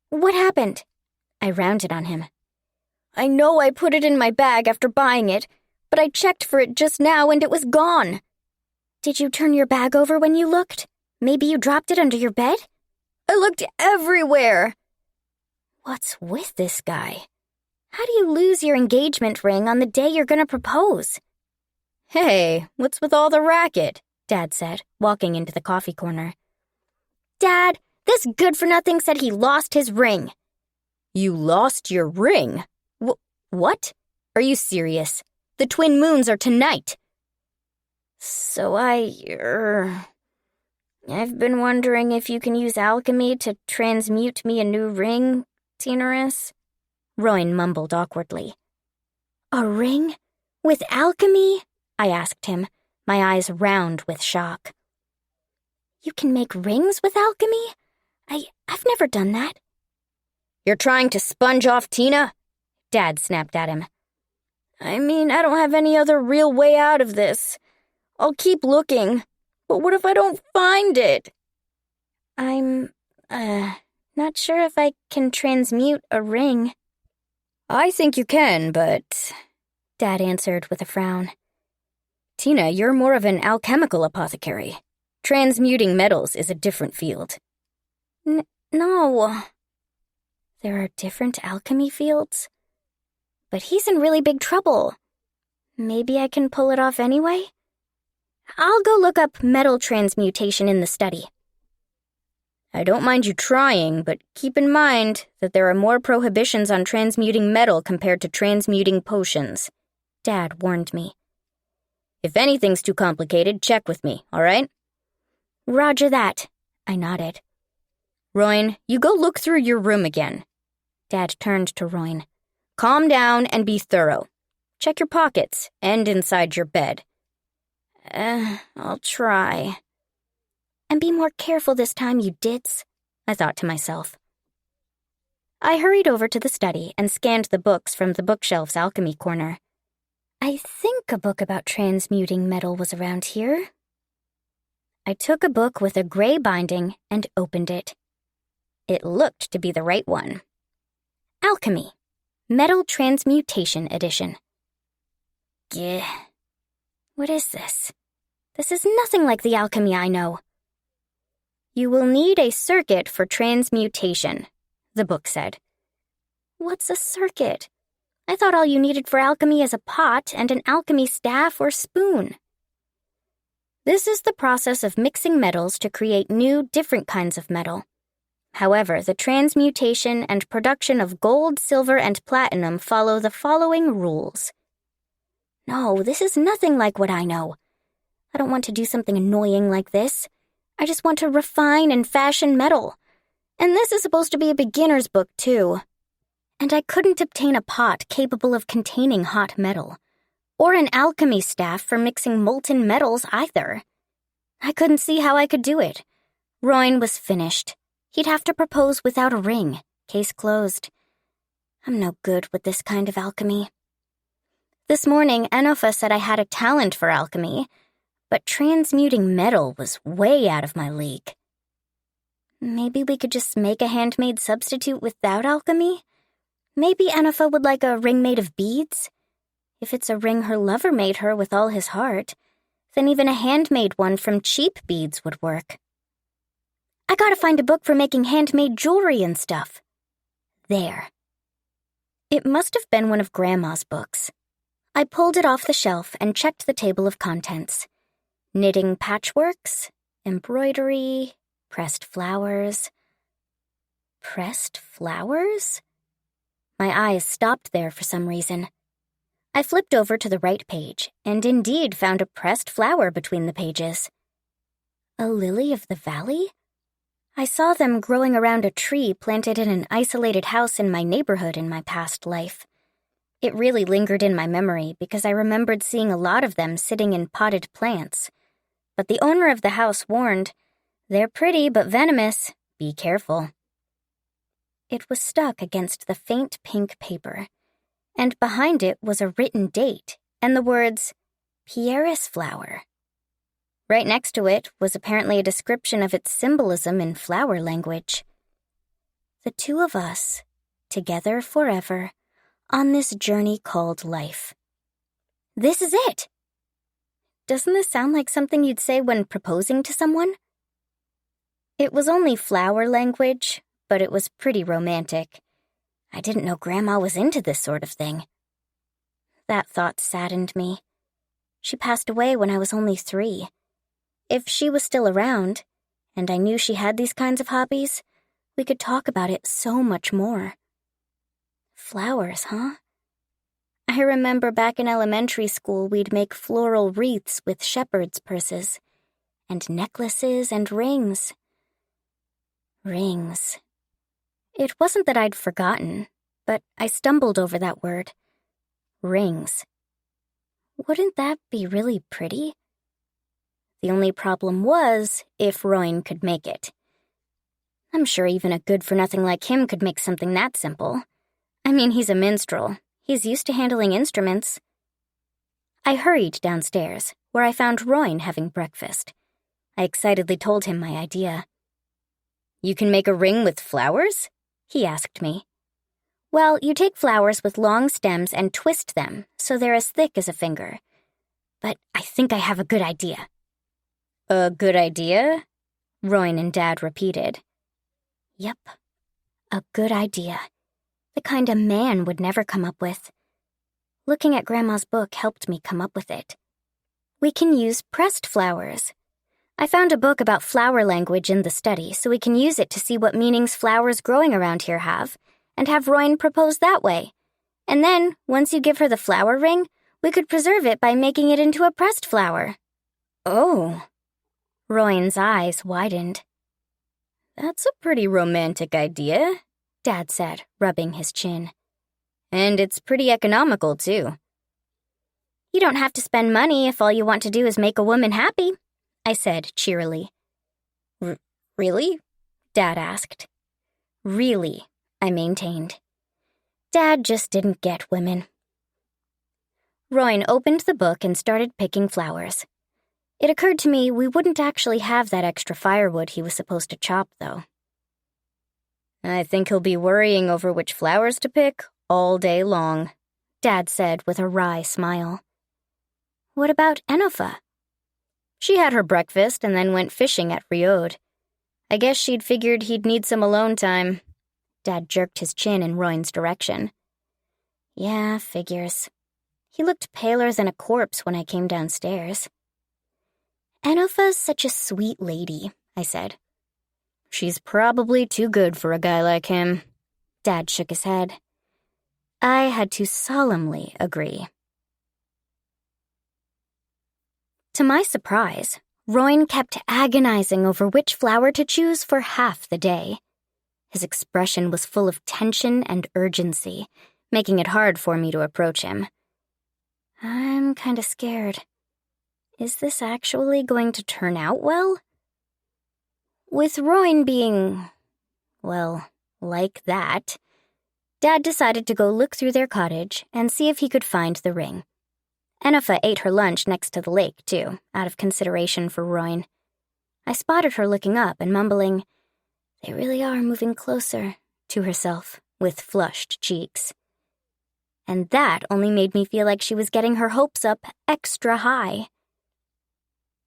What happened? I rounded on him. I know I put it in my bag after buying it, but I checked for it just now and it was gone. Did you turn your bag over when you looked? Maybe you dropped it under your bed? I looked everywhere. What's with this guy? How do you lose your engagement ring on the day you're gonna propose? Hey, what's with all the racket? Dad said, walking into the coffee corner. Dad, this good-for-nothing said he lost his ring. You lost your ring? What? Are you serious? The twin moons are tonight. So I've been wondering if you can use alchemy to transmute me a new ring, Tinaris? Royn mumbled awkwardly. A ring? With alchemy? I asked him, my eyes round with shock. You can make rings with alchemy? I've never done that. You're trying to sponge off Tina? Dad snapped at him. I mean, I don't have any other real way out of this. I'll keep looking, but what if I don't find it? I'm, not sure if I can transmute a ring. I think you can, but... Dad answered with a frown. Tina, you're more of an alchemical apothecary. Transmuting metals is a different field. No. There are different alchemy fields? But he's in really big trouble. Maybe I can pull it off anyway? I'll go look up metal transmutation in the study. I don't mind you trying, but keep in mind that there are more prohibitions on transmuting metal compared to transmuting potions. Dad warned me. If anything's too complicated, check with me, all right? Roger that, I nodded. Royn, you go look through your room again. Dad turned to Royn. Calm down and be thorough. Check your pockets and inside your bed. I'll try. And be more careful this time, you ditz. I thought to myself. I hurried over to the study and scanned the books from the bookshelf's alchemy corner. I think a book about transmuting metal was around here. I took a book with a gray binding and opened it. It looked to be the right one. Alchemy, Metal Transmutation Edition. Gah. What is this? This is nothing like the alchemy I know. You will need a circuit for transmutation, the book said. What's a circuit? I thought all you needed for alchemy is a pot and an alchemy staff or spoon. This is the process of mixing metals to create new, different kinds of metal. However, the transmutation and production of gold, silver, and platinum follow the following rules. No, this is nothing like what I know. I don't want to do something annoying like this. I just want to refine and fashion metal. And this is supposed to be a beginner's book, too. And I couldn't obtain a pot capable of containing hot metal, or an alchemy staff for mixing molten metals either. I couldn't see how I could do it. Royne was finished. He'd have to propose without a ring. Case closed. I'm no good with this kind of alchemy. This morning, Enofa said I had a talent for alchemy, but transmuting metal was way out of my league. Maybe we could just make a handmade substitute without alchemy? Maybe Enofa would like a ring made of beads? If it's a ring her lover made her with all his heart, then even a handmade one from cheap beads would work. I gotta find a book for making handmade jewelry and stuff. There. It must have been one of Grandma's books. I pulled it off the shelf and checked the table of contents. Knitting patchworks, embroidery, pressed flowers. Pressed flowers? My eyes stopped there for some reason. I flipped over to the right page and indeed found a pressed flower between the pages. A lily of the valley? I saw them growing around a tree planted in an isolated house in my neighborhood in my past life. It really lingered in my memory because I remembered seeing a lot of them sitting in potted plants. But the owner of the house warned, "They're pretty but venomous. Be careful." It was stuck against the faint pink paper, and behind it was a written date and the words, Pieris flower. Right next to it was apparently a description of its symbolism in flower language. The two of us, together forever, on this journey called life. This is it! Doesn't this sound like something you'd say when proposing to someone? It was only flower language, but it was pretty romantic. I didn't know Grandma was into this sort of thing. That thought saddened me. She passed away when I was only 3. If she was still around, and I knew she had these kinds of hobbies, we could talk about it so much more. Flowers, huh? I remember back in elementary school we'd make floral wreaths with shepherd's purses, and necklaces and rings. Rings. It wasn't that I'd forgotten, but I stumbled over that word. Rings. Wouldn't that be really pretty? The only problem was if Royne could make it. I'm sure even a good-for-nothing like him could make something that simple. I mean, he's a minstrel. He's used to handling instruments. I hurried downstairs, where I found Royne having breakfast. I excitedly told him my idea. "You can make a ring with flowers?" he asked me. Well, you take flowers with long stems and twist them so they're as thick as a finger. But I think I have a good idea. A good idea? Royne and Dad repeated. Yep, a good idea. The kind a man would never come up with. Looking at Grandma's book helped me come up with it. We can use pressed flowers. I found a book about flower language in the study, so we can use it to see what meanings flowers growing around here have, and have Royne propose that way. And then, once you give her the flower ring, we could preserve it by making it into a pressed flower. Oh. Royne's eyes widened. That's a pretty romantic idea, Dad said, rubbing his chin. And it's pretty economical, too. You don't have to spend money if all you want to do is make a woman happy, I said cheerily. Really? Dad asked. Really, I maintained. Dad just didn't get women. Royn opened the book and started picking flowers. It occurred to me we wouldn't actually have that extra firewood he was supposed to chop, though. I think he'll be worrying over which flowers to pick all day long, Dad said with a wry smile. What about Enofa? She had her breakfast and then went fishing at Riode. I guess she'd figured he'd need some alone time. Dad jerked his chin in Royn's direction. Yeah, figures. He looked paler than a corpse when I came downstairs. Enofa's such a sweet lady, I said. She's probably too good for a guy like him. Dad shook his head. I had to solemnly agree. To my surprise, Royn kept agonizing over which flower to choose for half the day. His expression was full of tension and urgency, making it hard for me to approach him. I'm kinda scared. Is this actually going to turn out well? With Royn being, well, like that, Dad decided to go look through their cottage and see if he could find the ring. Enofa ate her lunch next to the lake, too, out of consideration for Royn. I spotted her looking up and mumbling, "They really are moving closer," to herself, with flushed cheeks. And that only made me feel like she was getting her hopes up extra high.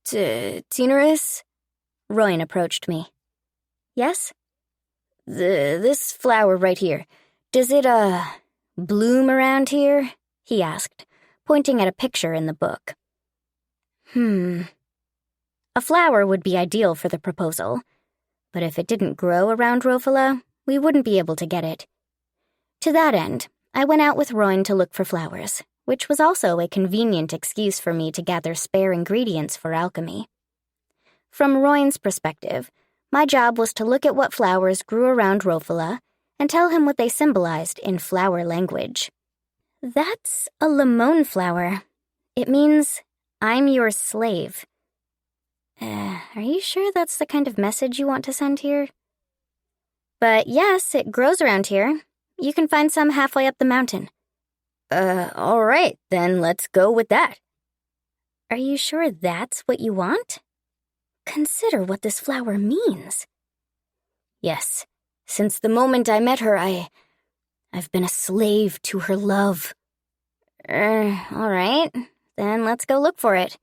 Tinaris? Royn approached me. Yes? This flower right here, does it, bloom around here? He asked, pointing at a picture in the book. A flower would be ideal for the proposal, but if it didn't grow around Rofala, we wouldn't be able to get it. To that end, I went out with Royn to look for flowers, which was also a convenient excuse for me to gather spare ingredients for alchemy. From Royn's perspective, my job was to look at what flowers grew around Rofala and tell him what they symbolized in flower language. That's a lemon flower. It means, I'm your slave. Are you sure that's the kind of message you want to send here? But yes, it grows around here. You can find some halfway up the mountain. All right, then let's go with that. Are you sure that's what you want? Consider what this flower means. Yes, since the moment I met her, I've been a slave to her love. All right, then let's go look for it.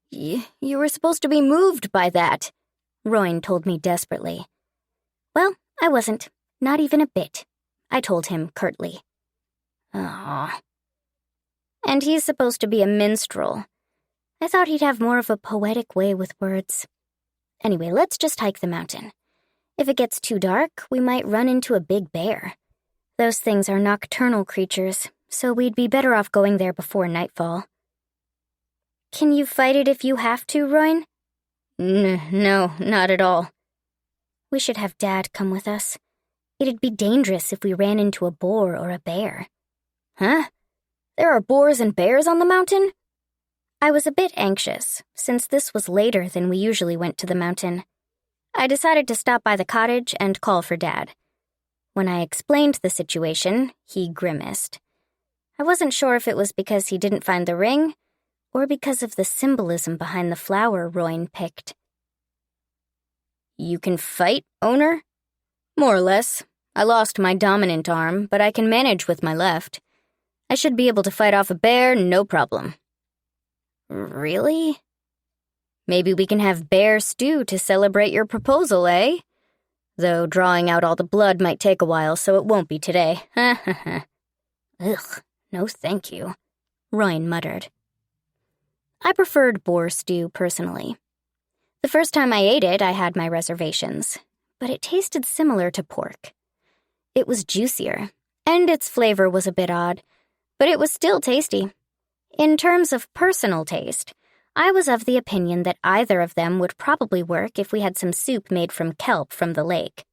You were supposed to be moved by that, Royn told me desperately. Well, I wasn't, not even a bit, I told him curtly. Aww. And he's supposed to be a minstrel. I thought he'd have more of a poetic way with words. Anyway, let's just hike the mountain. If it gets too dark, we might run into a big bear. Those things are nocturnal creatures, so we'd be better off going there before nightfall. Can you fight it if you have to, Royn? No, not at all. We should have Dad come with us. It'd be dangerous if we ran into a boar or a bear. Huh? There are boars and bears on the mountain? I was a bit anxious, since this was later than we usually went to the mountain. I decided to stop by the cottage and call for Dad. When I explained the situation, he grimaced. I wasn't sure if it was because he didn't find the ring, or because of the symbolism behind the flower Royn picked. You can fight, owner? More or less. I lost my dominant arm, but I can manage with my left. I should be able to fight off a bear, no problem. Really? Maybe we can have bear stew to celebrate your proposal, eh? Though drawing out all the blood might take a while, so it won't be today. Ugh, no thank you, Royn muttered. I preferred boar stew, personally. The first time I ate it, I had my reservations, but it tasted similar to pork. It was juicier, and its flavor was a bit odd, but it was still tasty. In terms of personal taste, I was of the opinion that either of them would probably work if we had some soup made from kelp from the lake.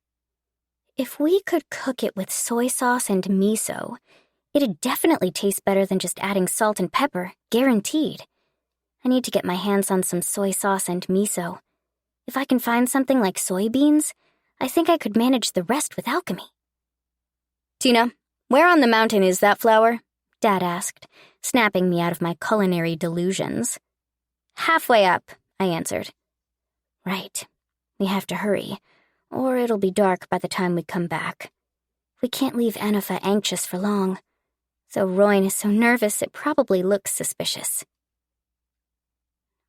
If we could cook it with soy sauce and miso, it'd definitely taste better than just adding salt and pepper, guaranteed. I need to get my hands on some soy sauce and miso. If I can find something like soybeans, I think I could manage the rest with alchemy. Tina, where on the mountain is that flower? Dad asked, snapping me out of my culinary delusions. Halfway up, I answered. Right. We have to hurry, or it'll be dark by the time we come back. We can't leave Anifa anxious for long. Though Royn is so nervous, it probably looks suspicious.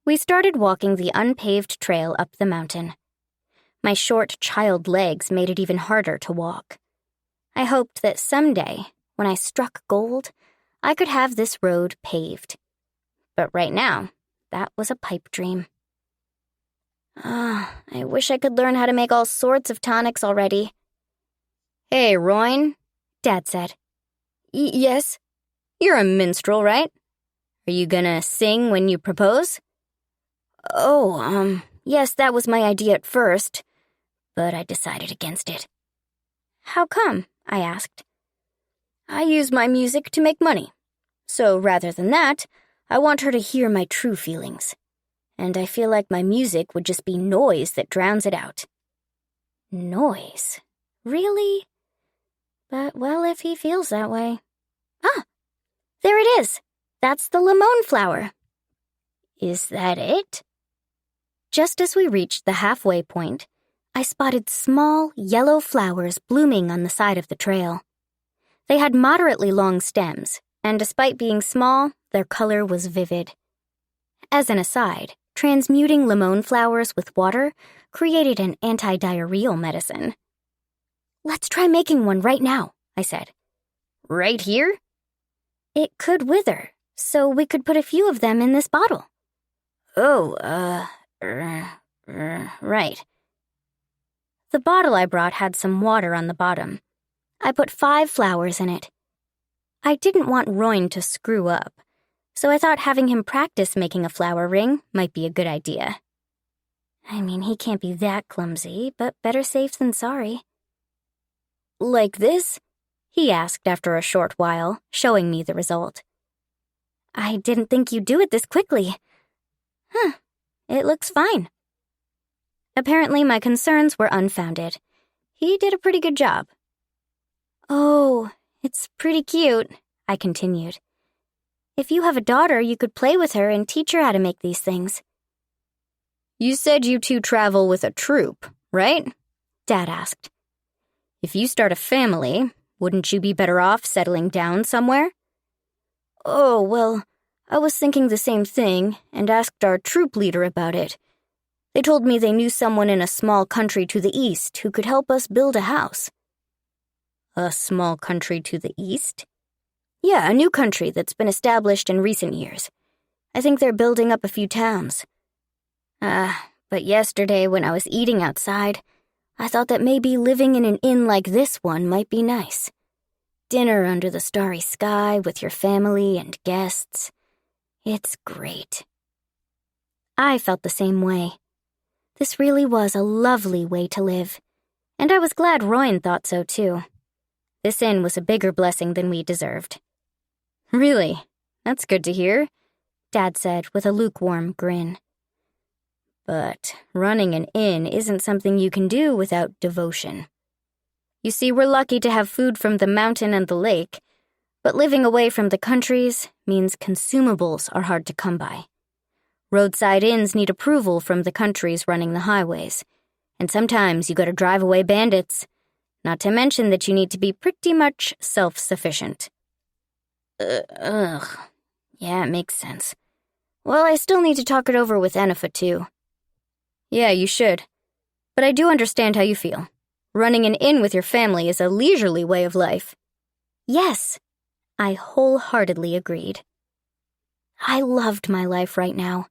We started walking the unpaved trail up the mountain. My short child legs made it even harder to walk. I hoped that someday, when I struck gold, I could have this road paved. But right now, that was a pipe dream. I wish I could learn how to make all sorts of tonics already. Hey, Royn, Dad said. Yes? You're a minstrel, right? Are you gonna sing when you propose? Yes, that was my idea at first, but I decided against it. How come? I asked. I use my music to make money. So rather than that, I want her to hear my true feelings. And I feel like my music would just be noise that drowns it out. Noise? Really? But, well, if he feels that way. Ah! There it is! That's the limon flower. Is that it? Just as we reached the halfway point, I spotted small, yellow flowers blooming on the side of the trail. They had moderately long stems, and despite being small, their color was vivid. As an aside, transmuting limon flowers with water created an anti-diarrheal medicine. Let's try making one right now, I said. Right here? It could wither, so we could put a few of them in this bottle. Right. The bottle I brought had some water on the bottom. I put 5 flowers in it. I didn't want Royn to screw up, so I thought having him practice making a flower ring might be a good idea. I mean, he can't be that clumsy, but better safe than sorry. Like this? He asked after a short while, showing me the result. I didn't think you'd do it this quickly. It looks fine. Apparently my concerns were unfounded. He did a pretty good job. Oh, it's pretty cute, I continued. If you have a daughter, you could play with her and teach her how to make these things. You said you two travel with a troupe, right? Dad asked. If you start a family, wouldn't you be better off settling down somewhere? Oh, well, I was thinking the same thing and asked our troop leader about it. They told me they knew someone in a small country to the east who could help us build a house. A small country to the east? Yeah, a new country that's been established in recent years. I think they're building up a few towns. But yesterday when I was eating outside, I thought that maybe living in an inn like this one might be nice. Dinner under the starry sky with your family and guests. It's great. I felt the same way. This really was a lovely way to live, and I was glad Royn thought so too. This inn was a bigger blessing than we deserved. Really? That's good to hear, Dad said with a lukewarm grin. But running an inn isn't something you can do without devotion. You see, we're lucky to have food from the mountain and the lake, but living away from the countries means consumables are hard to come by. Roadside inns need approval from the countries running the highways, and sometimes you gotta drive away bandits, not to mention that you need to be pretty much self-sufficient. Yeah, it makes sense. Well, I still need to talk it over with Anifa, too. Yeah, you should. But I do understand how you feel. Running an inn with your family is a leisurely way of life. Yes, I wholeheartedly agreed. I loved my life right now.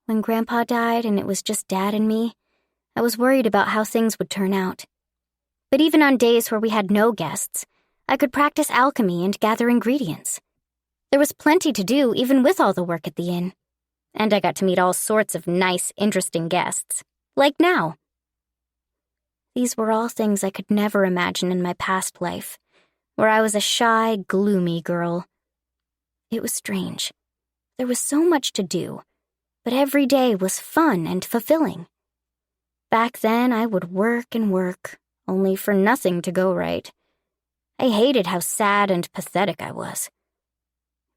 When Grandpa died and it was just Dad and me, I was worried about how things would turn out. But even on days where we had no guests, I could practice alchemy and gather ingredients. There was plenty to do even with all the work at the inn. And I got to meet all sorts of nice, interesting guests, like now. These were all things I could never imagine in my past life, where I was a shy, gloomy girl. It was strange. There was so much to do, but every day was fun and fulfilling. Back then, I would work and work, only for nothing to go right. I hated how sad and pathetic I was.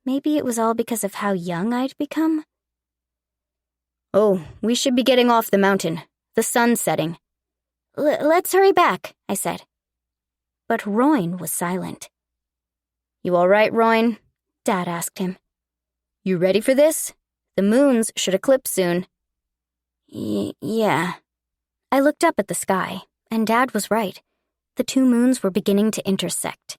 Maybe it was all because of how young I'd become? Oh, we should be getting off the mountain. The sun's setting. Let's hurry back, I said. But Royne was silent. You all right, Royne? Dad asked him. You ready for this? The moons should eclipse soon. Yeah. I looked up at the sky, and Dad was right. The two moons were beginning to intersect.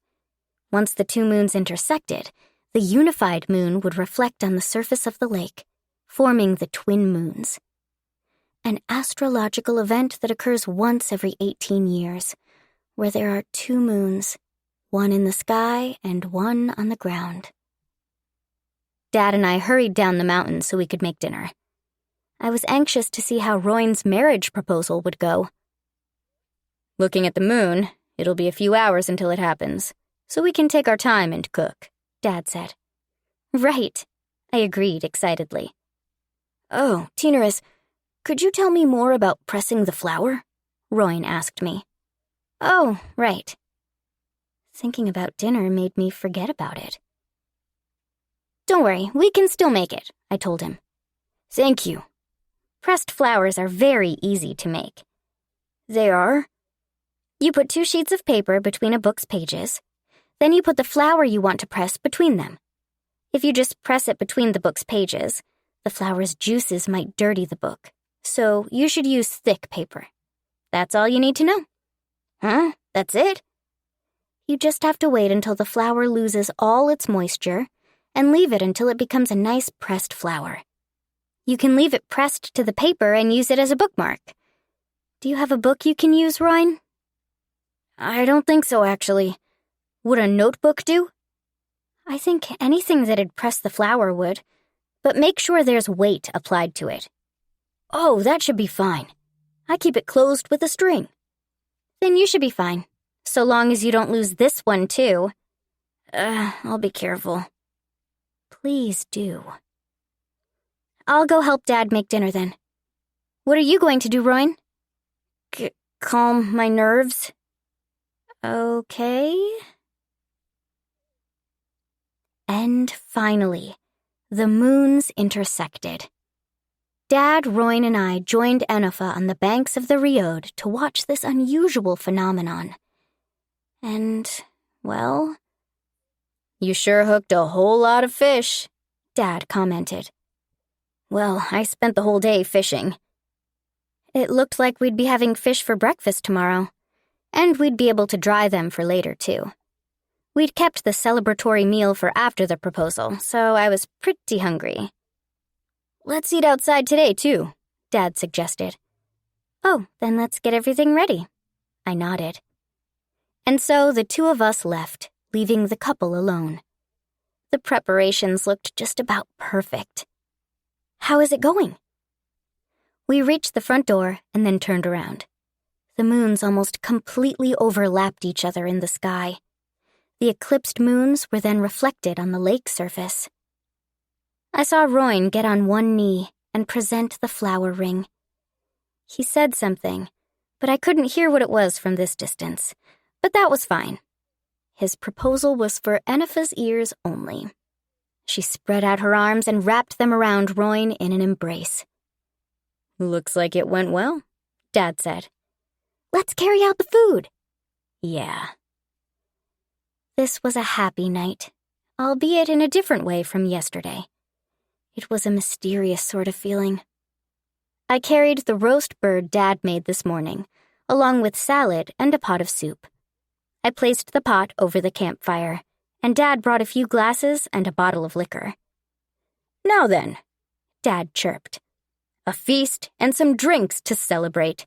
Once the two moons intersected, the unified moon would reflect on the surface of the lake, forming the twin moons. An astrological event that occurs once every 18 years, where there are two moons, one in the sky and one on the ground. Dad and I hurried down the mountain so we could make dinner. I was anxious to see how Royne's marriage proposal would go. Looking at the moon, it'll be a few hours until it happens, so we can take our time and cook, Dad said. Right, I agreed excitedly. Oh, Tinaris, could you tell me more about pressing the flour? Royne asked me. Oh, right. Thinking about dinner made me forget about it. Don't worry, we can still make it, I told him. Thank you. Pressed flowers are very easy to make. They are? You put 2 sheets of paper between a book's pages. Then you put the flower you want to press between them. If you just press it between the book's pages, the flower's juices might dirty the book. So you should use thick paper. That's all you need to know. Huh? That's it? You just have to wait until the flower loses all its moisture and leave it until it becomes a nice pressed flower. You can leave it pressed to the paper and use it as a bookmark. Do you have a book you can use, Royne? I don't think so, actually. Would a notebook do? I think anything that'd press the flower would, but make sure there's weight applied to it. Oh, that should be fine. I keep it closed with a string. Then you should be fine, so long as you don't lose this one, too. I'll be careful. Please do. I'll go help Dad make dinner then. What are you going to do, Royne? Calm my nerves. Okay. And finally, the moons intersected. Dad, Royne, and I joined Enofa on the banks of the Riode to watch this unusual phenomenon. And, well... You sure hooked a whole lot of fish, Dad commented. Well, I spent the whole day fishing. It looked like we'd be having fish for breakfast tomorrow, and we'd be able to dry them for later, too. We'd kept the celebratory meal for after the proposal, so I was pretty hungry. Let's eat outside today, too, Dad suggested. Oh, then let's get everything ready. I nodded. And so the two of us left, leaving the couple alone. The preparations looked just about perfect. How is it going? We reached the front door and then turned around. The moons almost completely overlapped each other in the sky. The eclipsed moons were then reflected on the lake surface. I saw Royne get on one knee and present the flower ring. He said something, but I couldn't hear what it was from this distance. But that was fine. His proposal was for Enofa's ears only. She spread out her arms and wrapped them around Royne in an embrace. Looks like it went well, Dad said. Let's carry out the food. Yeah. This was a happy night, albeit in a different way from yesterday. It was a mysterious sort of feeling. I carried the roast bird Dad made this morning, along with salad and a pot of soup. I placed the pot over the campfire, and Dad brought a few glasses and a bottle of liquor. Now then, Dad chirped. A feast and some drinks to celebrate.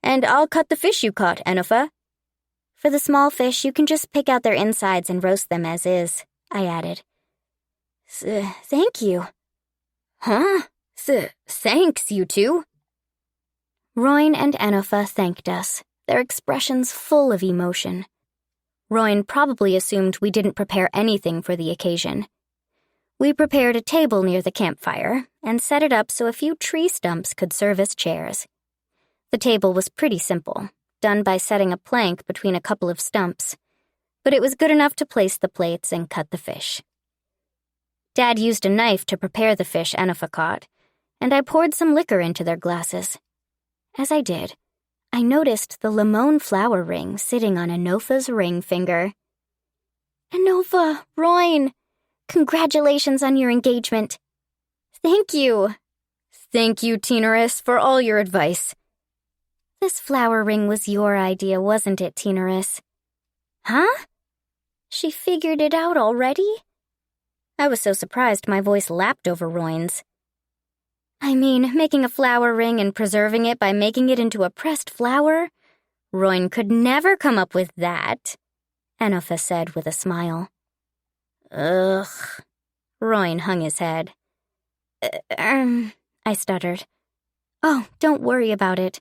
And I'll cut the fish you caught, Enofa. For the small fish, you can just pick out their insides and roast them as is, I added. Thank you. Huh? Thanks, you two. Royne and Enofa thanked us, their expressions full of emotion. Royne probably assumed we didn't prepare anything for the occasion. We prepared a table near the campfire and set it up so a few tree stumps could serve as chairs. The table was pretty simple, done by setting a plank between a couple of stumps, but it was good enough to place the plates and cut the fish. Dad used a knife to prepare the fish Enifa caught, and I poured some liquor into their glasses. As I did, I noticed the limon flower ring sitting on Enofa's ring finger. Enofa, Roin, congratulations on your engagement. Thank you. Thank you, Teenaris, for all your advice. This flower ring was your idea, wasn't it, Teenaris? Huh? She figured it out already? I was so surprised my voice lapped over Roin's. I mean, making a flower ring and preserving it by making it into a pressed flower? Roin could never come up with that, Enofa said with a smile. Ugh. Roin hung his head. I stuttered. Oh, don't worry about it.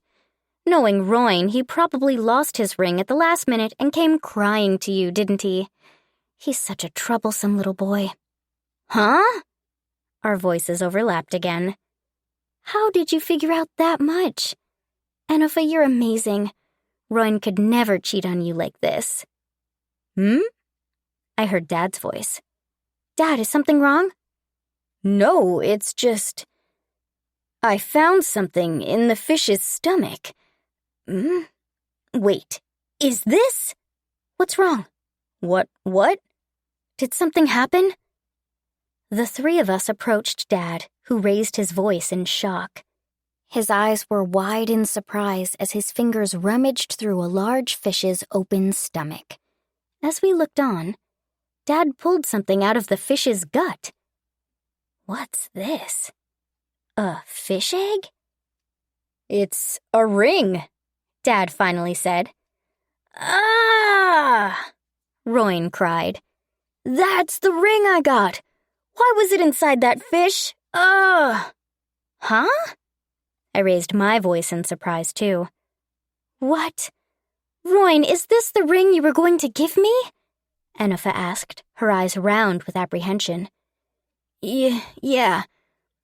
Knowing Roin, he probably lost his ring at the last minute and came crying to you, didn't he? He's such a troublesome little boy. Huh? Our voices overlapped again. How did you figure out that much? Enofa, you're amazing. Roin could never cheat on you like this. I heard Dad's voice. Dad, is something wrong? No, it's just... I found something in the fish's stomach. Wait, is this? What's wrong? What? Did something happen? The three of us approached Dad, who raised his voice in shock. His eyes were wide in surprise as his fingers rummaged through a large fish's open stomach. As we looked on, Dad pulled something out of the fish's gut. What's this? A fish egg? It's a ring, Dad finally said. Ah! Roin cried. That's the ring I got! Why was it inside that fish? Huh? I raised my voice in surprise, too. What? Roin, is this the ring you were going to give me? Enifa asked, her eyes round with apprehension. Yeah.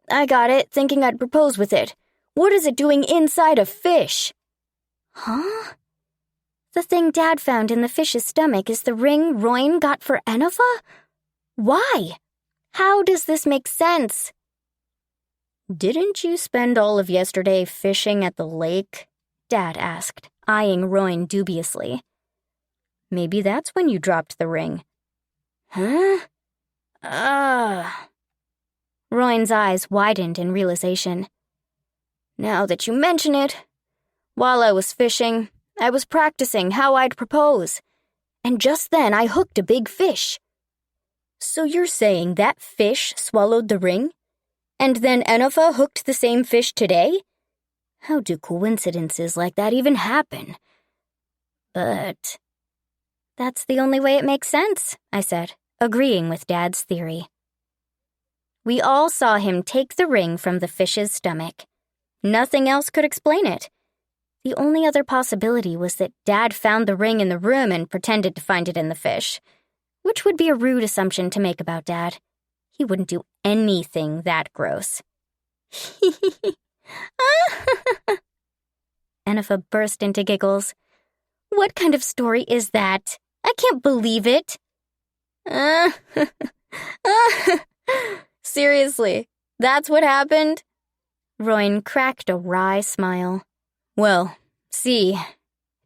I got it, thinking I'd propose with it. What is it doing inside a fish? Huh? The thing Dad found in the fish's stomach is the ring Roin got for Enifa? Why? How does this make sense? Didn't you spend all of yesterday fishing at the lake? Dad asked, eyeing Roin dubiously. Maybe that's when you dropped the ring. Huh? Roin's eyes widened in realization. Now that you mention it, while I was fishing, I was practicing how I'd propose, and just then I hooked a big fish. So you're saying that fish swallowed the ring? And then Enifa hooked the same fish today? How do coincidences like that even happen? But that's the only way it makes sense, I said, agreeing with Dad's theory. We all saw him take the ring from the fish's stomach. Nothing else could explain it. The only other possibility was that Dad found the ring in the room and pretended to find it in the fish, which would be a rude assumption to make about Dad. He wouldn't do anything that gross. Enifa burst into giggles. What kind of story is that? I can't believe it. Seriously, that's what happened? Roin cracked a wry smile. Well, see,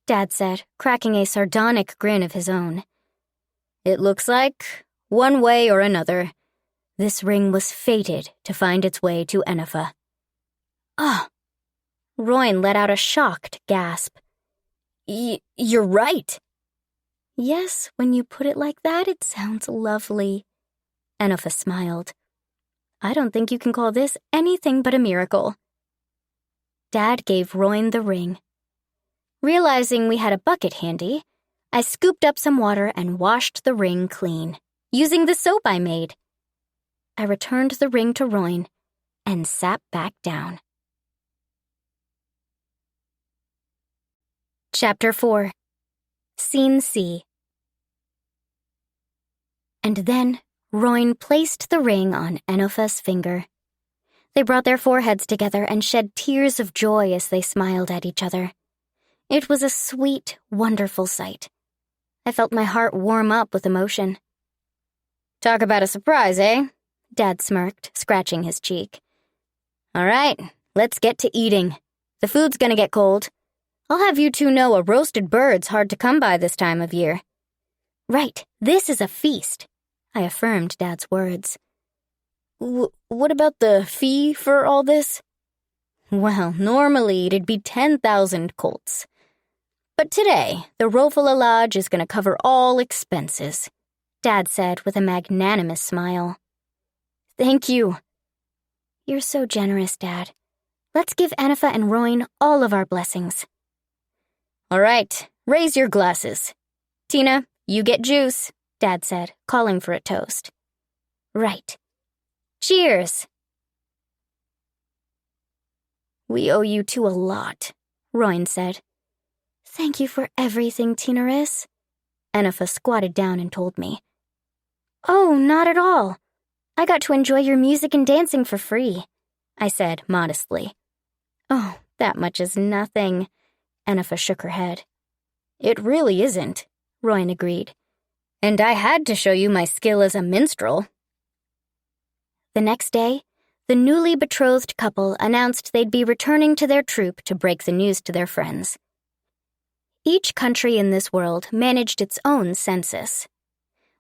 Dad said, cracking a sardonic grin of his own. It looks like, one way or another, this ring was fated to find its way to Enifa. Roin let out a shocked gasp. You're right. Yes, when you put it like that, it sounds lovely. Enifa smiled. I don't think you can call this anything but a miracle. Dad gave Roin the ring. Realizing we had a bucket handy, I scooped up some water and washed the ring clean, using the soap I made. I returned the ring to Roin and sat back down. Chapter 4. Scene C. And then Roin placed the ring on Enifa's finger. They brought their foreheads together and shed tears of joy as they smiled at each other. It was a sweet, wonderful sight. I felt my heart warm up with emotion. Talk about a surprise, eh? Dad smirked, scratching his cheek. All right, let's get to eating. The food's gonna get cold. I'll have you two know a roasted bird's hard to come by this time of year. Right, this is a feast, I affirmed Dad's words. What about the fee for all this? Well, normally it'd be 10,000 colts. But today, the Rofala Lodge is gonna cover all expenses, Dad said with a magnanimous smile. Thank you. You're so generous, Dad. Let's give Enifa and Roin all of our blessings. All right, raise your glasses. Tina, you get juice, Dad said, calling for a toast. Right. Cheers. We owe you two a lot, Roin said. Thank you for everything, Tina-ris. Enifa squatted down and told me. Oh, not at all. I got to enjoy your music and dancing for free, I said modestly. Oh, that much is nothing, Enifa shook her head. It really isn't, Roin agreed. And I had to show you my skill as a minstrel. The next day, the newly betrothed couple announced they'd be returning to their troupe to break the news to their friends. Each country in this world managed its own census.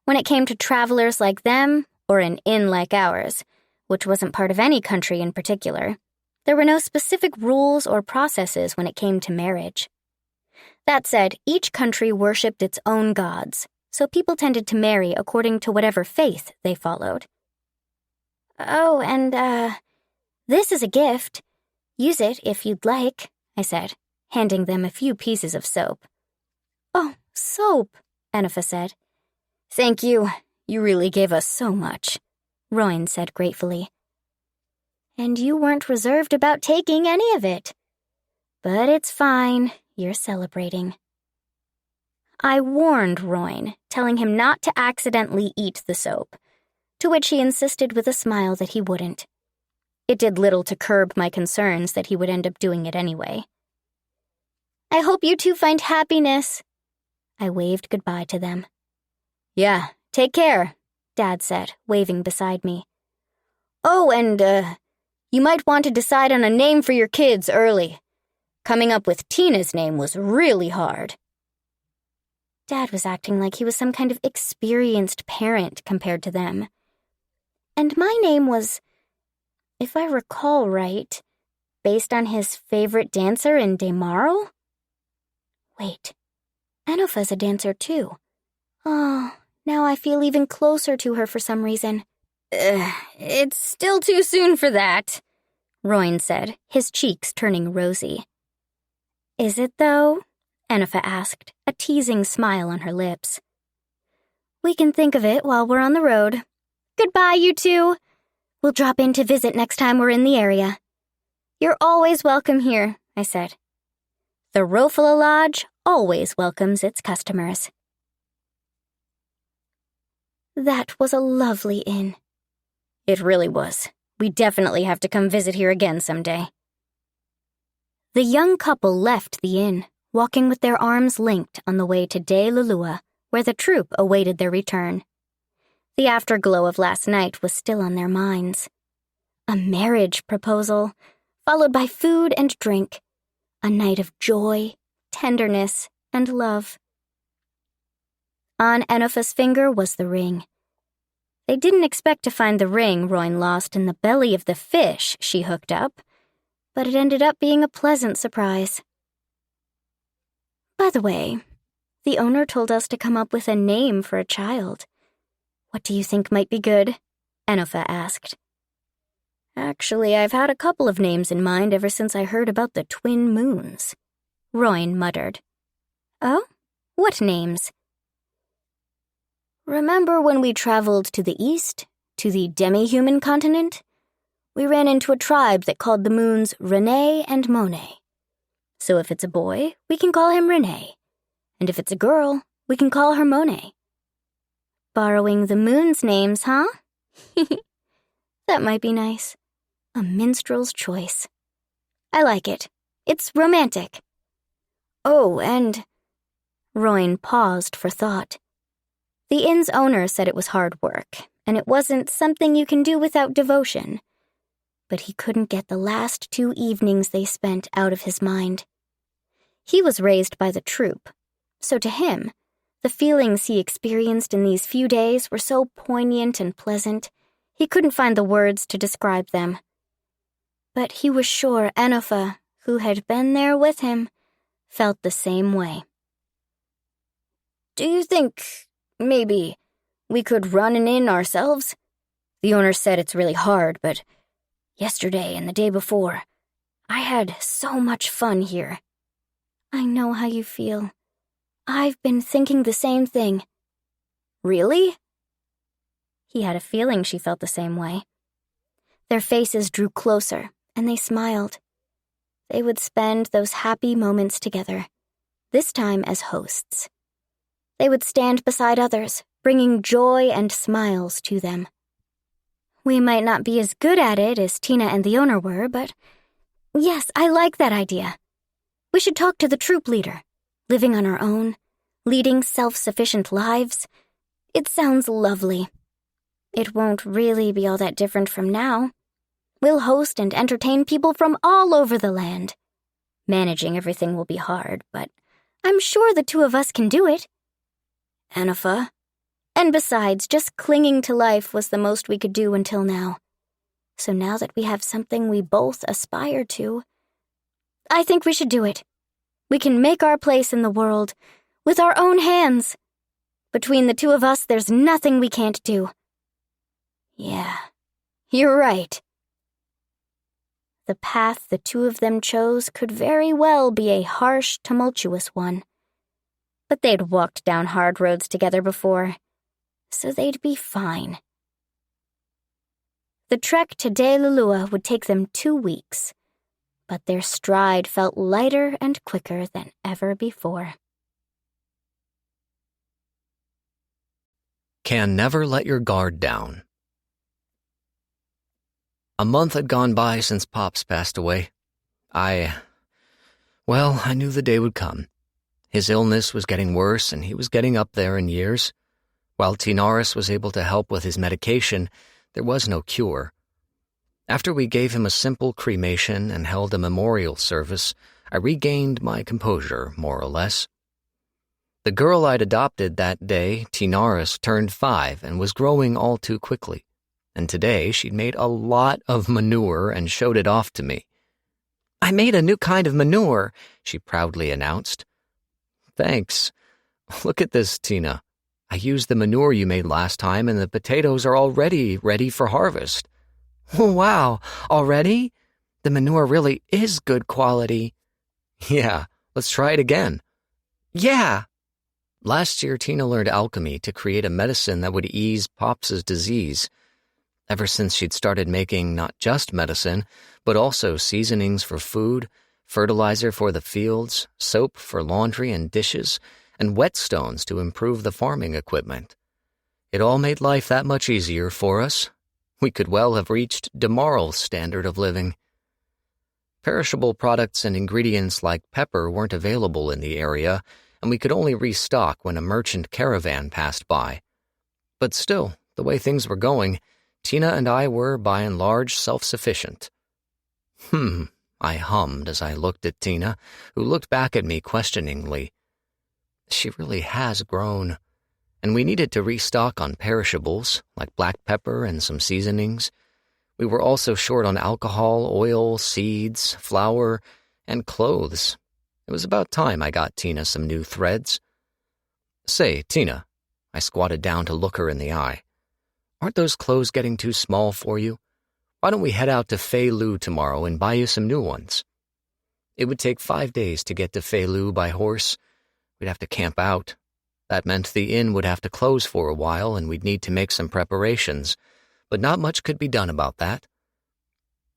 When it came to travelers like them, or an inn like ours, which wasn't part of any country in particular, there were no specific rules or processes when it came to marriage. That said, each country worshipped its own gods, so people tended to marry according to whatever faith they followed. Oh, and, this is a gift. Use it if you'd like, I said, handing them a few pieces of soap. Oh, soap, Enifa said. Thank you. You really gave us so much, Roin said gratefully. And you weren't reserved about taking any of it. But it's fine. You're celebrating. I warned Roin, telling him not to accidentally eat the soap, to which he insisted with a smile that he wouldn't. It did little to curb my concerns that he would end up doing it anyway. I hope you two find happiness. I waved goodbye to them. Yeah, take care, Dad said, waving beside me. Oh, and, you might want to decide on a name for your kids early. Coming up with Tina's name was really hard. Dad was acting like he was some kind of experienced parent compared to them. And my name was, if I recall right, based on his favorite dancer in Demaro? Wait, Enifa's a dancer too. Oh, now I feel even closer to her for some reason. It's still too soon for that, Roin said, his cheeks turning rosy. Is it, though? Enifa asked, a teasing smile on her lips. We can think of it while we're on the road. Goodbye, you two. We'll drop in to visit next time we're in the area. You're always welcome here, I said. The Rofala Lodge always welcomes its customers. That was a lovely inn. It really was. We definitely have to come visit here again someday. The young couple left the inn, walking with their arms linked on the way to De Lulua, where the troupe awaited their return. The afterglow of last night was still on their minds. A marriage proposal, followed by food and drink. A night of joy, tenderness, and love. On Enifa's finger was the ring. They didn't expect to find the ring Roin lost in the belly of the fish she hooked up, but it ended up being a pleasant surprise. By the way, the owner told us to come up with a name for a child. What do you think might be good? Enifa asked. Actually, I've had a couple of names in mind ever since I heard about the twin moons, Roin muttered. Oh? What names? Remember when we traveled to the east, to the demi-human continent? We ran into a tribe that called the moons Renee and Monet. So if it's a boy, we can call him Renee. And if it's a girl, we can call her Monet. Borrowing the moon's names, huh? That might be nice. A minstrel's choice. I like it. It's romantic. Oh, and... Royne paused for thought. The inn's owner said it was hard work, and it wasn't something you can do without devotion. But he couldn't get the last 2 evenings they spent out of his mind. He was raised by the troop, so to him, the feelings he experienced in these few days were so poignant and pleasant, he couldn't find the words to describe them. But he was sure Enofa, who had been there with him, felt the same way. Do you think, maybe, we could run an inn ourselves? The owner said it's really hard, but yesterday and the day before, I had so much fun here. I know how you feel. I've been thinking the same thing. Really? He had a feeling she felt the same way. Their faces drew closer, and they smiled. They would spend those happy moments together, this time as hosts. They would stand beside others, bringing joy and smiles to them. We might not be as good at it as Tina and the owner were, but yes, I like that idea. We should talk to the troop leader. Living on our own, leading self-sufficient lives. It sounds lovely. It won't really be all that different from now. We'll host and entertain people from all over the land. Managing everything will be hard, but I'm sure the 2 of us can do it. Enofa. And besides, just clinging to life was the most we could do until now. So now that we have something we both aspire to, I think we should do it. We can make our place in the world with our own hands. Between the 2 of us, there's nothing we can't do. Yeah, you're right. The path the 2 of them chose could very well be a harsh, tumultuous one. But they'd walked down hard roads together before, so they'd be fine. The trek to De Lulua would take them 2 weeks, but their stride felt lighter and quicker than ever before. Can never let your guard down. A month had gone by since Pops passed away. I knew the day would come. His illness was getting worse, and he was getting up there in years. While Tinaris was able to help with his medication, there was no cure. After we gave him a simple cremation and held a memorial service, I regained my composure, more or less. The girl I'd adopted that day, Tinaris, turned 5 and was growing all too quickly. And today she'd made a lot of manure and showed it off to me. "I made a new kind of manure," she proudly announced. "Thanks. Look at this, Tina. I used the manure you made last time, and the potatoes are already ready for harvest." "Oh, wow, already? The manure really is good quality." "Yeah, let's try it again." "Yeah." Last year, Tina learned alchemy to create a medicine that would ease Pops's disease. Ever since she'd started making not just medicine, but also seasonings for food, fertilizer for the fields, soap for laundry and dishes, and whetstones to improve the farming equipment. It all made life that much easier for us. We could well have reached Demaral's standard of living. Perishable products and ingredients like pepper weren't available in the area, and we could only restock when a merchant caravan passed by. But still, the way things were going, Tina and I were, by and large, self-sufficient. I hummed as I looked at Tina, who looked back at me questioningly. She really has grown, and we needed to restock on perishables, like black pepper and some seasonings. We were also short on alcohol, oil, seeds, flour, and clothes. It was about time I got Tina some new threads. "Say, Tina," I squatted down to look her in the eye, "aren't those clothes getting too small for you? Why don't we head out to Fei-Lu tomorrow and buy you some new ones?" It would take 5 days to get to Fei-Lu by horse. We'd have to camp out. That meant the inn would have to close for a while, and we'd need to make some preparations, but not much could be done about that.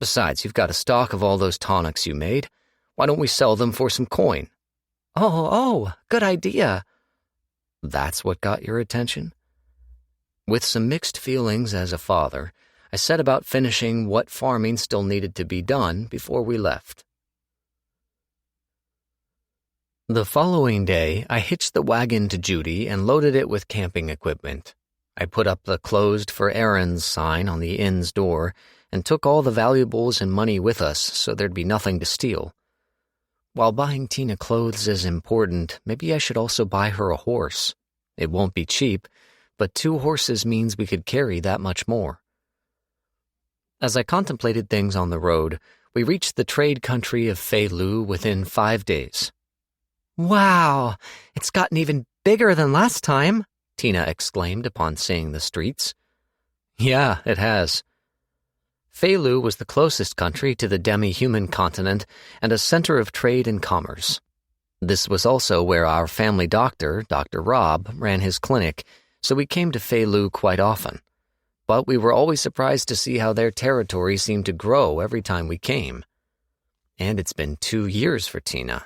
Besides, you've got a stock of all those tonics you made. Why don't we sell them for some coin? Oh, good idea. That's what got your attention? With some mixed feelings as a father, I set about finishing what farming still needed to be done before we left. The following day, I hitched the wagon to Judy and loaded it with camping equipment. I put up the "closed for errands" sign on the inn's door and took all the valuables and money with us so there'd be nothing to steal. While buying Tina clothes is important, maybe I should also buy her a horse. It won't be cheap, but 2 horses means we could carry that much more. As I contemplated things on the road, we reached the trade country of Fei-Lu within 5 days. "Wow, it's gotten even bigger than last time," Tina exclaimed upon seeing the streets. "Yeah, it has." Fei-Lu was the closest country to the demi-human continent and a center of trade and commerce. This was also where our family doctor, Dr. Rob, ran his clinic, so we came to Fei-Lu quite often. But we were always surprised to see how their territory seemed to grow every time we came. And it's been 2 years for Tina.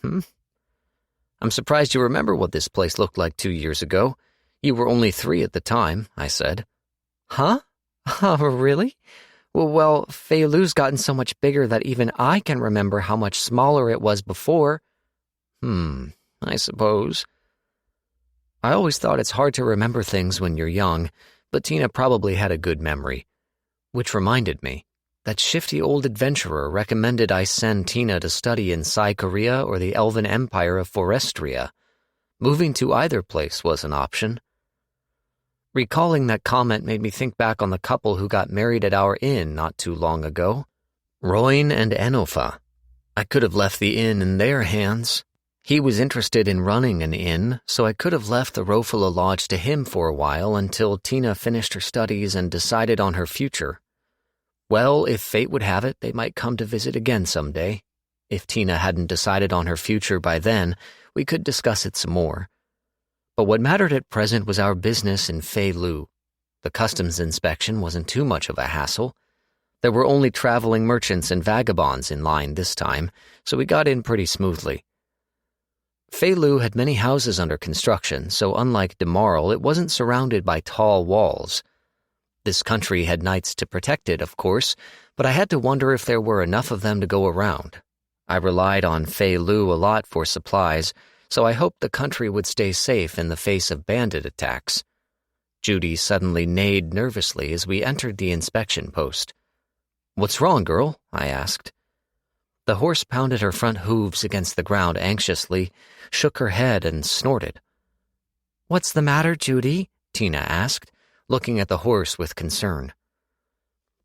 I'm surprised you remember what this place looked like 2 years ago. You were only 3 at the time, I said. Huh? Oh, really? Well, Fei-Lu's gotten so much bigger that even I can remember how much smaller it was before. I suppose. I always thought it's hard to remember things when you're young, but Tina probably had a good memory. Which reminded me, that shifty old adventurer recommended I send Tina to study in Korea or the Elven Empire of Forestria. Moving to either place was an option. Recalling that comment made me think back on the couple who got married at our inn not too long ago, Roin and Enofa. I could have left the inn in their hands. He was interested in running an inn, so I could have left the Rofula Lodge to him for a while until Tina finished her studies and decided on her future. Well, if fate would have it, they might come to visit again someday. If Tina hadn't decided on her future by then, we could discuss it some more. But what mattered at present was our business in Fei-Lu. The customs inspection wasn't too much of a hassle. There were only traveling merchants and vagabonds in line this time, so we got in pretty smoothly. Fei-Lu had many houses under construction, so unlike Demarl, it wasn't surrounded by tall walls. This country had knights to protect it, of course, but I had to wonder if there were enough of them to go around. I relied on Fei-Lu a lot for supplies, so I hoped the country would stay safe in the face of bandit attacks. Judy suddenly neighed nervously as we entered the inspection post. "What's wrong, girl?" I asked. The horse pounded her front hooves against the ground anxiously, shook her head, and snorted. "What's the matter, Judy?" Tina asked, looking at the horse with concern.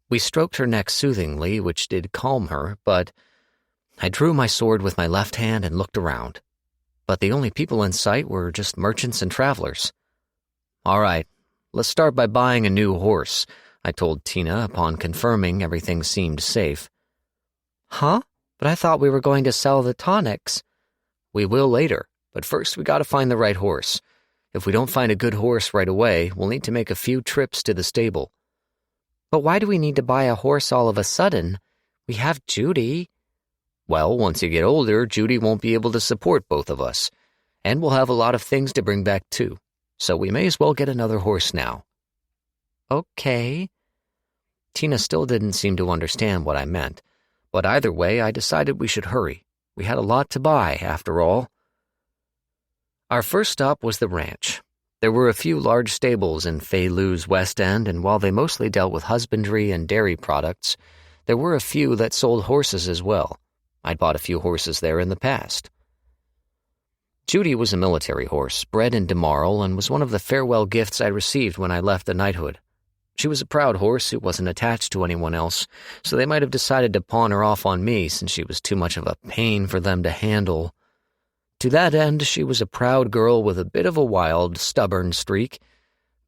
We stroked her neck soothingly, which did calm her, but I drew my sword with my left hand and looked around. But the only people in sight were just merchants and travelers. "All right, let's start by buying a new horse," I told Tina upon confirming everything seemed safe. "Huh? But I thought we were going to sell the tonics." "We will later, but first we gotta find the right horse. If we don't find a good horse right away, we'll need to make a few trips to the stable." "But why do we need to buy a horse all of a sudden? We have Judy." "Well, once you get older, Judy won't be able to support both of us, and we'll have a lot of things to bring back too, so we may as well get another horse now." "Okay." Tina still didn't seem to understand what I meant, but either way, I decided we should hurry. We had a lot to buy, after all. Our first stop was the ranch. There were a few large stables in Fei-Lu's west end, and while they mostly dealt with husbandry and dairy products, there were a few that sold horses as well. I'd bought a few horses there in the past. Judy was a military horse, bred in Demarl, and was one of the farewell gifts I received when I left the knighthood. She was a proud horse who wasn't attached to anyone else, so they might have decided to pawn her off on me since she was too much of a pain for them to handle. To that end, she was a proud girl with a bit of a wild, stubborn streak,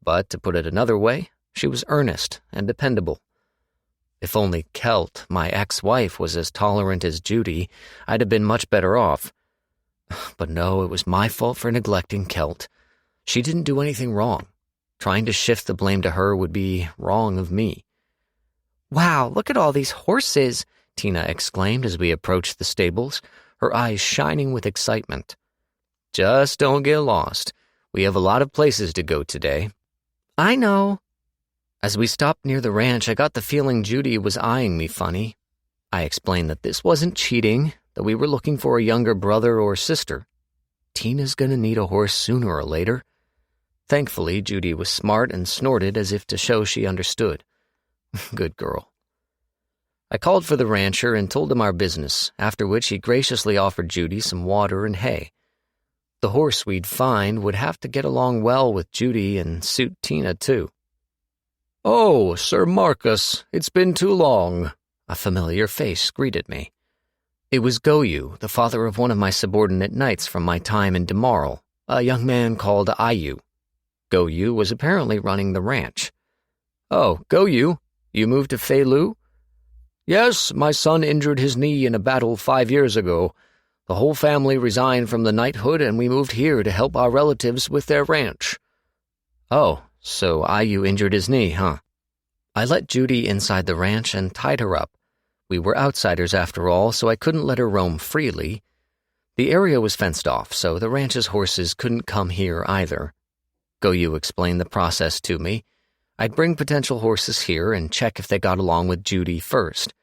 but to put it another way, she was earnest and dependable. If only Kelt, my ex-wife, was as tolerant as Judy, I'd have been much better off. But no, it was my fault for neglecting Kelt. She didn't do anything wrong. Trying to shift the blame to her would be wrong of me. "Wow, look at all these horses," Tina exclaimed as we approached the stables, her eyes shining with excitement. "Just don't get lost. We have a lot of places to go today." "I know." As we stopped near the ranch, I got the feeling Judy was eyeing me funny. I explained that this wasn't cheating, that we were looking for a younger brother or sister. Tina's gonna need a horse sooner or later. Thankfully, Judy was smart and snorted as if to show she understood. Good girl. I called for the rancher and told him our business, after which he graciously offered Judy some water and hay. The horse we'd find would have to get along well with Judy and suit Tina, too. "Oh, Sir Marcus, it's been too long," a familiar face greeted me. It was Goyu, the father of one of my subordinate knights from my time in Demarl, a young man called Ayu. Goyu was apparently running the ranch. "Oh, Goyu, you moved to Feilu?" "Yes, my son injured his knee in a battle 5 years ago. The whole family resigned from the knighthood and we moved here to help our relatives with their ranch." "Oh, so Ayu injured his knee, huh?" I let Judy inside the ranch and tied her up. We were outsiders after all, so I couldn't let her roam freely. The area was fenced off, so the ranch's horses couldn't come here either. Goyu explained the process to me. I'd bring potential horses here and check if they got along with Judy first.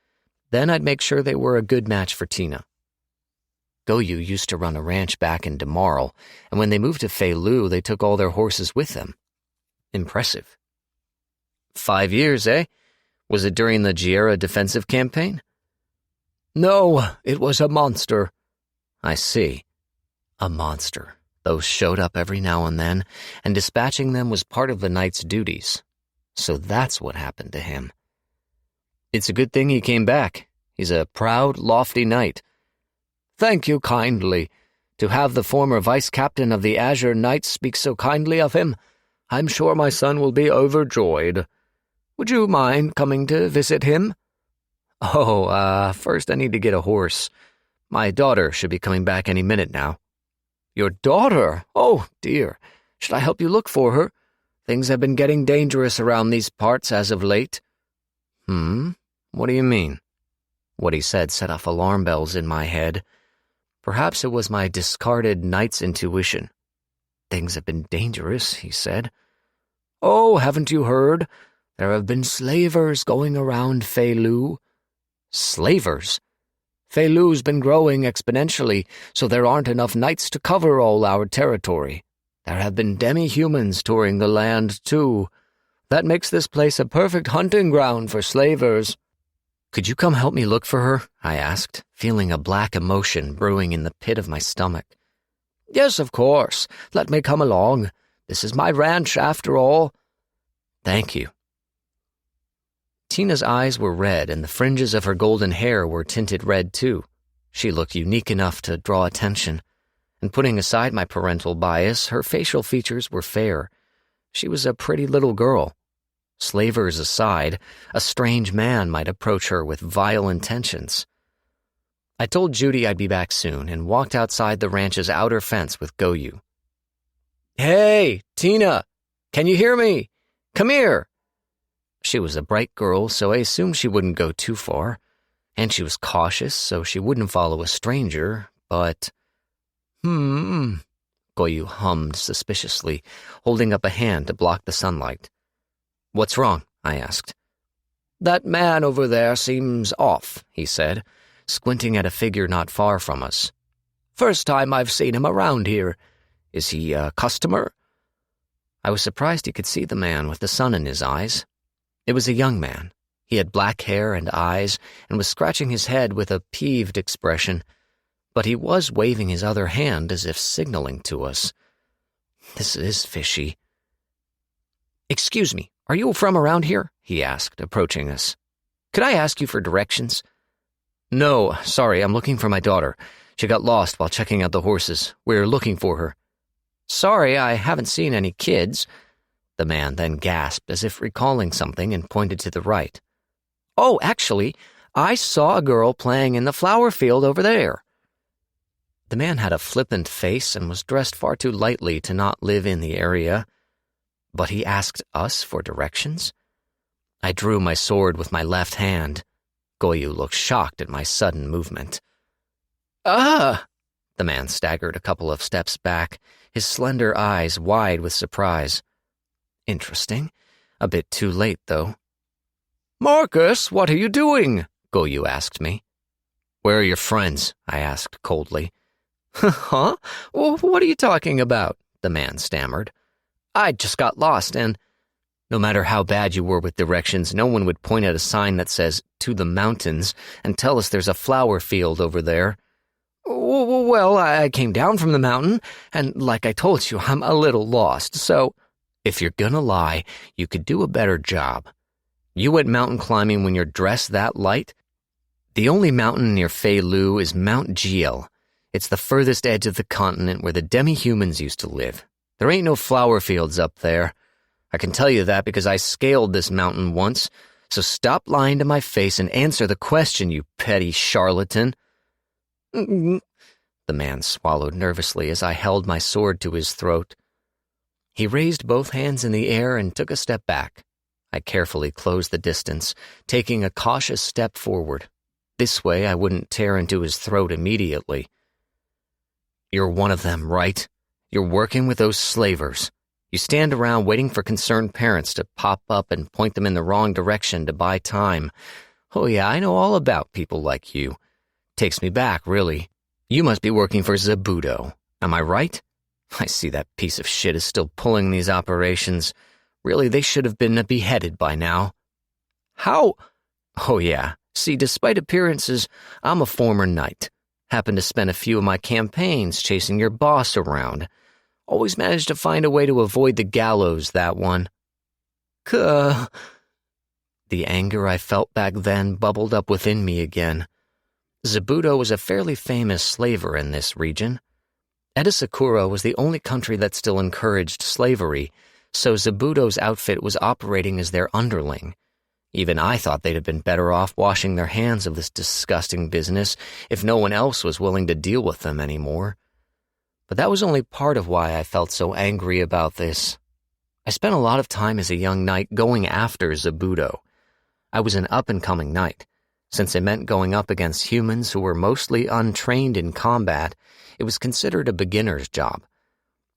Then I'd make sure they were a good match for Tina. Goyu used to run a ranch back in Demarl, and when they moved to Feilu, they took all their horses with them. Impressive. 5 years, eh? Was it during the Giera defensive campaign? No, it was a monster. I see. A monster. Those showed up every now and then, and dispatching them was part of the knight's duties. So that's what happened to him. It's a good thing he came back. He's a proud, lofty knight. Thank you kindly. To have the former vice-captain of the Azure Knights speak so kindly of him, I'm sure my son will be overjoyed. Would you mind coming to visit him? First I need to get a horse. My daughter should be coming back any minute now. Your daughter? Oh, dear. Should I help you look for her? Things have been getting dangerous around these parts as of late. What do you mean? What he said set off alarm bells in my head. Perhaps it was my discarded knight's intuition. Things have been dangerous, he said. Oh, haven't you heard? There have been slavers going around Feilu. Slavers? Feilu's been growing exponentially, so there aren't enough knights to cover all our territory. There have been demi-humans touring the land, too. That makes this place a perfect hunting ground for slavers. Could you come help me look for her? I asked, feeling a black emotion brewing in the pit of my stomach. Yes, of course. Let me come along. This is my ranch, after all. Thank you. Tina's eyes were red, and the fringes of her golden hair were tinted red, too. She looked unique enough to draw attention. And putting aside my parental bias, her facial features were fair. She was a pretty little girl. Slavers aside, a strange man might approach her with vile intentions. I told Judy I'd be back soon and walked outside the ranch's outer fence with Goyu. Hey, Tina! Can you hear me? Come here! She was a bright girl, so I assumed she wouldn't go too far. And she was cautious, so she wouldn't follow a stranger, but... Goyu hummed suspiciously, holding up a hand to block the sunlight. What's wrong? I asked. That man over there seems off, he said, squinting at a figure not far from us. First time I've seen him around here. Is he a customer? I was surprised he could see the man with the sun in his eyes. It was a young man. He had black hair and eyes and was scratching his head with a peeved expression, but he was waving his other hand as if signaling to us. This is fishy. Excuse me, are you from around here? He asked, approaching us. Could I ask you for directions? No, sorry, I'm looking for my daughter. She got lost while checking out the horses. We're looking for her. Sorry, I haven't seen any kids. The man then gasped as if recalling something and pointed to the right. Oh, actually, I saw a girl playing in the flower field over there. The man had a flippant face and was dressed far too lightly to not live in the area. But he asked us for directions? I drew my sword with my left hand. Goyu looked shocked at my sudden movement. Ah! The man staggered a couple of steps back, his slender eyes wide with surprise. Interesting. A bit too late, though. "Marcus, what are you doing?" Goyu asked me. "Where are your friends?" I asked coldly. "Huh? Well, what are you talking about?" the man stammered. "I just got lost and—" No matter how bad you were with directions, no one would point at a sign that says, "To the mountains," and tell us there's a flower field over there. "Well, I came down from the mountain, and like I told you, I'm a little lost, so—" "If you're gonna lie, you could do a better job. You went mountain climbing when you're dressed that light? The only mountain near Fei-Lu is Mount Jiel. It's the furthest edge of the continent where the demi-humans used to live. There ain't no flower fields up there. I can tell you that because I scaled this mountain once, so stop lying to my face and answer the question, you petty charlatan." The man swallowed nervously as I held my sword to his throat. He raised both hands in the air and took a step back. I carefully closed the distance, taking a cautious step forward. This way I wouldn't tear into his throat immediately. "You're one of them, right? You're working with those slavers. You stand around waiting for concerned parents to pop up and point them in the wrong direction to buy time. Oh yeah, I know all about people like you. Takes me back, really. You must be working for Zabuto. Am I right? I see that piece of shit is still pulling these operations. Really, they should have been beheaded by now." "How?" "Oh yeah. See, despite appearances, I'm a former knight. Happened to spend a few of my campaigns chasing your boss around. Always managed to find a way to avoid the gallows, that one." The anger I felt back then bubbled up within me again. Zabuto was a fairly famous slaver in this region. Edisakura was the only country that still encouraged slavery, so Zabuto's outfit was operating as their underling. Even I thought they'd have been better off washing their hands of this disgusting business if no one else was willing to deal with them anymore. But that was only part of why I felt so angry about this. I spent a lot of time as a young knight going after Zabuto. I was an up-and-coming knight. Since it meant going up against humans who were mostly untrained in combat, it was considered a beginner's job.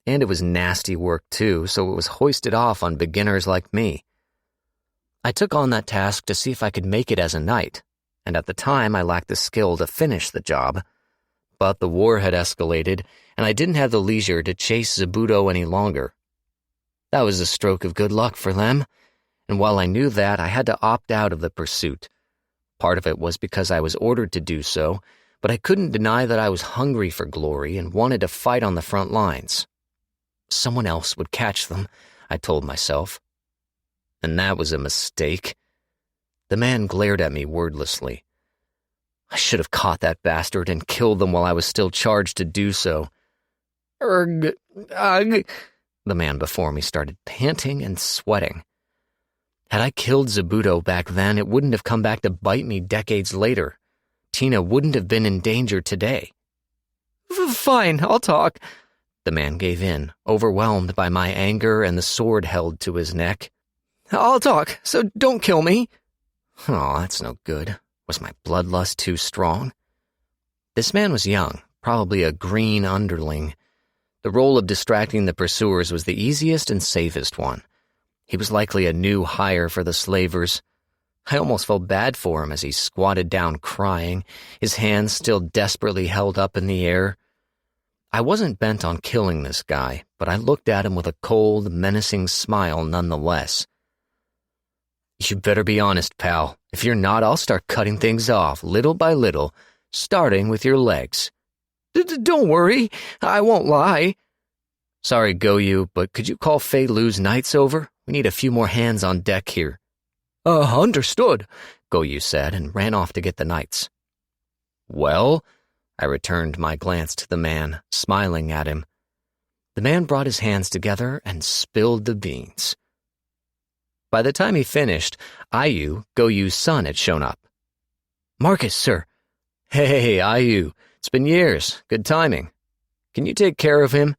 And it was nasty work too, so it was hoisted off on beginners like me. I took on that task to see if I could make it as a knight, and at the time I lacked the skill to finish the job. But the war had escalated, and I didn't have the leisure to chase Zabuto any longer. That was a stroke of good luck for them, and while I knew that, I had to opt out of the pursuit. Part of it was because I was ordered to do so, but I couldn't deny that I was hungry for glory and wanted to fight on the front lines. Someone else would catch them, I told myself. And that was a mistake. The man glared at me wordlessly. I should have caught that bastard and killed them while I was still charged to do so. Ugh. The man before me started panting and sweating. Had I killed Zabuto back then, it wouldn't have come back to bite me decades later. Tina wouldn't have been in danger today. Fine, I'll talk. The man gave in, overwhelmed by my anger and the sword held to his neck. I'll talk, so don't kill me. Oh, that's no good. Was my bloodlust too strong? This man was young, probably a green underling. The role of distracting the pursuers was the easiest and safest one. He was likely a new hire for the slavers. I almost felt bad for him as he squatted down crying, his hands still desperately held up in the air. I wasn't bent on killing this guy, but I looked at him with a cold, menacing smile nonetheless. You better be honest, pal. If you're not, I'll start cutting things off, little by little, starting with your legs. Don't worry, I won't lie. Sorry, Goyu, but could you call Fei-Lu's knights over? We need a few more hands on deck here. Understood, Goyu said and ran off to get the knights. Well, I returned my glance to the man, smiling at him. The man brought his hands together and spilled the beans. By the time he finished, Ayu, Goyu's son, had shown up. Marcus, sir. Hey, Ayu. It's been years. Good timing. Can you take care of him?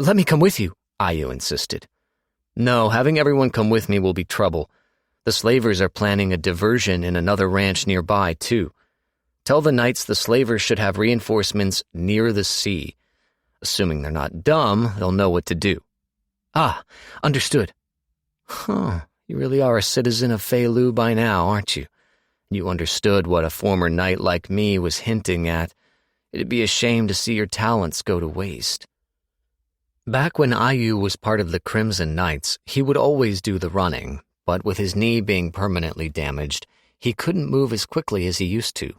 Let me come with you, Ayu insisted. No, having everyone come with me will be trouble. The slavers are planning a diversion in another ranch nearby, too. Tell the knights the slavers should have reinforcements near the sea. Assuming they're not dumb, they'll know what to do. Ah, understood. Huh, you really are a citizen of Fei-Lu by now, aren't you? You understood what a former knight like me was hinting at. It'd be a shame to see your talents go to waste. Back when Ayu was part of the Crimson Knights, he would always do the running, but with his knee being permanently damaged, he couldn't move as quickly as he used to.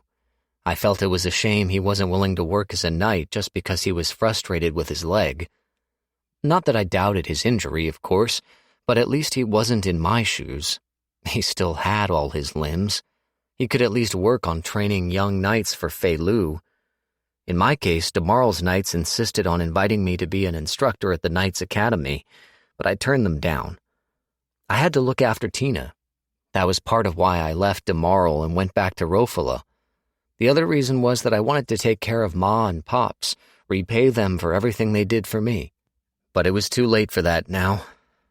I felt it was a shame he wasn't willing to work as a knight just because he was frustrated with his leg. Not that I doubted his injury, of course, but at least he wasn't in my shoes. He still had all his limbs. He could at least work on training young knights for Fei-Lu. In my case, Demarle's knights insisted on inviting me to be an instructor at the Knights Academy, but I turned them down. I had to look after Tina. That was part of why I left Demarle and went back to Rofala. The other reason was that I wanted to take care of Ma and Pops, repay them for everything they did for me. But it was too late for that now.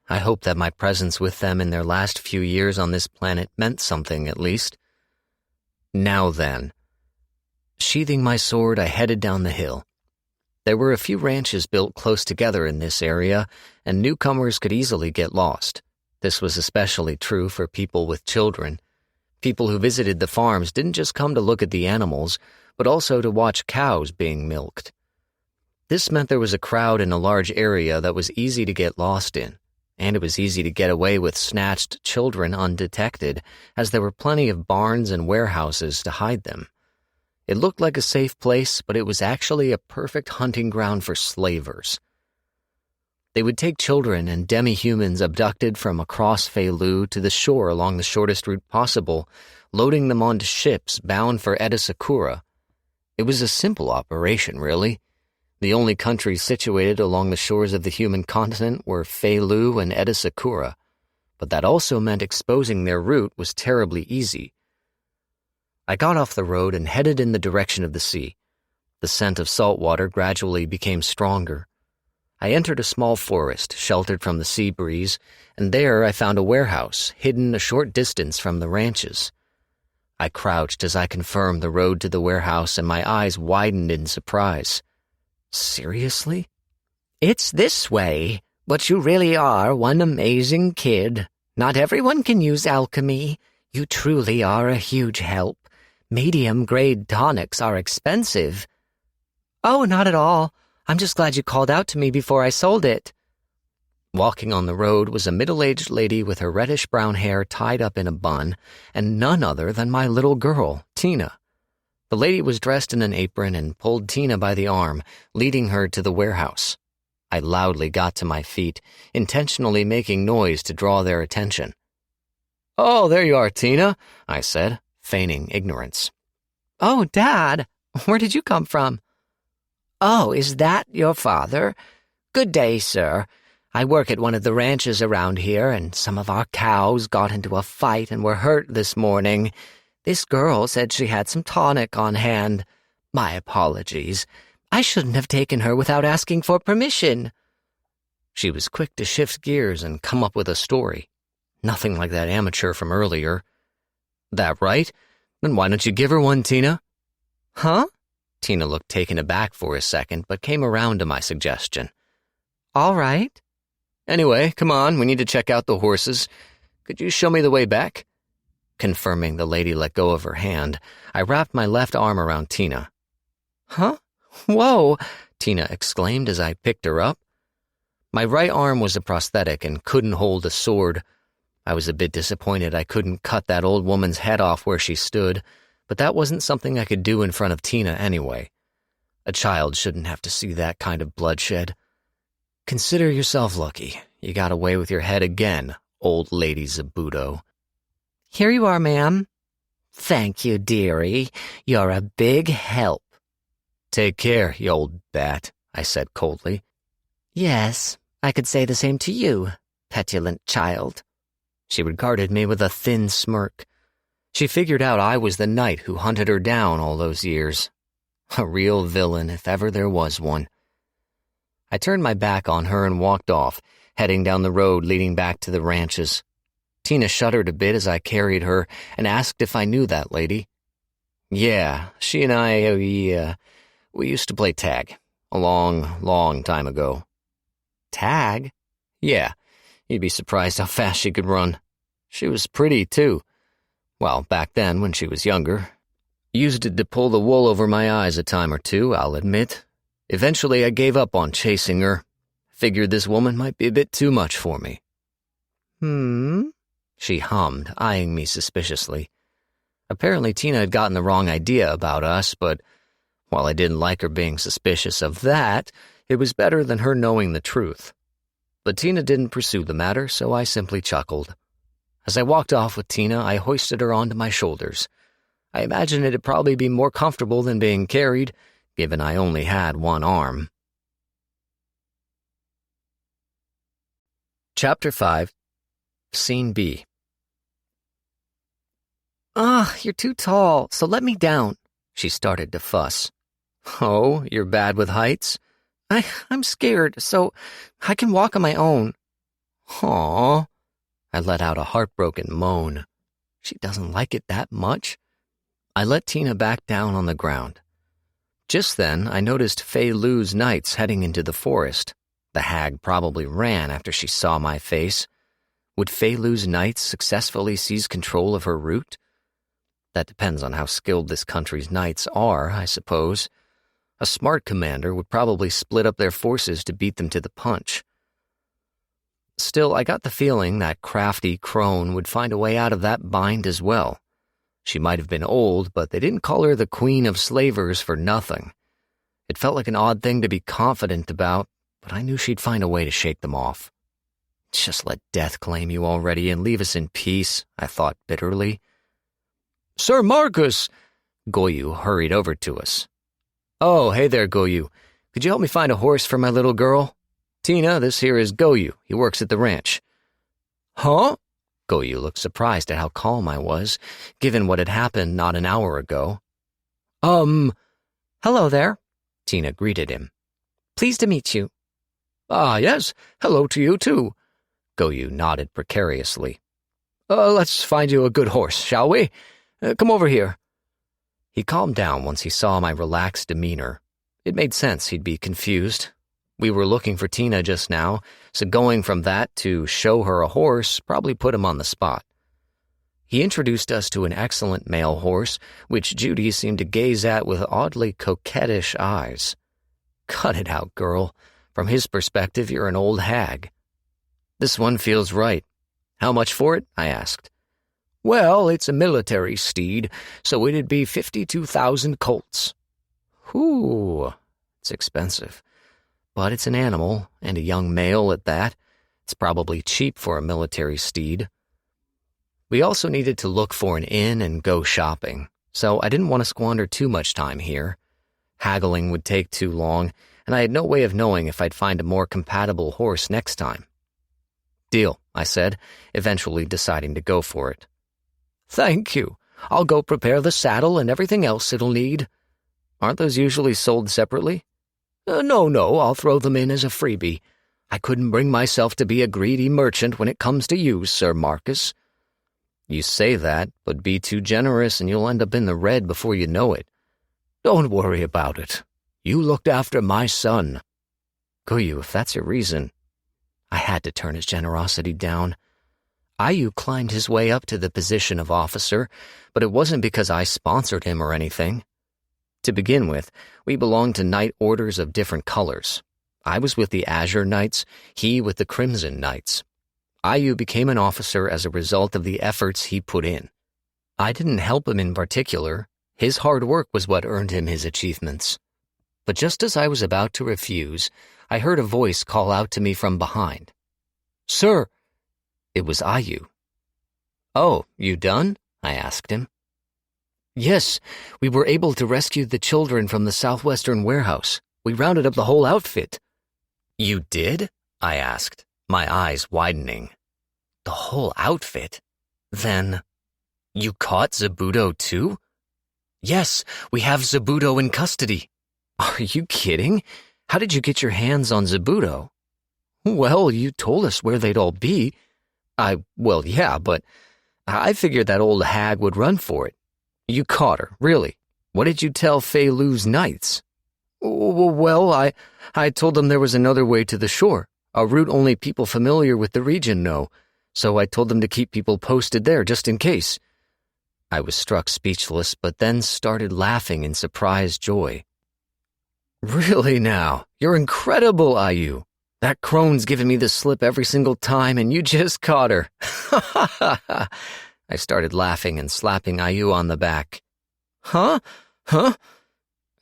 I hope that my presence with them in their last few years on this planet meant something, at least. Now then. Sheathing my sword, I headed down the hill. There were a few ranches built close together in this area, and newcomers could easily get lost. This was especially true for people with children. People who visited the farms didn't just come to look at the animals, but also to watch cows being milked. This meant there was a crowd in a large area that was easy to get lost in, and it was easy to get away with snatched children undetected, as there were plenty of barns and warehouses to hide them. It looked like a safe place, but it was actually a perfect hunting ground for slavers. They would take children and demi-humans abducted from across Fei-Lu to the shore along the shortest route possible, loading them onto ships bound for Edisakura. It was a simple operation, really. The only countries situated along the shores of the human continent were Fei-Lu and Edisakura, but that also meant exposing their route was terribly easy. I got off the road and headed in the direction of the sea. The scent of salt water gradually became stronger. I entered a small forest sheltered from the sea breeze, and there I found a warehouse hidden a short distance from the ranches. I crouched as I confirmed the road to the warehouse, and my eyes widened in surprise. Seriously? It's this way, but you really are one amazing kid. Not everyone can use alchemy. You truly are a huge help. Medium-grade tonics are expensive. Oh, not at all. I'm just glad you called out to me before I sold it. Walking on the road was a middle-aged lady with her reddish-brown hair tied up in a bun, and none other than my little girl, Tina. The lady was dressed in an apron and pulled Tina by the arm, leading her to the warehouse. I loudly got to my feet, intentionally making noise to draw their attention. "Oh, there you are, Tina," I said, feigning ignorance. "Oh, Dad, where did you come from?" "Oh, is that your father? Good day, sir. I work at one of the ranches around here, and some of our cows got into a fight and were hurt this morning. This girl said she had some tonic on hand. My apologies. I shouldn't have taken her without asking for permission." She was quick to shift gears and come up with a story. Nothing like that amateur from earlier. "That right? Then why don't you give her one, Tina?" "Huh?" Tina looked taken aback for a second, but came around to my suggestion. "All right." "Anyway, come on, we need to check out the horses. Could you show me the way back?" Confirming the lady let go of her hand, I wrapped my left arm around Tina. "Huh? Whoa!" Tina exclaimed as I picked her up. My right arm was a prosthetic and couldn't hold a sword. I was a bit disappointed I couldn't cut that old woman's head off where she stood, but that wasn't something I could do in front of Tina anyway. A child shouldn't have to see that kind of bloodshed. Consider yourself lucky. You got away with your head again, old lady Zabuto. "Here you are, ma'am." "Thank you, dearie. You're a big help." "Take care, you old bat," I said coldly. "Yes, I could say the same to you, petulant child." She regarded me with a thin smirk. She figured out I was the knight who hunted her down all those years. A real villain, if ever there was one. I turned my back on her and walked off, heading down the road leading back to the ranches. Tina shuddered a bit as I carried her and asked if I knew that lady. "Yeah, she and I, we used to play tag. A long, long time ago." "Tag?" "Yeah, You'd be surprised how fast she could run. She was pretty, too. Well, back then, when she was younger. Used it to pull the wool over my eyes a time or two, I'll admit. Eventually, I gave up on chasing her. Figured this woman might be a bit too much for me. She hummed, eyeing me suspiciously. Apparently, Tina had gotten the wrong idea about us, but while I didn't like her being suspicious of that, it was better than her knowing the truth. But Tina didn't pursue the matter, so I simply chuckled. As I walked off with Tina, I hoisted her onto my shoulders. I imagined it'd probably be more comfortable than being carried, given I only had one arm. Chapter 5, Scene B. You're too tall, so let me down, she started to fuss. Oh, you're bad with heights? I'm scared, so I can walk on my own. Aw. I let out a heartbroken moan. She doesn't like it that much. I let Tina back down on the ground. Just then, I noticed Fei Lu's knights heading into the forest. The hag probably ran after she saw my face. Would Fei Lu's knights successfully seize control of her route? That depends on how skilled this country's knights are, I suppose. A smart commander would probably split up their forces to beat them to the punch. Still, I got the feeling that crafty crone would find a way out of that bind as well. She might have been old, but they didn't call her the Queen of Slavers for nothing. It felt like an odd thing to be confident about, but I knew she'd find a way to shake them off. Just let death claim you already and leave us in peace, I thought bitterly. Sir Marcus! Goyu hurried over to us. Oh, hey there, Goyu. Could you help me find a horse for my little girl? Tina, this here is Goyu. He works at the ranch. Huh? Goyu looked surprised at how calm I was, given what had happened not an hour ago. Hello there, Tina greeted him. Pleased to meet you. Ah, yes, hello to you too. Goyu nodded precariously. Let's find you a good horse, shall we? Come over here. He calmed down once he saw my relaxed demeanor. It made sense he'd be confused. We were looking for Tina just now, so going from that to show her a horse probably put him on the spot. He introduced us to an excellent male horse, which Judy seemed to gaze at with oddly coquettish eyes. Cut it out, girl. From his perspective, you're an old hag. This one feels right. How much for it? I asked. Well, it's a military steed, so it'd be 52,000 colts. Whew, it's expensive. But it's an animal, and a young male at that. It's probably cheap for a military steed. We also needed to look for an inn and go shopping, so I didn't want to squander too much time here. Haggling would take too long, and I had no way of knowing if I'd find a more compatible horse next time. Deal, I said, eventually deciding to go for it. Thank you. I'll go prepare the saddle and everything else it'll need. Aren't those usually sold separately? No, I'll throw them in as a freebie. I couldn't bring myself to be a greedy merchant when it comes to you, Sir Marcus. You say that, but be too generous and you'll end up in the red before you know it. Don't worry about it. You looked after my son. Goyu, if that's your reason. I had to turn his generosity down. Ayu climbed his way up to the position of officer, but it wasn't because I sponsored him or anything. To begin with, we belonged to knight orders of different colors. I was with the Azure Knights, he with the Crimson Knights. Ayu became an officer as a result of the efforts he put in. I didn't help him in particular. His hard work was what earned him his achievements. But just as I was about to refuse, I heard a voice call out to me from behind. Sir! It was Ayu. Oh, you done? I asked him. Yes, we were able to rescue the children from the southwestern warehouse. We rounded up the whole outfit. You did? I asked, my eyes widening. The whole outfit? Then, you caught Zabuto too? Yes, we have Zabuto in custody. Are you kidding? How did you get your hands on Zabuto? Well, you told us where they'd all be. Well, yeah, but I figured that old hag would run for it. You caught her, really. What did you tell Fei Lu's knights? Well, I told them there was another way to the shore, A route only people familiar with the region know, so I told them to keep people posted there just in case. I was struck speechless, but then started laughing in surprised joy. Really now? You're incredible, Ayu. That crone's given me the slip every single time, and you just caught her. I started laughing and slapping Ayu on the back. Huh?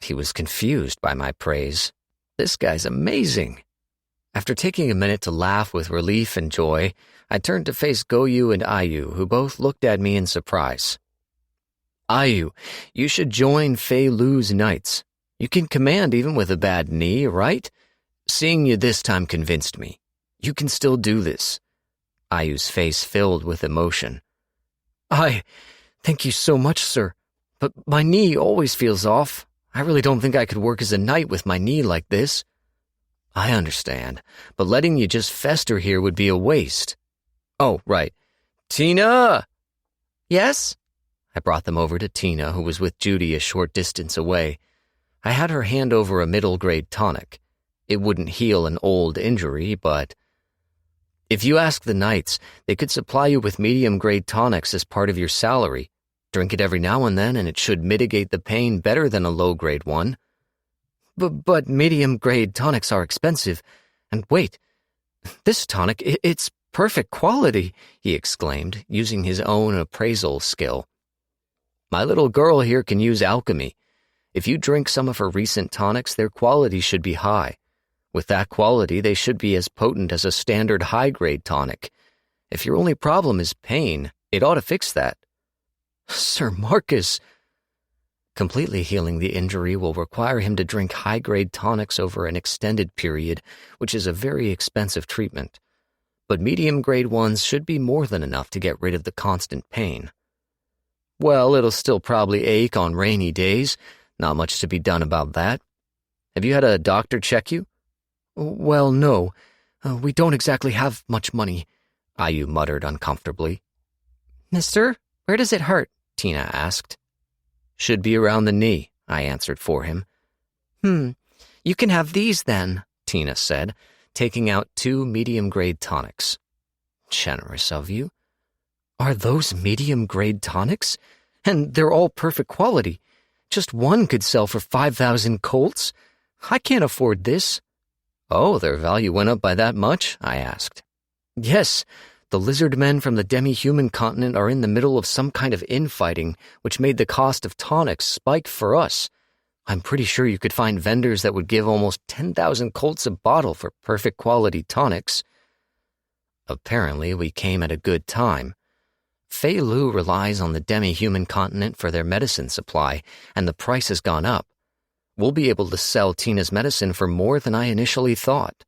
He was confused by my praise. This guy's amazing. After taking a minute to laugh with relief and joy, I turned to face Goyu and Ayu, who both looked at me in surprise. Ayu, you should join Fei Lu's knights. You can command even with a bad knee, right? Seeing you this time convinced me. You can still do this. Ayu's face filled with emotion. Thank you so much, sir. But my knee always feels off. I really don't think I could work as a knight with my knee like this. I understand, but letting you just fester here would be a waste. Oh, right. Tina! Yes? I brought them over to Tina, who was with Judy a short distance away. I had her hand over a middle-grade tonic. It wouldn't heal an old injury, but... If you ask the knights, they could supply you with medium-grade tonics as part of your salary. Drink it every now and then, and it should mitigate the pain better than a low-grade one. But medium-grade tonics are expensive. And wait, this tonic, it's perfect quality, he exclaimed, using his own appraisal skill. My little girl here can use alchemy. If you drink some of her recent tonics, their quality should be high. With that quality, they should be as potent as a standard high-grade tonic. If your only problem is pain, it ought to fix that. Sir Marcus! Completely healing the injury will require him to drink high-grade tonics over an extended period, which is a very expensive treatment. But medium-grade ones should be more than enough to get rid of the constant pain. Well, it'll still probably ache on rainy days. Not much to be done about that. Have you had a doctor check you? Well, no. We don't exactly have much money, Ayu muttered uncomfortably. Mister, where does it hurt? Tina asked. Should be around the knee, I answered for him. You can have these then, Tina said, taking out 2 medium-grade tonics. Generous of you. Are those medium-grade tonics? And they're all perfect quality. Just one could sell for 5,000 colts? I can't afford this. Oh, their value went up by that much? I asked. Yes. The lizard men from the demi-human continent are in the middle of some kind of infighting, which made the cost of tonics spike for us. I'm pretty sure you could find vendors that would give almost 10,000 colts a bottle for perfect quality tonics. Apparently, we came at a good time. Fei Lu relies on the demi-human continent for their medicine supply, and the price has gone up. We'll be able to sell Tina's medicine for more than I initially thought.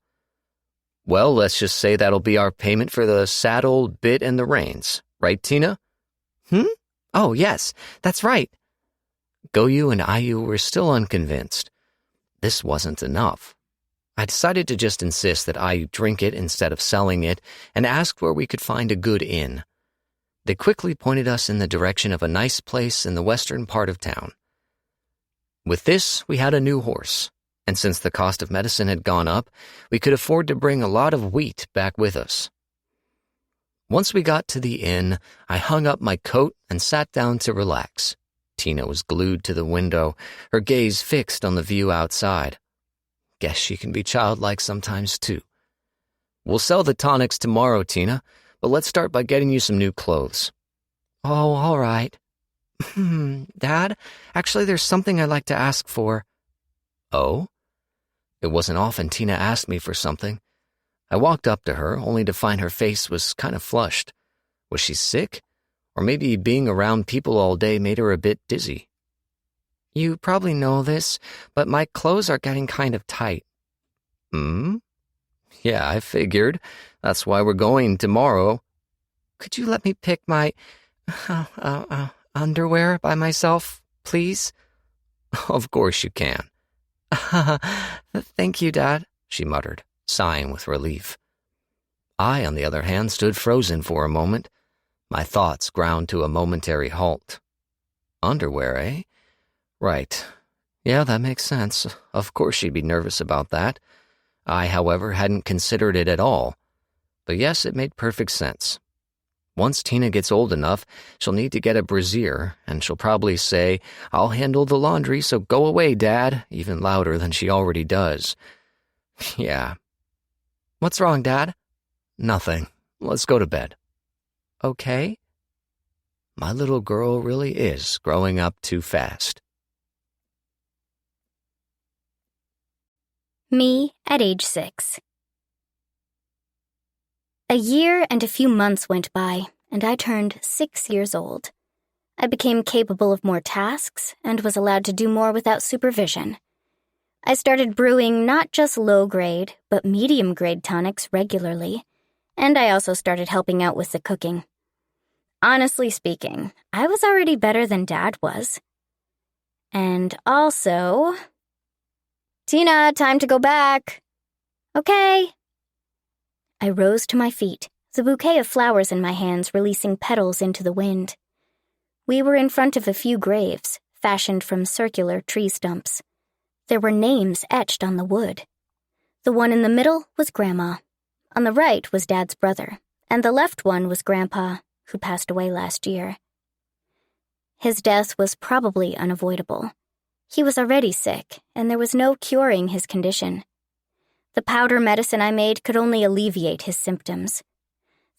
Well, let's just say that'll be our payment for the saddle, bit, and the reins. Right, Tina? Oh, yes, that's right. Goyu and Ayu were still unconvinced. This wasn't enough. I decided to just insist that Ayu drink it instead of selling it and asked where we could find a good inn. They quickly pointed us in the direction of a nice place in the western part of town. With this, we had a new horse. And since the cost of medicine had gone up, we could afford to bring a lot of wheat back with us. Once we got to the inn, I hung up my coat and sat down to relax. Tina was glued to the window, her gaze fixed on the view outside. Guess she can be childlike sometimes, too. We'll sell the tonics tomorrow, Tina, but let's start by getting you some new clothes. Oh, all right. Dad, actually there's something I'd like to ask for. Oh? It wasn't often Tina asked me for something. I walked up to her, only to find her face was kind of flushed. Was she sick? Or maybe being around people all day made her a bit dizzy. You probably know this, but my clothes are getting kind of tight. Yeah, I figured. That's why we're going tomorrow. Could you let me pick my underwear by myself, please? Of course you can. Thank you, Dad, she muttered, sighing with relief. I, on the other hand, stood frozen for a moment. My thoughts ground to a momentary halt. Underwear, eh? Right. Yeah, that makes sense. Of course she'd be nervous about that. I, however, hadn't considered it at all. But yes, it made perfect sense. Once Tina gets old enough, she'll need to get a brassiere, and she'll probably say, "I'll handle the laundry, so go away, Dad," even louder than she already does. Yeah. "What's wrong, Dad?" "Nothing. Let's go to bed." "Okay." My little girl really is growing up too fast. Me at age 6. A year and a few months went by, and I turned 6 years old. I became capable of more tasks and was allowed to do more without supervision. I started brewing not just low-grade, but medium-grade tonics regularly, and I also started helping out with the cooking. Honestly speaking, I was already better than Dad was. And also... "Tina, time to go back." "Okay." I rose to my feet, the bouquet of flowers in my hands releasing petals into the wind. We were in front of a few graves, fashioned from circular tree stumps. There were names etched on the wood. The one in the middle was Grandma. On the right was Dad's brother, and the left one was Grandpa, who passed away last year. His death was probably unavoidable. He was already sick, and there was no curing his condition. The powder medicine I made could only alleviate his symptoms.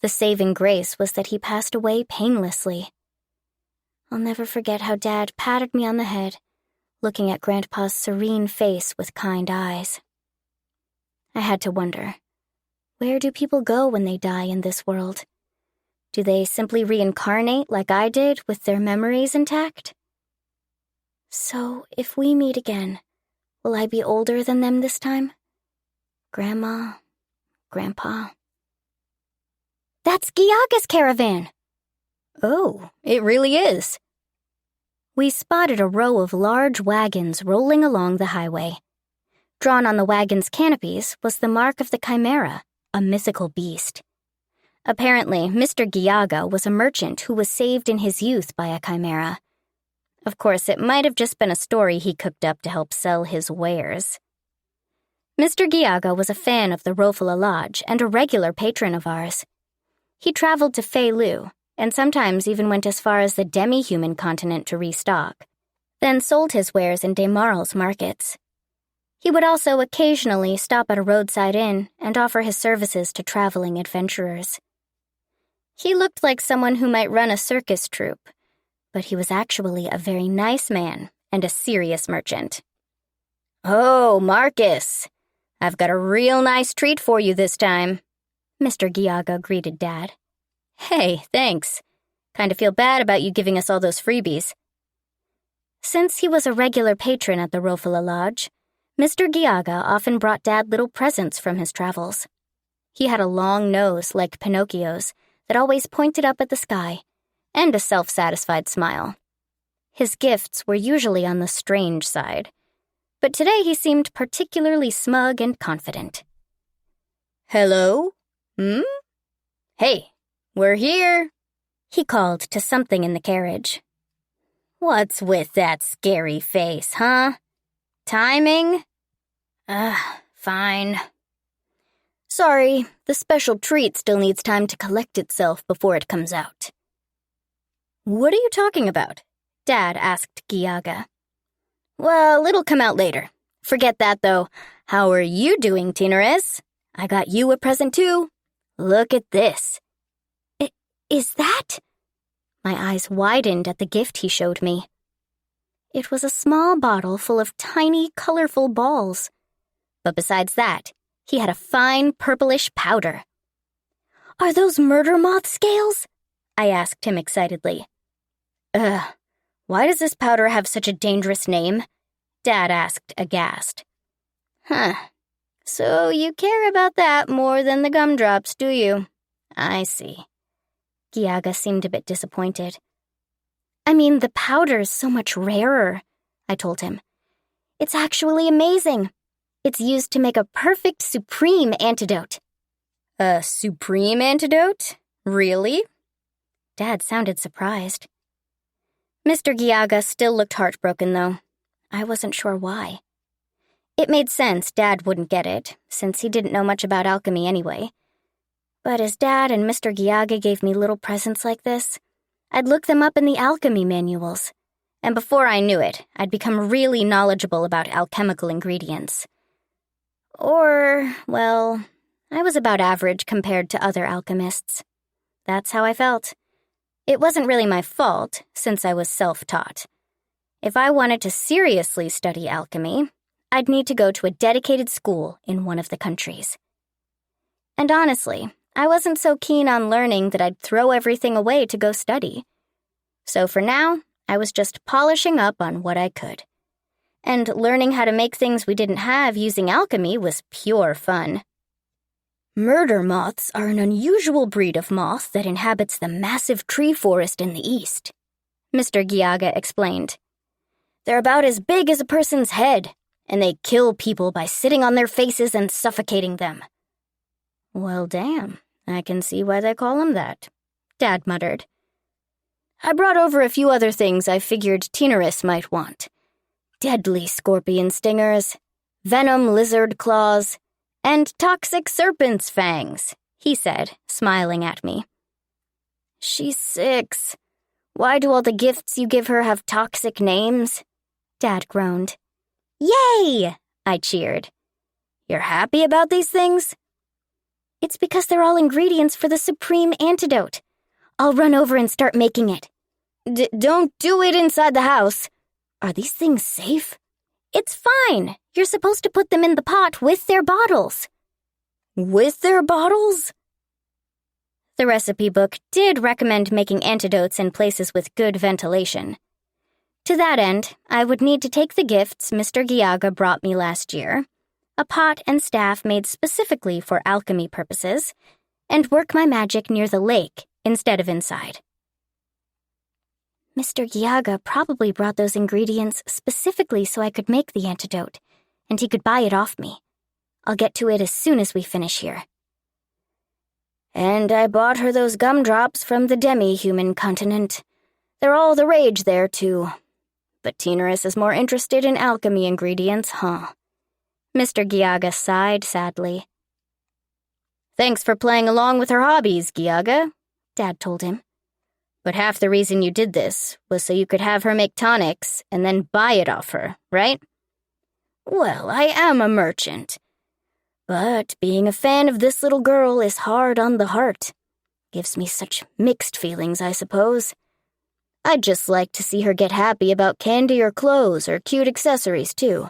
The saving grace was that he passed away painlessly. I'll never forget how Dad patted me on the head, looking at Grandpa's serene face with kind eyes. I had to wonder, where do people go when they die in this world? Do they simply reincarnate like I did with their memories intact? So, if we meet again, will I be older than them this time? Grandma, Grandpa. That's Gyaga's caravan! Oh, it really is. We spotted a row of large wagons rolling along the highway. Drawn on the wagon's canopies was the mark of the Chimera, a mythical beast. Apparently, Mr. Gyaga was a merchant who was saved in his youth by a chimera. Of course, it might have just been a story he cooked up to help sell his wares. Mr. Gyaga was a fan of the Rofala Lodge and a regular patron of ours. He traveled to Fei Lu, and sometimes even went as far as the demi-human continent to restock, then sold his wares in Demaral's markets. He would also occasionally stop at a roadside inn and offer his services to traveling adventurers. He looked like someone who might run a circus troupe, but he was actually a very nice man and a serious merchant. "Oh, Marcus, I've got a real nice treat for you this time," Mr. Gyaga greeted Dad. "Hey, thanks. Kind of feel bad about you giving us all those freebies." Since he was a regular patron at the Rofala Lodge, Mr. Gyaga often brought Dad little presents from his travels. He had a long nose like Pinocchio's that always pointed up at the sky, and a self-satisfied smile. His gifts were usually on the strange side, but today he seemed particularly smug and confident. "Hello? Hey, we're here," he called to something in the carriage. "What's with that scary face, huh? Timing?" Fine. Sorry, the special treat still needs time to collect itself before it comes out." "What are you talking about?" Dad asked Gyaga. "Well, it'll come out later. Forget that, though. How are you doing, Tinaris? I got you a present, too. Look at this." Is that? My eyes widened at the gift he showed me. It was a small bottle full of tiny, colorful balls. But besides that, he had a fine purplish powder. "Are those murder moth scales?" I asked him excitedly. Why does this powder have such a dangerous name?" Dad asked, aghast. So you care about that more than the gumdrops, do you? I see." Gyaga seemed a bit disappointed. "I mean, the powder's so much rarer," I told him. "It's actually amazing. It's used to make a perfect supreme antidote." "A supreme antidote? Really?" Dad sounded surprised. Mr. Gyaga still looked heartbroken, though. I wasn't sure why. It made sense Dad wouldn't get it, since he didn't know much about alchemy anyway. But as Dad and Mr. Giaga gave me little presents like this, I'd look them up in the alchemy manuals. And before I knew it, I'd become really knowledgeable about alchemical ingredients. Or, well, I was about average compared to other alchemists. That's how I felt. It wasn't really my fault, since I was self-taught. If I wanted to seriously study alchemy, I'd need to go to a dedicated school in one of the countries. And honestly, I wasn't so keen on learning that I'd throw everything away to go study. So for now, I was just polishing up on what I could. And learning how to make things we didn't have using alchemy was pure fun. Murder moths are an unusual breed of moth that inhabits the massive tree forest in the east, Mr. Giaga explained. They're about as big as a person's head, and they kill people by sitting on their faces and suffocating them. Well, damn, I can see why they call them that, Dad muttered. I brought over a few other things I figured Teenerus might want. Deadly scorpion stingers, venom lizard claws, and toxic serpent's fangs, he said, smiling at me. She's 6. Why do all the gifts you give her have toxic names? Dad groaned. Yay! I cheered. You're happy about these things? It's because they're all ingredients for the supreme antidote. I'll run over and start making it. Don't do it inside the house. Are these things safe? It's fine. You're supposed to put them in the pot with their bottles. With their bottles? The recipe book did recommend making antidotes in places with good ventilation. To that end, I would need to take the gifts Mr. Giaga brought me last year, a pot and staff made specifically for alchemy purposes, and work my magic near the lake instead of inside. Mr. Giaga probably brought those ingredients specifically so I could make the antidote, and he could buy it off me. I'll get to it as soon as we finish here. And I bought her those gumdrops from the demi-human continent. They're all the rage there, too. But Teenerus is more interested in alchemy ingredients, huh? Mr. Giaga sighed sadly. Thanks for playing along with her hobbies, Giaga, Dad told him. But half the reason you did this was so you could have her make tonics and then buy it off her, right? Well, I am a merchant. But being a fan of this little girl is hard on the heart. Gives me such mixed feelings, I suppose. I'd just like to see her get happy about candy or clothes or cute accessories, too.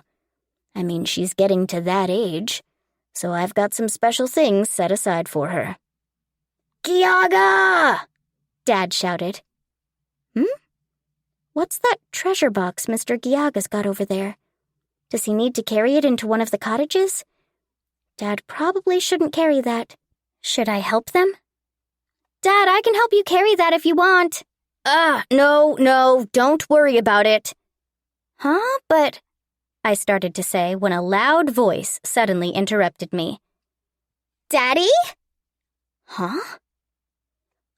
I mean, she's getting to that age, so I've got some special things set aside for her. Giaga! Dad shouted. What's that treasure box Mr. Giaga's got over there? Does he need to carry it into one of the cottages? Dad probably shouldn't carry that. Should I help them? Dad, I can help you carry that if you want. No, don't worry about it. Huh? But... I started to say when a loud voice suddenly interrupted me. Daddy? Huh?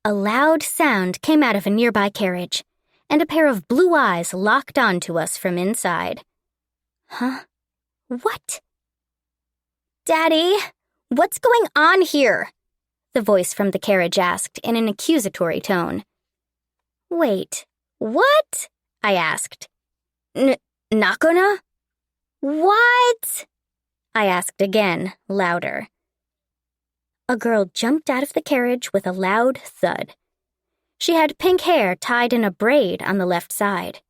A loud sound came out of a nearby carriage, and a pair of blue eyes locked onto us from inside. Huh? What? Daddy, what's going on here? The voice from the carriage asked in an accusatory tone. Wait, what? I asked. Nakona? What? I asked again, louder. A girl jumped out of the carriage with a loud thud. She had pink hair tied in a braid on the left side.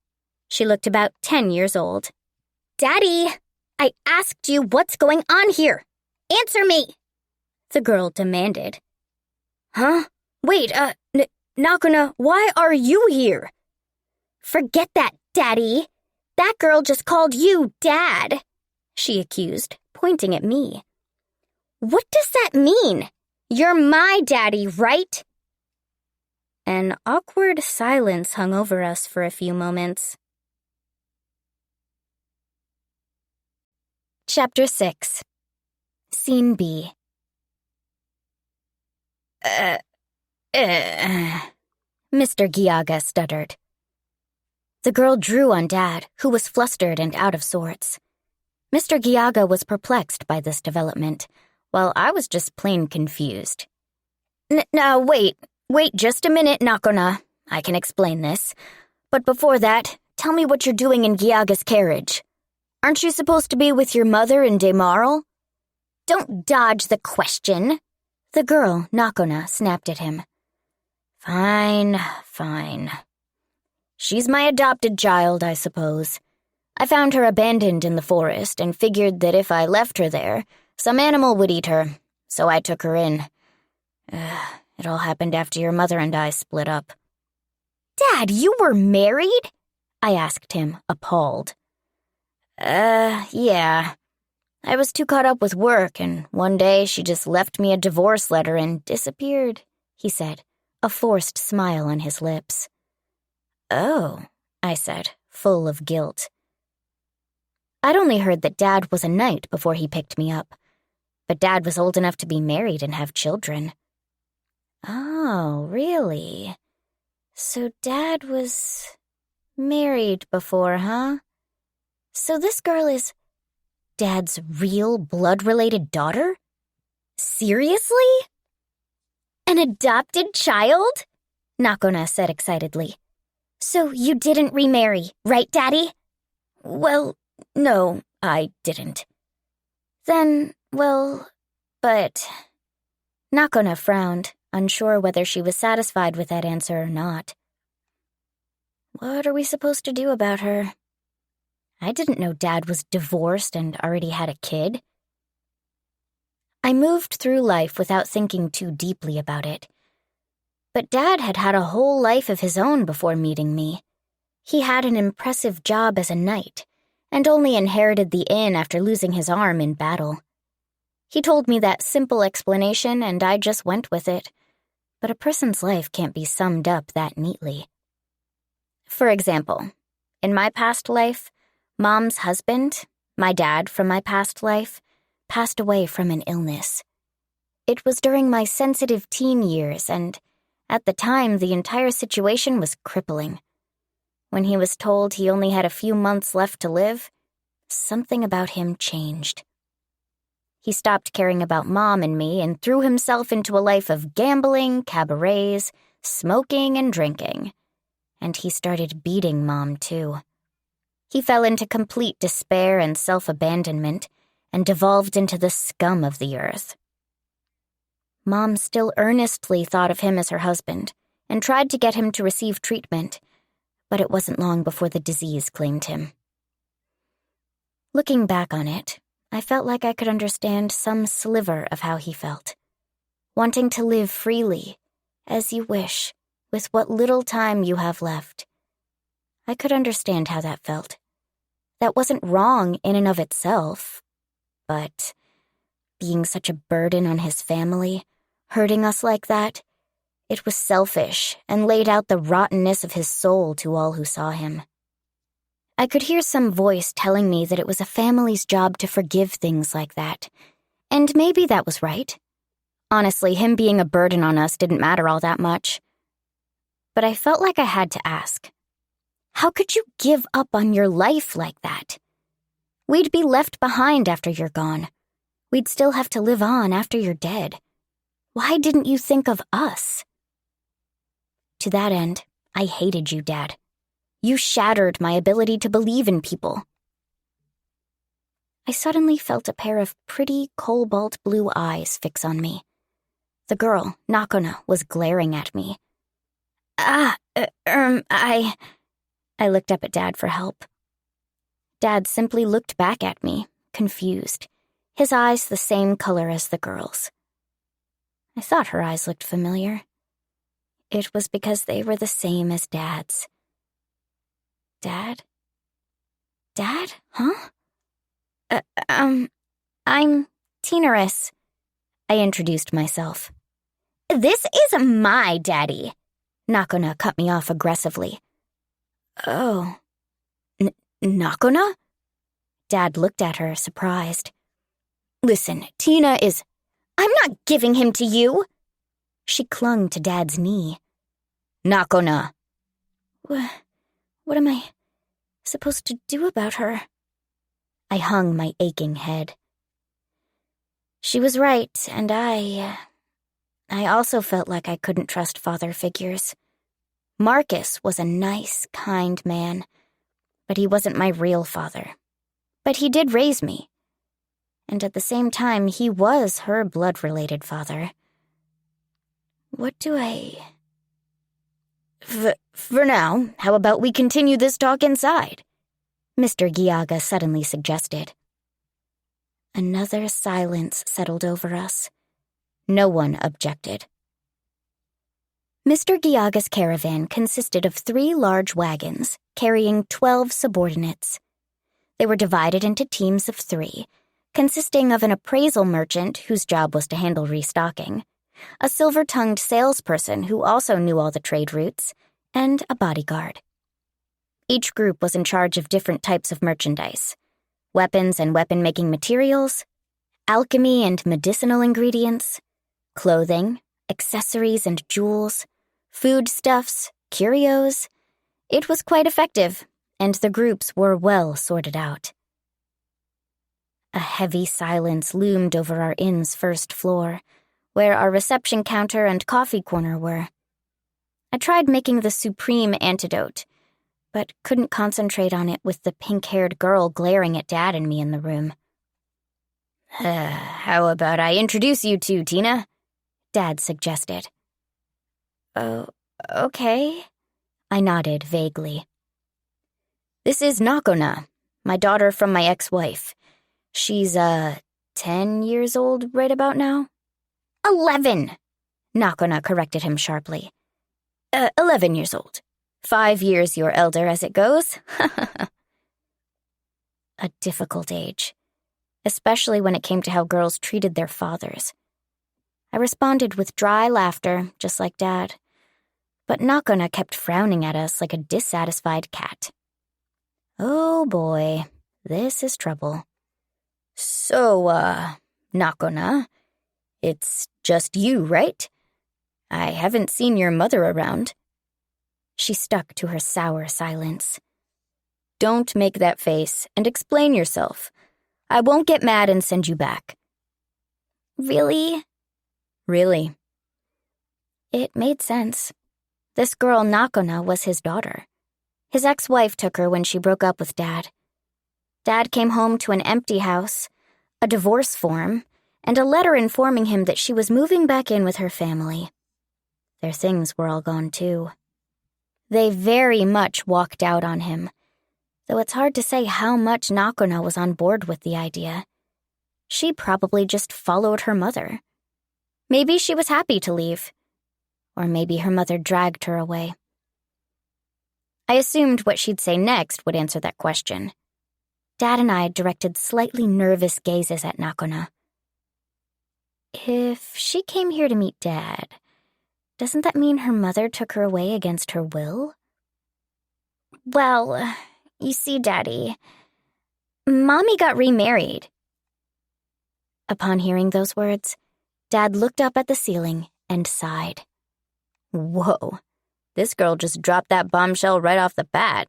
She looked about 10 years old. Daddy, I asked you what's going on here. Answer me, the girl demanded. Huh? Wait, Nakuna, why are you here? Forget that, Daddy. That girl just called you Dad, she accused, pointing at me. What does that mean? You're my daddy, right? An awkward silence hung over us for a few moments. Chapter 6. Scene B. Mr. Giaga stuttered. The girl drew on Dad, who was flustered and out of sorts. Mr. Giaga was perplexed by this development, while I was just plain confused. Now, wait just a minute, Nakona. I can explain this. But before that, tell me what you're doing in Giaga's carriage. Aren't you supposed to be with your mother in Demaral? Don't dodge the question. The girl, Nakona, snapped at him. Fine. She's my adopted child, I suppose. I found her abandoned in the forest and figured that if I left her there, some animal would eat her, so I took her in. It all happened after your mother and I split up. Dad, you were married? I asked him, appalled. Yeah. I was too caught up with work, and one day she just left me a divorce letter and disappeared, he said, a forced smile on his lips. Oh, I said, full of guilt. I'd only heard that Dad was a knight before he picked me up, but Dad was old enough to be married and have children. Oh, really? So Dad was married before, huh? So this girl is Dad's real blood-related daughter? Seriously? An adopted child? Nakona said excitedly. So you didn't remarry, right, Daddy? Well, no, I didn't. Then, but... Nakona frowned, unsure whether she was satisfied with that answer or not. What are we supposed to do about her? I didn't know Dad was divorced and already had a kid. I moved through life without thinking too deeply about it. But Dad had had a whole life of his own before meeting me. He had an impressive job as a knight, and only inherited the inn after losing his arm in battle. He told me that simple explanation, and I just went with it. But a person's life can't be summed up that neatly. For example, in my past life, Mom's husband, my dad from my past life, passed away from an illness. It was during my sensitive teen years, and at the time, the entire situation was crippling. When he was told he only had a few months left to live, something about him changed. He stopped caring about Mom and me and threw himself into a life of gambling, cabarets, smoking, and drinking. And he started beating Mom, too. He fell into complete despair and self-abandonment and devolved into the scum of the earth. Mom still earnestly thought of him as her husband and tried to get him to receive treatment, but it wasn't long before the disease claimed him. Looking back on it, I felt like I could understand some sliver of how he felt. Wanting to live freely, as you wish, with what little time you have left. I could understand how that felt. That wasn't wrong in and of itself, but being such a burden on his family, hurting us like that, it was selfish and laid out the rottenness of his soul to all who saw him. I could hear some voice telling me that it was a family's job to forgive things like that, and maybe that was right. Honestly, him being a burden on us didn't matter all that much. But I felt like I had to ask, how could you give up on your life like that? We'd be left behind after you're gone. We'd still have to live on after you're dead. Why didn't you think of us? To that end, I hated you, Dad. You shattered my ability to believe in people. I suddenly felt a pair of pretty cobalt blue eyes fix on me. The girl, Nakona, was glaring at me. I looked up at Dad for help. Dad simply looked back at me, confused, his eyes the same color as the girl's. I thought her eyes looked familiar. It was because they were the same as Dad's. Dad? Dad? Huh? I'm Teenerus. I introduced myself. This is my daddy. Nakona cut me off aggressively. Oh. Nakona? Dad looked at her, surprised. Listen, Tina is... I'm not giving him to you. She clung to Dad's knee. Nakona. What am I supposed to do about her? I hung my aching head. She was right, and I also felt like I couldn't trust father figures. Marcus was a nice, kind man, but he wasn't my real father. But he did raise me. And at the same time, he was her blood-related father. What do I... For now, how about we continue this talk inside? Mr. Giaga suddenly suggested. Another silence settled over us. No one objected. Mr. Giaga's caravan consisted of 3 large wagons carrying 12 subordinates. They were divided into teams of 3, consisting of an appraisal merchant whose job was to handle restocking, a silver-tongued salesperson who also knew all the trade routes, and a bodyguard. Each group was in charge of different types of merchandise: weapons and weapon-making materials, alchemy and medicinal ingredients, clothing, accessories and jewels, foodstuffs, curios. It was quite effective, and the groups were well sorted out. A heavy silence loomed over our inn's first floor, where our reception counter and coffee corner were. I tried making the supreme antidote, but couldn't concentrate on it with the pink-haired girl glaring at Dad and me in the room. How about I introduce you two, Tina? Dad suggested. Oh, okay. I nodded vaguely. This is Nakona, my daughter from my ex-wife. She's, 10 years old right about now? 11! Nakona corrected him sharply. 11 years old. 5 years your elder as it goes. A difficult age, especially when it came to how girls treated their fathers. I responded with dry laughter, just like Dad. But Nakona kept frowning at us like a dissatisfied cat. Oh boy, this is trouble. So, Nakona, it's just you, right? I haven't seen your mother around. She stuck to her sour silence. Don't make that face and explain yourself. I won't get mad and send you back. Really? Really. It made sense. This girl Nakona was his daughter. His ex-wife took her when she broke up with Dad. Dad came home to an empty house, a divorce form, and a letter informing him that she was moving back in with her family. Their things were all gone too. They very much walked out on him, though it's hard to say how much Nakona was on board with the idea. She probably just followed her mother. Maybe she was happy to leave, or maybe her mother dragged her away. I assumed what she'd say next would answer that question. Dad and I directed slightly nervous gazes at Nakona. If she came here to meet Dad, doesn't that mean her mother took her away against her will? Well, you see, Daddy, Mommy got remarried. Upon hearing those words, Dad looked up at the ceiling and sighed. Whoa, this girl just dropped that bombshell right off the bat.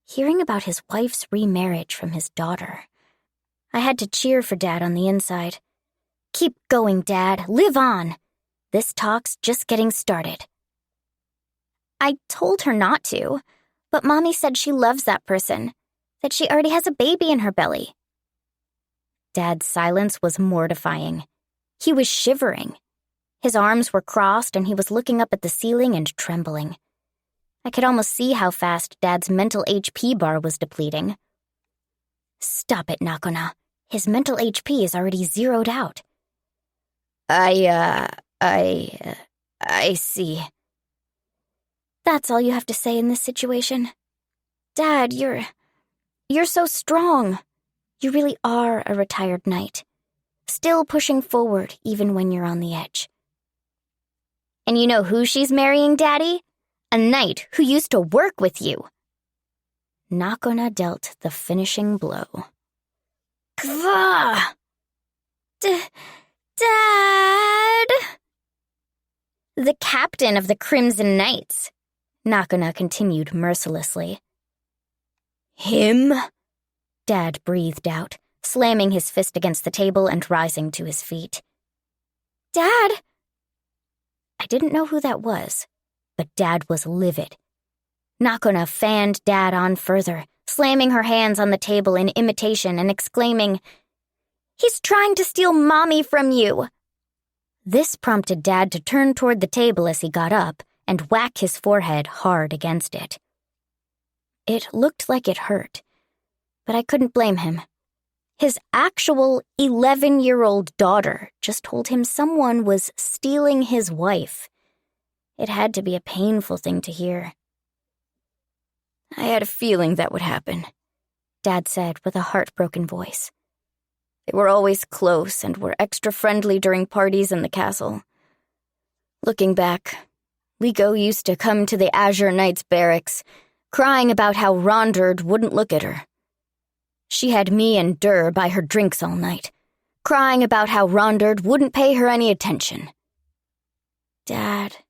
Hearing about his wife's remarriage from his daughter, I had to cheer for Dad on the inside. Keep going, Dad. Live on. This talk's just getting started. I told her not to, but Mommy said she loves that person, that she already has a baby in her belly. Dad's silence was mortifying. He was shivering. His arms were crossed and he was looking up at the ceiling and trembling. I could almost see how fast Dad's mental HP bar was depleting. Stop it, Nakona. His mental HP is already zeroed out. I see. That's all you have to say in this situation? Dad, you're so strong. You really are a retired knight. Still pushing forward even when you're on the edge. And you know who she's marrying, Daddy? A knight who used to work with you. Nakona dealt the finishing blow. Kva! Dad! The captain of the Crimson Knights, Nakona continued mercilessly. Him? Dad breathed out, slamming his fist against the table and rising to his feet. Dad! I didn't know who that was, but Dad was livid. Nakona fanned Dad on further, slamming her hands on the table in imitation and exclaiming, "He's trying to steal Mommy from you!" This prompted Dad to turn toward the table as he got up and whack his forehead hard against it. It looked like it hurt, but I couldn't blame him. His actual 11-year-old daughter just told him someone was stealing his wife. It had to be a painful thing to hear. "I had a feeling that would happen," Dad said with a heartbroken voice. "They were always close and were extra friendly during parties in the castle. Looking back, Liko used to come to the Azure Knights barracks, crying about how Ronderd wouldn't look at her. She had me and Dur buy her drinks all night, crying about how Ronderd wouldn't pay her any attention." "Dad,"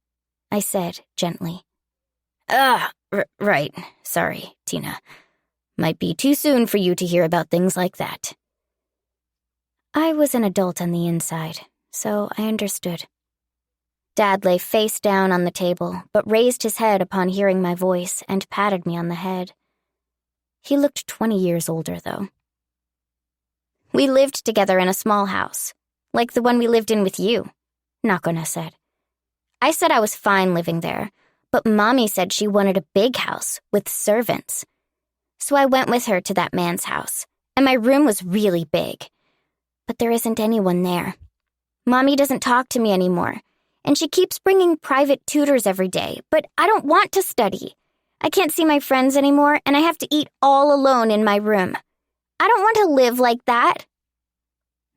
I said gently. Right. Sorry, Tina. Might be too soon for you to hear about things like that." I was an adult on the inside, so I understood. Dad lay face down on the table, but raised his head upon hearing my voice and patted me on the head. He looked 20 years older, though. "We lived together in a small house, like the one we lived in with you," Nakona said. "I said I was fine living there, but Mommy said she wanted a big house with servants. So I went with her to that man's house, and my room was really big. But there isn't anyone there. Mommy doesn't talk to me anymore, and she keeps bringing private tutors every day, but I don't want to study. I can't see my friends anymore, and I have to eat all alone in my room. I don't want to live like that."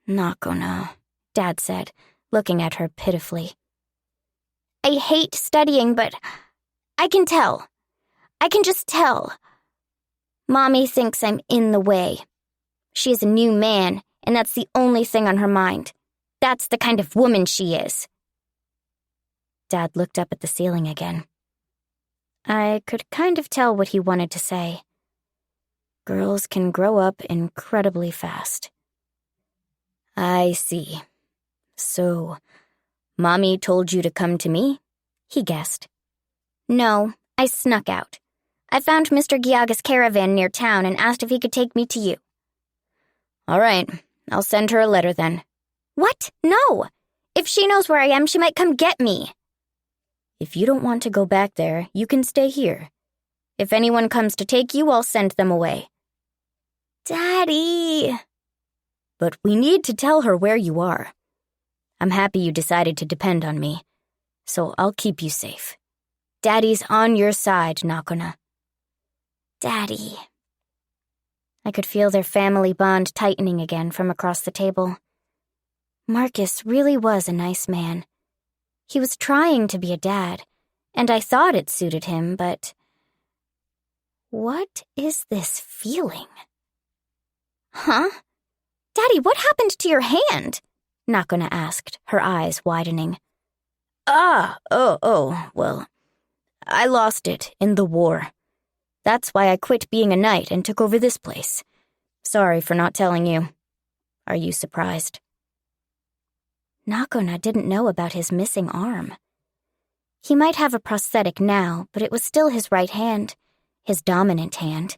"Nakona," Dad said, looking at her pitifully. "I hate studying, but I can tell. I can just tell. Mommy thinks I'm in the way. She is a new man, and that's the only thing on her mind. That's the kind of woman she is." Dad looked up at the ceiling again. I could kind of tell what he wanted to say. Girls can grow up incredibly fast. "I see. So, Mommy told you to come to me?" he guessed. "No, I snuck out. I found Mr. Giaga's caravan near town and asked if he could take me to you." "All right, I'll send her a letter then." "What? No! If she knows where I am, she might come get me." "If you don't want to go back there, you can stay here. If anyone comes to take you, I'll send them away." "Daddy!" "But we need to tell her where you are. I'm happy you decided to depend on me, so I'll keep you safe. Daddy's on your side, Nakona." "Daddy." I could feel their family bond tightening again from across the table. Marcus really was a nice man. He was trying to be a dad, and I thought it suited him, but... What is this feeling? "Huh? Daddy, what happened to your hand?" Nakona asked, her eyes widening. Well, I lost it in the war. That's why I quit being a knight and took over this place. Sorry for not telling you. Are you surprised?" Nakona didn't know about his missing arm. He might have a prosthetic now, but it was still his right hand, his dominant hand.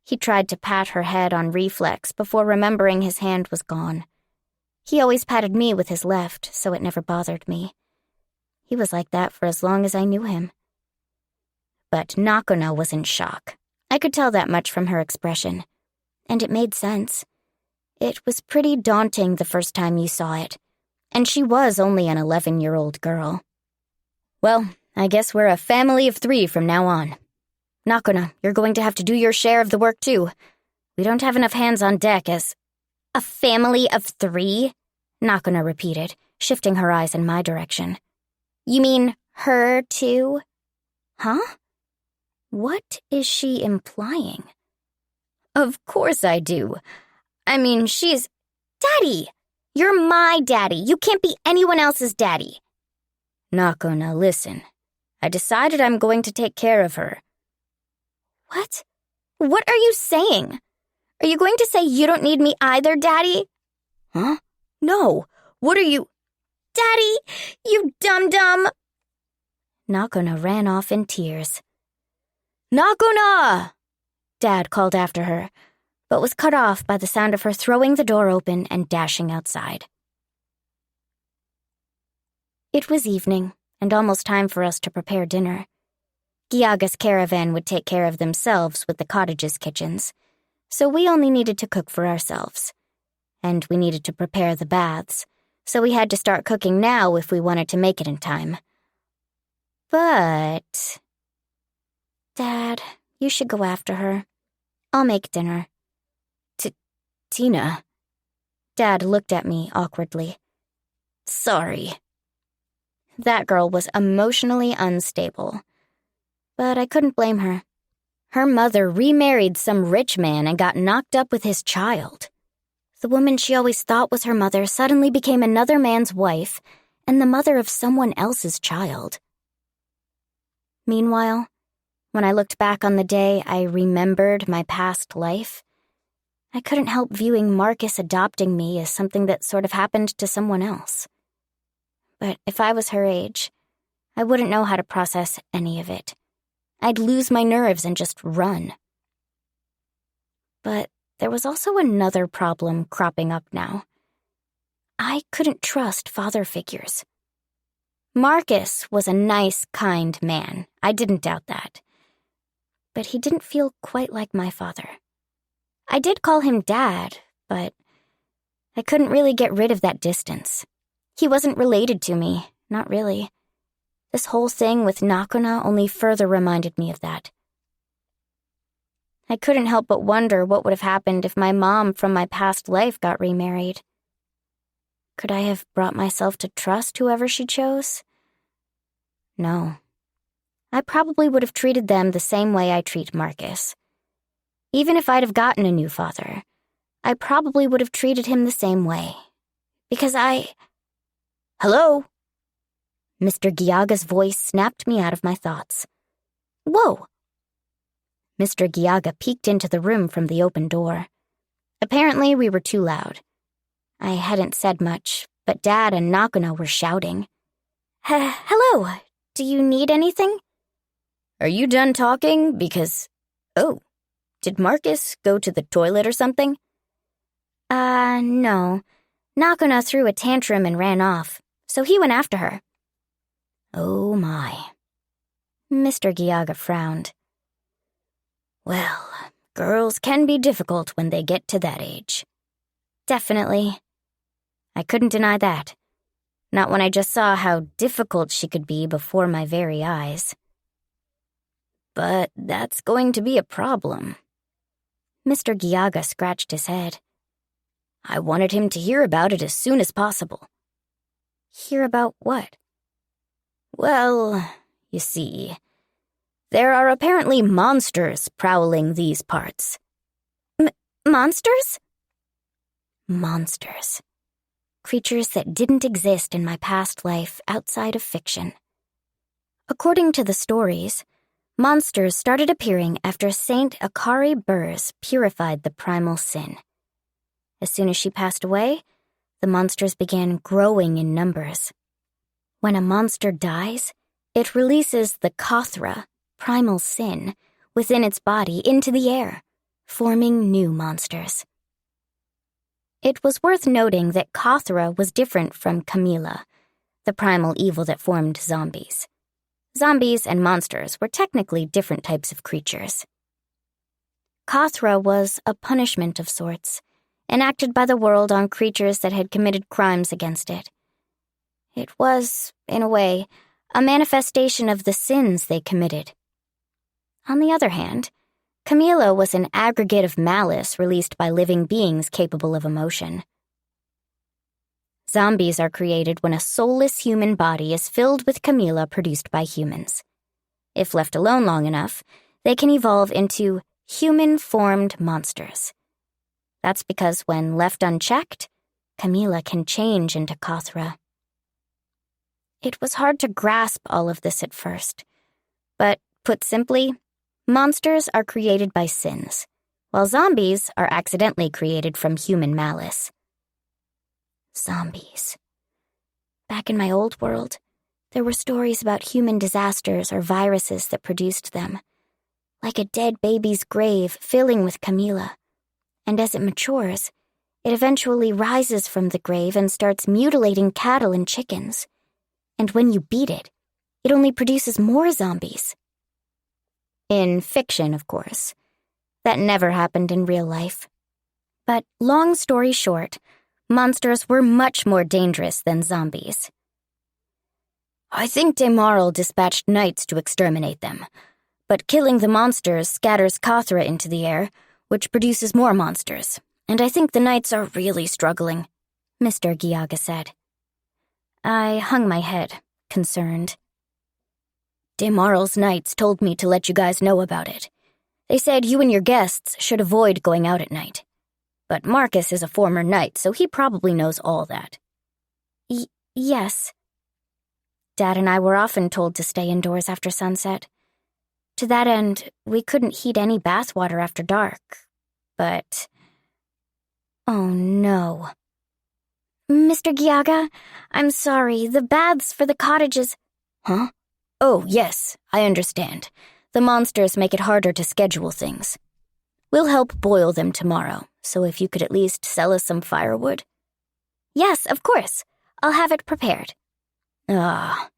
He tried to pat her head on reflex before remembering his hand was gone. He always patted me with his left, so it never bothered me. He was like that for as long as I knew him. But Nakona was in shock. I could tell that much from her expression. And it made sense. It was pretty daunting the first time you saw it. And she was only an 11-year-old girl. "Well, I guess we're a family of 3 from now on. Nakona, you're going to have to do your share of the work too. We don't have enough hands on deck as..." "A family of 3? Nakona repeated, shifting her eyes in my direction. "You mean her too?" "Huh? What is she implying?" "Of course I do. I mean, she's..." "Daddy! You're my daddy. You can't be anyone else's daddy." "Nakona, listen. I decided I'm going to take care of her." "What? What are you saying? Are you going to say you don't need me either, Daddy? Huh? No. What are you... Daddy, you dum-dum! Nakona ran off in tears. Nakona! Dad called after her, but was cut off by the sound of her throwing the door open and dashing outside. It was evening, and almost time for us to prepare dinner. Gyaga's caravan would take care of themselves with the cottage's kitchens, so we only needed to cook for ourselves. And we needed to prepare the baths, so we had to start cooking now if we wanted to make it in time. But... Dad, you should go after her. I'll make dinner. Tina. Dad looked at me awkwardly. Sorry. That girl was emotionally unstable. But I couldn't blame her. Her mother remarried some rich man and got knocked up with his child. The woman she always thought was her mother suddenly became another man's wife and the mother of someone else's child. Meanwhile, when I looked back on the day I remembered my past life, I couldn't help viewing Marcus adopting me as something that sort of happened to someone else. But if I was her age, I wouldn't know how to process any of it. I'd lose my nerves and just run. But there was also another problem cropping up now. I couldn't trust father figures. Marcus was a nice, kind man. I didn't doubt that. But he didn't feel quite like my father. I did call him Dad, but I couldn't really get rid of that distance. He wasn't related to me, not really. This whole thing with Nakona only further reminded me of that. I couldn't help but wonder what would have happened if my mom from my past life got remarried. Could I have brought myself to trust whoever she chose? No. I probably would have treated them the same way I treat Marcus. Even if I'd have gotten a new father, I probably would have treated him the same way. Because Hello? Mr. Gyaga's voice snapped me out of my thoughts. Whoa! Mr. Gyaga peeked into the room from the open door. Apparently, we were too loud. I hadn't said much, but Dad and Nakano were shouting. Hello, do you need anything? Are you done talking? Because... Oh, did Marcus go to the toilet or something? No. Nakano threw a tantrum and ran off, so he went after her. Oh my. Mr. Gyaga frowned. Well, girls can be difficult when they get to that age. Definitely. I couldn't deny that. Not when I just saw how difficult she could be before my very eyes. But that's going to be a problem. Mr. Gyaga scratched his head. I wanted him to hear about it as soon as possible. Hear about what? Well, you see, there are apparently monsters prowling these parts. Monsters? Monsters. Creatures that didn't exist in my past life outside of fiction. According to the stories, monsters started appearing after Saint Akari Burrs purified the primal sin. As soon as she passed away, the monsters began growing in numbers. When a monster dies, it releases the Kothra, primal sin, within its body into the air, forming new monsters. It was worth noting that Kothra was different from Camila, the primal evil that formed zombies. Zombies and monsters were technically different types of creatures. Kothra was a punishment of sorts, enacted by the world on creatures that had committed crimes against it. It was, in a way, a manifestation of the sins they committed. On the other hand, Camila was an aggregate of malice released by living beings capable of emotion. Zombies are created when a soulless human body is filled with Camila produced by humans. If left alone long enough, they can evolve into human-formed monsters. That's because when left unchecked, Camila can change into Kothra. It was hard to grasp all of this at first, but put simply, monsters are created by sins, while zombies are accidentally created from human malice. Zombies. Back in my old world, there were stories about human disasters or viruses that produced them, like a dead baby's grave filling with Camila. And as it matures, it eventually rises from the grave and starts mutilating cattle and chickens. And when you beat it, it only produces more zombies. In fiction, of course. That never happened in real life. But long story short, monsters were much more dangerous than zombies. I think Demarl dispatched knights to exterminate them, but killing the monsters scatters Kathra into the air, which produces more monsters, and I think the knights are really struggling, Mr. Giaga said. I hung my head, concerned. Demarl's knights told me to let you guys know about it. They said you and your guests should avoid going out at night. But Marcus is a former knight, so he probably knows all that. Yes. Dad and I were often told to stay indoors after sunset. To that end, we couldn't heat any bathwater after dark. But... oh no. Mr. Giaga, I'm sorry, the baths for the cottages... Huh? Oh, yes, I understand. The monsters make it harder to schedule things. We'll help boil them tomorrow, so if you could at least sell us some firewood. Yes, of course. I'll have it prepared. Ah,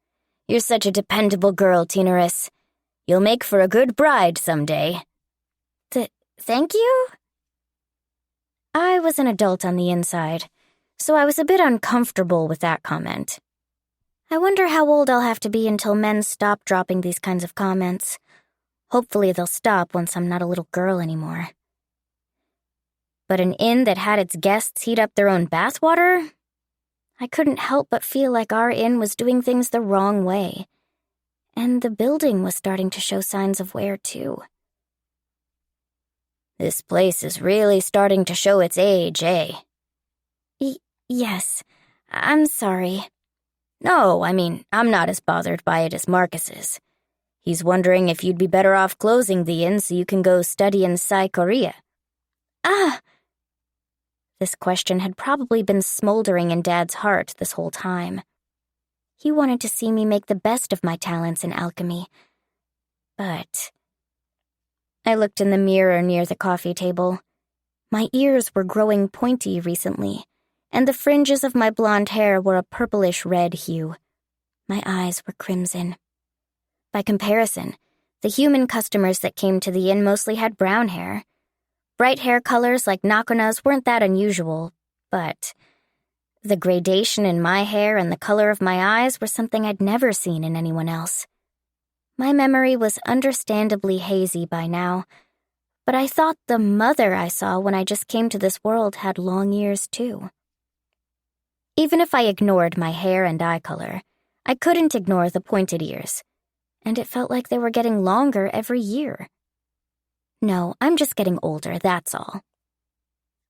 you're such a dependable girl, Tinaris. You'll make for a good bride someday. Thank you? I was an adult on the inside, so I was a bit uncomfortable with that comment. I wonder how old I'll have to be until men stop dropping these kinds of comments. Hopefully they'll stop once I'm not a little girl anymore. But an inn that had its guests heat up their own bathwater? I couldn't help but feel like our inn was doing things the wrong way. And the building was starting to show signs of wear, too. This place is really starting to show its age, eh? Yes. I'm sorry. No, I mean, I'm not as bothered by it as Marcus is. He's wondering if you'd be better off closing the inn so you can go study in Korea. Ah! This question had probably been smoldering in Dad's heart this whole time. He wanted to see me make the best of my talents in alchemy. But... I looked in the mirror near the coffee table. My ears were growing pointy recently, and the fringes of my blonde hair were a purplish-red hue. My eyes were crimson. By comparison, the human customers that came to the inn mostly had brown hair. Bright hair colors like Nakona's weren't that unusual, but the gradation in my hair and the color of my eyes were something I'd never seen in anyone else. My memory was understandably hazy by now, but I thought the mother I saw when I just came to this world had long ears too. Even if I ignored my hair and eye color, I couldn't ignore the pointed ears, and it felt like they were getting longer every year. No, I'm just getting older, that's all.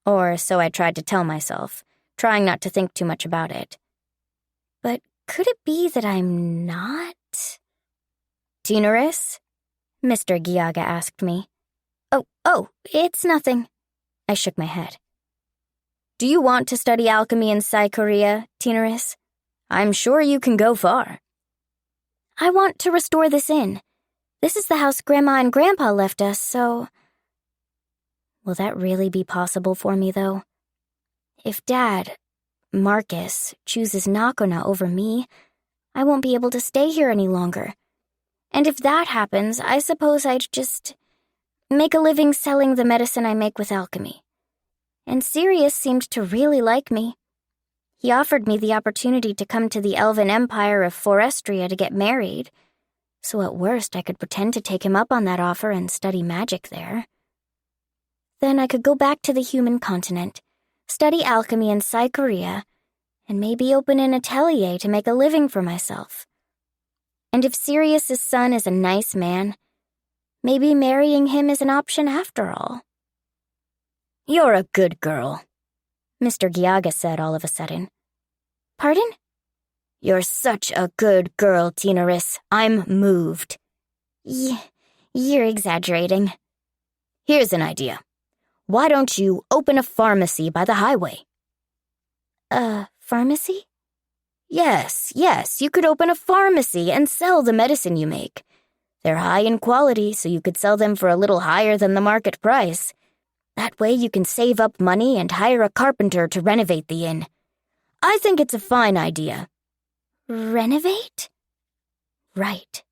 Or so I tried to tell myself, trying not to think too much about it. But could it be that I'm not? Tinaris? Mr. Giaga asked me. Oh, it's nothing. I shook my head. Do you want to study alchemy in Korea, Tinaris? I'm sure you can go far. I want to restore this inn. This is the house Grandma and Grandpa left us, so... Will that really be possible for me, though? If Dad, Marcus, chooses Nakona over me, I won't be able to stay here any longer. And if that happens, I suppose I'd just make a living selling the medicine I make with alchemy. And Sirius seemed to really like me. He offered me the opportunity to come to the Elven Empire of Forestria to get married, so at worst I could pretend to take him up on that offer and study magic there. Then I could go back to the human continent, study alchemy in Korea, and maybe open an atelier to make a living for myself. And if Sirius's son is a nice man, maybe marrying him is an option after all. You're a good girl, Mr. Giaga said all of a sudden. Pardon? You're such a good girl, Tinaris. I'm moved. You're exaggerating. Here's an idea. Why don't you open a pharmacy by the highway? A pharmacy? Yes, you could open a pharmacy and sell the medicine you make. They're high in quality, so you could sell them for a little higher than the market price. That way you can save up money and hire a carpenter to renovate the inn. I think it's a fine idea. Renovate? Right.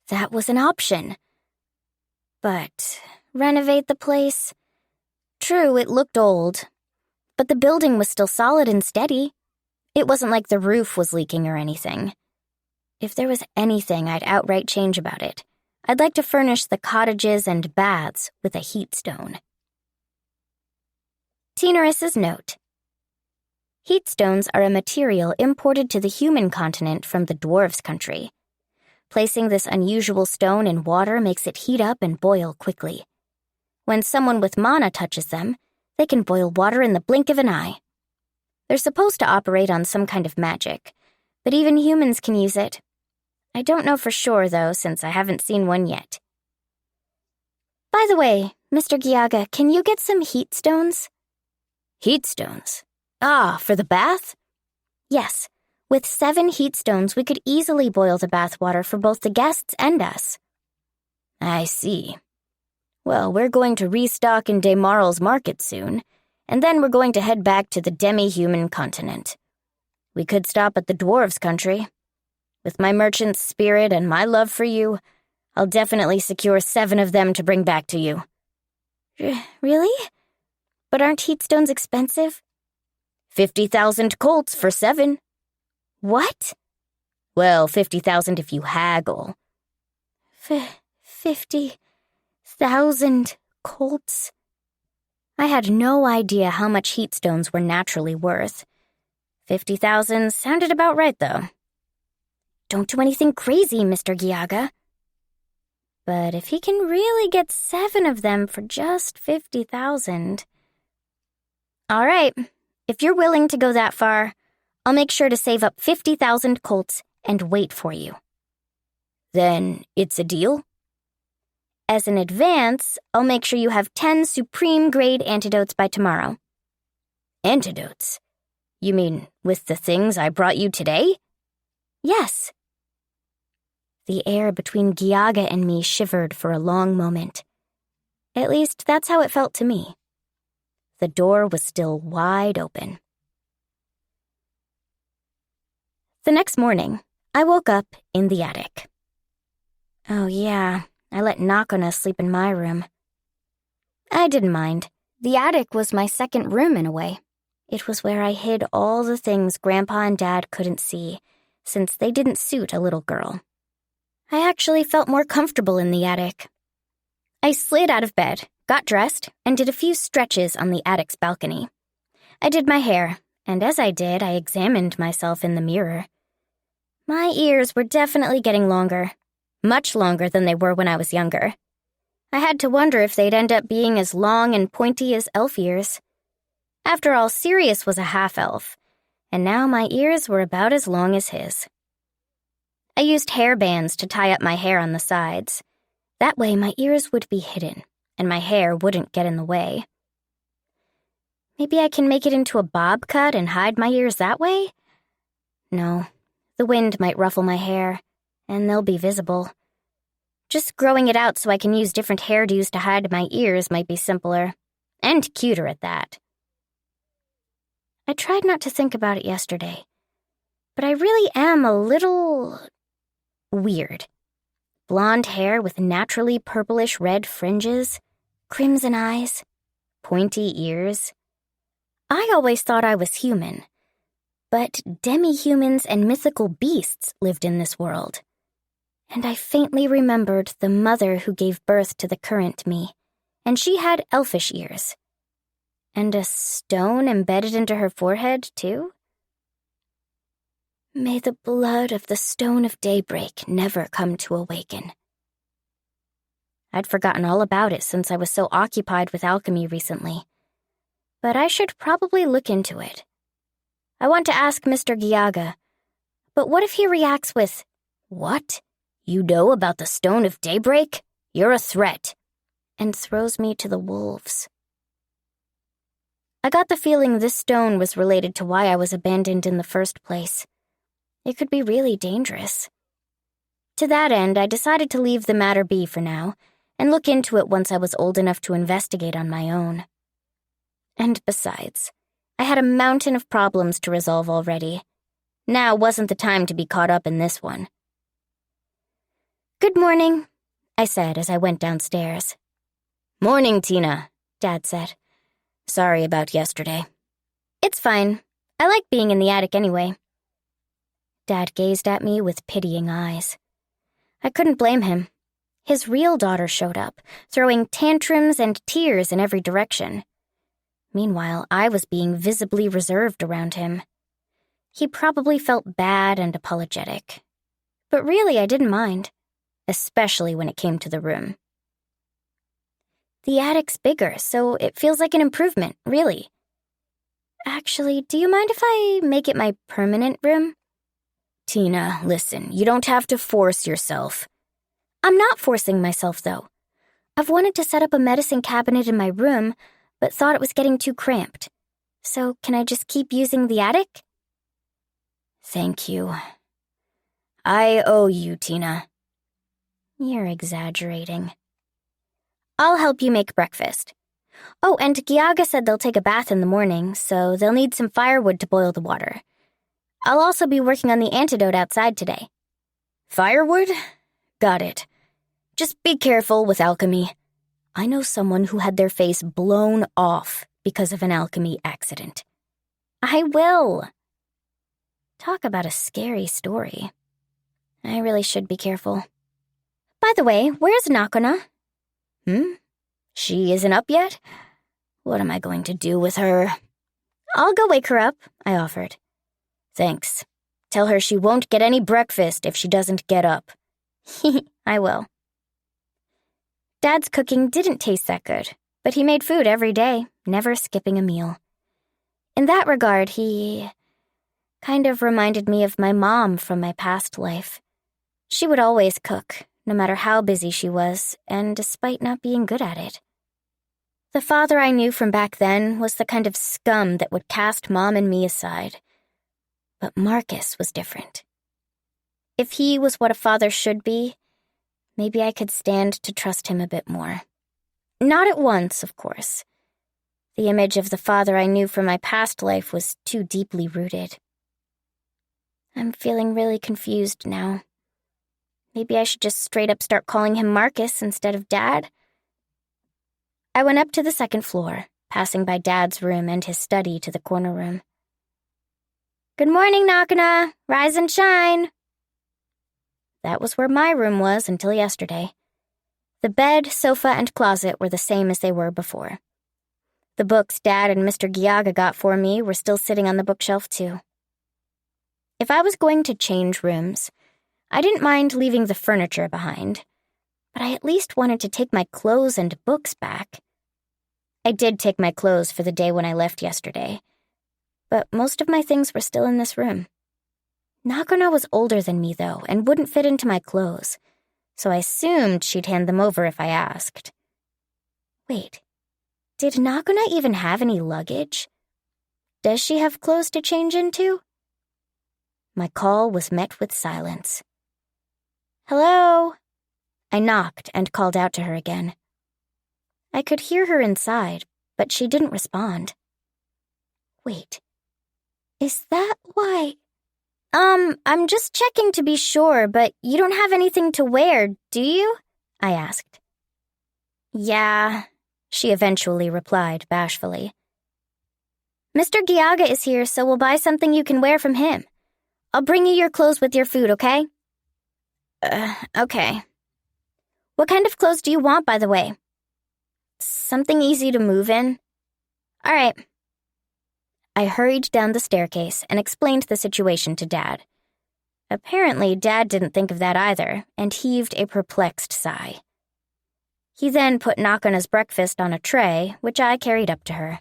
That was an option. But renovate the place? True, it looked old. But the building was still solid and steady. It wasn't like the roof was leaking or anything. If there was anything I'd outright change about it, I'd like to furnish the cottages and baths with a heat stone. Tenoris's note. Heat stones are a material imported to the human continent from the dwarves' country. Placing this unusual stone in water makes it heat up and boil quickly. When someone with mana touches them, they can boil water in the blink of an eye. They're supposed to operate on some kind of magic, but even humans can use it. I don't know for sure, though, since I haven't seen one yet. By the way, Mr. Giaga, can you get some heat stones? Heat stones? Ah, for the bath? Yes. With 7 heat stones, we could easily boil the bath water for both the guests and us. I see. Well, we're going to restock in Demarl's market soon, and then we're going to head back to the demi-human continent. We could stop at the dwarves' country. With my merchant's spirit and my love for you, I'll definitely secure 7 of them to bring back to you. Really? But aren't heat stones expensive? 50,000 colts for 7. What? Well, 50,000 if you haggle. 50,000 colts? I had no idea how much heat stones were naturally worth. 50,000 sounded about right, though. Don't do anything crazy, Mr. Giaga. But if he can really get 7 of them for just 50,000... All right, if you're willing to go that far, I'll make sure to save up 50,000 colts and wait for you. Then it's a deal? As an advance, I'll make sure you have 10 supreme-grade antidotes by tomorrow. Antidotes? You mean with the things I brought you today? Yes. The air between Giaga and me shivered for a long moment. At least that's how it felt to me. The door was still wide open. The next morning, I woke up in the attic. Oh yeah, I let Nakona sleep in my room. I didn't mind. The attic was my second room in a way. It was where I hid all the things Grandpa and Dad couldn't see, since they didn't suit a little girl. I actually felt more comfortable in the attic. I slid out of bed, got dressed, and did a few stretches on the attic's balcony. I did my hair, and as I did, I examined myself in the mirror. My ears were definitely getting longer, much longer than they were when I was younger. I had to wonder if they'd end up being as long and pointy as elf ears. After all, Sirius was a half-elf, and now my ears were about as long as his. I used hair bands to tie up my hair on the sides. That way my ears would be hidden, and my hair wouldn't get in the way. Maybe I can make it into a bob cut and hide my ears that way? No, the wind might ruffle my hair, and they'll be visible. Just growing it out so I can use different hairdos to hide my ears might be simpler, and cuter at that. I tried not to think about it yesterday, but I really am a little weird. Blonde hair with naturally purplish red fringes, crimson eyes, pointy ears. I always thought I was human, but demi-humans and mythical beasts lived in this world. And I faintly remembered the mother who gave birth to the current me, and she had elfish ears. And a stone embedded into her forehead, too? May the blood of the Stone of Daybreak never come to awaken. I'd forgotten all about it since I was so occupied with alchemy recently. But I should probably look into it. I want to ask Mr. Giaga, but what if he reacts with, "What? You know about the Stone of Daybreak? You're a threat," and throws me to the wolves? I got the feeling this stone was related to why I was abandoned in the first place. It could be really dangerous. To that end, I decided to leave the matter be for now and look into it once I was old enough to investigate on my own. And besides, I had a mountain of problems to resolve already. Now wasn't the time to be caught up in this one. "Good morning," I said as I went downstairs. "Morning, Tina," Dad said. "Sorry about yesterday." "It's fine. I like being in the attic anyway." Dad gazed at me with pitying eyes. I couldn't blame him. His real daughter showed up, throwing tantrums and tears in every direction. Meanwhile, I was being visibly reserved around him. He probably felt bad and apologetic. But really, I didn't mind, especially when it came to the room. The attic's bigger, so it feels like an improvement, really. Actually, do you mind if I make it my permanent room? Tina, listen, you don't have to force yourself. I'm not forcing myself, though. I've wanted to set up a medicine cabinet in my room, but thought it was getting too cramped. So can I just keep using the attic? Thank you. I owe you, Tina. You're exaggerating. I'll help you make breakfast. Oh, and Giaga said they'll take a bath in the morning, so they'll need some firewood to boil the water. I'll also be working on the antidote outside today. Firewood? Got it. Just be careful with alchemy. I know someone who had their face blown off because of an alchemy accident. I will. Talk about a scary story. I really should be careful. By the way, where's Nakona? She isn't up yet? What am I going to do with her? I'll go wake her up, I offered. Thanks. Tell her she won't get any breakfast if she doesn't get up. I will. Dad's cooking didn't taste that good, but he made food every day, never skipping a meal. In that regard, he kind of reminded me of my mom from my past life. She would always cook, no matter how busy she was, and despite not being good at it. The father I knew from back then was the kind of scum that would cast Mom and me aside. But Marcus was different. If he was what a father should be, maybe I could stand to trust him a bit more. Not at once, of course. The image of the father I knew from my past life was too deeply rooted. I'm feeling really confused now. Maybe I should just straight up start calling him Marcus instead of Dad. I went up to the second floor, passing by Dad's room and his study to the corner room. "Good morning, Nakana. Rise and shine." That was where my room was until yesterday. The bed, sofa, and closet were the same as they were before. The books Dad and Mr. Giaga got for me were still sitting on the bookshelf, too. If I was going to change rooms, I didn't mind leaving the furniture behind, but I at least wanted to take my clothes and books back. I did take my clothes for the day when I left yesterday, but most of my things were still in this room. Nakano was older than me, though, and wouldn't fit into my clothes, so I assumed she'd hand them over if I asked. Wait, did Nakano even have any luggage? Does she have clothes to change into? My call was met with silence. "Hello?" I knocked and called out to her again. I could hear her inside, but she didn't respond. Wait, is that why? I'm just checking to be sure, but you don't have anything to wear, do you? I asked. Yeah, she eventually replied bashfully. Mr. Giaga is here, so we'll buy something you can wear from him. I'll bring you your clothes with your food, okay? Okay. What kind of clothes do you want, by the way? Something easy to move in. All right. I hurried down the staircase and explained the situation to Dad. Apparently, Dad didn't think of that either, and heaved a perplexed sigh. He then put Nakana's breakfast on a tray, which I carried up to her.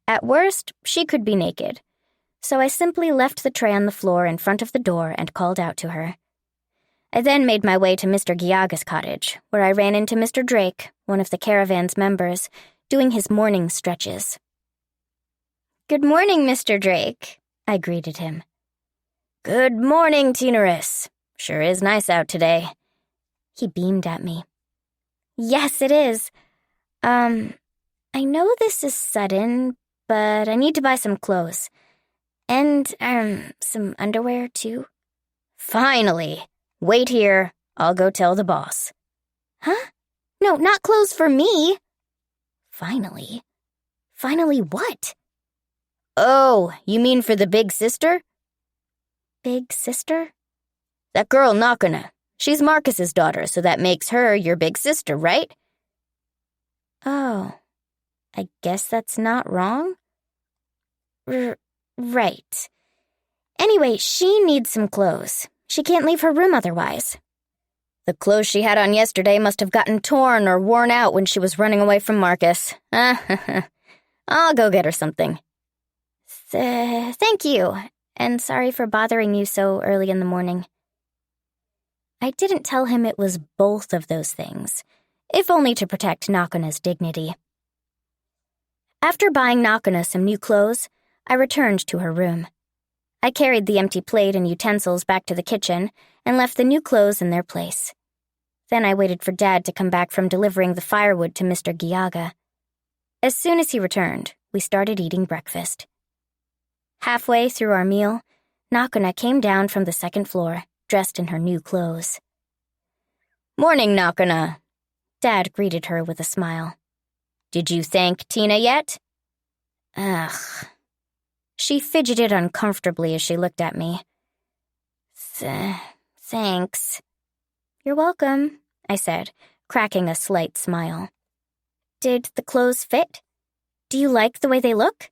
At worst, she could be naked, so I simply left the tray on the floor in front of the door and called out to her. I then made my way to Mr. Giaga's cottage, where I ran into Mr. Drake, one of the caravan's members, doing his morning stretches. "Good morning, Mr. Drake," I greeted him. "Good morning, Teenaris. Sure is nice out today." He beamed at me. "Yes, it is. I know this is sudden, but I need to buy some clothes. And, some underwear, too." "Finally. Wait here. I'll go tell the boss." "Huh? No, not clothes for me." "Finally? Finally what?" Oh, you mean for the big sister?" "Big sister?" "That girl Nakana. She's Marcus's daughter, so that makes her your big sister, right?" "Oh, I guess that's not wrong." Right. Anyway, she needs some clothes. She can't leave her room otherwise." "The clothes she had on yesterday must have gotten torn or worn out when she was running away from Marcus. I'll go get her something." Thank you, and sorry for bothering you so early in the morning." I didn't tell him it was both of those things, if only to protect Nakana's dignity. After buying Nakana some new clothes, I returned to her room. I carried the empty plate and utensils back to the kitchen and left the new clothes in their place. Then I waited for Dad to come back from delivering the firewood to Mr. Giaga. As soon as he returned, we started eating breakfast. Halfway through our meal, Nakana came down from the second floor, dressed in her new clothes. "Morning, Nakana." Dad greeted her with a smile. "Did you thank Tina yet?" Ugh. She fidgeted uncomfortably as she looked at me. Thanks." "You're welcome," I said, cracking a slight smile. "Did the clothes fit? Do you like the way they look?"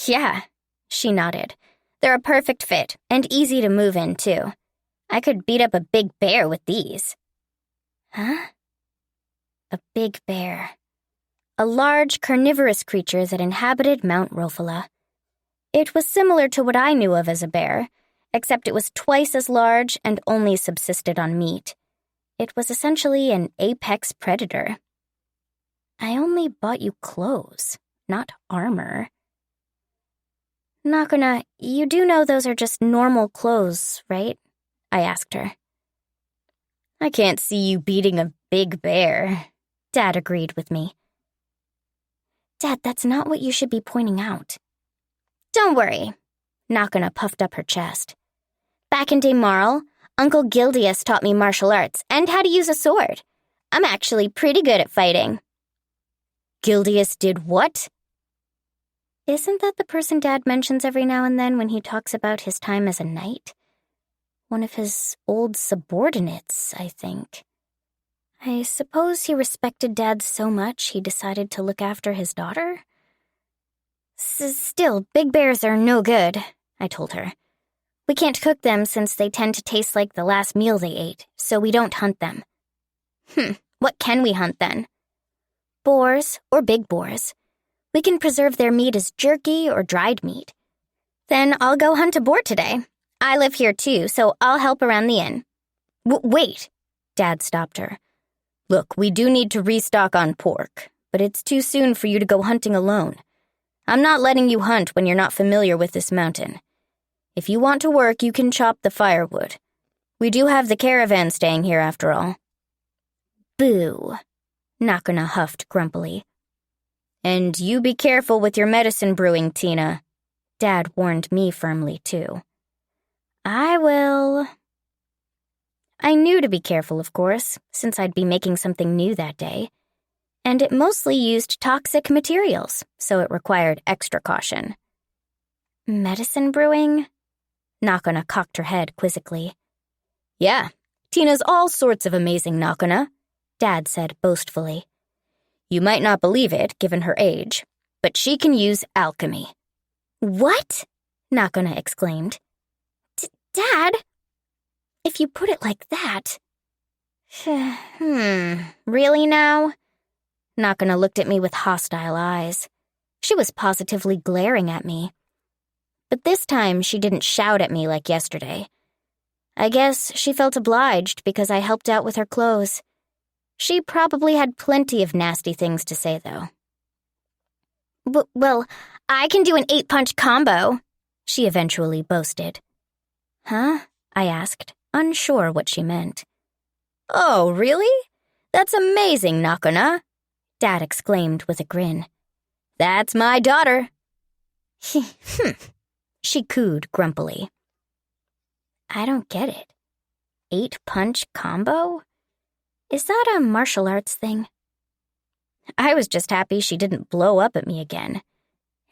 "Yeah," she nodded. "They're a perfect fit, and easy to move in, too. I could beat up a big bear with these." "Huh?" A big bear. A large, carnivorous creature that inhabited Mount Rofala. It was similar to what I knew of as a bear, except it was twice as large and only subsisted on meat. It was essentially an apex predator. "I only bought you clothes, not armor." "Nakana, you do know those are just normal clothes, right?" I asked her. "I can't see you beating a big bear," Dad agreed with me. "Dad, that's not what you should be pointing out." "Don't worry." Nakana puffed up her chest. "Back in Daymarl, Uncle Gildias taught me martial arts and how to use a sword. I'm actually pretty good at fighting." "Gildias did what?" "Isn't that the person Dad mentions every now and then when he talks about his time as a knight? One of his old subordinates, I think. I suppose he respected Dad so much he decided to look after his daughter?" "Still, big bears are no good," I told her. "We can't cook them since they tend to taste like the last meal they ate, so we don't hunt them." What can we hunt then?" "Boars, or big boars. We can preserve their meat as jerky or dried meat." "Then I'll go hunt a boar today. I live here too, so I'll help around the inn." Wait, Dad stopped her. "Look, we do need to restock on pork, but it's too soon for you to go hunting alone. I'm not letting you hunt when you're not familiar with this mountain. If you want to work, you can chop the firewood. We do have the caravan staying here after all." "Boo," Nakana huffed grumpily. "And you be careful with your medicine brewing, Tina." Dad warned me firmly, too. "I will." I knew to be careful, of course, since I'd be making something new that day. And it mostly used toxic materials, so it required extra caution. "Medicine brewing?" Nakana cocked her head quizzically. "Yeah, Tina's all sorts of amazing, Nakana," Dad said boastfully. "You might not believe it, given her age, but she can use alchemy." "What?" Nakana exclaimed. "Dad? If you put it like that..." Really now?" Nakana looked at me with hostile eyes. She was positively glaring at me. But this time she didn't shout at me like yesterday. I guess she felt obliged because I helped out with her clothes. She probably had plenty of nasty things to say, though. Well, I can do an 8-punch combo, she eventually boasted. Huh? I asked, unsure what she meant. Oh, really? That's amazing, Nakuna, Dad exclaimed with a grin. That's my daughter. She cooed grumpily. I don't get it. 8-punch combo? Is that a martial arts thing? I was just happy she didn't blow up at me again.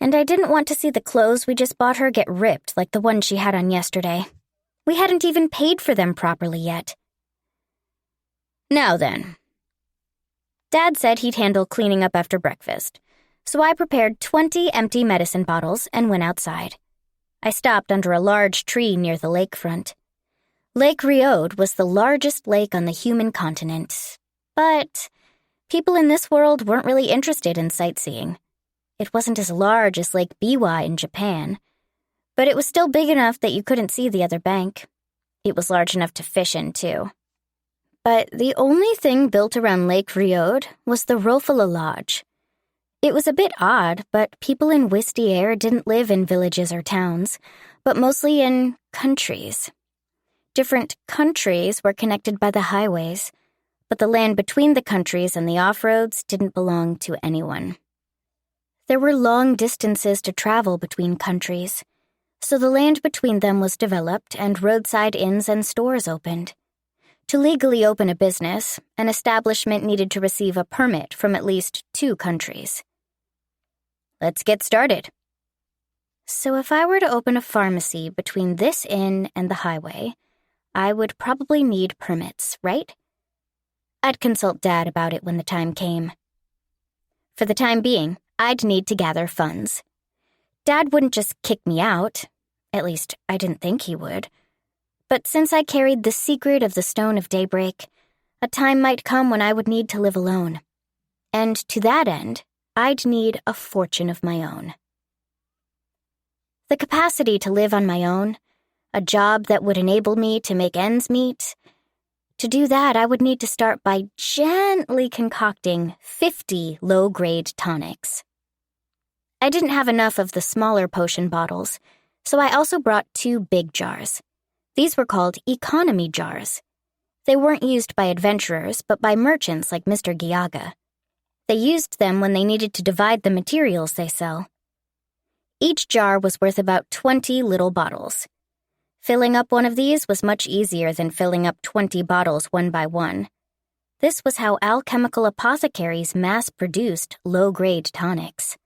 And I didn't want to see the clothes we just bought her get ripped like the one she had on yesterday. We hadn't even paid for them properly yet. Now then. Dad said he'd handle cleaning up after breakfast, so I prepared 20 empty medicine bottles and went outside. I stopped under a large tree near the lakefront. Lake Riode was the largest lake on the human continent, but people in this world weren't really interested in sightseeing. It wasn't as large as Lake Biwa in Japan, but it was still big enough that you couldn't see the other bank. It was large enough to fish in, too. But the only thing built around Lake Riode was the Rofala Lodge. It was a bit odd, but people in Wistiair didn't live in villages or towns, but mostly in countries. Different countries were connected by the highways, but the land between the countries and the off-roads didn't belong to anyone. There were long distances to travel between countries, so the land between them was developed and roadside inns and stores opened. To legally open a business, an establishment needed to receive a permit from at least 2 countries. Let's get started. So if I were to open a pharmacy between this inn and the highway, I would probably need permits, right? I'd consult Dad about it when the time came. For the time being, I'd need to gather funds. Dad wouldn't just kick me out. At least, I didn't think he would. But since I carried the secret of the Stone of Daybreak, a time might come when I would need to live alone. And to that end, I'd need a fortune of my own. The capacity to live on my own, a job that would enable me to make ends meet. To do that, I would need to start by gently concocting 50 low-grade tonics. I didn't have enough of the smaller potion bottles, so I also brought 2 big jars. These were called economy jars. They weren't used by adventurers, but by merchants like Mr. Giaga. They used them when they needed to divide the materials they sell. Each jar was worth about 20 little bottles. Filling up one of these was much easier than filling up 20 bottles one by one. This was how alchemical apothecaries mass-produced low-grade tonics.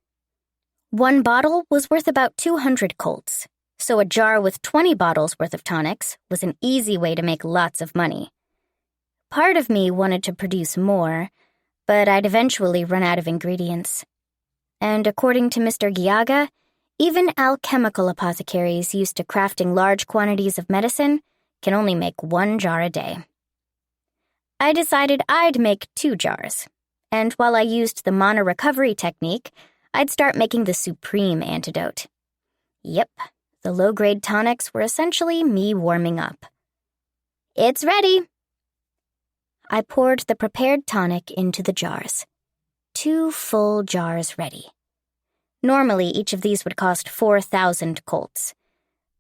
One bottle was worth about 200 colts, so a jar with 20 bottles worth of tonics was an easy way to make lots of money. Part of me wanted to produce more, but I'd eventually run out of ingredients. And according to Mr. Giaga, even alchemical apothecaries used to crafting large quantities of medicine can only make 1 jar a day. I decided I'd make 2 jars, and while I used the mana recovery technique, I'd start making the supreme antidote. Yep, the low-grade tonics were essentially me warming up. It's ready! I poured the prepared tonic into the jars. 2 full jars ready. Normally, each of these would cost 4,000 colts.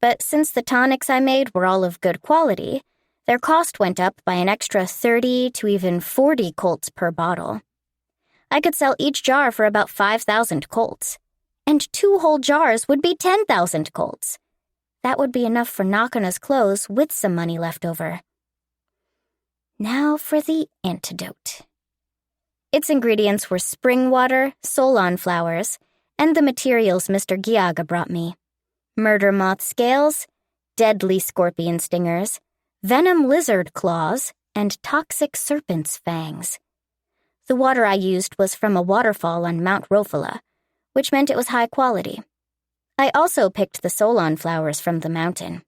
But since the tonics I made were all of good quality, their cost went up by an extra 30 to even 40 colts per bottle. I could sell each jar for about 5,000 colts, and 2 whole jars would be 10,000 colts. That would be enough for Nakanu's clothes with some money left over. Now for the antidote. Its ingredients were spring water, solon flowers, and the materials Mr. Giaga brought me. Murder moth scales, deadly scorpion stingers, venom lizard claws, and toxic serpent's fangs. The water I used was from a waterfall on Mount Rofala, which meant it was high quality. I also picked the solon flowers from the mountain.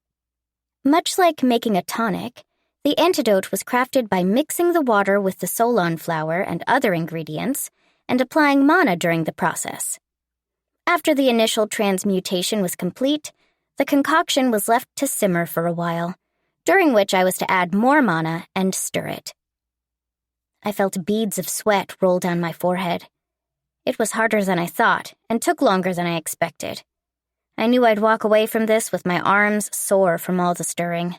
Much like making a tonic, the antidote was crafted by mixing the water with the solon flower and other ingredients and applying mana during the process. After the initial transmutation was complete, the concoction was left to simmer for a while, during which I was to add more mana and stir it. I felt beads of sweat roll down my forehead. It was harder than I thought, and took longer than I expected. I knew I'd walk away from this with my arms sore from all the stirring.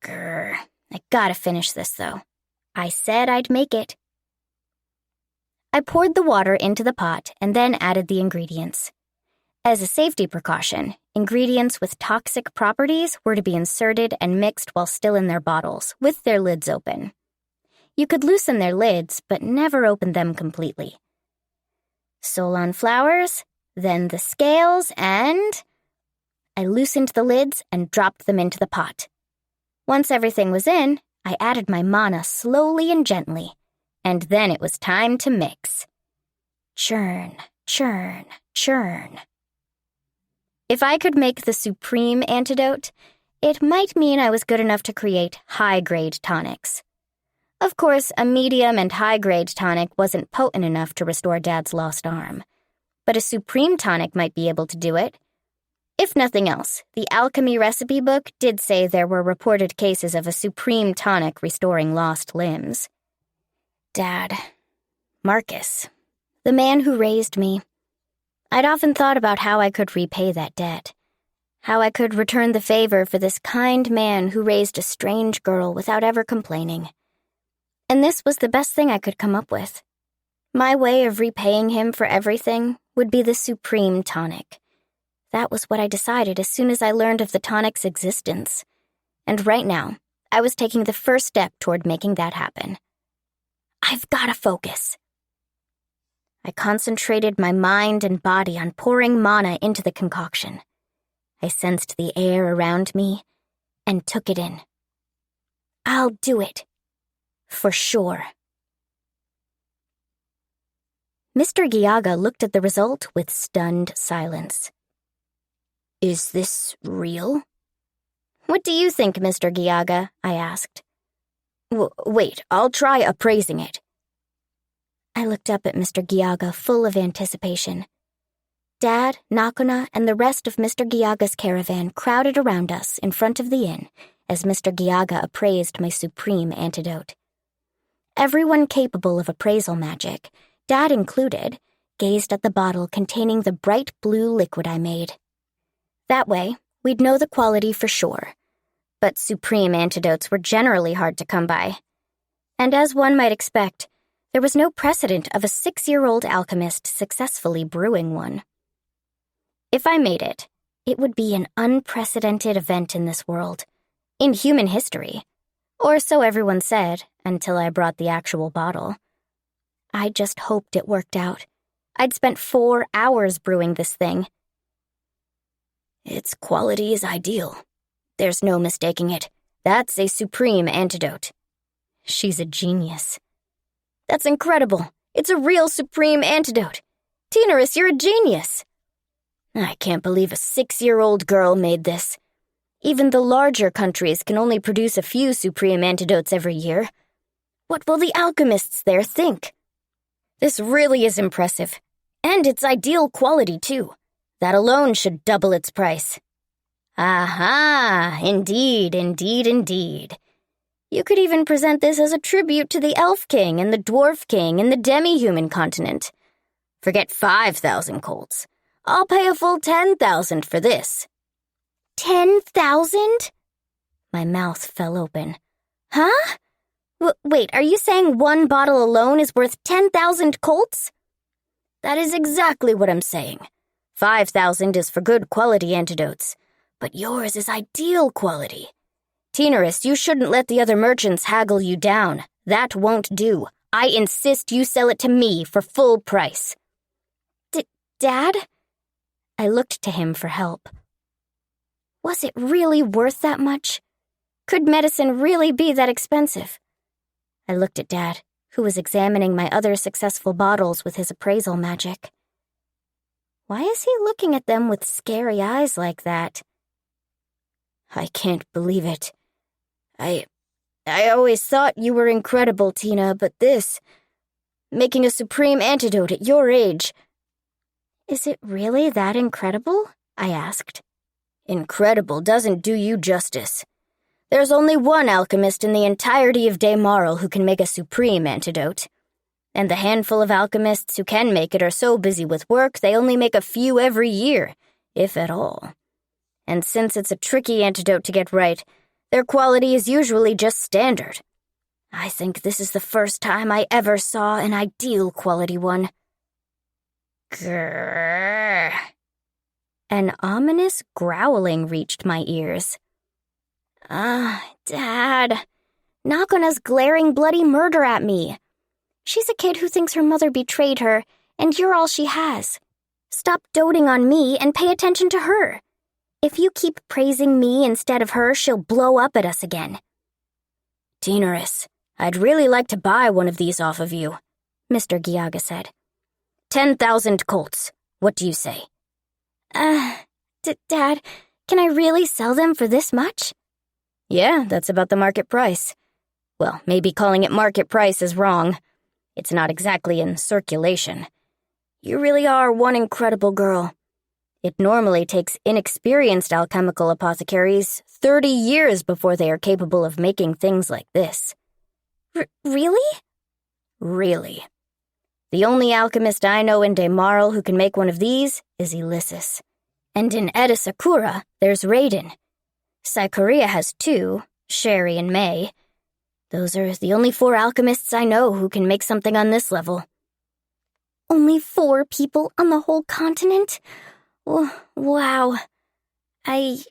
Grr, I gotta finish this, though. I said I'd make it. I poured the water into the pot and then added the ingredients. As a safety precaution, ingredients with toxic properties were to be inserted and mixed while still in their bottles, with their lids open. You could loosen their lids, but never open them completely. Solon flowers, then the scales, and... I loosened the lids and dropped them into the pot. Once everything was in, I added my mana slowly and gently, and then it was time to mix. Churn, churn, churn. If I could make the supreme antidote, it might mean I was good enough to create high-grade tonics. Of course, a medium and high-grade tonic wasn't potent enough to restore Dad's lost arm, but a supreme tonic might be able to do it. If nothing else, the alchemy recipe book did say there were reported cases of a supreme tonic restoring lost limbs. Dad. Marcus. The man who raised me. I'd often thought about how I could repay that debt. How I could return the favor for this kind man who raised a strange girl without ever complaining. And this was the best thing I could come up with. My way of repaying him for everything would be the supreme tonic. That was what I decided as soon as I learned of the tonic's existence. And right now, I was taking the first step toward making that happen. I've gotta focus. I concentrated my mind and body on pouring mana into the concoction. I sensed the air around me and took it in. I'll do it. For sure. Mr. Giaga looked at the result with stunned silence. Is this real? What do you think, Mr. Giaga? I asked. Wait, I'll try appraising it. I looked up at Mr. Giaga full of anticipation. Dad, Nakona, and the rest of Mr. Giaga's caravan crowded around us in front of the inn as Mr. Giaga appraised my supreme antidote. Everyone capable of appraisal magic, Dad included, gazed at the bottle containing the bright blue liquid I made. That way, we'd know the quality for sure. But supreme antidotes were generally hard to come by. And as one might expect, there was no precedent of a 6-year-old alchemist successfully brewing one. If I made it, it would be an unprecedented event in this world, in human history, or so everyone said until I brought the actual bottle. I just hoped it worked out. I'd spent 4 hours brewing this thing. Its quality is ideal. There's no mistaking it. That's a supreme antidote. She's a genius. That's incredible. It's a real supreme antidote. Tinaris, you're a genius. I can't believe a 6-year-old girl made this. Even the larger countries can only produce a few supreme antidotes every year. What will the alchemists there think? This really is impressive. And it's ideal quality, too. That alone should double its price. Aha! Indeed, indeed, indeed. You could even present this as a tribute to the Elf King and the Dwarf King and the demi-human continent. Forget 5,000 colts. I'll pay a full 10,000 for this. 10,000? My mouth fell open. Huh? Wait, are you saying one bottle alone is worth 10,000 colts? That is exactly what I'm saying. 5,000 is for good quality antidotes, but yours is ideal quality. Tinaris, you shouldn't let the other merchants haggle you down. That won't do. I insist you sell it to me for full price. Dad? I looked to him for help. Was it really worth that much? Could medicine really be that expensive? I looked at Dad, who was examining my other successful bottles with his appraisal magic. Why is he looking at them with scary eyes like that? I can't believe it. I always thought you were incredible, Tina, but this... making a supreme antidote at your age... Is it really that incredible? I asked. Incredible doesn't do you justice. There's only one alchemist in the entirety of Daymarl who can make a supreme antidote. And the handful of alchemists who can make it are so busy with work they only make a few every year, if at all. And since it's a tricky antidote to get right, their quality is usually just standard. I think this is the first time I ever saw an ideal quality one. Grrr. An ominous growling reached my ears. Dad. Nakona's glaring bloody murder at me. She's a kid who thinks her mother betrayed her, and you're all she has. Stop doting on me and pay attention to her. If you keep praising me instead of her, she'll blow up at us again. Tenoris, I'd really like to buy one of these off of you, Mr. Giaga said. 10,000 colts. What do you say? Dad, can I really sell them for this much? Yeah, that's about the market price. Well, maybe calling it market price is wrong. It's not exactly in circulation. You really are one incredible girl. It normally takes inexperienced alchemical apothecaries 30 years before they are capable of making things like this. Really? Really. The only alchemist I know in Demarl who can make one of these is Ulysses. And in Edisakura, there's Raiden. Saikuria has 2, Sherry and May. Those are the only 4 alchemists I know who can make something on this level. Only 4 people on the whole continent? Wow. I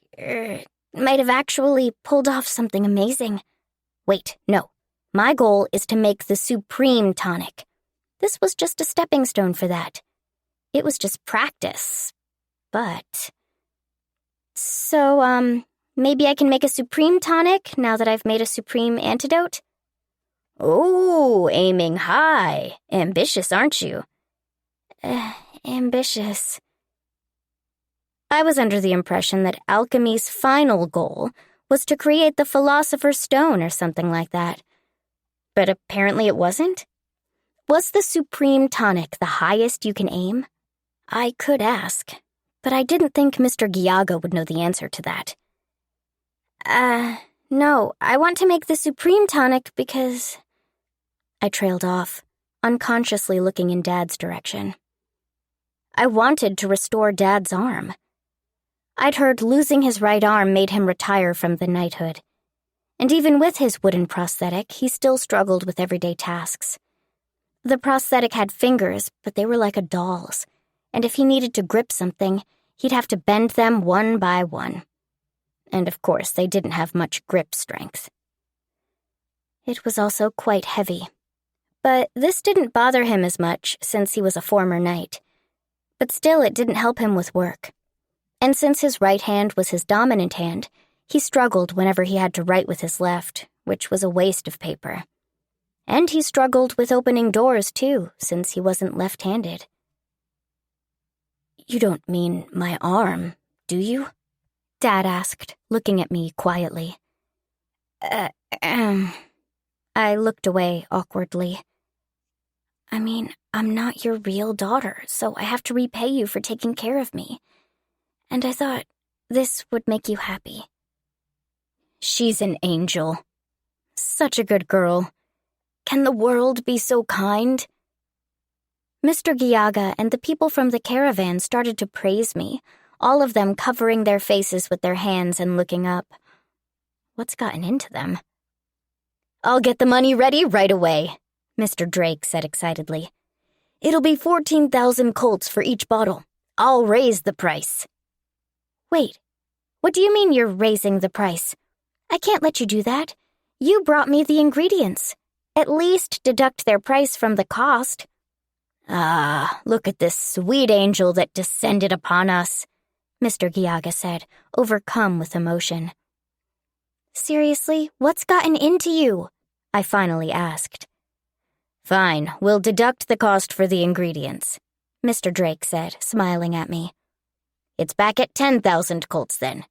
might have actually pulled off something amazing. Wait, no. My goal is to make the supreme tonic. This was just a stepping stone for that. It was just practice. But... So, maybe I can make a supreme tonic now that I've made a supreme antidote? Oh, aiming high. Ambitious, aren't you? Ambitious. I was under the impression that alchemy's final goal was to create the Philosopher's Stone or something like that. But apparently it wasn't. Was the supreme tonic the highest you can aim? I could ask, but I didn't think Mr. Giaga would know the answer to that. No, I want to make the supreme tonic because... I trailed off, unconsciously looking in Dad's direction. I wanted to restore Dad's arm. I'd heard losing his right arm made him retire from the knighthood. And even with his wooden prosthetic, he still struggled with everyday tasks. The prosthetic had fingers, but they were like a doll's, and if he needed to grip something, he'd have to bend them one by one. And of course, they didn't have much grip strength. It was also quite heavy. But this didn't bother him as much since he was a former knight. But still, it didn't help him with work. And since his right hand was his dominant hand, he struggled whenever he had to write with his left, which was a waste of paper. And he struggled with opening doors, too, since he wasn't left-handed. You don't mean my arm, do you? Dad asked, looking at me quietly. I looked away awkwardly. I mean, I'm not your real daughter, so I have to repay you for taking care of me. And I thought this would make you happy. She's an angel. Such a good girl. Can the world be so kind? Mr. Giaga and the people from the caravan started to praise me, all of them covering their faces with their hands and looking up. What's gotten into them? I'll get the money ready right away, Mr. Drake said excitedly. It'll be 14,000 colts for each bottle. I'll raise the price. Wait, what do you mean you're raising the price? I can't let you do that. You brought me the ingredients. At least deduct their price from the cost. Ah, look at this sweet angel that descended upon us, Mr. Giaga said, overcome with emotion. Seriously, what's gotten into you? I finally asked. Fine, we'll deduct the cost for the ingredients, Mr. Drake said, smiling at me. It's back at 10,000 colts then.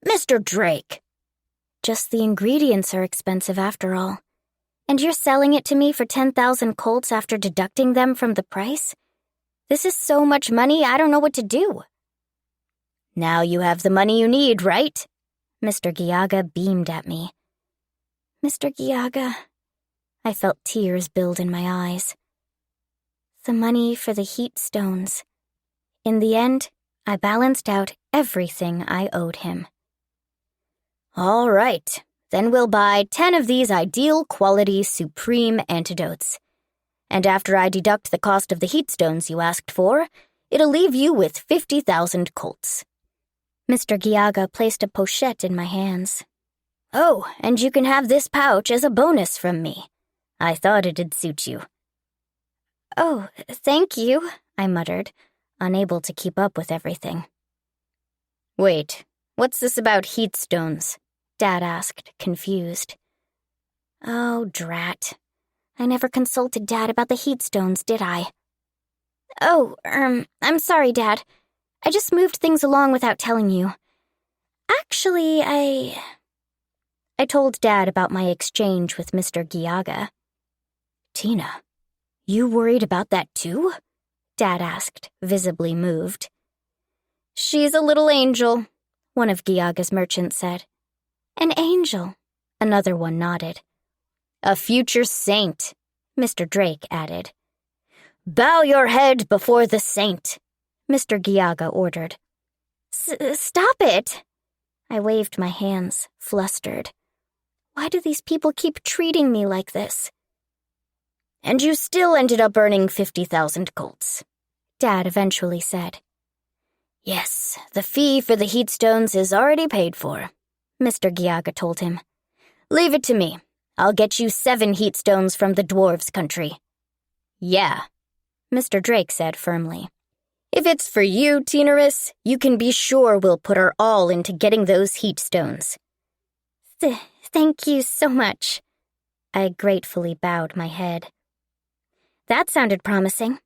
Mr. Drake! Just the ingredients are expensive after all. And you're selling it to me for 10,000 colts after deducting them from the price? This is so much money, I don't know what to do. Now you have the money you need, right? Mr. Giaga beamed at me. Mr. Giaga... I felt tears build in my eyes. the money for the heat stones. In the end, I balanced out everything I owed him. All right, then we'll buy 10 of these ideal quality supreme antidotes. And after I deduct the cost of the heat stones you asked for, it'll leave you with 50,000 colts. Mr. Giaga placed a pochette in my hands. Oh, and you can have this pouch as a bonus from me. I thought it'd suit you. Oh, thank you, I muttered, unable to keep up with everything. Wait, what's this about heat stones? Dad asked, confused. Oh, drat. I never consulted Dad about the heat stones, did I? Oh, I'm sorry, Dad. I just moved things along without telling you. Actually, I told Dad about my exchange with Mr. Giaga. Tina, you worried about that too? Dad asked, visibly moved. She's a little angel, one of Giaga's merchants said. An angel, another one nodded. A future saint, Mr. Drake added. Bow your head before the saint, Mr. Giaga ordered. Stop it! I waved my hands, flustered. Why do these people keep treating me like this? And you still ended up earning 50,000 colts, Dad eventually said. Yes, the fee for the heat stones is already paid for, Mr. Giaga told him. Leave it to me. I'll get you 7 heat stones from the dwarves' country. Yeah, Mr. Drake said firmly. If it's for you, Tinaris, you can be sure we'll put our all into getting those heat stones. Thank you so much. I gratefully bowed my head. That sounded promising.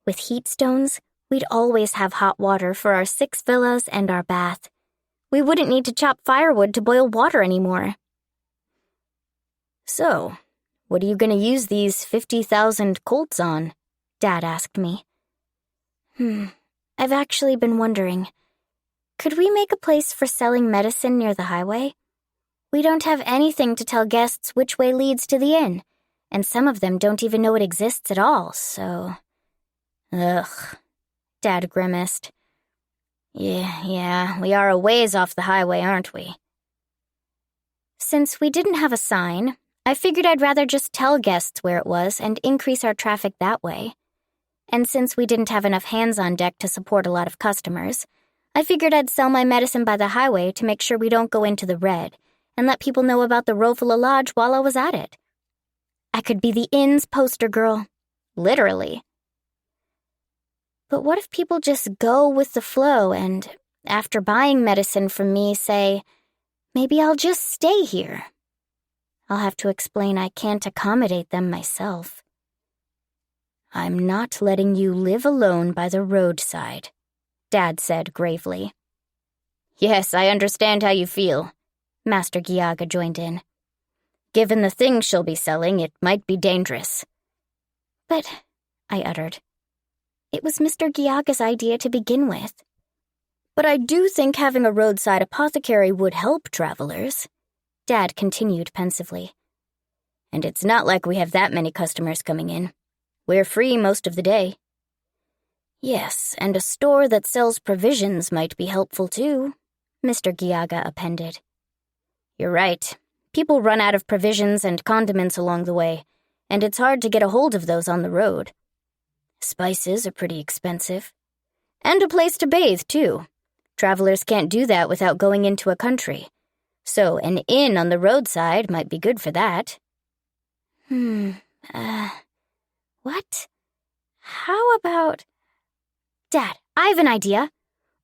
With heat stones, we'd always have hot water for our 6 villas and our bath. We wouldn't need to chop firewood to boil water anymore. So, what are you going to use these 50,000 colts on? Dad asked me. I've actually been wondering. Could we make a place for selling medicine near the highway? We don't have anything to tell guests which way leads to the inn, and some of them don't even know it exists at all, so... Ugh, Dad grimaced. Yeah, we are a ways off the highway, aren't we? Since we didn't have a sign, I figured I'd rather just tell guests where it was and increase our traffic that way. And since we didn't have enough hands on deck to support a lot of customers, I figured I'd sell my medicine by the highway to make sure we don't go into the red, and let people know about the Rofala Lodge while I was at it. I could be the inn's poster girl. Literally. But what if people just go with the flow and, after buying medicine from me, say, maybe I'll just stay here? I'll have to explain I can't accommodate them myself. I'm not letting you live alone by the roadside, Dad said gravely. Yes, I understand how you feel, Master Giaga joined in. Given the things she'll be selling, it might be dangerous. But, I uttered, it was Mr. Giaga's idea to begin with. But I do think having a roadside apothecary would help travelers, Dad continued pensively. And it's not like we have that many customers coming in. We're free most of the day. Yes, and a store that sells provisions might be helpful too, Mr. Giaga appended. You're right. People run out of provisions and condiments along the way, and it's hard to get a hold of those on the road. Spices are pretty expensive. And a place to bathe, too. Travelers can't do that without going into a country. So an inn on the roadside might be good for that. What? How about... Dad, I have an idea.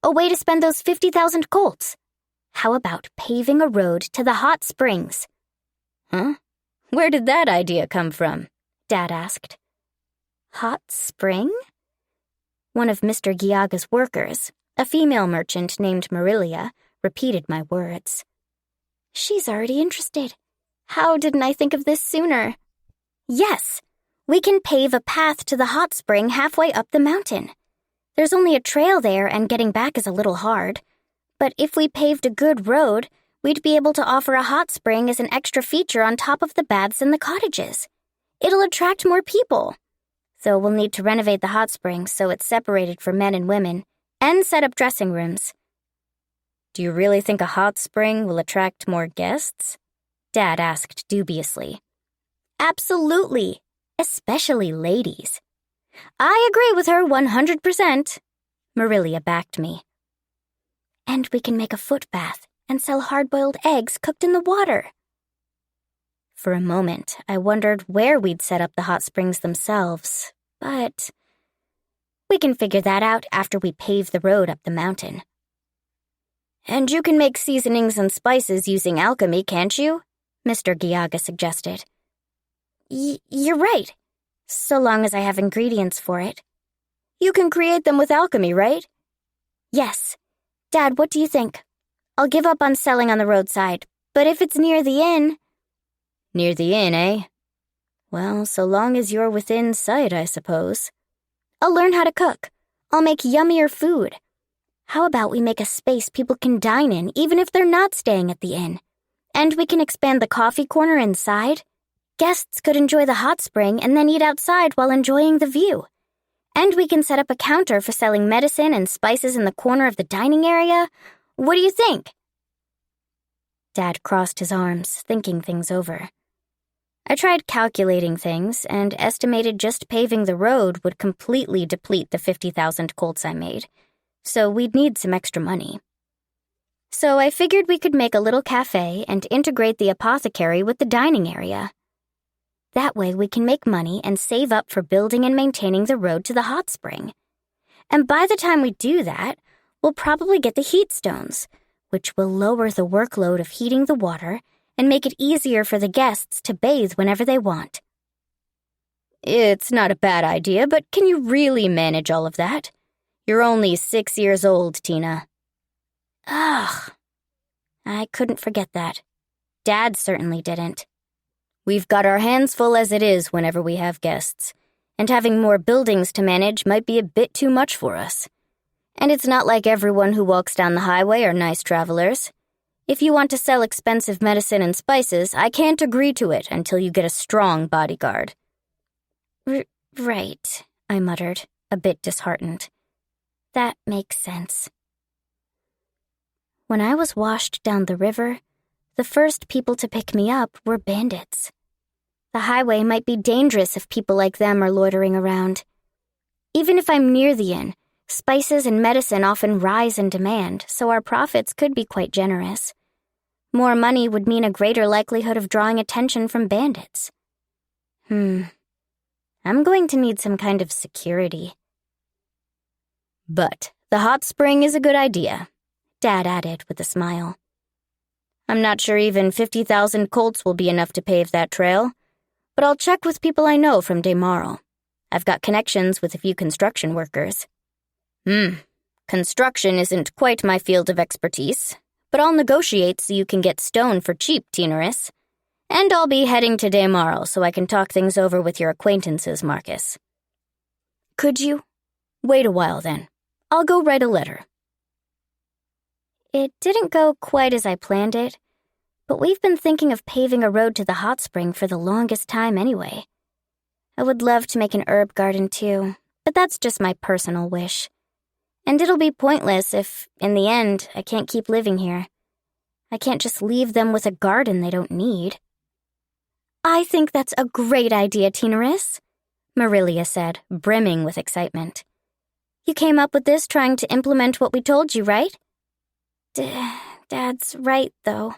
A way to spend those 50,000 colts. How about paving a road to the hot springs? Huh? Where did that idea come from? Dad asked. Hot spring? One of Mr. Giaga's workers, a female merchant named Marilia, repeated my words. She's already interested. How didn't I think of this sooner? Yes, we can pave a path to the hot spring halfway up the mountain. There's only a trail there and getting back is a little hard. But if we paved a good road, we'd be able to offer a hot spring as an extra feature on top of the baths and the cottages. It'll attract more people. though we'll need to renovate the hot spring so it's separated for men and women, and set up dressing rooms. Do you really think a hot spring will attract more guests? Dad asked dubiously. Absolutely, especially ladies. I agree with her 100%. Marilia backed me. And we can make a foot bath and sell hard-boiled eggs cooked in the water. For a moment, I wondered where we'd set up the hot springs themselves, but we can figure that out after we pave the road up the mountain. And you can make seasonings and spices using alchemy, can't you? Mr. Giaga suggested. You're right, so long as I have ingredients for it. You can create them with alchemy, right? Yes. Dad, what do you think? I'll give up on selling on the roadside, but if it's near the inn... Near the inn, eh? Well, so long as you're within sight, I suppose. I'll learn how to cook. I'll make yummier food. How about we make a space people can dine in even if they're not staying at the inn? And we can expand the coffee corner inside. Guests could enjoy the hot spring and then eat outside while enjoying the view. And we can set up a counter for selling medicine and spices in the corner of the dining area. What do you think? Dad crossed his arms, thinking things over. I tried calculating things and estimated just paving the road would completely deplete the 50,000 colts I made, so we'd need some extra money. So I figured we could make a little cafe and integrate the apothecary with the dining area. That way we can make money and save up for building and maintaining the road to the hot spring. And by the time we do that, we'll probably get the heat stones, which will lower the workload of heating the water and make it easier for the guests to bathe whenever they want. It's not a bad idea, but can you really manage all of that? You're only 6 years old, Tina. Ugh. I couldn't forget that. Dad certainly didn't. We've got our hands full as it is whenever we have guests, and having more buildings to manage might be a bit too much for us. And it's not like everyone who walks down the highway are nice travelers. If you want to sell expensive medicine and spices, I can't agree to it until you get a strong bodyguard. Right, I muttered, a bit disheartened. That makes sense. When I was washed down the river, the first people to pick me up were bandits. The highway might be dangerous if people like them are loitering around. Even if I'm near the inn, spices and medicine often rise in demand, so our profits could be quite generous. More money would mean a greater likelihood of drawing attention from bandits. I'm going to need some kind of security. But the hot spring is a good idea, Dad added with a smile. I'm not sure even 50,000 colts will be enough to pave that trail, but I'll check with people I know from Demaral. I've got connections with a few construction workers. Construction isn't quite my field of expertise, but I'll negotiate so you can get stone for cheap, Teeneris. And I'll be heading to Demaral so I can talk things over with your acquaintances, Marcus. Could you? Wait a while, then. I'll go write a letter. It didn't go quite as I planned it, but we've been thinking of paving a road to the hot spring for the longest time anyway. I would love to make an herb garden too, but that's just my personal wish. And it'll be pointless if, in the end, I can't keep living here. I can't just leave them with a garden they don't need. I think that's a great idea, Teeneris, Marilia said, brimming with excitement. You came up with this trying to implement what we told you, right? Dad's right, though.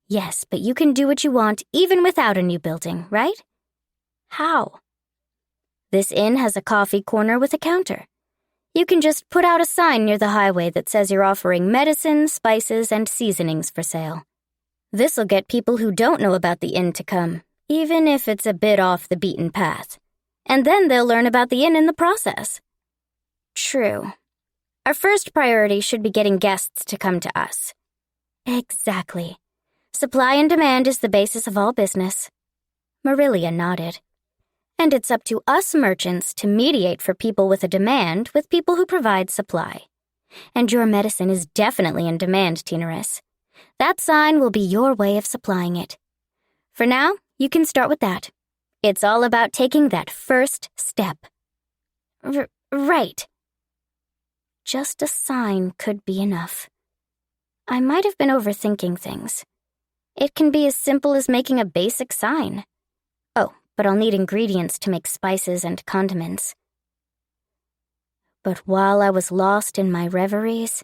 Yes, but you can do what you want even without a new building, right? How? This inn has a coffee corner with a counter. You can just put out a sign near the highway that says you're offering medicine, spices, and seasonings for sale. This'll get people who don't know about the inn to come, even if it's a bit off the beaten path. And then they'll learn about the inn in the process. True. Our first priority should be getting guests to come to us. Exactly. Supply and demand is the basis of all business. Marilia nodded. And it's up to us merchants to mediate for people with a demand with people who provide supply. And your medicine is definitely in demand, Teeneris. That sign will be your way of supplying it. For now, you can start with that. It's all about taking that first step. Right. Just a sign could be enough. I might have been overthinking things. It can be as simple as making a basic sign. Oh, but I'll need ingredients to make spices and condiments. But while I was lost in my reveries,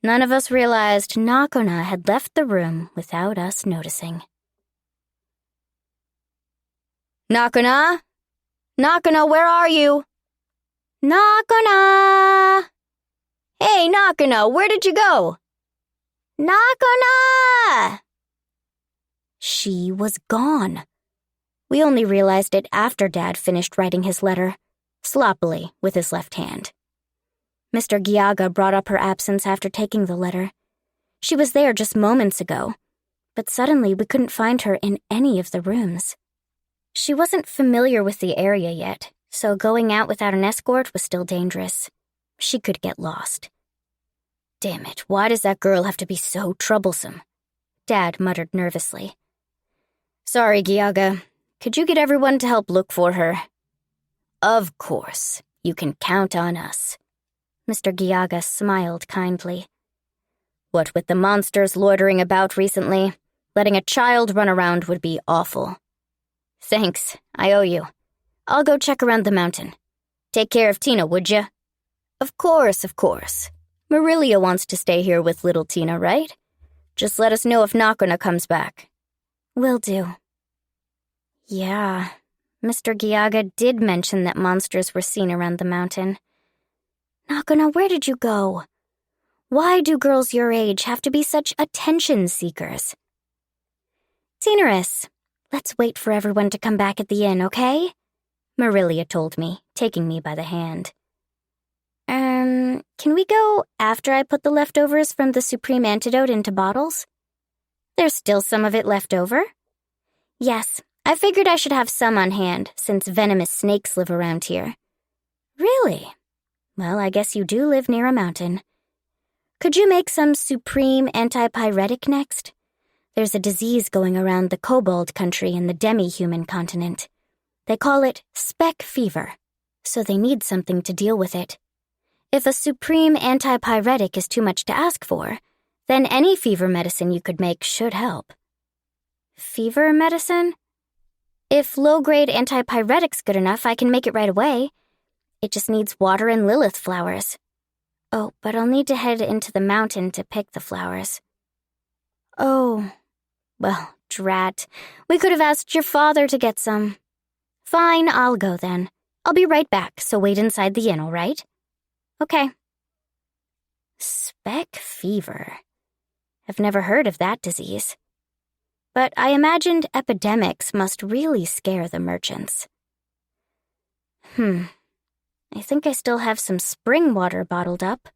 none of us realized Nakona had left the room without us noticing. Nakona? Nakona, where are you? Nakona! Hey, Nakona, where did you go? Nakona! She was gone. We only realized it after Dad finished writing his letter, sloppily with his left hand. Mr. Giaga brought up her absence after taking the letter. She was there just moments ago, but suddenly we couldn't find her in any of the rooms. She wasn't familiar with the area yet, so going out without an escort was still dangerous. She could get lost. Damn it, why does that girl have to be so troublesome? Dad muttered nervously. Sorry, Giaga. Could you get everyone to help look for her? Of course. You can count on us. Mr. Giaga smiled kindly. What with the monsters loitering about recently, letting a child run around would be awful. Thanks, I owe you. I'll go check around the mountain. Take care of Tina, would ya? Of course, of course. Marilia wants to stay here with little Tina, right? Just let us know if Nakona comes back. Will do. Yeah, Mr. Giaga did mention that monsters were seen around the mountain. Nakona, where did you go? Why do girls your age have to be such attention seekers? Tinaris, let's wait for everyone to come back at the inn, okay? Marilia told me, taking me by the hand. Can we go after I put the leftovers from the supreme antidote into bottles? There's still some of it left over? Yes, I figured I should have some on hand, since venomous snakes live around here. Really? Well, I guess you do live near a mountain. Could you make some supreme antipyretic next? There's a disease going around the kobold country in the demi-human continent. They call it speck fever, so they need something to deal with it. If a supreme antipyretic is too much to ask for, then any fever medicine you could make should help. Fever medicine? If low-grade antipyretic's good enough, I can make it right away. It just needs water and Lilith flowers. Oh, but I'll need to head into the mountain to pick the flowers. Oh, well, drat. We could have asked your father to get some. Fine, I'll go then. I'll be right back, so wait inside the inn, all right? Okay. Speck fever. I've never heard of that disease. But I imagined epidemics must really scare the merchants. I think I still have some spring water bottled up.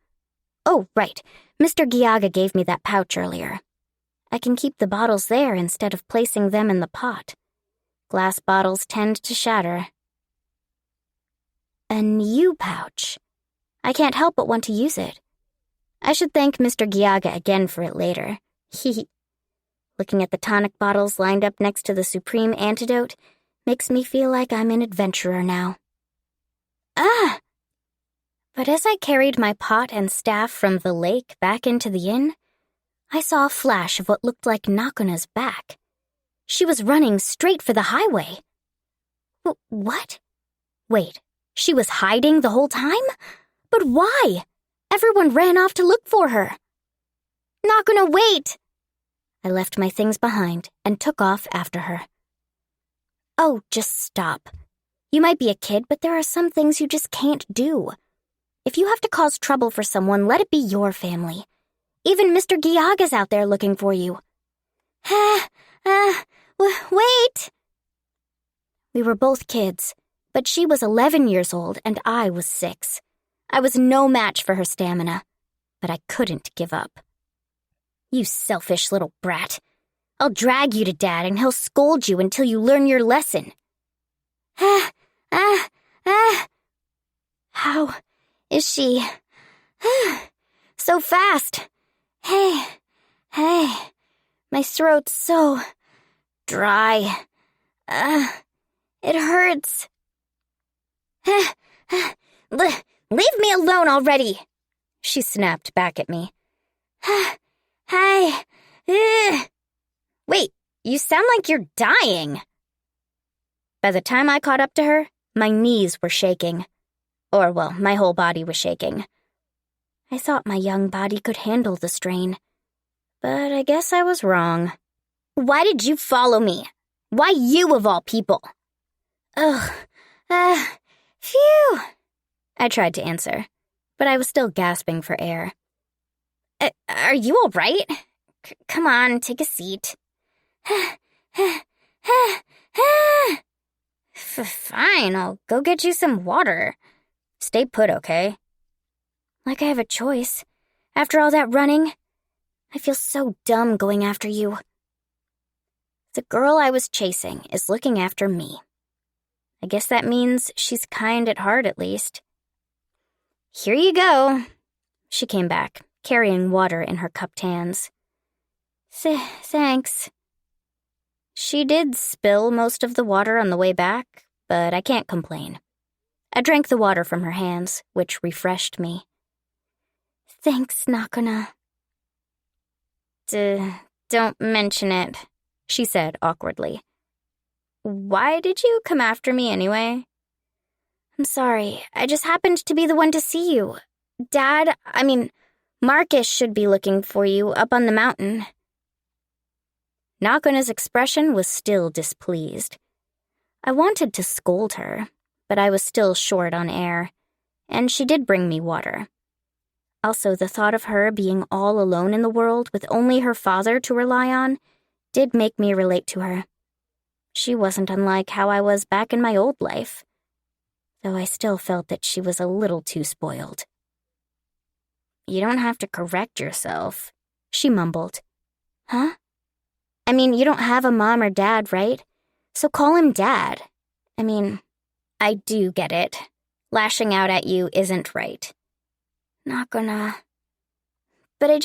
Oh, right. Mr. Giaga gave me that pouch earlier. I can keep the bottles there instead of placing them in the pot. Glass bottles tend to shatter. A new pouch. I can't help but want to use it. I should thank Mr. Giaga again for it later. Looking at the tonic bottles lined up next to the supreme antidote makes me feel like I'm an adventurer now. Ah! But as I carried my pot and staff from the lake back into the inn, I saw a flash of what looked like Nakona's back. She was running straight for the highway. What? Wait, she was hiding the whole time? But why? Everyone ran off to look for her. Nakona, wait! I left my things behind and took off after her. Oh, just stop. You might be a kid, but there are some things you just can't do. If you have to cause trouble for someone, let it be your family. Even Mr. Giaga's out there looking for you. Wait! We were both kids, but she was 11 years old and I was 6. I was no match for her stamina, but I couldn't give up. You selfish little brat. I'll drag you to Dad and he'll scold you until you learn your lesson. How is she? So fast. Hey, my throat's so dry. It hurts. Leave me alone already, she snapped back at me. Hi. Wait, you sound like you're dying. By the time I caught up to her, my knees were shaking. Or, well, my whole body was shaking. I thought my young body could handle the strain. But I guess I was wrong. Why did you follow me? Why you of all people? Ugh. Phew. I tried to answer, but I was still gasping for air. Are you all right? Come on, take a seat. Fine, I'll go get you some water. Stay put, okay? Like I have a choice. After all that running, I feel so dumb going after you. The girl I was chasing is looking after me. I guess that means she's kind at heart, at least. Here you go. She came back, carrying water in her cupped hands. Thanks. She did spill most of the water on the way back, but I can't complain. I drank the water from her hands, which refreshed me. Thanks, Nakuna. Don't mention it, she said awkwardly. Why did you come after me anyway? I'm sorry, I just happened to be the one to see you. Marcus should be looking for you up on the mountain. Nakuna's expression was still displeased. I wanted to scold her, but I was still short on air, and she did bring me water. Also, the thought of her being all alone in the world with only her father to rely on did make me relate to her. She wasn't unlike how I was back in my old life, though I still felt that she was a little too spoiled. You don't have to correct yourself, she mumbled. Huh? You don't have a mom or dad, right? So call him Dad. I do get it. Lashing out at you isn't right. Not gonna. But it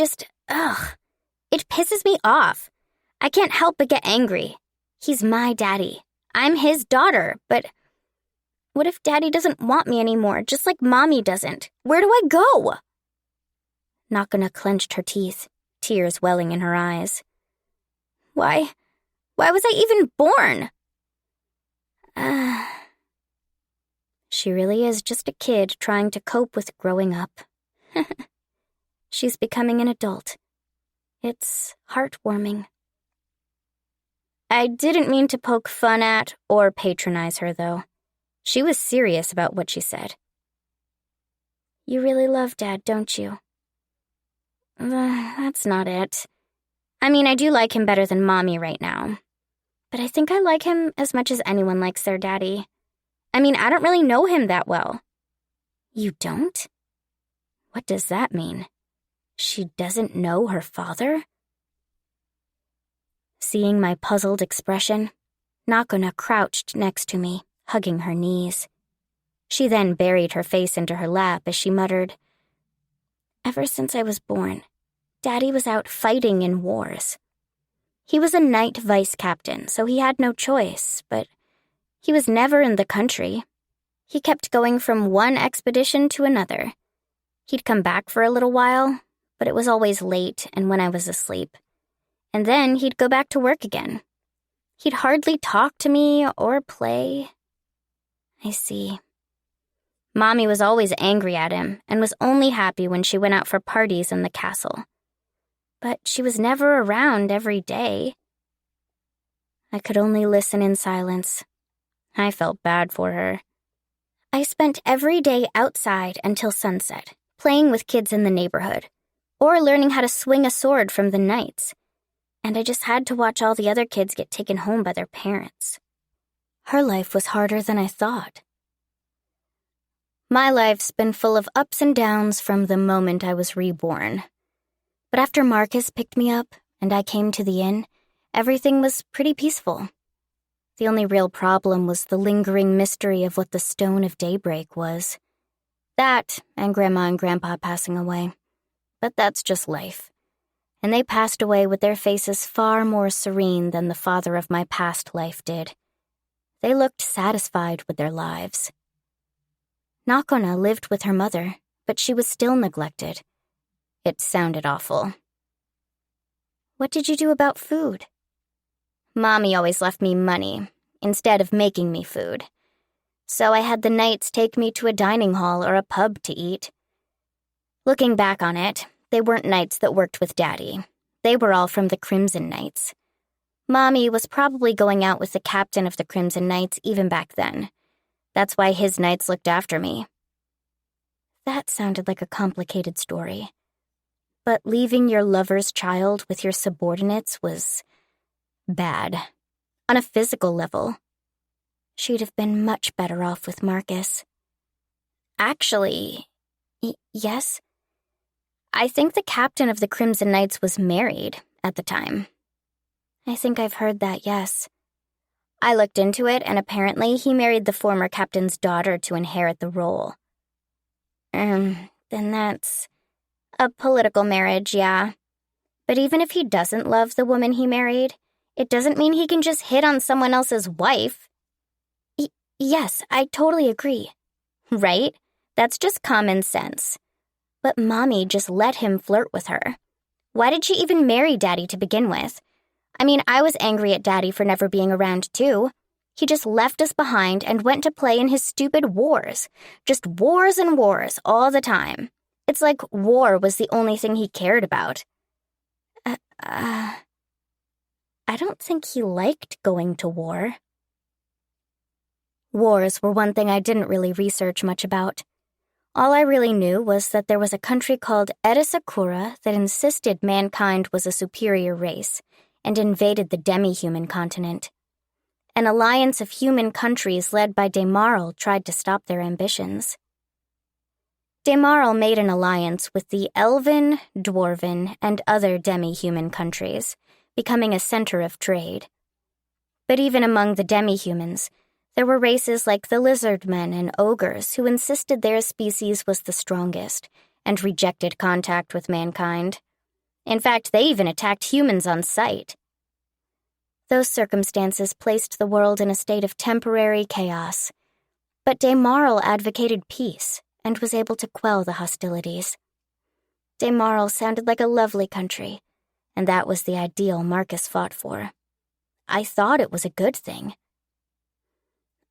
pisses me off. I can't help but get angry. He's my daddy. I'm his daughter, but what if Daddy doesn't want me anymore, just like Mommy doesn't? Where do I go? Nakuna clenched her teeth, tears welling in her eyes. Why was I even born? She really is just a kid trying to cope with growing up. She's becoming an adult. It's heartwarming. I didn't mean to poke fun at or patronize her, though. She was serious about what she said. You really love Dad, don't you? That's not it. I do like him better than Mommy right now. But I think I like him as much as anyone likes their daddy. I don't really know him that well. You don't? What does that mean? She doesn't know her father? Seeing my puzzled expression, Nakuna crouched next to me, hugging her knees. She then buried her face into her lap as she muttered, Ever since I was born, Daddy was out fighting in wars. He was a knight vice captain, so he had no choice, but he was never in the country. He kept going from one expedition to another. He'd come back for a little while, but it was always late and when I was asleep. And then he'd go back to work again. He'd hardly talk to me or play. I see. Mommy was always angry at him and was only happy when she went out for parties in the castle. But she was never around every day. I could only listen in silence. I felt bad for her. I spent every day outside until sunset, playing with kids in the neighborhood, or learning how to swing a sword from the knights. And I just had to watch all the other kids get taken home by their parents. Her life was harder than I thought. My life's been full of ups and downs from the moment I was reborn. But after Marcus picked me up and I came to the inn, everything was pretty peaceful. The only real problem was the lingering mystery of what the Stone of Daybreak was. That and Grandma and Grandpa passing away. But that's just life. And they passed away with their faces far more serene than the father of my past life did. They looked satisfied with their lives. Nakona lived with her mother, but she was still neglected. It sounded awful. What did you do about food? Mommy always left me money, instead of making me food. So I had the knights take me to a dining hall or a pub to eat. Looking back on it, they weren't knights that worked with Daddy. They were all from the Crimson Knights. Mommy was probably going out with the captain of the Crimson Knights even back then. That's why his knights looked after me. That sounded like a complicated story. But leaving your lover's child with your subordinates was bad. On a physical level. She'd have been much better off with Marcus. Actually, yes. I think the captain of the Crimson Knights was married at the time. I think I've heard that, yes. I looked into it, and apparently he married the former captain's daughter to inherit the role. Then that's a political marriage, yeah. But even if he doesn't love the woman he married, it doesn't mean he can just hit on someone else's wife. Yes, I totally agree. Right? That's just common sense. But Mommy just let him flirt with her. Why did she even marry Daddy to begin with? I mean, I was angry at Daddy for never being around, too. He just left us behind and went to play in his stupid wars. Just wars and wars all the time. It's like war was the only thing he cared about. I don't think he liked going to war. Wars were one thing I didn't really research much about. All I really knew was that there was a country called Sakura that insisted mankind was a superior race and invaded the demi-human continent. An alliance of human countries led by Demaral tried to stop their ambitions. Demaral made an alliance with the Elven, Dwarven, and other demi-human countries, becoming a center of trade. But even among the demi-humans, there were races like the lizardmen and ogres who insisted their species was the strongest and rejected contact with mankind. In fact, they even attacked humans on sight. Those circumstances placed the world in a state of temporary chaos, but Demaral advocated peace and was able to quell the hostilities. Demaral sounded like a lovely country, and that was the ideal Marcus fought for. I thought it was a good thing.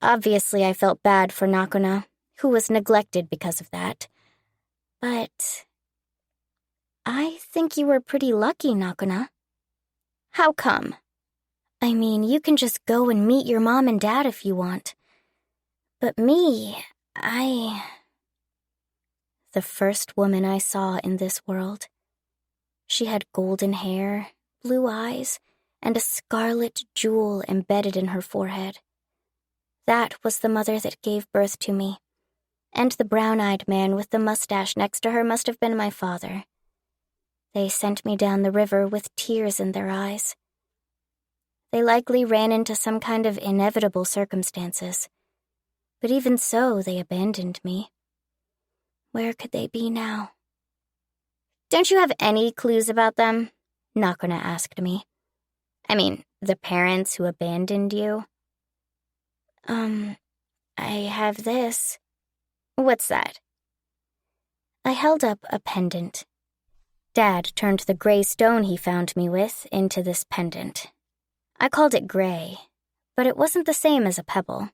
Obviously, I felt bad for Nakona, who was neglected because of that. But I think you were pretty lucky, Nakona. How come? I mean, you can just go and meet your mom and dad if you want. But me, The first woman I saw in this world. She had golden hair, blue eyes, and a scarlet jewel embedded in her forehead. That was the mother that gave birth to me, and the brown-eyed man with the mustache next to her must have been my father. They sent me down the river with tears in their eyes. They likely ran into some kind of inevitable circumstances, but even so, they abandoned me. Where could they be now? Don't you have any clues about them? Nakona asked me. I mean, the parents who abandoned you? I have this. What's that? I held up a pendant. Dad turned the gray stone he found me with into this pendant. I called it gray, but it wasn't the same as a pebble.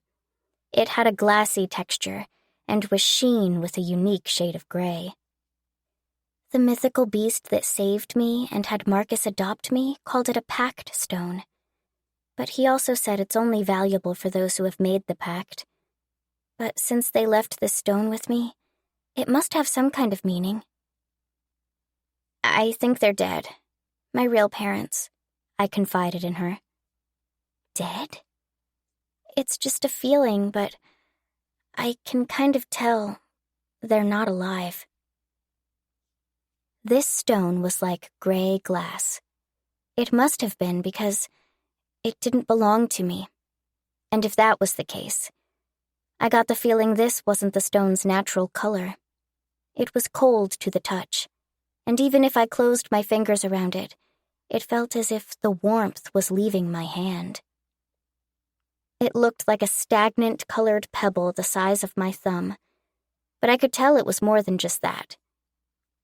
It had a glassy texture and was sheen with a unique shade of gray. The mythical beast that saved me and had Marcus adopt me called it a pact stone. But he also said it's only valuable for those who have made the pact. But since they left this stone with me, it must have some kind of meaning. I think they're dead. My real parents, I confided in her. Dead? It's just a feeling, but I can kind of tell they're not alive. This stone was like gray glass. It must have been because it didn't belong to me. And if that was the case, I got the feeling this wasn't the stone's natural color. It was cold to the touch, and even if I closed my fingers around it, it felt as if the warmth was leaving my hand. It looked like a stagnant colored pebble the size of my thumb, but I could tell it was more than just that.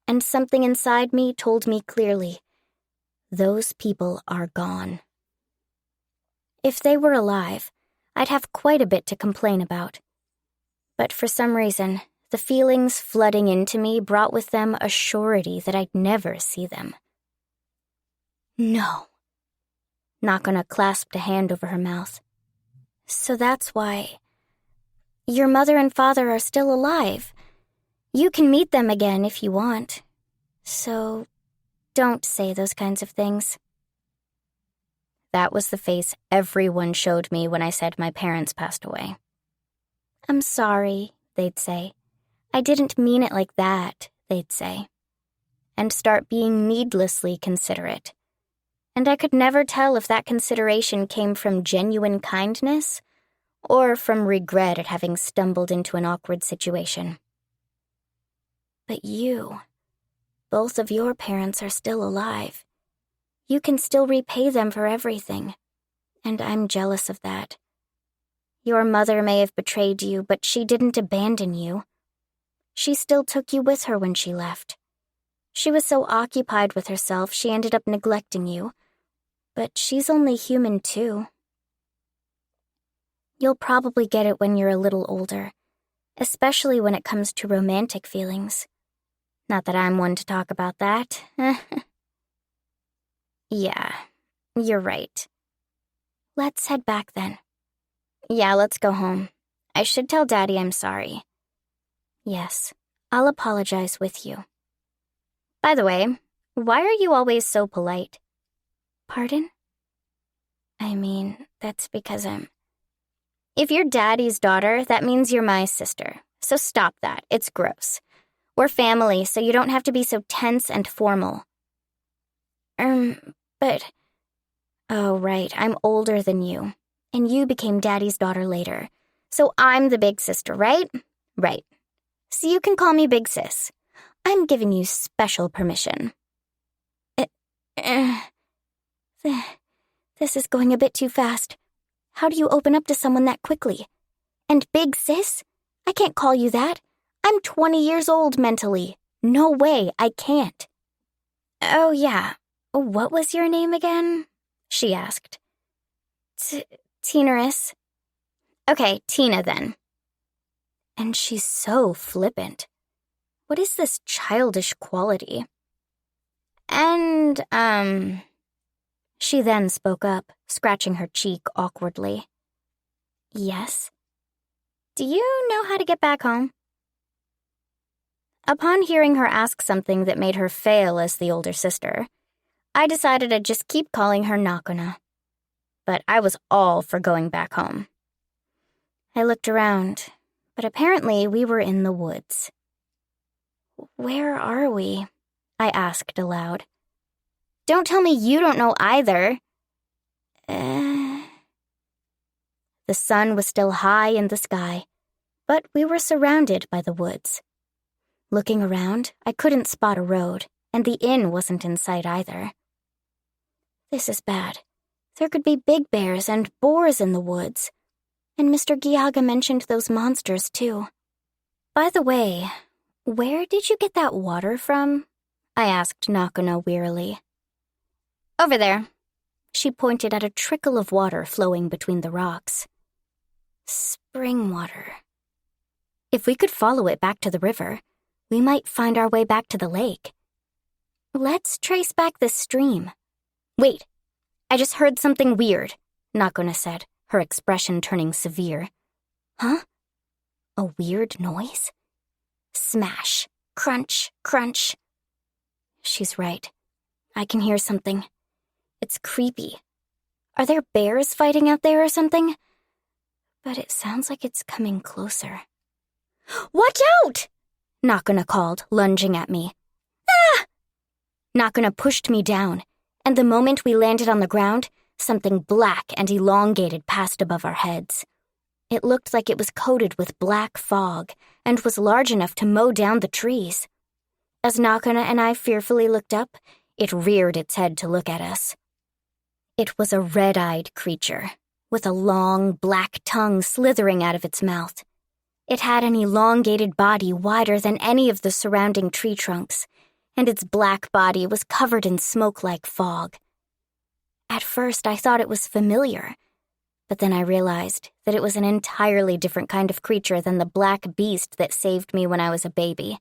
And something inside me told me clearly, those people are gone. If they were alive, I'd have quite a bit to complain about. But for some reason, the feelings flooding into me brought with them a surety that I'd never see them. No. Nakana clasped a hand over her mouth. So that's why... Your mother and father are still alive. You can meet them again if you want. So don't say those kinds of things. That was the face everyone showed me when I said my parents passed away. I'm sorry, they'd say. I didn't mean it like that, they'd say. And start being needlessly considerate. And I could never tell if that consideration came from genuine kindness or from regret at having stumbled into an awkward situation. But you, both of your parents are still alive. You can still repay them for everything, and I'm jealous of that. Your mother may have betrayed you, but she didn't abandon you. She still took you with her when she left. She was so occupied with herself, she ended up neglecting you. But she's only human too. You'll probably get it when you're a little older, especially when it comes to romantic feelings. Not that I'm one to talk about that. Yeah, you're right. Let's head back then. Yeah, let's go home. I should tell Daddy I'm sorry. Yes, I'll apologize with you. By the way, why are you always so polite? Pardon? I mean, that's because I'm... If you're Daddy's daughter, that means you're my sister. So stop that. It's gross. We're family, so you don't have to be so tense and formal. But... Oh, right, I'm older than you. And you became Daddy's daughter later. So I'm the big sister, right? Right. So you can call me Big Sis. I'm giving you special permission. This is going a bit too fast. How do you open up to someone that quickly? And Big Sis? I can't call you that. I'm 20 years old mentally. No way, I can't. Oh, yeah. What was your name again? She asked. Tinaris. Okay, Tina then. And she's so flippant. What is this childish quality? And, She then spoke up, scratching her cheek awkwardly. Yes? Do you know how to get back home? Upon hearing her ask something that made her fail as the older sister, I decided I'd just keep calling her Nakuna. But I was all for going back home. I looked around, but apparently we were in the woods. Where are we? I asked aloud. Don't tell me you don't know either. The sun was still high in the sky, but we were surrounded by the woods. Looking around, I couldn't spot a road, and the inn wasn't in sight either. This is bad. There could be big bears and boars in the woods. And Mr. Giaga mentioned those monsters, too. By the way, where did you get that water from? I asked Nakuna wearily. Over there. She pointed at a trickle of water flowing between the rocks. Spring water. If we could follow it back to the river, we might find our way back to the lake. Let's trace back this stream. Wait, I just heard something weird, Nakuna said, her expression turning severe. Huh? A weird noise? Smash, crunch, crunch. She's right. I can hear something. It's creepy. Are there bears fighting out there or something? But it sounds like it's coming closer. Watch out! Nakuna called, lunging at me. Ah! Nakuna pushed me down, and the moment we landed on the ground, something black and elongated passed above our heads. It looked like it was coated with black fog and was large enough to mow down the trees. As Nakuna and I fearfully looked up, it reared its head to look at us. It was a red-eyed creature, with a long, black tongue slithering out of its mouth. It had an elongated body wider than any of the surrounding tree trunks, and its black body was covered in smoke-like fog. At first, I thought it was familiar, but then I realized that it was an entirely different kind of creature than the black beast that saved me when I was a baby.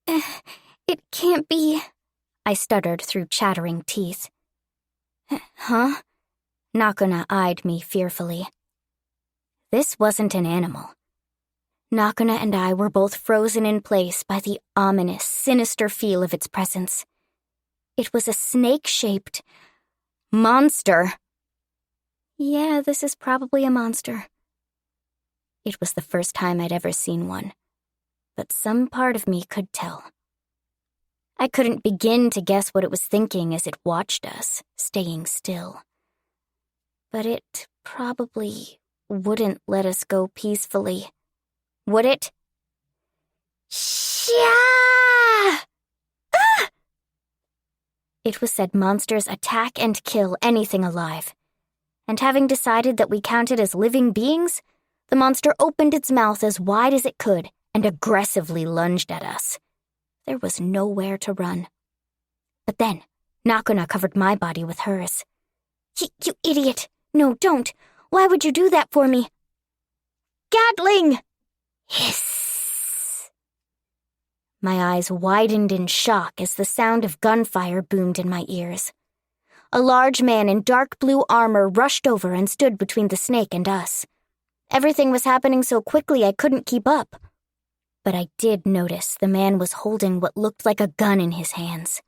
It can't be," I stuttered through chattering teeth. "Huh?" Nakuna eyed me fearfully. This wasn't an animal. Nakuna and I were both frozen in place by the ominous, sinister feel of its presence. It was a snake-shaped monster. Yeah, this is probably a monster. It was the first time I'd ever seen one, but some part of me could tell. I couldn't begin to guess what it was thinking as it watched us, staying still. But it probably wouldn't let us go peacefully. Would it? Sha! Ah! It was said monsters attack and kill anything alive. And having decided that we counted as living beings, the monster opened its mouth as wide as it could and aggressively lunged at us. There was nowhere to run. But then, Nakuna covered my body with hers. You idiot! No, don't! Why would you do that for me? Gatling! Hiss! My eyes widened in shock as the sound of gunfire boomed in my ears. A large man in dark blue armor rushed over and stood between the snake and us. Everything was happening so quickly I couldn't keep up. But I did notice the man was holding what looked like a gun in his hands.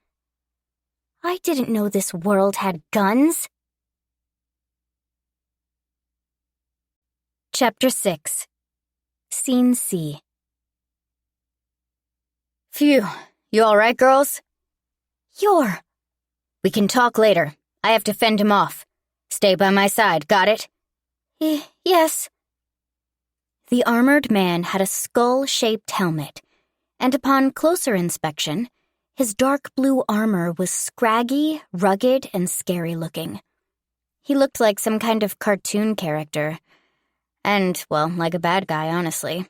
I didn't know this world had guns. Chapter 6. Scene C. Phew, you all right, girls? We can talk later. I have to fend him off. Stay by my side, got it? Yes. The armored man had a skull-shaped helmet, and upon closer inspection, his dark blue armor was scraggy, rugged, and scary-looking. He looked like some kind of cartoon character, and, well, like a bad guy, honestly.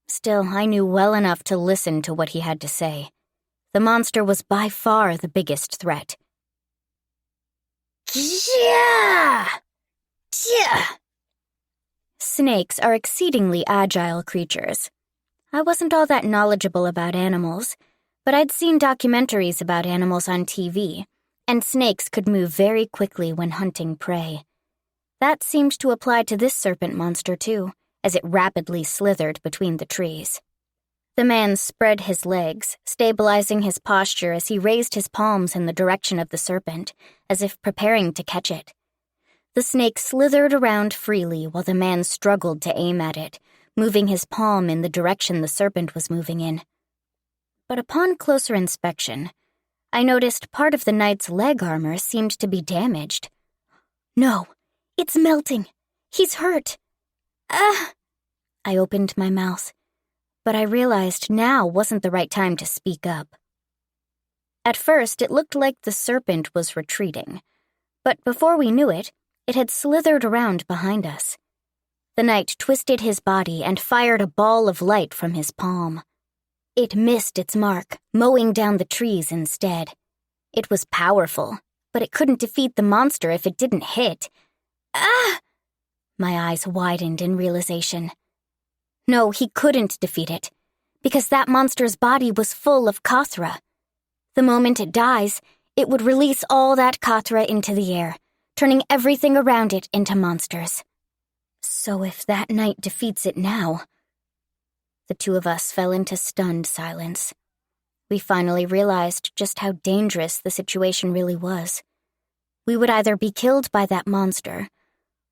Still, I knew well enough to listen to what he had to say. The monster was by far the biggest threat. Yeah! Yeah! Snakes are exceedingly agile creatures. I wasn't all that knowledgeable about animals, but I'd seen documentaries about animals on TV, and snakes could move very quickly when hunting prey. That seemed to apply to this serpent monster, too, as it rapidly slithered between the trees. The man spread his legs, stabilizing his posture as he raised his palms in the direction of the serpent, as if preparing to catch it. The snake slithered around freely while the man struggled to aim at it, moving his palm in the direction the serpent was moving in. But upon closer inspection, I noticed part of the knight's leg armor seemed to be damaged. No, it's melting. He's hurt. I opened my mouth, but I realized now wasn't the right time to speak up. At first, it looked like the serpent was retreating, but before we knew it, it had slithered around behind us. The knight twisted his body and fired a ball of light from his palm. It missed its mark, mowing down the trees instead. It was powerful, but it couldn't defeat the monster if it didn't hit. My eyes widened in realization. No, he couldn't defeat it, because that monster's body was full of Kathra. The moment it dies, it would release all that Kathra into the air, turning everything around it into monsters. So if that knight defeats it now... The two of us fell into stunned silence. We finally realized just how dangerous the situation really was. We would either be killed by that monster,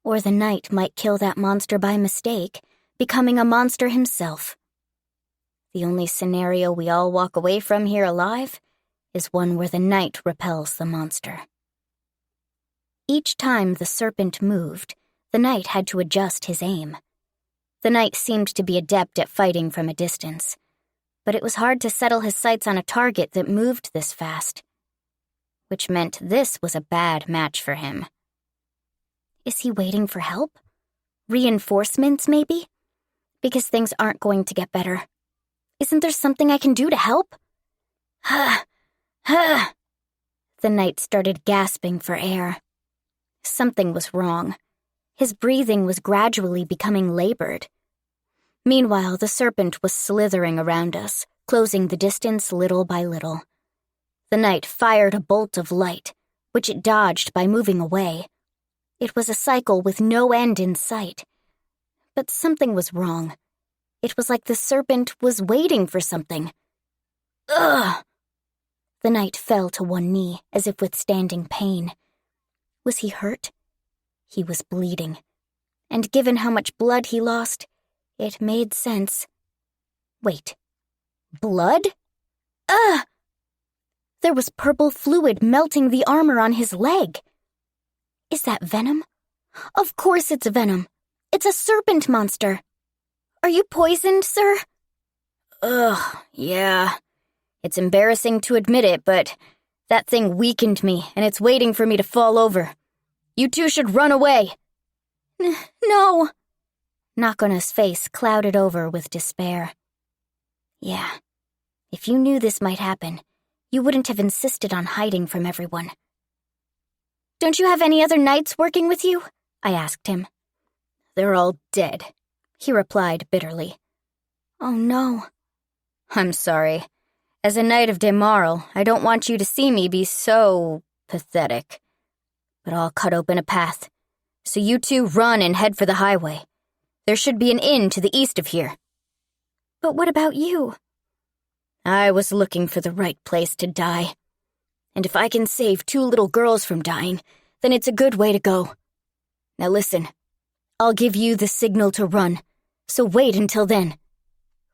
or the knight might kill that monster by mistake, becoming a monster himself. The only scenario we all walk away from here alive is one where the knight repels the monster. Each time the serpent moved, the knight had to adjust his aim. The knight seemed to be adept at fighting from a distance, but it was hard to settle his sights on a target that moved this fast, which meant this was a bad match for him. Is he waiting for help? Reinforcements, maybe? Because things aren't going to get better. Isn't there something I can do to help? The knight started gasping for air. Something was wrong. His breathing was gradually becoming labored. Meanwhile, the serpent was slithering around us, closing the distance little by little. The knight fired a bolt of light, which it dodged by moving away. It was a cycle with no end in sight. But something was wrong. It was like the serpent was waiting for something. Ugh! The knight fell to one knee, as if withstanding pain. Was he hurt? He was bleeding. And given how much blood he lost, it made sense. Wait. Blood? Ugh! There was purple fluid melting the armor on his leg. Is that venom? Of course it's venom. It's a serpent monster. Are you poisoned, sir? Ugh, yeah. It's embarrassing to admit it, but that thing weakened me, and it's waiting for me to fall over. You two should run away. No. Nakona's face clouded over with despair. Yeah. If you knew this might happen, you wouldn't have insisted on hiding from everyone. Don't you have any other knights working with you? I asked him. They're all dead, he replied bitterly. Oh no. I'm sorry. As a knight of Demaral, I don't want you to see me be so pathetic. But I'll cut open a path. So you two run and head for the highway. There should be an inn to the east of here. But what about you? I was looking for the right place to die. And if I can save 2 little girls from dying, then it's a good way to go. Now listen, I'll give you the signal to run, so wait until then.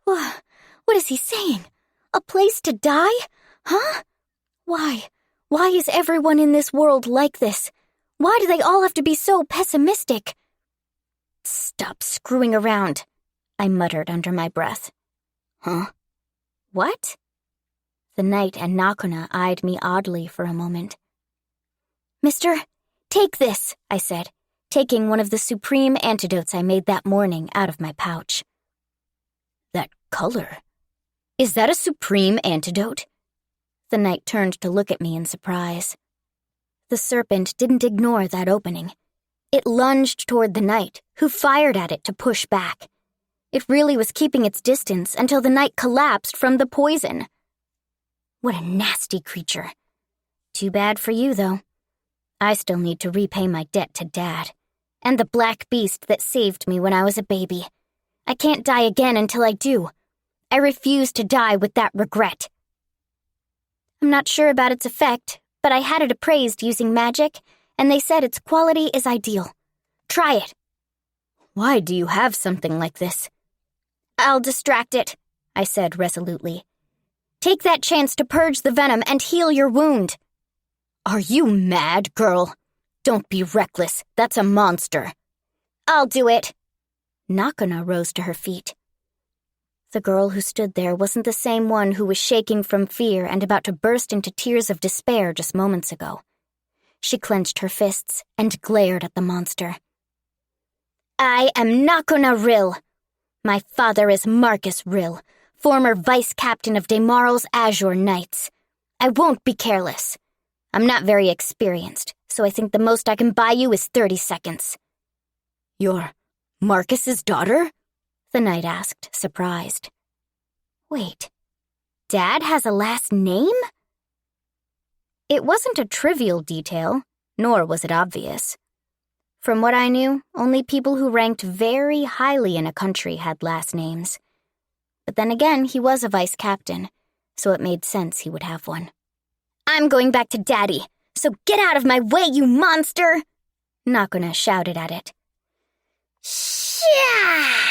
What is he saying? A place to die? Huh? Why? Why is everyone in this world like this? Why do they all have to be so pessimistic? Stop screwing around, I muttered under my breath. Huh? What? The knight and Nakona eyed me oddly for a moment. Mister, take this, I said, taking one of the supreme antidotes I made that morning out of my pouch. That color? Is that a supreme antidote? The knight turned to look at me in surprise. The serpent didn't ignore that opening. It lunged toward the knight, who fired at it to push back. It really was keeping its distance until the knight collapsed from the poison. What a nasty creature. Too bad for you, though. I still need to repay my debt to Dad, and the black beast that saved me when I was a baby. I can't die again until I do. I refuse to die with that regret. I'm not sure about its effect, but I had it appraised using magic, and they said its quality is ideal. Try it. Why do you have something like this? I'll distract it, I said resolutely. Take that chance to purge the venom and heal your wound. Are you mad, girl? Don't be reckless. That's a monster. I'll do it. Nakona rose to her feet. The girl who stood there wasn't the same one who was shaking from fear and about to burst into tears of despair just moments ago. She clenched her fists and glared at the monster. I am Nakona Rill. My father is Marcus Rill, former vice-captain of Demaral's Azure Knights. I won't be careless. I'm not very experienced, so I think the most I can buy you is 30 seconds. You're Marcus's daughter? The knight asked, surprised. Wait, Dad has a last name? It wasn't a trivial detail, nor was it obvious. From what I knew, only people who ranked very highly in a country had last names. But then again, he was a vice-captain, so it made sense he would have one. I'm going back to Daddy, so get out of my way, you monster! Nakona shouted at it. Shah!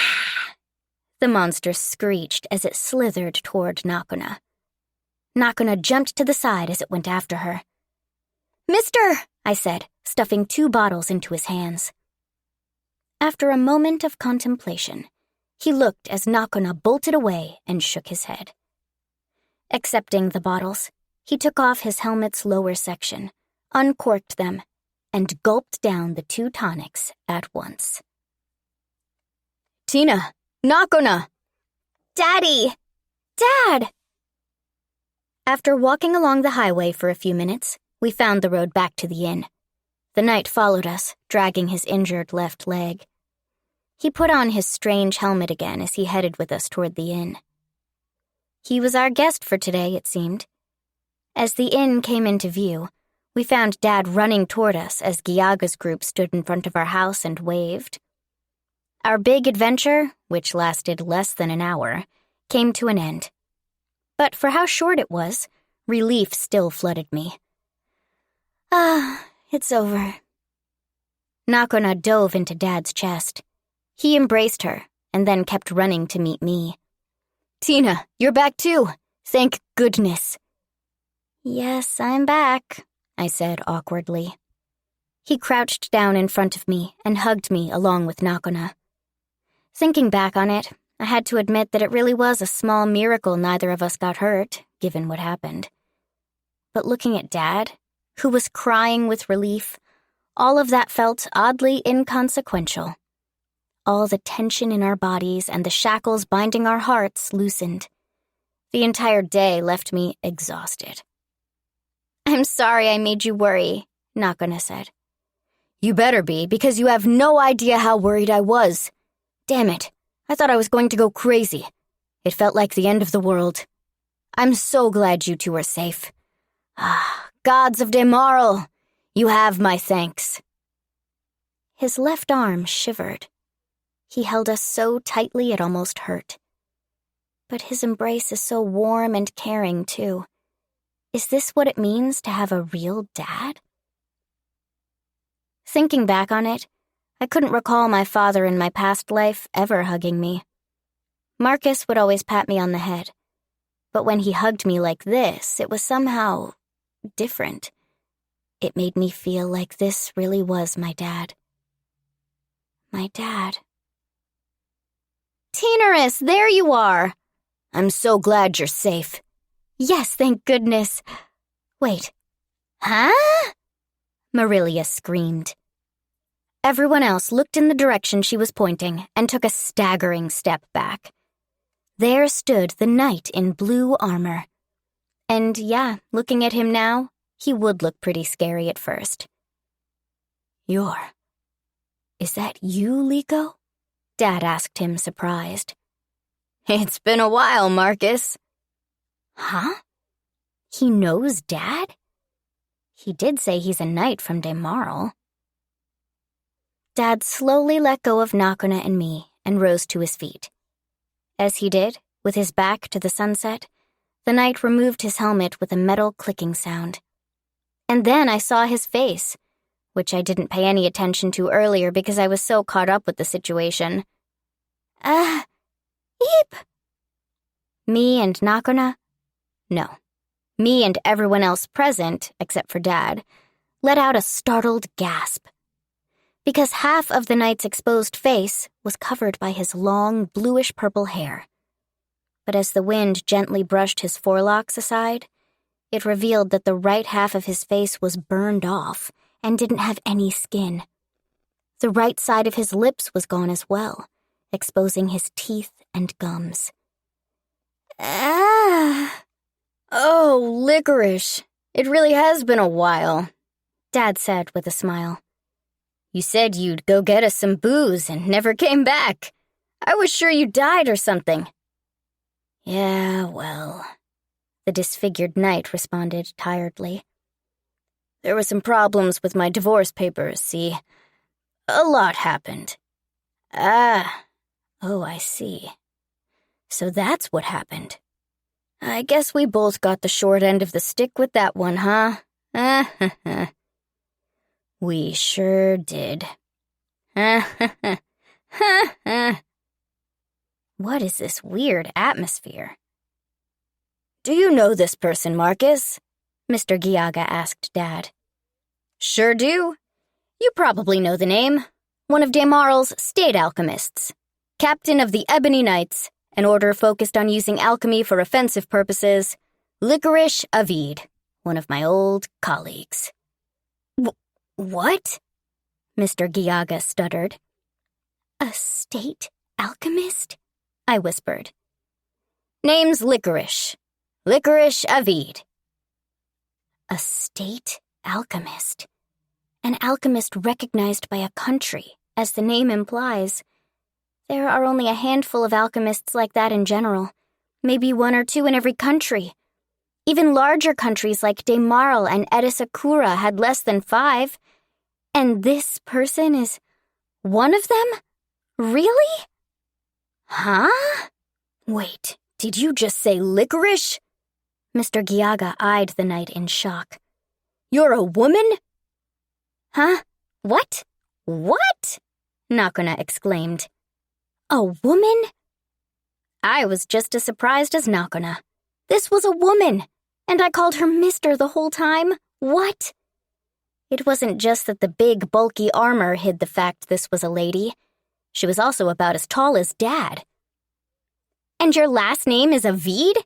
The monster screeched as it slithered toward Nakona. Nakona jumped to the side as it went after her. Mister, I said, stuffing 2 bottles into his hands. After a moment of contemplation, he looked as Nakona bolted away and shook his head. Accepting the bottles, he took off his helmet's lower section, uncorked them, and gulped down the 2 tonics at once. Tina! Nakona! Daddy! Dad! After walking along the highway for a few minutes, we found the road back to the inn. The knight followed us, dragging his injured left leg. He put on his strange helmet again as he headed with us toward the inn. He was our guest for today, it seemed. As the inn came into view, we found Dad running toward us as Giaga's group stood in front of our house and waved. Our big adventure, which lasted less than an hour, came to an end. But for how short it was, relief still flooded me. It's over. Nakona dove into Dad's chest. He embraced her and then kept running to meet me. Tina, you're back too. Thank goodness. Yes, I'm back, I said awkwardly. He crouched down in front of me and hugged me along with Nakona. Thinking back on it, I had to admit that it really was a small miracle neither of us got hurt, given what happened. But looking at Dad, who was crying with relief, all of that felt oddly inconsequential. All the tension in our bodies and the shackles binding our hearts loosened. The entire day left me exhausted. I'm sorry I made you worry, Nakona said. You better be, because you have no idea how worried I was. Damn it, I thought I was going to go crazy. It felt like the end of the world. I'm so glad you two are safe. Gods of Demaral, you have my thanks. His left arm shivered. He held us so tightly it almost hurt. But his embrace is so warm and caring, too. Is this what it means to have a real dad? Thinking back on it, I couldn't recall my father in my past life ever hugging me. Marcus would always pat me on the head. But when he hugged me like this, it was somehow different. It made me feel like this really was my dad. My dad. Teenerus, there you are! I'm so glad you're safe. Yes, thank goodness. Wait. Huh? Marilia screamed. Everyone else looked in the direction she was pointing and took a staggering step back. There stood the knight in blue armor. And yeah, looking at him now, he would look pretty scary at first. Is that you, Liko? Dad asked him, surprised. It's been a while, Marcus. Huh? He knows Dad? He did say he's a knight from Demaral. Dad slowly let go of Nakona and me and rose to his feet. As he did, with his back to the sunset, the knight removed his helmet with a metal clicking sound. And then I saw his face, which I didn't pay any attention to earlier because I was so caught up with the situation. Eep! Me and Nakona? No. Me and everyone else present, except for Dad, let out a startled gasp. Because half of the knight's exposed face was covered by his long, bluish-purple hair. But as the wind gently brushed his forelocks aside, it revealed that the right half of his face was burned off and didn't have any skin. The right side of his lips was gone as well, exposing his teeth and gums. Oh, licorice. It really has been a while, Dad said with a smile. You said you'd go get us some booze and never came back. I was sure you died or something. Yeah, well, the disfigured knight responded tiredly. There were some problems with my divorce papers, see? A lot happened. Oh, I see. So that's what happened. I guess we both got the short end of the stick with that one, huh? We sure did. What is this weird atmosphere? Do you know this person, Marcus? Mr. Giaga asked Dad. Sure do. You probably know the name. One of Demaral's state alchemists. Captain of the Ebony Knights, an order focused on using alchemy for offensive purposes. Licorice Avid, one of my old colleagues. What? Mr. Giaga stuttered. A state alchemist? I whispered. Name's Licorice. Licorice Avid. A state alchemist. An alchemist recognized by a country, as the name implies. There are only a handful of alchemists like that in general. Maybe 1 or 2 in every country. Even larger countries like Demarl and Edisakura had less than 5. And this person is one of them? Really? Huh? Wait, did you just say licorice? Mr. Giaga eyed the knight in shock. You're a woman? Huh? What? What? Nakona exclaimed. A woman? I was just as surprised as Nakona. This was a woman, and I called her Mister the whole time. What? It wasn't just that the big, bulky armor hid the fact this was a lady. She was also about as tall as Dad. And your last name is Avid?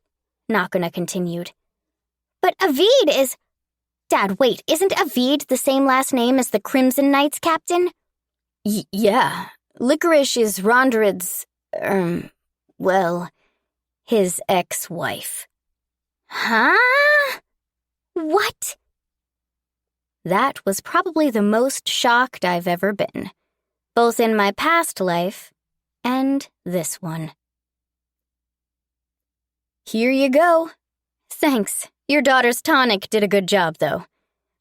Nakona continued. But Avid is... Dad, wait, isn't Avid the same last name as the Crimson Knights captain? Yeah. Licorice is Rondred's, his ex-wife. Huh? What? That was probably the most shocked I've ever been, both in my past life and this one. Here you go. Thanks. Your daughter's tonic did a good job, though.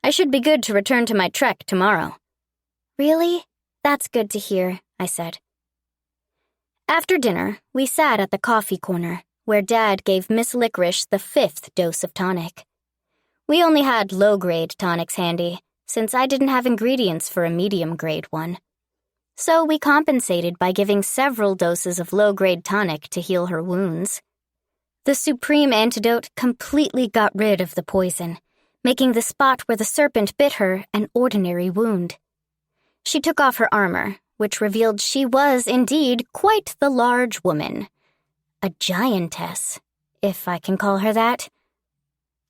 I should be good to return to my trek tomorrow. Really? That's good to hear, I said. After dinner, we sat at the coffee corner, where Dad gave Miss Licorice the 5th dose of tonic. We only had low-grade tonics handy, since I didn't have ingredients for a medium-grade one. So we compensated by giving several doses of low-grade tonic to heal her wounds. The supreme antidote completely got rid of the poison, making the spot where the serpent bit her an ordinary wound. She took off her armor, which revealed she was indeed quite the large woman. A giantess, if I can call her that.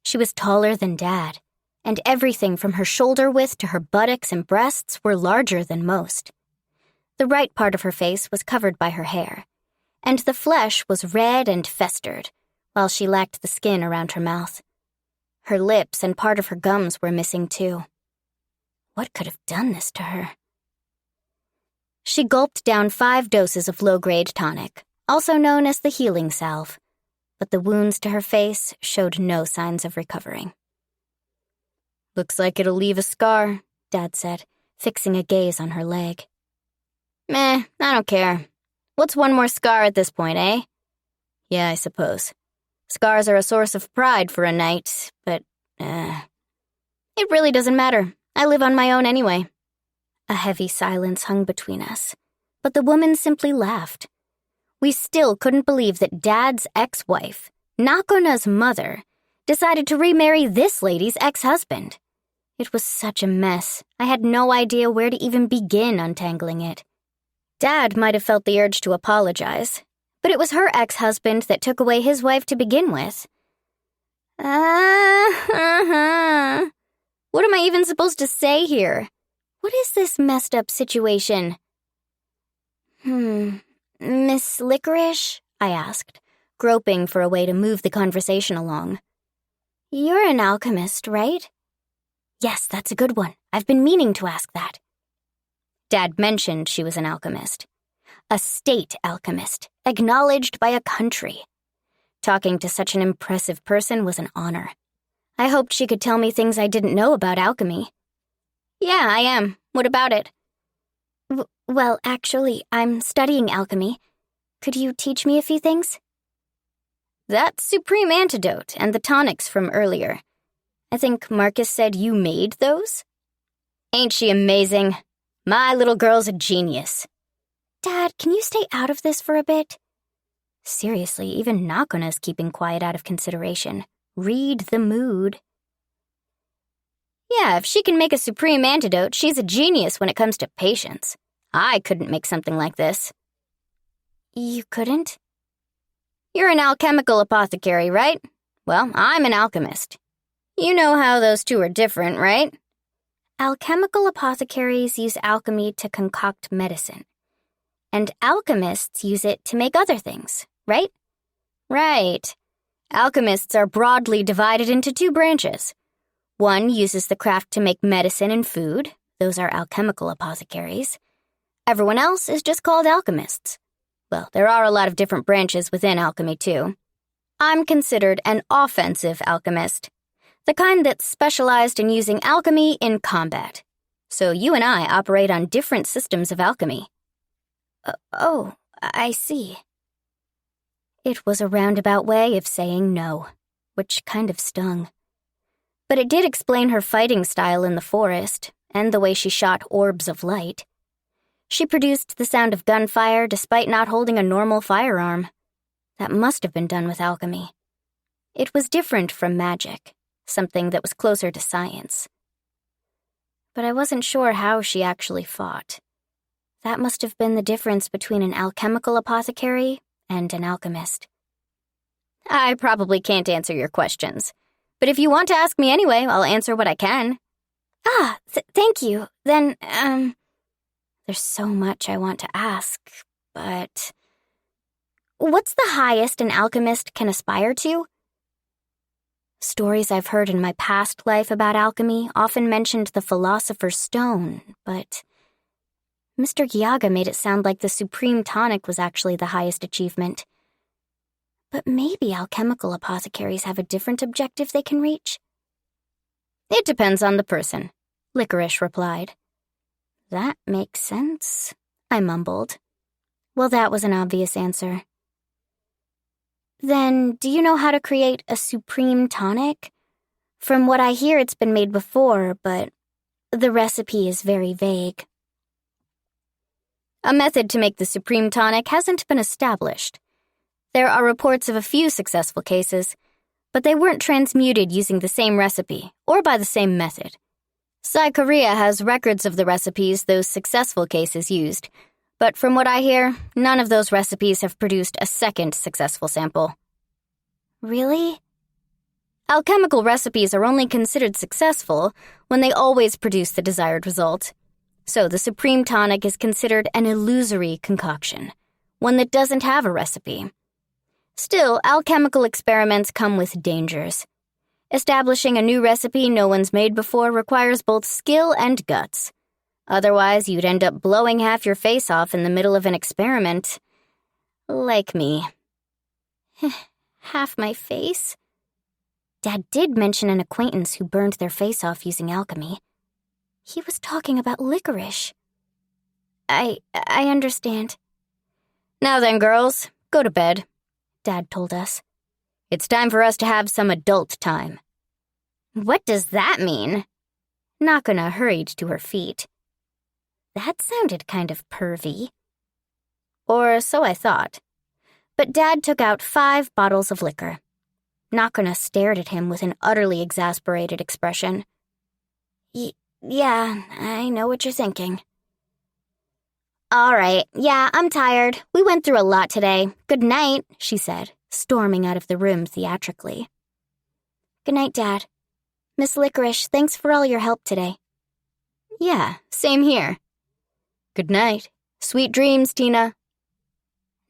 She was taller than Dad, and everything from her shoulder width to her buttocks and breasts were larger than most. The right part of her face was covered by her hair, and the flesh was red and festered, while she lacked the skin around her mouth. Her lips and part of her gums were missing too. What could have done this to her? She gulped down 5 doses of low-grade tonic, also known as the healing salve, but the wounds to her face showed no signs of recovering. Looks like it'll leave a scar, Dad said, fixing a gaze on her leg. Meh, I don't care. What's one more scar at this point, eh? Yeah, I suppose. Scars are a source of pride for a knight, but, it really doesn't matter. I live on my own anyway. A heavy silence hung between us, but the woman simply laughed. We still couldn't believe that Dad's ex-wife, Nakona's mother, decided to remarry this lady's ex-husband. It was such a mess. I had no idea where to even begin untangling it. Dad might have felt the urge to apologize, but it was her ex-husband that took away his wife to begin with. What am I even supposed to say here? What is this messed up situation? Miss Licorice? I asked, groping for a way to move the conversation along. You're an alchemist, right? Yes, that's a good one. I've been meaning to ask that. Dad mentioned she was an alchemist. A state alchemist, acknowledged by a country. Talking to such an impressive person was an honor. I hoped she could tell me things I didn't know about alchemy. Yeah, I am. What about it? Well, actually, I'm studying alchemy. Could you teach me a few things? That supreme antidote and the tonics from earlier. I think Marcus said you made those? Ain't she amazing? My little girl's a genius. Dad, can you stay out of this for a bit? Seriously, even Nakona's keeping quiet out of consideration. Read the mood. Yeah, if she can make a supreme antidote, she's a genius when it comes to patience. I couldn't make something like this. You couldn't? You're an alchemical apothecary, right? Well, I'm an alchemist. You know how those two are different, right? Alchemical apothecaries use alchemy to concoct medicine. And alchemists use it to make other things, right? Right. Alchemists are broadly divided into two branches. One uses the craft to make medicine and food. Those are alchemical apothecaries. Everyone else is just called alchemists. Well, there are a lot of different branches within alchemy, too. I'm considered an offensive alchemist, the kind that's specialized in using alchemy in combat. So you and I operate on different systems of alchemy. Oh, I see. It was a roundabout way of saying no, which kind of stung. But it did explain her fighting style in the forest, and the way she shot orbs of light. She produced the sound of gunfire despite not holding a normal firearm. That must have been done with alchemy. It was different from magic, something that was closer to science. But I wasn't sure how she actually fought. That must have been the difference between an alchemical apothecary and an alchemist. I probably can't answer your questions, but if you want to ask me anyway, I'll answer what I can. Thank you. Then, There's so much I want to ask, but... What's the highest an alchemist can aspire to? Stories I've heard in my past life about alchemy often mentioned the Philosopher's Stone, but... Mr. Gyaga made it sound like the Supreme Tonic was actually the highest achievement. But maybe alchemical apothecaries have a different objective they can reach? It depends on the person, Licorice replied. That makes sense, I mumbled. Well, that was an obvious answer. Then, do you know how to create a Supreme Tonic? From what I hear, it's been made before, but the recipe is very vague. A method to make the Supreme Tonic hasn't been established. There are reports of a few successful cases, but they weren't transmuted using the same recipe or by the same method. Korea has records of the recipes those successful cases used, but from what I hear, none of those recipes have produced a second successful sample. Really? Alchemical recipes are only considered successful when they always produce the desired result. So the Supreme Tonic is considered an illusory concoction, one that doesn't have a recipe. Still, alchemical experiments come with dangers. Establishing a new recipe no one's made before requires both skill and guts. Otherwise, you'd end up blowing half your face off in the middle of an experiment. Like me. Half my face? Dad did mention an acquaintance who burned their face off using alchemy. He was talking about licorice. I understand. Now then, girls, go to bed, Dad told us. It's time for us to have some adult time. What does that mean? Nakana hurried to her feet. That sounded kind of pervy. Or so I thought. But Dad took out 5 bottles of liquor. Nakana stared at him with an utterly exasperated expression. Yeah, I know what you're thinking. All right, yeah, I'm tired. We went through a lot today. Good night, she said, storming out of the room theatrically. Good night, Dad. Miss Licorice, thanks for all your help today. Yeah, same here. Good night. Sweet dreams, Tina.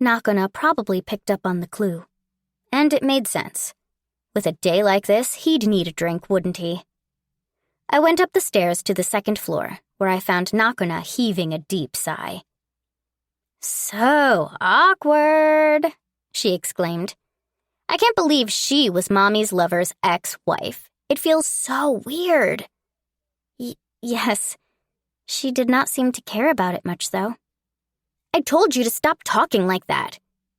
Nakana probably picked up on the clue. And it made sense. With a day like this, he'd need a drink, wouldn't he? I went up the stairs to the 2nd floor, where I found Nakana heaving a deep sigh. So awkward, she exclaimed. I can't believe she was Mommy's lover's ex-wife. It feels so weird. Yes. She did not seem to care about it much, though. I told you to stop talking like that,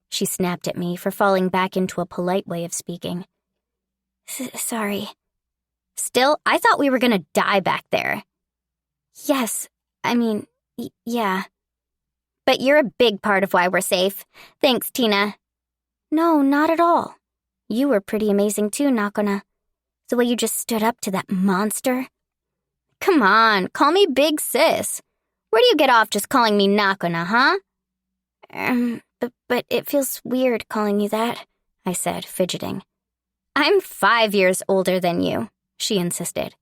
she snapped at me for falling back into a polite way of speaking. Sorry. Still, I thought we were gonna die back there. Yes, I mean, yeah. But you're a big part of why we're safe. Thanks, Tina. No, not at all. You were pretty amazing too, Nakana. The way you just stood up to that monster. Come on, call me Big Sis. Where do you get off just calling me Nakana, huh? But it feels weird calling you that, I said, fidgeting. I'm 5 years older than you, she insisted.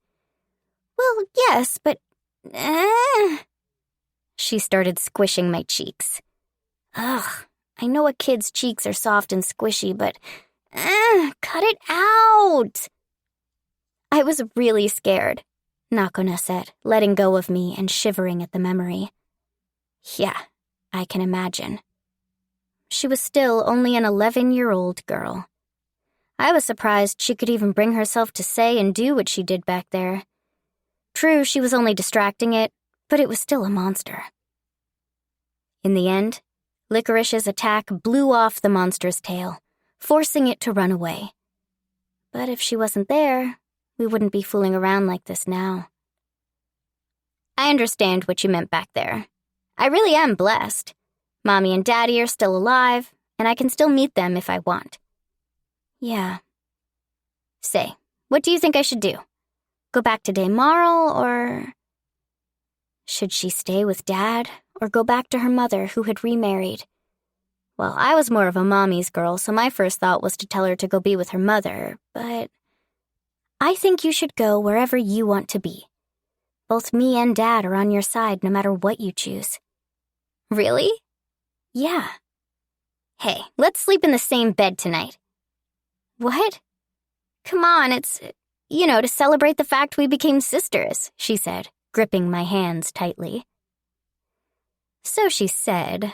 Well, yes, but... She started squishing my cheeks. Ugh, I know a kid's cheeks are soft and squishy, but... cut it out! I was really scared, Nakona said, letting go of me and shivering at the memory. Yeah, I can imagine. She was still only an 11-year-old girl. I was surprised she could even bring herself to say and do what she did back there. True, she was only distracting it, but it was still a monster. In the end, Licorice's attack blew off the monster's tail, forcing it to run away. But if she wasn't there, we wouldn't be fooling around like this now. I understand what you meant back there. I really am blessed. Mommy and Daddy are still alive, and I can still meet them if I want. Yeah. Say, what do you think I should do? Go back to Daymarl, or... Should she stay with Dad, or go back to her mother who had remarried? Well, I was more of a mommy's girl, so my first thought was to tell her to go be with her mother, but... I think you should go wherever you want to be. Both me and Dad are on your side no matter what you choose. Really? Yeah. Hey, let's sleep in the same bed tonight. What? Come on, it's, to celebrate the fact we became sisters, she said, gripping my hands tightly. So she said,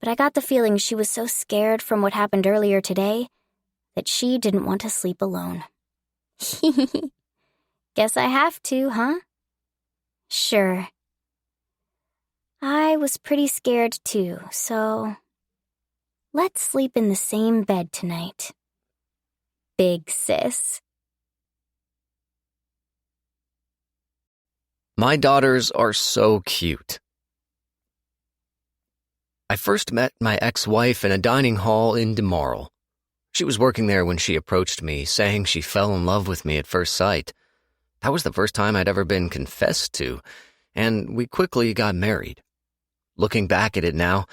but I got the feeling she was so scared from what happened earlier today that she didn't want to sleep alone. Guess I have to, huh? Sure. I was pretty scared too, so let's sleep in the same bed tonight. Big sis. My daughters are so cute. I first met my ex-wife in a dining hall in Demi-humans. She was working there when she approached me, saying she fell in love with me at first sight. That was the first time I'd ever been confessed to, and we quickly got married. Looking back at it now,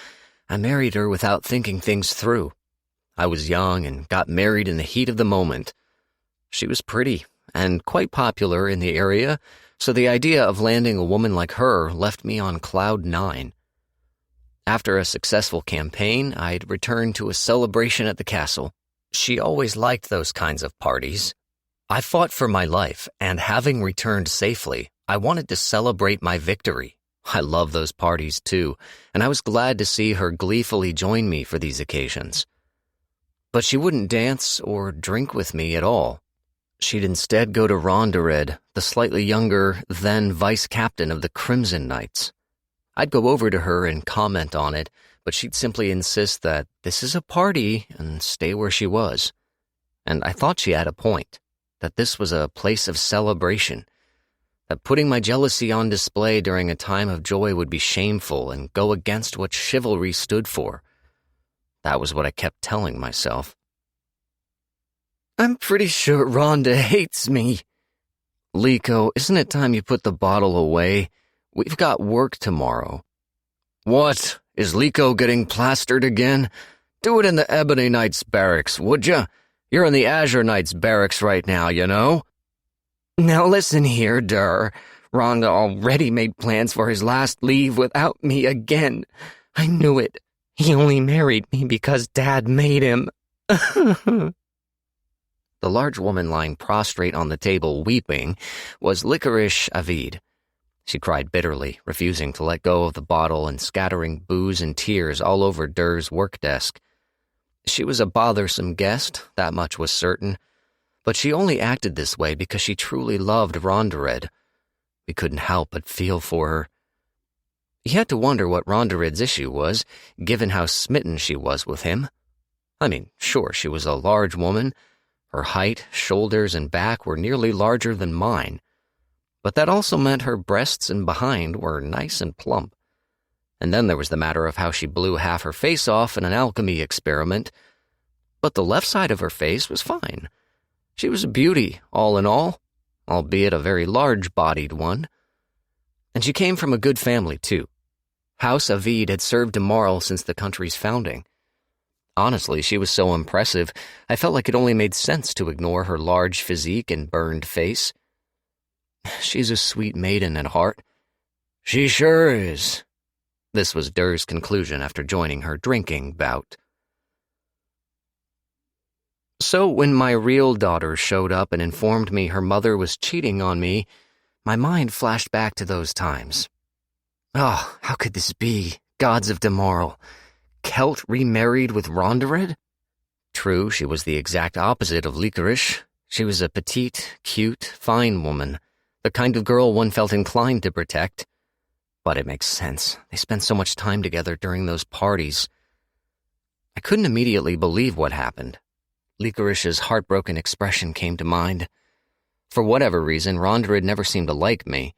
I married her without thinking things through. I was young and got married in the heat of the moment. She was pretty and quite popular in the area, so the idea of landing a woman like her left me on cloud 9. After a successful campaign, I'd returned to a celebration at the castle. She always liked those kinds of parties. I fought for my life, and having returned safely, I wanted to celebrate my victory. I love those parties too, and I was glad to see her gleefully join me for these occasions. But she wouldn't dance or drink with me at all. She'd instead go to Reincarnated, the slightly younger, then vice-captain of the Crimson Knights. I'd go over to her and comment on it, but she'd simply insist that this is a party and stay where she was. And I thought she had a point, that this was a place of celebration, that putting my jealousy on display during a time of joy would be shameful and go against what chivalry stood for. That was what I kept telling myself. I'm pretty sure Rhonda hates me. Liko, isn't it time you put the bottle away? We've got work tomorrow. What? Is Liko getting plastered again? Do it in the Ebony Knights barracks, would ya? You're in the Azure Knights barracks right now, you know? Now listen here, Durr. Rhonda already made plans for his last leave without me again. I knew it. He only married me because Dad made him. The large woman lying prostrate on the table weeping was Licorice Avid. She cried bitterly, refusing to let go of the bottle and scattering booze and tears all over Durr's work desk. She was a bothersome guest, that much was certain, but she only acted this way because she truly loved Reincarnated. We couldn't help but feel for her. You had to wonder what Reincarnated's issue was, given how smitten she was with him. I mean, sure, she was a large woman. Her height, shoulders, and back were nearly larger than mine. But that also meant her breasts and behind were nice and plump. And then there was the matter of how she blew half her face off in an alchemy experiment. But the left side of her face was fine. She was a beauty, all in all, albeit a very large-bodied one. And she came from a good family, too. House Avid had served Demi-humans since the country's founding. Honestly, she was so impressive, I felt like it only made sense to ignore her large physique and burned face. She's a sweet maiden at heart. She sure is. This was Dur's conclusion after joining her drinking bout. So when my real daughter showed up and informed me her mother was cheating on me, my mind flashed back to those times. Oh, how could this be? Gods of Demorel. Celt remarried with Rondered? True, she was the exact opposite of Licorice. She was a petite, cute, fine woman, the kind of girl one felt inclined to protect. But it makes sense. They spent so much time together during those parties. I couldn't immediately believe what happened. Licorice's heartbroken expression came to mind. For whatever reason, Rondered never seemed to like me.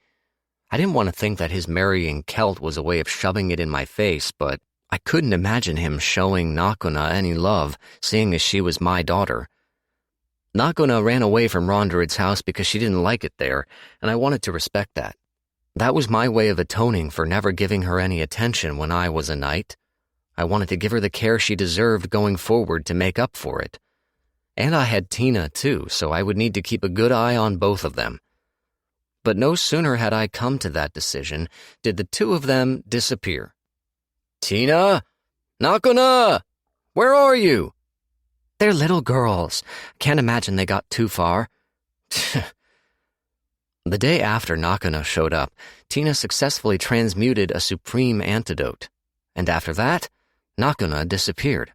I didn't want to think that his marrying Celt was a way of shoving it in my face, but I couldn't imagine him showing Nakuna any love, seeing as she was my daughter. Nakuna ran away from Rondered's house because she didn't like it there, and I wanted to respect that. That was my way of atoning for never giving her any attention when I was a knight. I wanted to give her the care she deserved going forward to make up for it. And I had Tina, too, so I would need to keep a good eye on both of them. But no sooner had I come to that decision did the two of them disappear. Tina? Nakuna! Where are you? They're little girls. Can't imagine they got too far. The day after Nakuna showed up, Tina successfully transmuted a supreme antidote. And after that, Nakuna disappeared.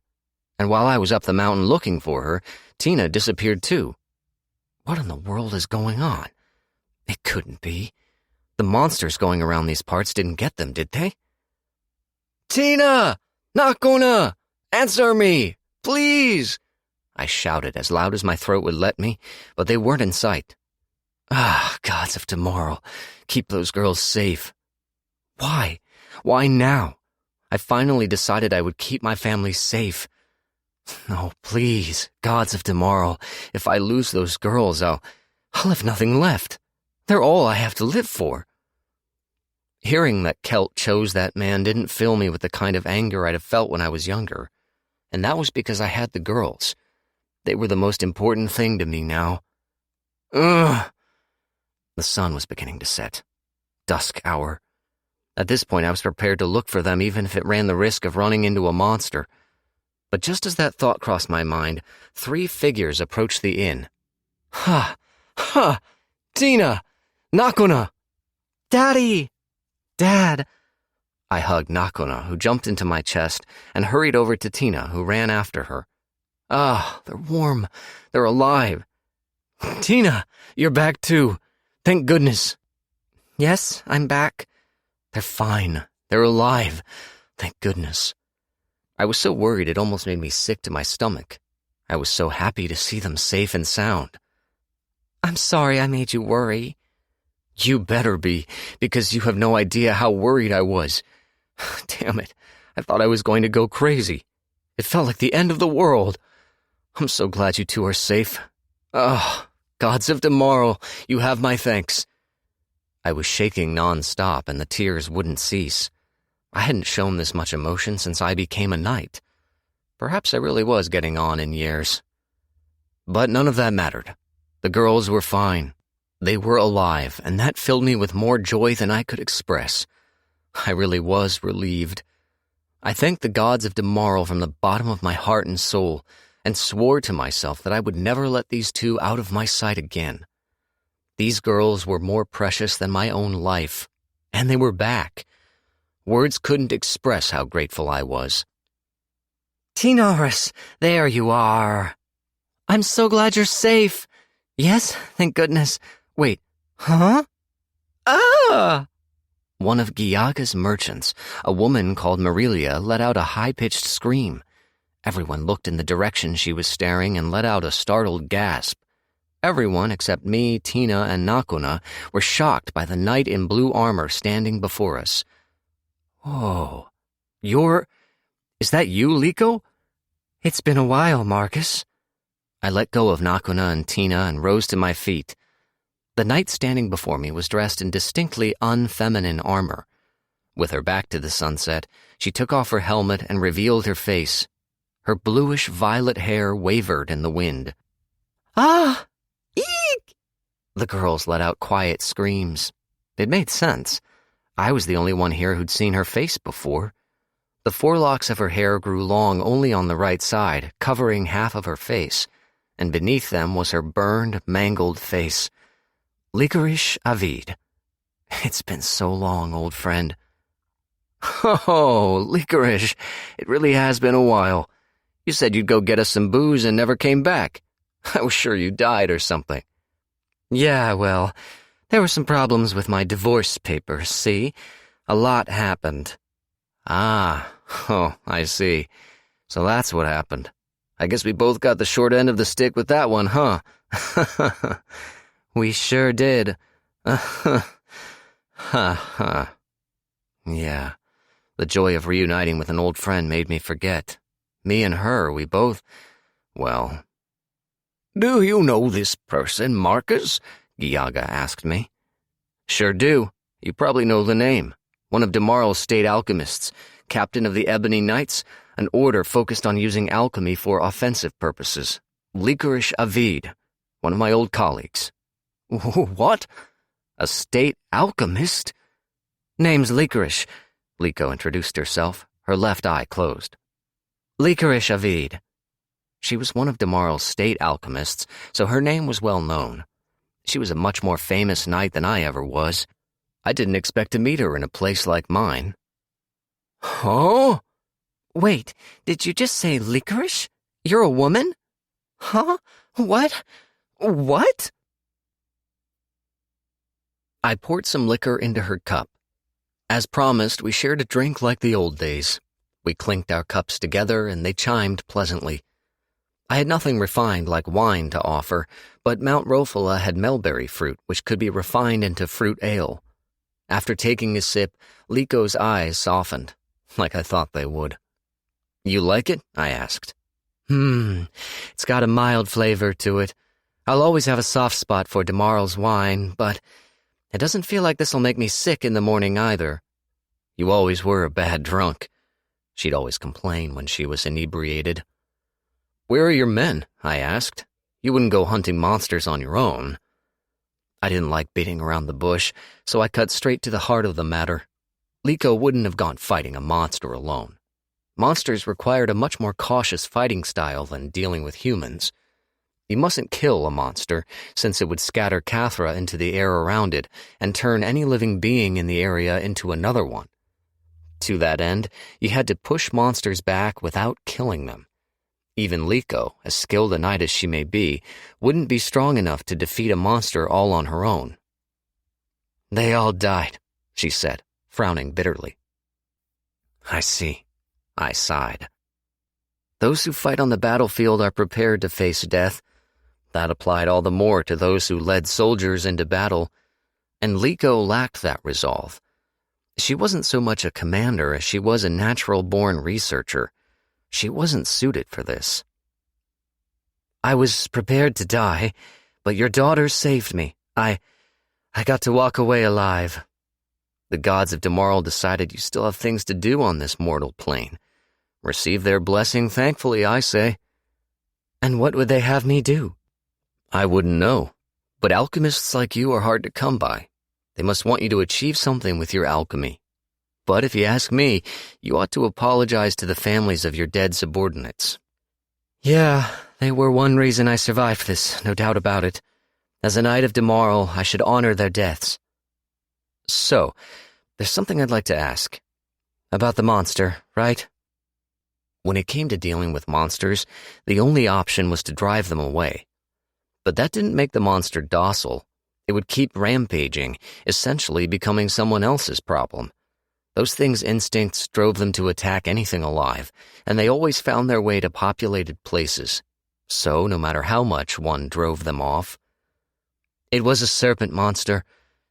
And while I was up the mountain looking for her, Tina disappeared too. What in the world is going on? It couldn't be. The monsters going around these parts didn't get them, did they? Tina! Nakuna! Answer me! Please! I shouted as loud as my throat would let me, but they weren't in sight. Ah, gods of tomorrow, keep those girls safe. Why? Why now? I finally decided I would keep my family safe. No, please, gods of tomorrow, if I lose those girls, I'll have nothing left. They're all I have to live for. Hearing that Celt chose that man didn't fill me with the kind of anger I'd have felt when I was younger, and that was because I had the girls. They were the most important thing to me now. Ugh! The sun was beginning to set. Dusk hour. At this point, I was prepared to look for them even if it ran the risk of running into a monster. But just as that thought crossed my mind, 3 figures approached the inn. Ha! Ha! Tina! Nakuna! Daddy! Dad! I hugged Nakuna, who jumped into my chest, and hurried over to Tina, who ran after her. Ah, they're warm. They're alive. Tina, you're back too. Thank goodness. Yes, I'm back. They're fine. They're alive. Thank goodness. I was so worried it almost made me sick to my stomach. I was so happy to see them safe and sound. I'm sorry I made you worry. You better be, because you have no idea how worried I was. Damn it, I thought I was going to go crazy. It felt like the end of the world. I'm so glad you two are safe. Oh, gods of tomorrow, you have my thanks. I was shaking non-stop and the tears wouldn't cease. I hadn't shown this much emotion since I became a knight. Perhaps I really was getting on in years. But none of that mattered. The girls were fine. They were alive, and that filled me with more joy than I could express. I really was relieved. I thanked the gods of tomorrow from the bottom of my heart and soul, and swore to myself that I would never let these two out of my sight again. These girls were more precious than my own life, and they were back. Words couldn't express how grateful I was. Tinoris, there you are. I'm so glad you're safe. Yes, thank goodness. Wait, huh? Ah! One of Gyaga's merchants, a woman called Marilia, let out a high-pitched scream. Everyone looked in the direction she was staring and let out a startled gasp. Everyone except me, Tina, and Nakuna were shocked by the knight in blue armor standing before us. Oh, is that you, Liko? It's been a while, Marcus. I let go of Nakuna and Tina and rose to my feet. The knight standing before me was dressed in distinctly unfeminine armor. With her back to the sunset, she took off her helmet and revealed her face. Her bluish-violet hair wavered in the wind. Ah! Eek! The girls let out quiet screams. It made sense. I was the only one here who'd seen her face before. The forelocks of her hair grew long only on the right side, covering half of her face, and beneath them was her burned, mangled face. Licorice Avid. It's been so long, old friend. Oh, Licorice, it really has been a while. You said you'd go get us some booze and never came back. I was sure you died or something. Yeah, well, there were some problems with my divorce papers, see? A lot happened. Ah, oh, I see. So that's what happened. I guess we both got the short end of the stick with that one, huh? We sure did. Ha ha. Yeah, the joy of reuniting with an old friend made me forget. Me and her, we both, well... Do you know this person, Marcus? Giaga asked me. Sure do. You probably know the name. One of Demarle's state alchemists, captain of the Ebony Knights, an order focused on using alchemy for offensive purposes. Licorice Avid, one of my old colleagues. What? A state alchemist? Name's Licorice, Liko introduced herself, her left eye closed. Licorice Avid. She was one of Demarle's state alchemists, so her name was well known. She was a much more famous knight than I ever was. I didn't expect to meet her in a place like mine. Huh? Wait, did you just say licorice? You're a woman? Huh? What? What? I poured some liquor into her cup. As promised, we shared a drink like the old days. We clinked our cups together and they chimed pleasantly. I had nothing refined like wine to offer, but Mount Rofola had melberry fruit, which could be refined into fruit ale. After taking a sip, Liko's eyes softened, like I thought they would. You like it? I asked. It's got a mild flavor to it. I'll always have a soft spot for Demarle's wine, but it doesn't feel like this'll make me sick in the morning either. You always were a bad drunk. She'd always complain when she was inebriated. Where are your men? I asked. You wouldn't go hunting monsters on your own. I didn't like beating around the bush, so I cut straight to the heart of the matter. Liko wouldn't have gone fighting a monster alone. Monsters required a much more cautious fighting style than dealing with humans. You mustn't kill a monster, since it would scatter Cathra into the air around it and turn any living being in the area into another one. To that end, you had to push monsters back without killing them. Even Liko, as skilled a knight as she may be, wouldn't be strong enough to defeat a monster all on her own. They all died, she said, frowning bitterly. I see. I sighed. Those who fight on the battlefield are prepared to face death. That applied all the more to those who led soldiers into battle, and Liko lacked that resolve. She wasn't so much a commander as she was a natural-born researcher. She wasn't suited for this. I was prepared to die, but your daughter saved me. I got to walk away alive. The gods of Demarle decided you still have things to do on this mortal plane. Receive their blessing thankfully, I say. And what would they have me do? I wouldn't know, but alchemists like you are hard to come by. They must want you to achieve something with your alchemy. But if you ask me, you ought to apologize to the families of your dead subordinates. Yeah, they were one reason I survived this, no doubt about it. As a knight of Demarle, I should honor their deaths. So, there's something I'd like to ask. About the monster, right? When it came to dealing with monsters, the only option was to drive them away. But that didn't make the monster docile. It would keep rampaging, essentially becoming someone else's problem. Those things' instincts drove them to attack anything alive, and they always found their way to populated places. So, no matter how much one drove them off. It was a serpent monster.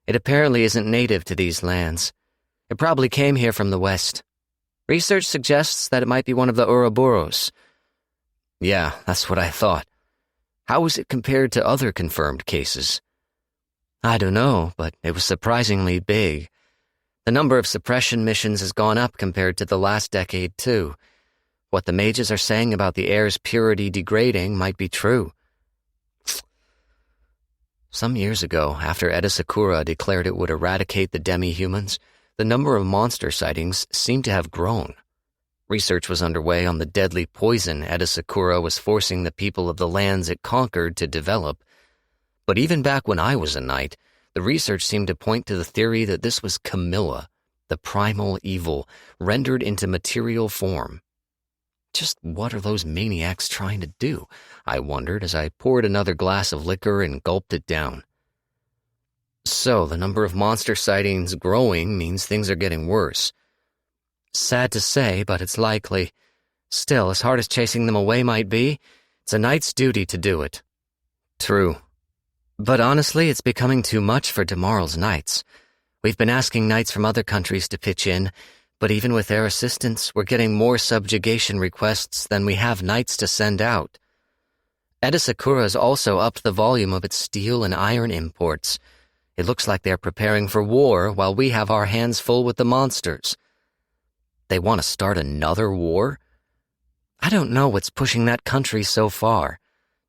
It apparently isn't native to these lands. It probably came here from the west. Research suggests that it might be one of the Ouroboros. Yeah, that's what I thought. How was it compared to other confirmed cases? I don't know, but it was surprisingly big. The number of suppression missions has gone up compared to the last decade, too. What the mages are saying about the air's purity degrading might be true. Some years ago, after Sakura declared it would eradicate the demi-humans, the number of monster sightings seemed to have grown. Research was underway on the deadly poison Sakura was forcing the people of the lands it conquered to develop. But even back when I was a knight, the research seemed to point to the theory that this was Camilla, the primal evil, rendered into material form. Just what are those maniacs trying to do? I wondered as I poured another glass of liquor and gulped it down. So, the number of monster sightings growing means things are getting worse. Sad to say, but it's likely. Still, as hard as chasing them away might be, it's a knight's duty to do it. True. But honestly, it's becoming too much for tomorrow's knights. We've been asking knights from other countries to pitch in, but even with their assistance, we're getting more subjugation requests than we have knights to send out. Sakura's also upped the volume of its steel and iron imports. It looks like they're preparing for war while we have our hands full with the monsters. They want to start another war? I don't know what's pushing that country so far.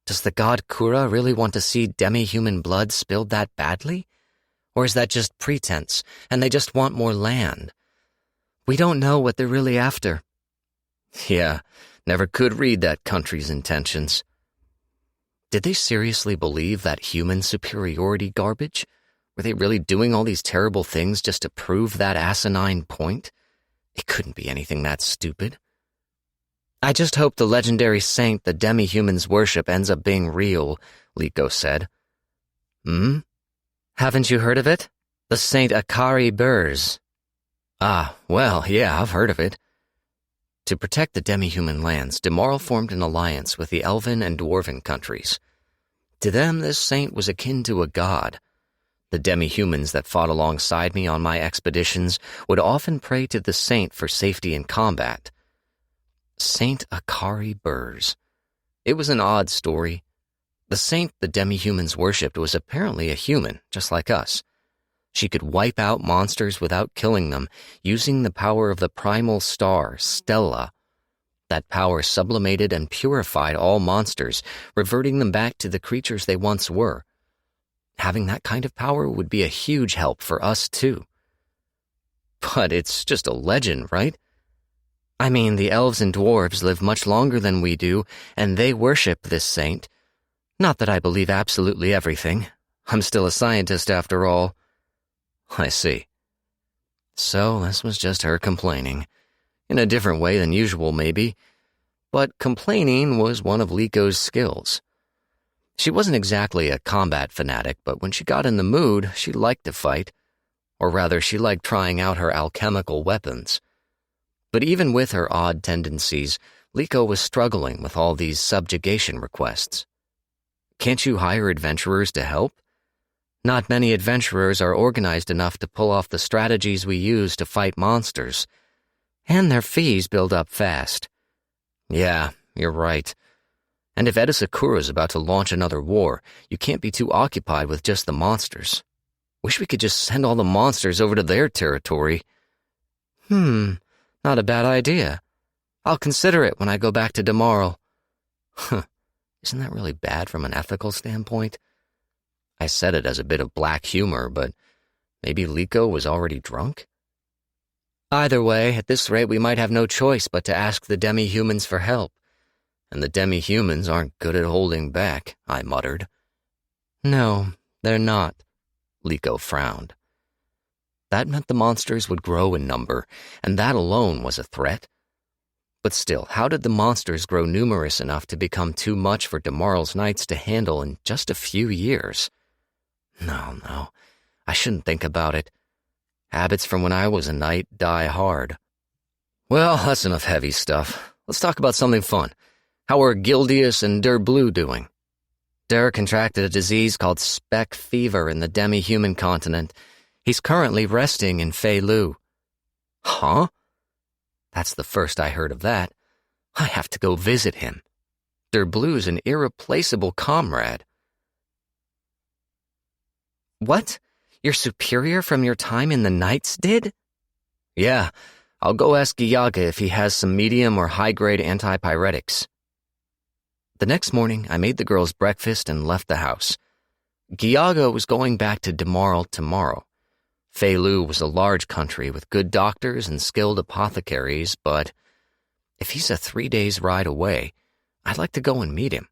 Does the god Kura really want to see demi-human blood spilled that badly? Or is that just pretense, and they just want more land? We don't know what they're really after. Yeah, never could read that country's intentions. Did they seriously believe that human superiority garbage? Were they really doing all these terrible things just to prove that asinine point? It couldn't be anything that stupid. I just hope the legendary saint the demi-humans worship ends up being real, Liko said. Haven't you heard of it? The Saint Akari Burs. Ah, well, yeah, I've heard of it. To protect the demi-human lands, Demarl formed an alliance with the elven and dwarven countries. To them, this saint was akin to a god. The demi-humans that fought alongside me on my expeditions would often pray to the saint for safety in combat. Saint Akari Burs. It was an odd story. The saint the demi-humans worshipped was apparently a human, just like us. She could wipe out monsters without killing them, using the power of the primal star, Stella. That power sublimated and purified all monsters, reverting them back to the creatures they once were. Having that kind of power would be a huge help for us, too. But it's just a legend, right? I mean, the elves and dwarves live much longer than we do, and they worship this saint. Not that I believe absolutely everything. I'm still a scientist, after all. I see. So this was just her complaining. In a different way than usual, maybe. But complaining was one of Liko's skills. She wasn't exactly a combat fanatic, but when she got in the mood, she liked to fight. Or rather, she liked trying out her alchemical weapons. But even with her odd tendencies, Liko was struggling with all these subjugation requests. Can't you hire adventurers to help? Not many adventurers are organized enough to pull off the strategies we use to fight monsters. And their fees build up fast. Yeah, you're right. And if Sakura's about to launch another war, you can't be too occupied with just the monsters. Wish we could just send all the monsters over to their territory. Not a bad idea. I'll consider it when I go back to Demarl. Isn't that really bad from an ethical standpoint? I said it as a bit of black humor, but maybe Liko was already drunk? Either way, at this rate we might have no choice but to ask the demi-humans for help. And the demi-humans aren't good at holding back, I muttered. No, they're not, Liko frowned. That meant the monsters would grow in number, and that alone was a threat. But still, how did the monsters grow numerous enough to become too much for Demarl's knights to handle in just a few years? No, I shouldn't think about it. Habits from when I was a knight die hard. Well, that's enough heavy stuff. Let's talk about something fun. How are Gildius and Blue doing? Der contracted a disease called speck fever in the demi-human continent. He's currently resting in Fei Lu. Huh? That's the first I heard of that. I have to go visit him. Blue's an irreplaceable comrade. What? Your superior from your time in the Knights did? Yeah, I'll go ask Giyaga if he has some medium or high-grade antipyretics. The next morning, I made the girls breakfast and left the house. Giaga was going back to Demarl tomorrow. Feilu was a large country with good doctors and skilled apothecaries, but if he's a 3 days' ride away, I'd like to go and meet him.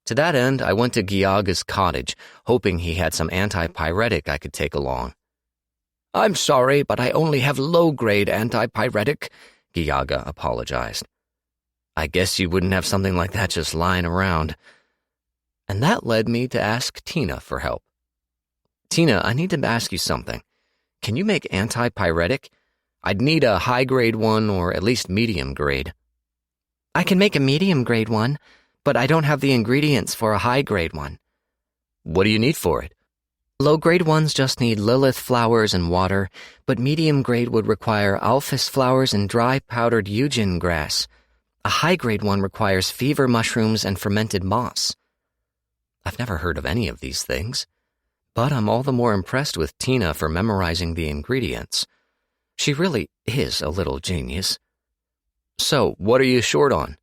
To that end, I went to Giaga's cottage, hoping he had some antipyretic I could take along. "I'm sorry, but I only have low-grade antipyretic," Giaga apologized. "I guess you wouldn't have something like that just lying around." And that led me to ask Tina for help. "Tina, I need to ask you something. Can you make antipyretic? I'd need a high-grade one or at least medium grade." "I can make a medium grade one, but I don't have the ingredients for a high-grade one." "What do you need for it?" "Low-grade ones just need Lilith flowers and water, but medium grade would require alphys flowers and dry powdered Eugen grass. A high-grade one requires fever mushrooms and fermented moss." I've never heard of any of these things, but I'm all the more impressed with Tina for memorizing the ingredients. She really is a little genius. "So, what are you short on?"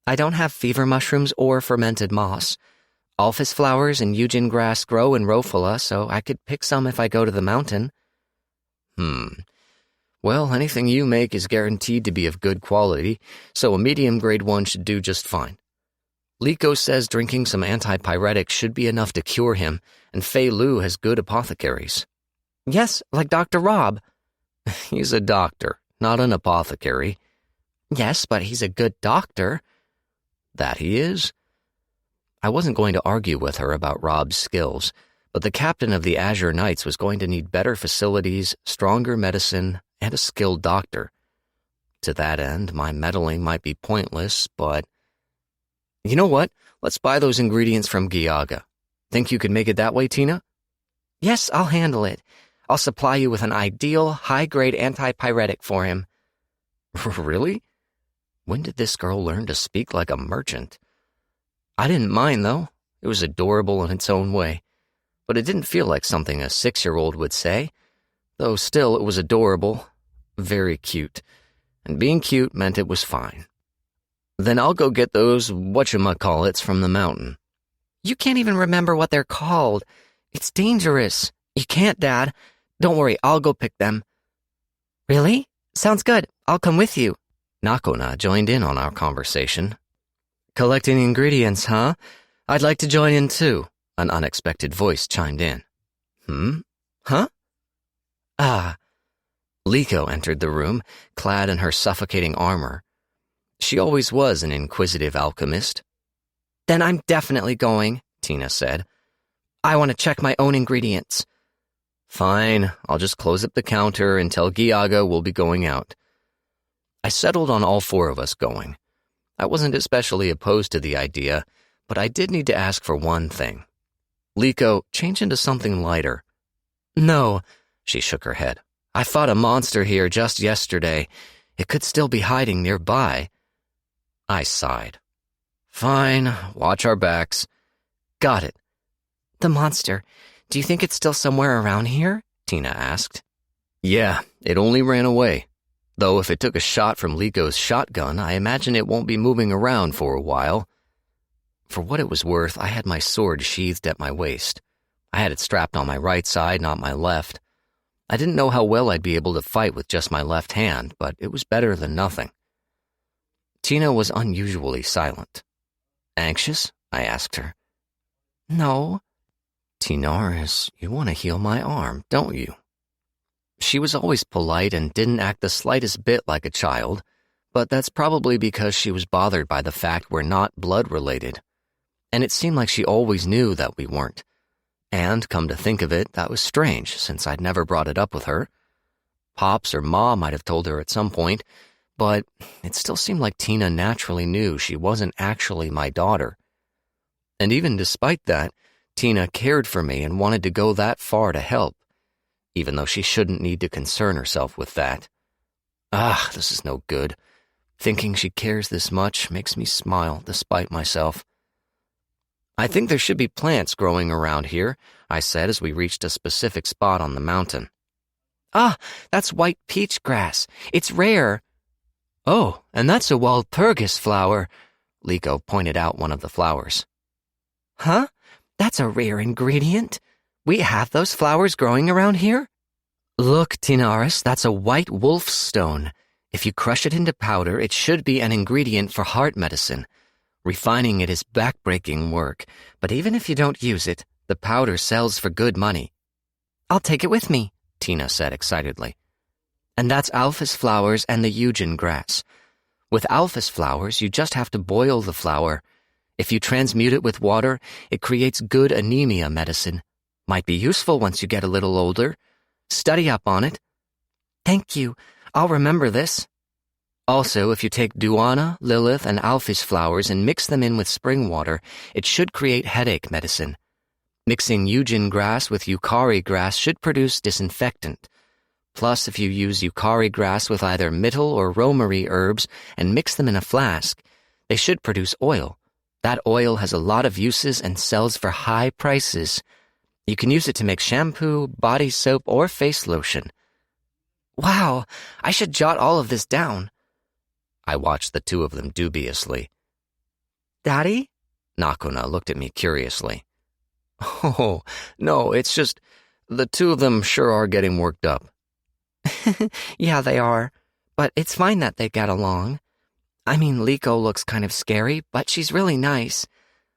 "I don't have fever mushrooms or fermented moss. Alphys flowers and Eugen grass grow in Rofula, so I could pick some if I go to the mountain." Well, anything you make is guaranteed to be of good quality, so a medium-grade one should do just fine. Liko says drinking some antipyretic should be enough to cure him, and Feilu has good apothecaries. "Yes, like Dr. Rob." He's a doctor, not an apothecary. "Yes, but he's a good doctor." That he is. I wasn't going to argue with her about Rob's skills, but the captain of the Azure Knights was going to need better facilities, stronger medicine, and a skilled doctor. To that end, my meddling might be pointless, but... You know what? Let's buy those ingredients from Giaga. Think you could make it that way, Tina? "Yes, I'll handle it. I'll supply you with an ideal, high-grade antipyretic for him." Really? When did this girl learn to speak like a merchant? I didn't mind, though. It was adorable in its own way. But it didn't feel like something a 6-year-old would say. Though still, it was adorable. Very cute. And being cute meant it was fine. Then I'll go get those whatchamacallits from the mountain. "You can't even remember what they're called. It's dangerous." "You can't, Dad. Don't worry, I'll go pick them." "Really? Sounds good. I'll come with you." Nakona joined in on our conversation. "Collecting ingredients, huh? I'd like to join in too," an unexpected voice chimed in. Huh? Ah. Liko entered the room, clad in her suffocating armor. She always was an inquisitive alchemist. "Then I'm definitely going," Tina said. "I want to check my own ingredients." "Fine, I'll just close up the counter and tell Giaga we'll be going out." I settled on all 4 of us going. I wasn't especially opposed to the idea, but I did need to ask for one thing. "Liko, change into something lighter." "No," she shook her head. "I fought a monster here just yesterday. It could still be hiding nearby." I sighed. "Fine, watch our backs." "Got it." "The monster, do you think it's still somewhere around here?" Tina asked. "Yeah, it only ran away. Though if it took a shot from Liko's shotgun, I imagine it won't be moving around for a while." For what it was worth, I had my sword sheathed at my waist. I had it strapped on my right side, not my left. I didn't know how well I'd be able to fight with just my left hand, but it was better than nothing. Tina was unusually silent. "Anxious?" I asked her. "No." "Tinaris, you want to heal my arm, don't you?" She was always polite and didn't act the slightest bit like a child, but that's probably because she was bothered by the fact we're not blood-related. And it seemed like she always knew that we weren't. And, come to think of it, that was strange, since I'd never brought it up with her. Pops or Ma might have told her at some point, but it still seemed like Tina naturally knew she wasn't actually my daughter. And even despite that, Tina cared for me and wanted to go that far to help, even though she shouldn't need to concern herself with that. This is no good. Thinking she cares this much makes me smile despite myself. "I think there should be plants growing around here," I said as we reached a specific spot on the mountain. "Ah, that's white peach grass. It's rare." "Oh, and that's a Walpurgis flower," Liko pointed out one of the flowers. "Huh? That's a rare ingredient. We have those flowers growing around here? Look, Tinaris, that's a white wolf's stone. If you crush it into powder, it should be an ingredient for heart medicine. Refining it is backbreaking work, but even if you don't use it, the powder sells for good money. I'll take it with me, Tina said excitedly. And that's alphys flowers and the eugen grass. With alphys flowers, you just have to boil the flower. If you transmute it with water, it creates good anemia medicine. Might be useful once you get a little older. Study up on it. Thank you. I'll remember this. Also, if you take Duana, Lilith, and alphys flowers and mix them in with spring water, it should create headache medicine. Mixing eugen grass with Yukari grass should produce disinfectant. Plus, if you use Yukari grass with either myrtle or rosemary herbs and mix them in a flask, they should produce oil. That oil has a lot of uses and sells for high prices. You can use it to make shampoo, body soap, or face lotion. Wow, I should jot all of this down. I watched the two of them dubiously. Daddy? Nakuna looked at me curiously. Oh, no, it's just, the two of them sure are getting worked up. Yeah, they are, but it's fine that they get along. I mean, Liko looks kind of scary, but she's really nice.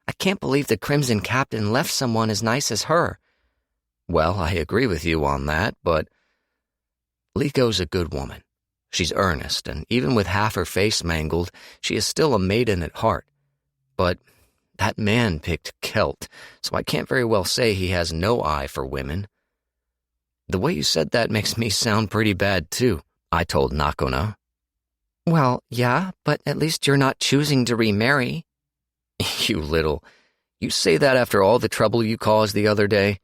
I can't believe the Crimson Captain left someone as nice as her. Well, I agree with you on that, but Liko's a good woman. She's earnest, and even with half her face mangled, she is still a maiden at heart. But that man picked Celt, so I can't very well say he has no eye for women. The way you said that makes me sound pretty bad, too, I told Nakuna. Well, yeah, but at least you're not choosing to remarry. You say that after all the trouble you caused the other day?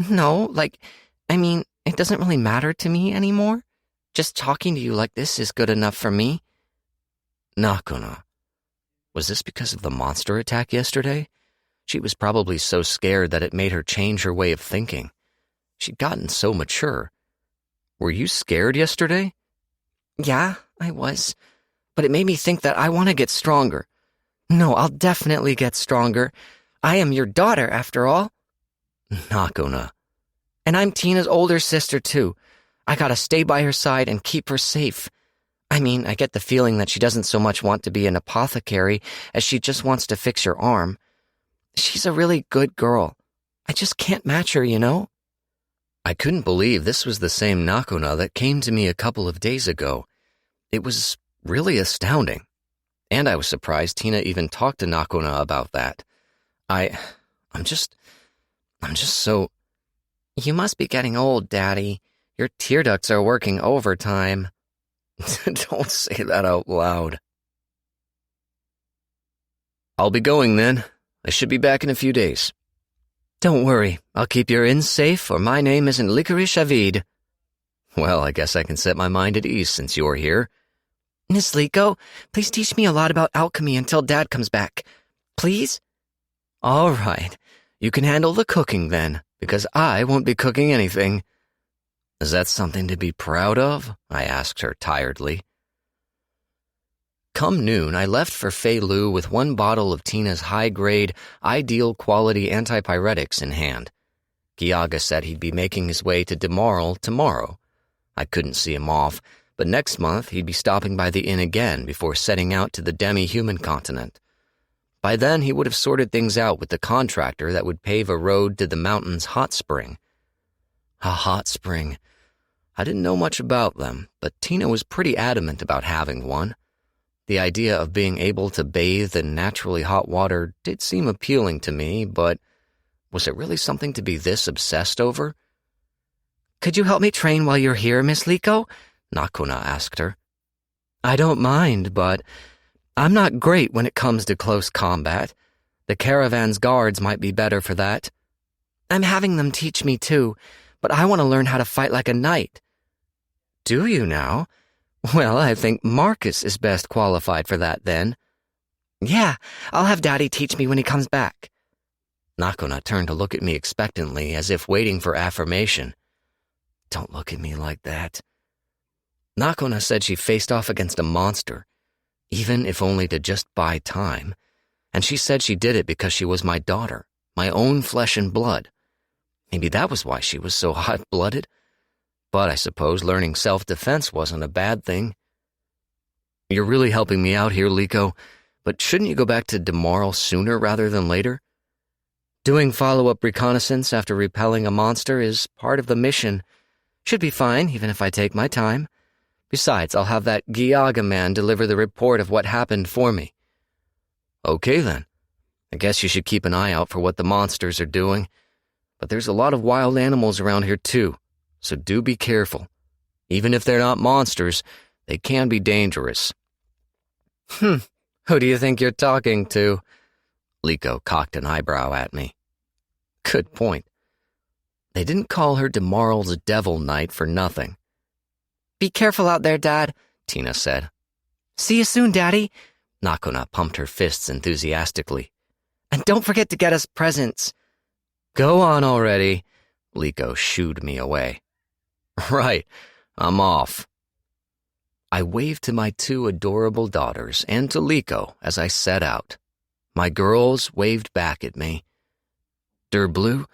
No, it doesn't really matter to me anymore. Just talking to you like this is good enough for me. Nakuna, was this because of the monster attack yesterday? She was probably so scared that it made her change her way of thinking. She'd gotten so mature. Were you scared yesterday? Yeah, I was. But it made me think that I want to get stronger. No, I'll definitely get stronger. I am your daughter, after all. Nakuna. And I'm Tina's older sister, too. I gotta stay by her side and keep her safe. I mean, I get the feeling that she doesn't so much want to be an apothecary as she just wants to fix your arm. She's a really good girl. I just can't match her, you know? I couldn't believe this was the same Nakuna that came to me a couple of days ago. It was really astounding. And I was surprised Tina even talked to Nakuna about that. I'm just so... You must be getting old, Daddy. Your tear ducts are working overtime. Don't say that out loud. I'll be going then. I should be back in a few days. Don't worry, I'll keep your inn safe, or my name isn't Licorice Avid. Well, I guess I can set my mind at ease since you're here. Miss Liko, please teach me a lot about alchemy until Dad comes back. Please? All right, you can handle the cooking then, because I won't be cooking anything. Is that something to be proud of? I asked her tiredly. Come noon, I left for Fei Lu with one bottle of Tina's high-grade, ideal-quality antipyretics in hand. Kiaga said he'd be making his way to Demarl tomorrow. I couldn't see him off, but next month he'd be stopping by the inn again before setting out to the demi-human continent. By then he would have sorted things out with the contractor that would pave a road to the mountain's hot spring. A hot spring. I didn't know much about them, but Tina was pretty adamant about having one. The idea of being able to bathe in naturally hot water did seem appealing to me, but was it really something to be this obsessed over? Could you help me train while you're here, Miss Liko? Nakuna asked her. I don't mind, but I'm not great when it comes to close combat. The caravan's guards might be better for that. I'm having them teach me too, but I want to learn how to fight like a knight. Do you now? Well, I think Marcus is best qualified for that then. Yeah, I'll have Daddy teach me when he comes back. Nakuna turned to look at me expectantly, as if waiting for affirmation. Don't look at me like that. Nakuna said she faced off against a monster, even if only to just buy time, and she said she did it because she was my daughter, My own flesh and blood. Maybe that was why she was so hot-blooded. But I suppose learning self-defense wasn't a bad thing. You're really helping me out here, Liko, but shouldn't you go back to Demoral sooner rather than later? Doing follow-up reconnaissance after repelling a monster is part of the mission. Should be fine, even if I take my time. Besides, I'll have that Gyaga man deliver the report of what happened for me. Okay then. I guess you should keep an eye out for what the monsters are doing. But there's a lot of wild animals around here too, so do be careful. Even if they're not monsters, they can be dangerous. Who do you think you're talking to? Liko cocked an eyebrow at me. Good point. They didn't call her Demoral's Devil Knight for nothing. Be careful out there, Dad, Tina said. See you soon, Daddy. Nakona pumped her fists enthusiastically. And don't forget to get us presents. Go on already. Liko shooed me away. Right, I'm off. I waved to my two adorable daughters and to Liko as I set out. My girls waved back at me. Blue,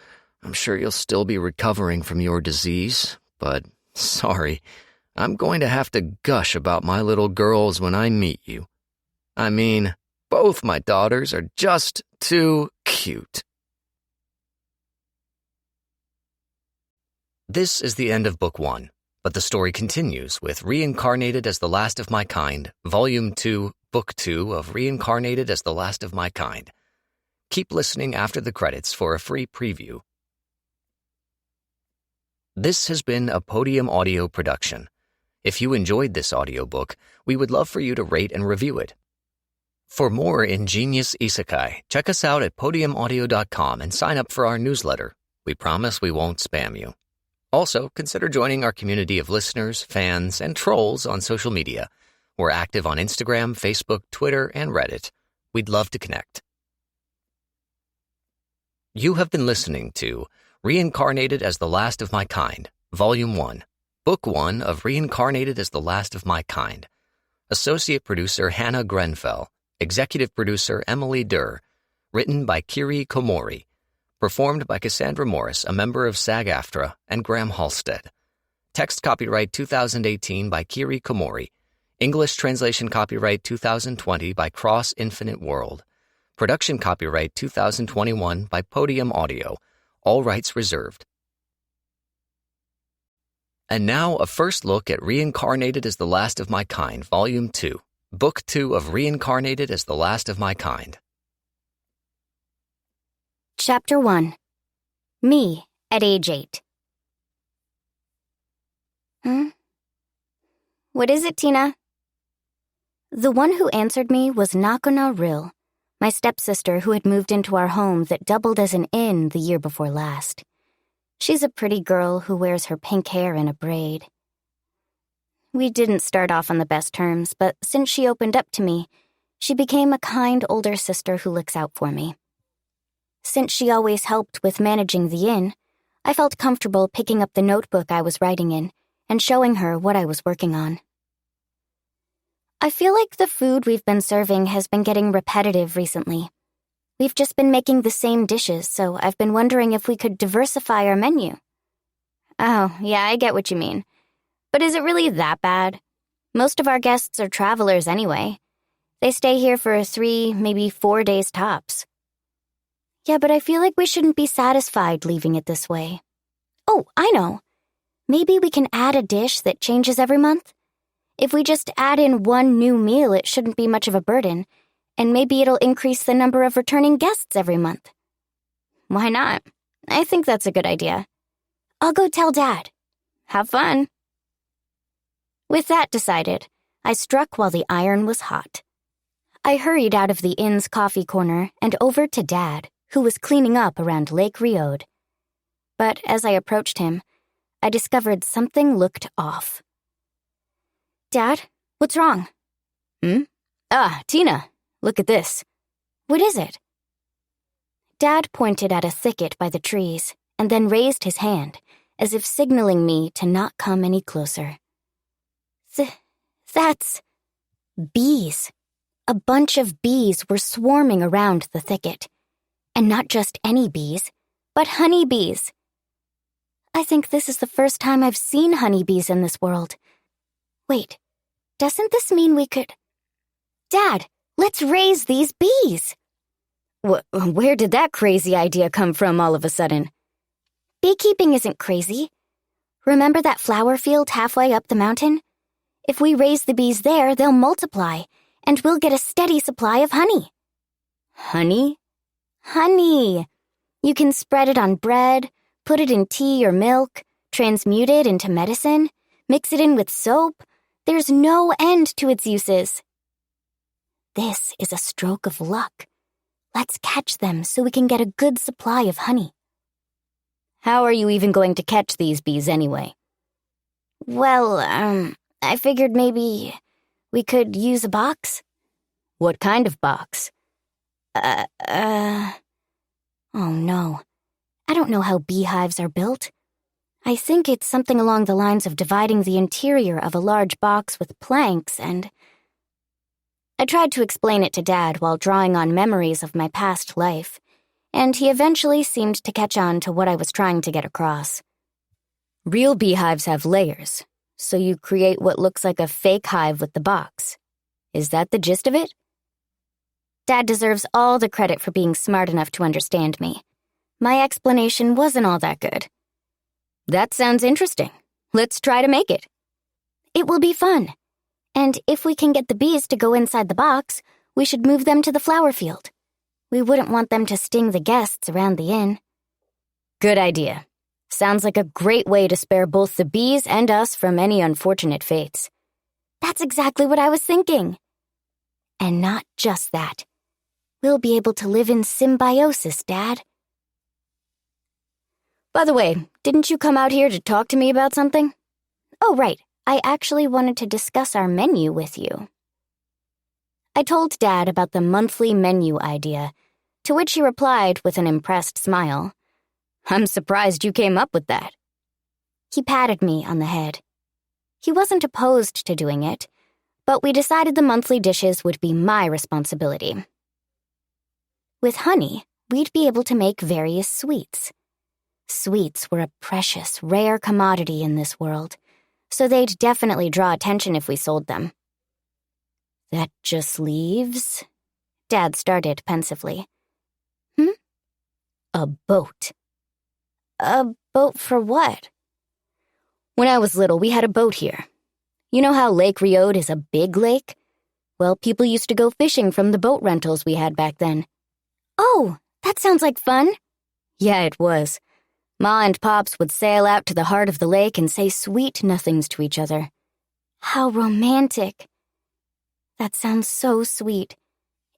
I'm sure you'll still be recovering from your disease, but sorry, I'm going to have to gush about my little girls when I meet you. I mean, both my daughters are just too cute. This is the end of Book 1, but the story continues with Reincarnated as the Last of My Kind, Volume 2, Book 2 of Reincarnated as the Last of My Kind. Keep listening after the credits for a free preview. This has been a Podium Audio production. If you enjoyed this audiobook, we would love for you to rate and review it. For more ingenious isekai, check us out at podiumaudio.com and sign up for our newsletter. We promise we won't spam you. Also, consider joining our community of listeners, fans, and trolls on social media. We're active on Instagram, Facebook, Twitter, and Reddit. We'd love to connect. You have been listening to Reincarnated as the Last of My Kind, Volume 1, Book 1 of Reincarnated as the Last of My Kind. Associate Producer Hannah Grenfell. Executive Producer Emily Durr. Written by Kiri Komori. Performed by Cassandra Morris, a member of SAG-AFTRA, and Graham Halstead. Text copyright 2018 by Kiri Komori. English translation copyright 2020 by Cross Infinite World. Production copyright 2021 by Podium Audio. All rights reserved. And now a first look at Reincarnated as the Last of My Kind, Volume 2. Book 2 of Reincarnated as the Last of My Kind. Chapter 1. Me at age 8. What is it, Tina? The one who answered me was Nakona Rill, my stepsister who had moved into our home that doubled as an inn the year before last. She's a pretty girl who wears her pink hair in a braid. We didn't start off on the best terms, but since she opened up to me, she became a kind older sister who looks out for me. Since she always helped with managing the inn, I felt comfortable picking up the notebook I was writing in and showing her what I was working on. I feel like the food we've been serving has been getting repetitive recently. We've just been making the same dishes, so I've been wondering if we could diversify our menu. Oh, yeah, I get what you mean. But is it really that bad? Most of our guests are travelers anyway. They stay here for 3, maybe 4 days tops. Yeah, but I feel like we shouldn't be satisfied leaving it this way. Oh, I know. Maybe we can add a dish that changes every month? If we just add in one new meal, it shouldn't be much of a burden, and maybe it'll increase the number of returning guests every month. Why not? I think that's a good idea. I'll go tell Dad. Have fun. With that decided, I struck while the iron was hot. I hurried out of the inn's coffee corner and over to Dad, who was cleaning up around Lake Riode. But as I approached him, I discovered something looked off. Dad, what's wrong? Tina, look at this. What is it? Dad pointed at a thicket by the trees and then raised his hand, as if signaling me to not come any closer. That's bees. A bunch of bees were swarming around the thicket, And not just any bees, but honeybees. I think this is the first time I've seen honeybees in this world. Wait, doesn't this mean we could... Dad, let's raise these bees! Where did that crazy idea come from all of a sudden? Beekeeping isn't crazy. Remember that flower field halfway up the mountain? If we raise the bees there, they'll multiply, and we'll get a steady supply of honey. Honey? Honey! You can spread it on bread, put it in tea or milk, transmute it into medicine, mix it in with soap. There's no end to its uses. This is a stroke of luck. Let's catch them so we can get a good supply of honey. How are you even going to catch these bees anyway? Well, I figured maybe we could use a box. What kind of box? Oh no. I don't know how beehives are built. I think it's something along the lines of dividing the interior of a large box with planks and... I tried to explain it to Dad while drawing on memories of my past life, and he eventually seemed to catch on to what I was trying to get across. Real beehives have layers, so you create what looks like a fake hive with the box. Is that the gist of it? Dad deserves all the credit for being smart enough to understand me. My explanation wasn't all that good. That sounds interesting. Let's try to make it. It will be fun. And if we can get the bees to go inside the box, we should move them to the flower field. We wouldn't want them to sting the guests around the inn. Good idea. Sounds like a great way to spare both the bees and us from any unfortunate fates. That's exactly what I was thinking. And not just that. We'll be able to live in symbiosis, Dad. By the way, didn't you come out here to talk to me about something? Oh, right. I actually wanted to discuss our menu with you. I told Dad about the monthly menu idea, to which he replied with an impressed smile. I'm surprised you came up with that. He patted me on the head. He wasn't opposed to doing it, but we decided the monthly dishes would be my responsibility. With honey, we'd be able to make various sweets. Sweets were a precious, rare commodity in this world, so they'd definitely draw attention if we sold them. That just leaves... Dad started pensively. A boat. A boat for what? When I was little, we had a boat here. You know how Lake Riode is a big lake? Well, people used to go fishing from the boat rentals we had back then. Oh, that sounds like fun. Yeah, it was. Ma and Pops would sail out to the heart of the lake and say sweet nothings to each other. How romantic. That sounds so sweet.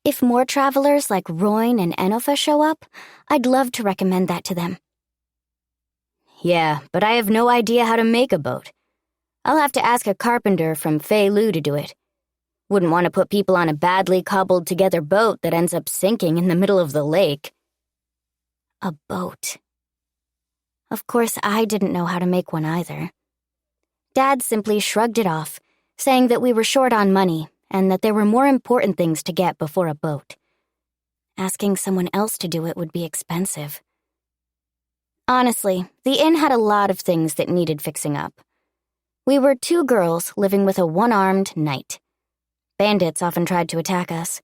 If more travelers like Royne and Enofa show up, I'd love to recommend that to them. Yeah, but I have no idea how to make a boat. I'll have to ask a carpenter from Fei Lu to do it. Wouldn't want to put people on a badly cobbled together boat that ends up sinking in the middle of the lake. A boat. Of course, I didn't know how to make one either. Dad simply shrugged it off, saying that we were short on money and that there were more important things to get before a boat. Asking someone else to do it would be expensive. Honestly, the inn had a lot of things that needed fixing up. We were 2 girls living with a one-armed knight. Bandits often tried to attack us.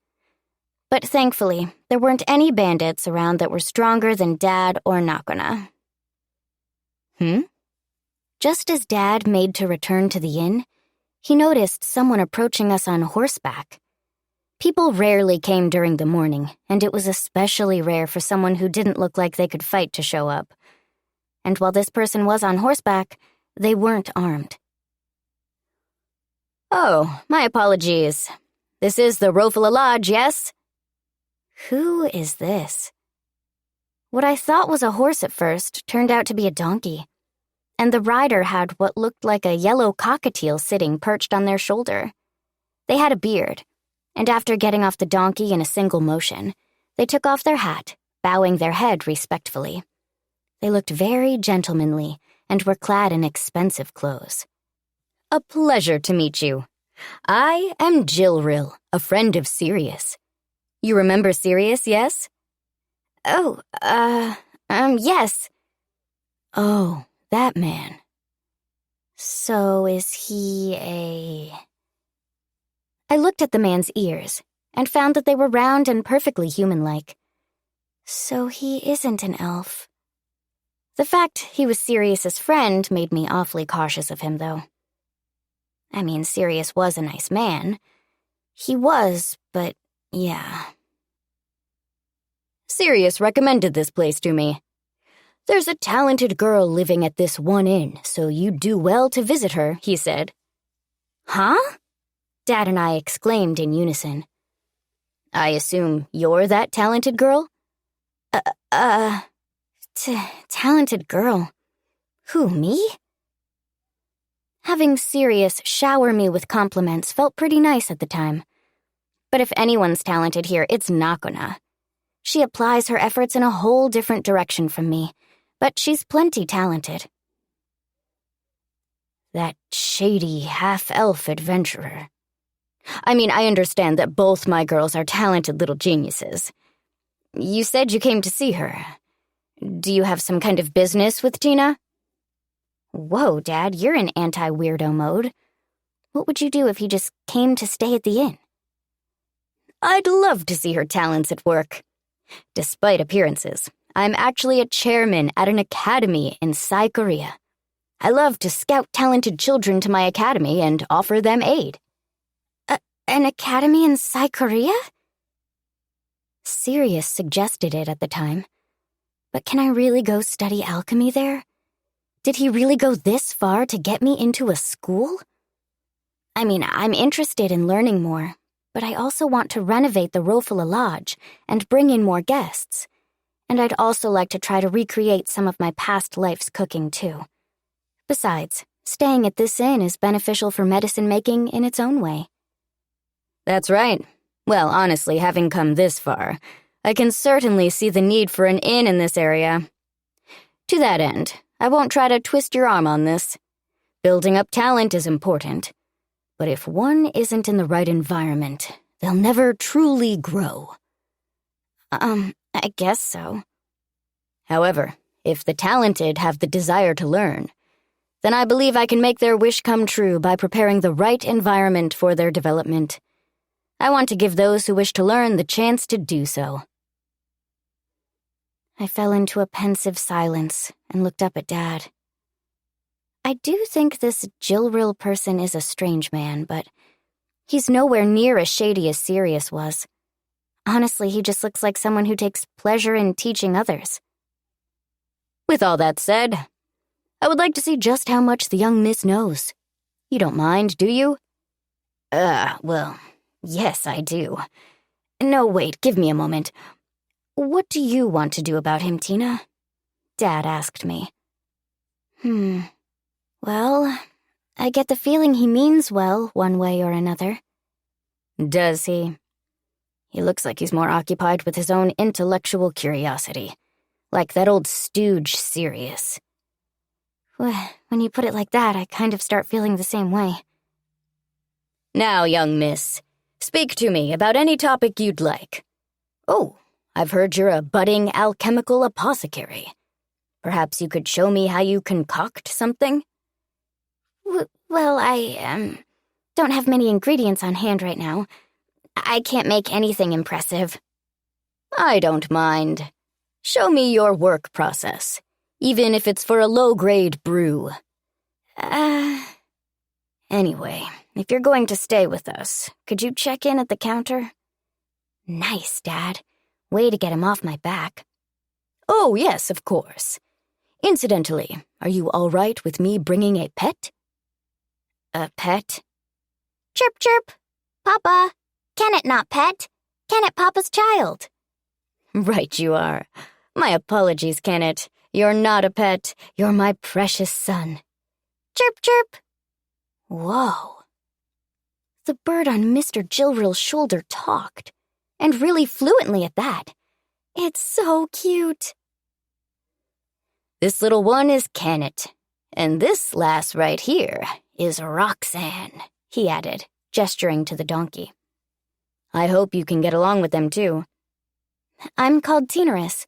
But thankfully, there weren't any bandits around that were stronger than Dad or Nakona. Just as Dad made to return to the inn, he noticed someone approaching us on horseback. People rarely came during the morning, and it was especially rare for someone who didn't look like they could fight to show up. And while this person was on horseback, they weren't armed. Oh, my apologies. This is the Rofala Lodge, yes? Who is this? What I thought was a horse at first turned out to be a donkey, and the rider had what looked like a yellow cockatiel sitting perched on their shoulder. They had a beard, and after getting off the donkey in a single motion, they took off their hat, bowing their head respectfully. They looked very gentlemanly and were clad in expensive clothes. A pleasure to meet you. I am Jilril, a friend of Sirius. You remember Sirius, yes? Oh, yes. Oh, that man. So is he a... I looked at the man's ears and found that they were round and perfectly human-like. So he isn't an elf. The fact he was Sirius's friend made me awfully cautious of him, though. I mean, Sirius was a nice man. He was, but yeah. Sirius recommended this place to me. There's a talented girl living at this one inn, so you'd do well to visit her, he said. Huh? Dad and I exclaimed in unison. I assume you're that talented girl? Talented girl. Who, me? Having Sirius shower me with compliments felt pretty nice at the time. But if anyone's talented here, it's Nakona. She applies her efforts in a whole different direction from me, but she's plenty talented. That shady half-elf adventurer. I mean, I understand that both my girls are talented little geniuses. You said you came to see her. Do you have some kind of business with Tina? Whoa, Dad, you're in anti-weirdo mode. What would you do if he just came to stay at the inn? I'd love to see her talents at work. Despite appearances, I'm actually a chairman at an academy in Sai Korea. I love to scout talented children to my academy and offer them aid. An academy in Sai Korea? Sirius suggested it at the time. But can I really go study alchemy there? Did he really go this far to get me into a school? I mean, I'm interested in learning more, but I also want to renovate the Rofula Lodge and bring in more guests. And I'd also like to try to recreate some of my past life's cooking, too. Besides, staying at this inn is beneficial for medicine making in its own way. That's right. Well, honestly, having come this far, I can certainly see the need for an inn in this area. To that end, I won't try to twist your arm on this. Building up talent is important. But if one isn't in the right environment, they'll never truly grow. I guess so. However, if the talented have the desire to learn, then I believe I can make their wish come true by preparing the right environment for their development. I want to give those who wish to learn the chance to do so. I fell into a pensive silence and looked up at Dad. I do think this Jilril person is a strange man, but he's nowhere near as shady as Sirius was. Honestly, he just looks like someone who takes pleasure in teaching others. With all that said, I would like to see just how much the young miss knows. You don't mind, do you? Well, yes, I do. No, wait, give me a moment. What do you want to do about him, Tina? Dad asked me. Well, I get the feeling he means well, one way or another. Does he? He looks like he's more occupied with his own intellectual curiosity. Like that old stooge Sirius. When you put it like that, I kind of start feeling the same way. Now, young miss, speak to me about any topic you'd like. Oh, I've heard you're a budding alchemical apothecary. Perhaps you could show me how you concoct something? Well, I, don't have many ingredients on hand right now. I can't make anything impressive. I don't mind. Show me your work process, even if it's for a low-grade brew. Anyway, if you're going to stay with us, could you check in at the counter? Nice, Dad. Way to get him off my back. Oh, yes, of course. Incidentally, are you all right with me bringing a pet? A pet? Chirp, chirp. Papa. Can it not pet? Can it Papa's child? Right you are. My apologies, Kenneth. You're not a pet. You're my precious son. Chirp, chirp. Whoa. The bird on Mr. Jilril's shoulder talked, and really fluently at that. It's so cute. This little one is Kenneth, and this lass right here is Roxanne, he added, gesturing to the donkey. I hope you can get along with them, too. I'm called Tinaris.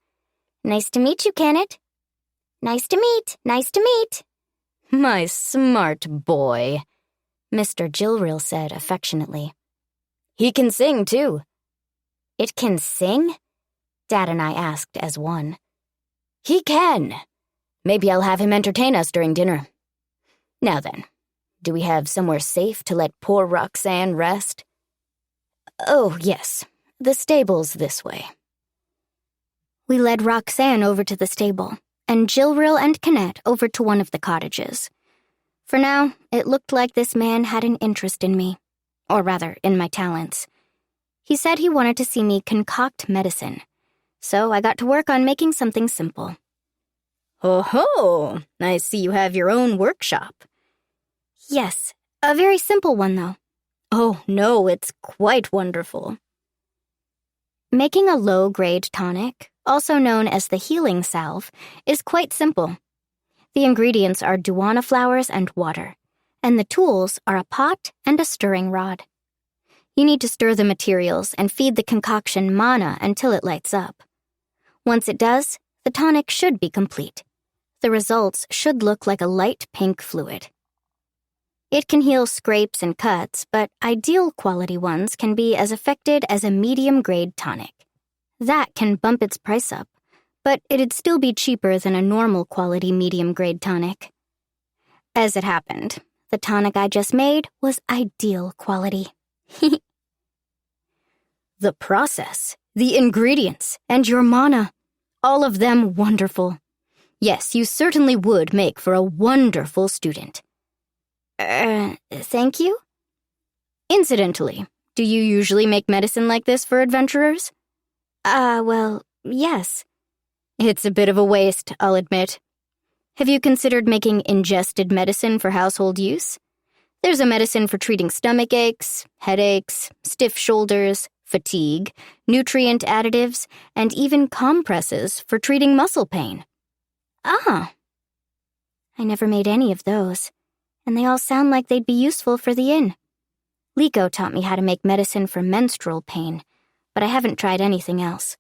Nice to meet you, Kenneth. Nice to meet. Nice to meet. My smart boy, Mr. Gilril said affectionately. He can sing, too. It can sing? Dad and I asked as one. He can. Maybe I'll have him entertain us during dinner. Now then, do we have somewhere safe to let poor Roxanne rest? Oh, yes. The stable's this way. We led Roxanne over to the stable, and Gilril and Kenneth over to one of the cottages. For now, it looked like this man had an interest in me, or rather, in my talents. He said he wanted to see me concoct medicine, so I got to work on making something simple. Oh-ho! I see you have your own workshop. Yes, a very simple one, though. Oh, no, it's quite wonderful. Making a low-grade tonic, also known as the healing salve, is quite simple. The ingredients are duana flowers and water, and the tools are a pot and a stirring rod. You need to stir the materials and feed the concoction mana until it lights up. Once it does, the tonic should be complete. The results should look like a light pink fluid. It can heal scrapes and cuts, but ideal quality ones can be as affected as a medium-grade tonic. That can bump its price up, but it'd still be cheaper than a normal quality medium-grade tonic. As it happened, the tonic I just made was ideal quality. The process, the ingredients, and your mana, all of them wonderful. Yes, you certainly would make for a wonderful student. Thank you? Incidentally, do you usually make medicine like this for adventurers? Well, yes. It's a bit of a waste, I'll admit. Have you considered making ingested medicine for household use? There's a medicine for treating stomach aches, headaches, stiff shoulders, fatigue, nutrient additives, and even compresses for treating muscle pain. Ah. I never made any of those, and they all sound like they'd be useful for the inn. Liko taught me how to make medicine for menstrual pain, but I haven't tried anything else.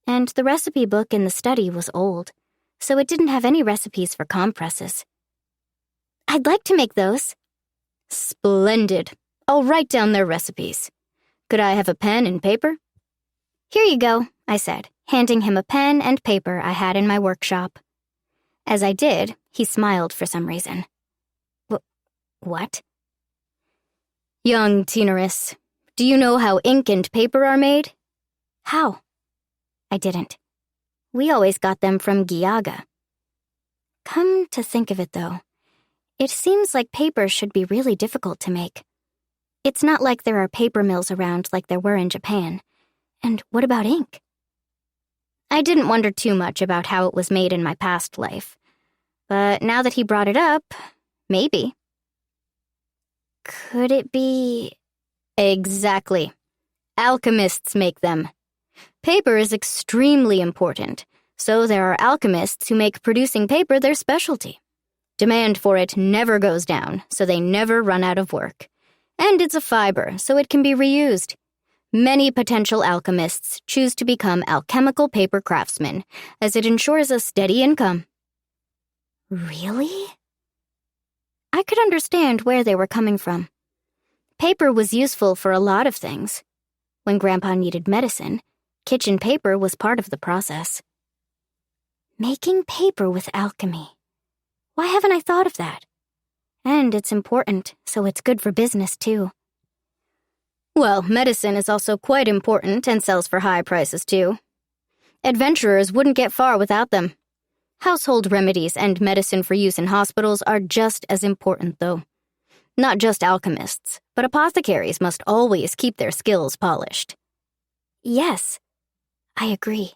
And the recipe book in the study was old, so it didn't have any recipes for compresses. I'd like to make those. Splendid. I'll write down their recipes. Could I have a pen and paper? Here you go, I said, handing him a pen and paper I had in my workshop. As I did, he smiled for some reason. What? Young Tinaris, do you know how ink and paper are made? How? I didn't. We always got them from Giaga. Come to think of it, though, it seems like paper should be really difficult to make. It's not like there are paper mills around like there were in Japan. And what about ink? I didn't wonder too much about how it was made in my past life. But now that he brought it up, maybe. Could it be... Exactly. Alchemists make them. Paper is extremely important, so there are alchemists who make producing paper their specialty. Demand for it never goes down, so they never run out of work. And it's a fiber, so it can be reused. Many potential alchemists choose to become alchemical paper craftsmen, as it ensures a steady income. Really? I could understand where they were coming from. Paper was useful for a lot of things. When Grandpa needed medicine, kitchen paper was part of the process. Making paper with alchemy. Why haven't I thought of that? And it's important, so it's good for business, too. Well, medicine is also quite important and sells for high prices, too. Adventurers wouldn't get far without them. Household remedies and medicine for use in hospitals are just as important, though. Not just alchemists, but apothecaries must always keep their skills polished. Yes, I agree.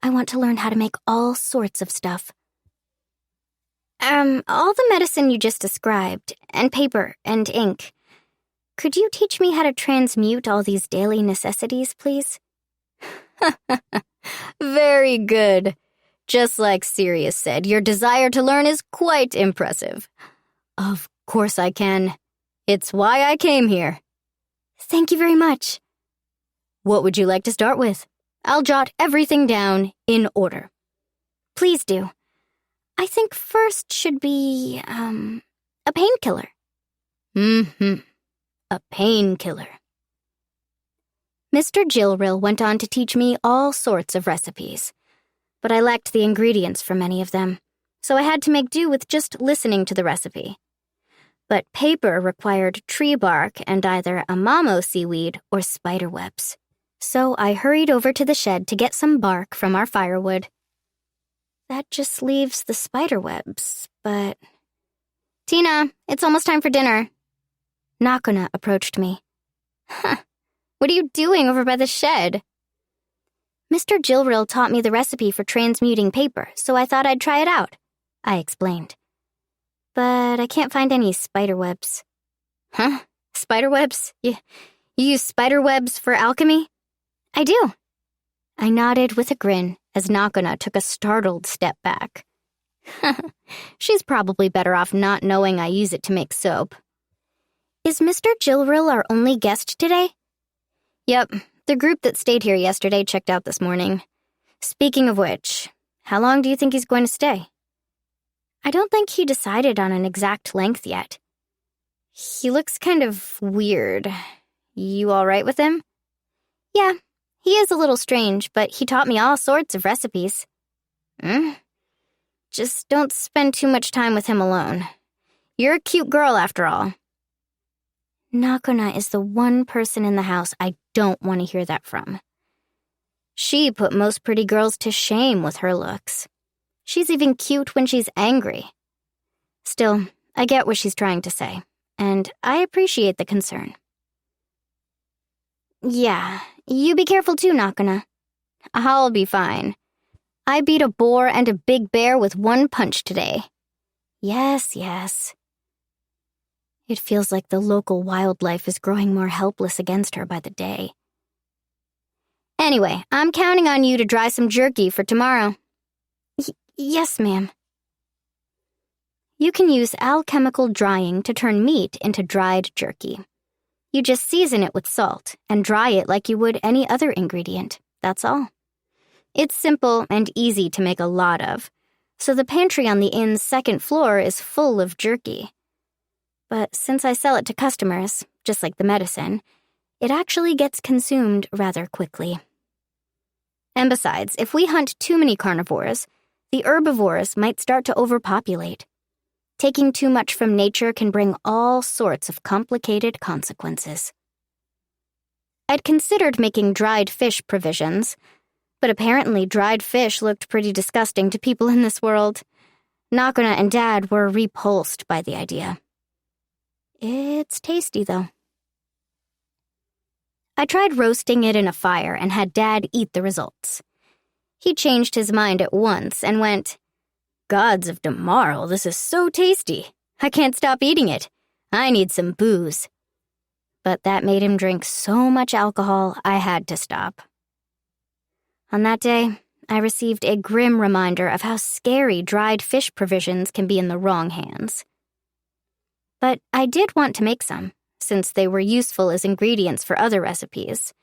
I want to learn how to make all sorts of stuff. All the medicine you just described, and paper and ink. Could you teach me how to transmute all these daily necessities, please? Very good. Just like Sirius said, your desire to learn is quite impressive. Of course I can. It's why I came here. Thank you very much. What would you like to start with? I'll jot everything down in order. Please do. I think first should be, a painkiller. A painkiller. Mr. Gilrill went on to teach me all sorts of recipes, but I lacked the ingredients for many of them, so I had to make do with just listening to the recipe. But paper required tree bark and either amamo seaweed or spider webs. So I hurried over to the shed to get some bark from our firewood. That just leaves the spider webs, but... Tina, it's almost time for dinner. Nakuna approached me. Huh, what are you doing over by the shed? Mr. Gilrill taught me the recipe for transmuting paper, so I thought I'd try it out, I explained. But I can't find any spider webs. Huh? Spider webs? You use spider webs for alchemy? I do. I nodded with a grin as Nakuna took a startled step back. She's probably better off not knowing I use it to make soap. Is Mr. Gilrill our only guest today? Yep, the group that stayed here yesterday checked out this morning. Speaking of which, how long do you think he's going to stay? I don't think he decided on an exact length yet. He looks kind of weird. You all right with him? Yeah, he is a little strange, but he taught me all sorts of recipes. Just don't spend too much time with him alone. You're a cute girl after all. Nakuna is the one person in the house I don't want to hear that from. She put most pretty girls to shame with her looks. She's even cute when she's angry. Still, I get what she's trying to say, and I appreciate the concern. Yeah, you be careful too, Nakuna. I'll be fine. I beat a boar and a big bear with one punch today. Yes. It feels like the local wildlife is growing more helpless against her by the day. Anyway, I'm counting on you to dry some jerky for tomorrow. Yes, ma'am. You can use alchemical drying to turn meat into dried jerky. You just season it with salt and dry it like you would any other ingredient. That's all. It's simple and easy to make a lot of, so the pantry on the inn's second floor is full of jerky. But since I sell it to customers, just like the medicine, it actually gets consumed rather quickly. And besides, if we hunt too many carnivores, the herbivores might start to overpopulate. Taking too much from nature can bring all sorts of complicated consequences. I'd considered making dried fish provisions, but apparently dried fish looked pretty disgusting to people in this world. Nakuna and Dad were repulsed by the idea. It's tasty, though. I tried roasting it in a fire and had Dad eat the results. He changed his mind at once and went, "Gods of Damarl, this is so tasty. I can't stop eating it. I need some booze." But that made him drink so much alcohol, I had to stop. On that day, I received a grim reminder of how scary dried fish provisions can be in the wrong hands. But I did want to make some, since they were useful as ingredients for other recipes.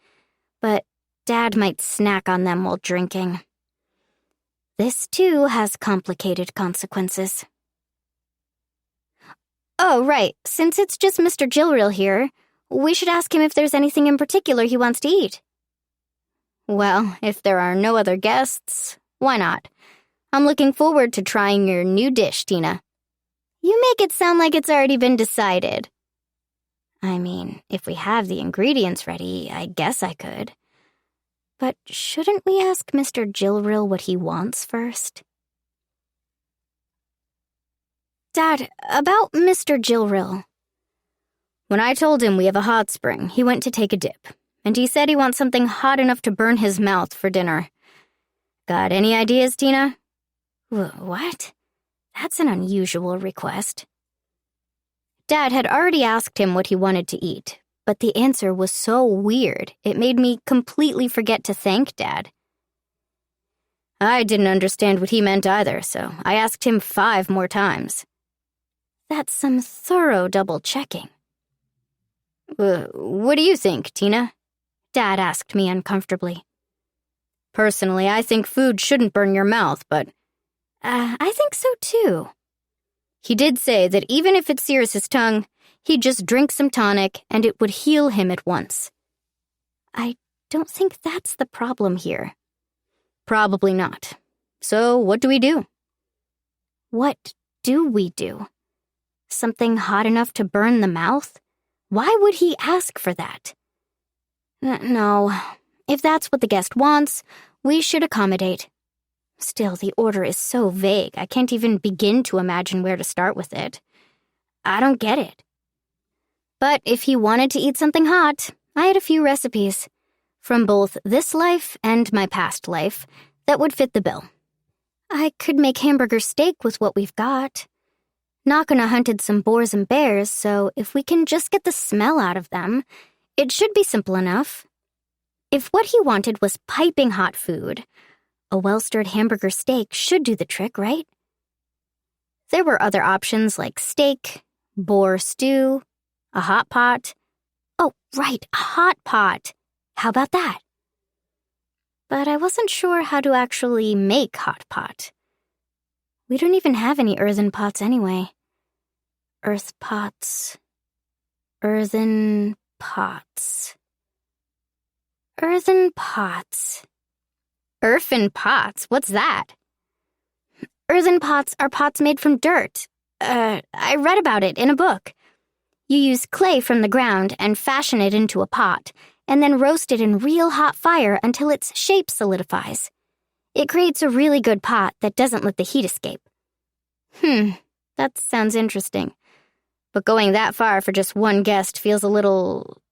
But Dad might snack on them while drinking. This, too, has complicated consequences. Oh, right. Since it's just Mr. Gilrill here, we should ask him if there's anything in particular he wants to eat. Well, if there are no other guests, why not? I'm looking forward to trying your new dish, Tina. You make it sound like it's already been decided. I mean, if we have the ingredients ready, I guess I could. But shouldn't we ask Mr. Gilrill what he wants first? Dad, about Mr. Gilrill. When I told him we have a hot spring, he went to take a dip, and he said he wants something hot enough to burn his mouth for dinner. Got any ideas, Tina? What? That's an unusual request. Dad had already asked him what he wanted to eat, but the answer was so weird, it made me completely forget to thank Dad. I didn't understand what he meant either, so I asked him 5 more times. That's some thorough double-checking. What do you think, Tina? Dad asked me uncomfortably. Personally, I think food shouldn't burn your mouth, but I think so too. he did say that even if it sears his tongue, he'd just drink some tonic and it would heal him at once. I don't think that's the problem here. Probably not. So what do we do? What do we do? Something hot enough to burn the mouth? Why would he ask for that? No, if that's what the guest wants, we should accommodate. Still, the order is so vague, I can't even begin to imagine where to start with it. I don't get it. But if he wanted to eat something hot, I had a few recipes, from both this life and my past life, that would fit the bill. I could make hamburger steak with what we've got. Nakana hunted some boars and bears, so if we can just get the smell out of them, it should be simple enough. If what he wanted was piping hot food, a well-stirred hamburger steak should do the trick, right? There were other options like steak, boar stew, a hot pot. Oh, right, a hot pot. How about that? But I wasn't sure how to actually make hot pot. We don't even have any earthen pots anyway. Earthen pots. Earthen pots. Earthen pots? What's that? Earthen pots are pots made from dirt. I read about it in a book. You use clay from the ground and fashion it into a pot, and then roast it in real hot fire until its shape solidifies. It creates a really good pot that doesn't let the heat escape. That sounds interesting. But going that far for just one guest feels a little,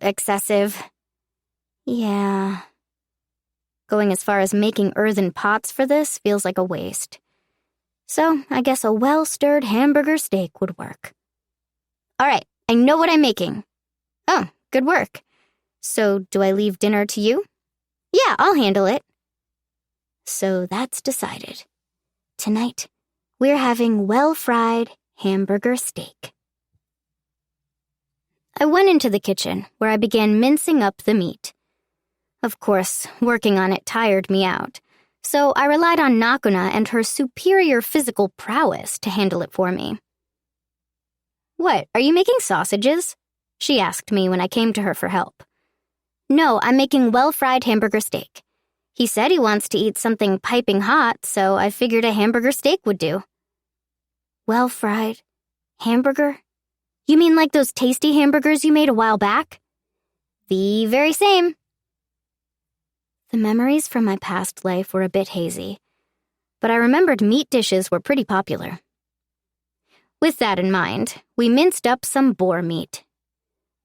excessive. Yeah. Going as far as making earthen pots for this feels like a waste. So I guess a well-stirred hamburger steak would work. All right, I know what I'm making. Oh, good work. So do I leave dinner to you? Yeah, I'll handle it. So that's decided. Tonight, we're having well-fried hamburger steak. I went into the kitchen, where I began mincing up the meat. Of course, working on it tired me out, so I relied on Nakuna and her superior physical prowess to handle it for me. "What, are you making sausages?" she asked me when I came to her for help. "No, I'm making well-fried hamburger steak. He said he wants to eat something piping hot, so I figured a hamburger steak would do." Well-fried hamburger? You mean like those tasty hamburgers you made a while back? The very same. The memories from my past life were a bit hazy, but I remembered meat dishes were pretty popular. With that in mind, we minced up some boar meat.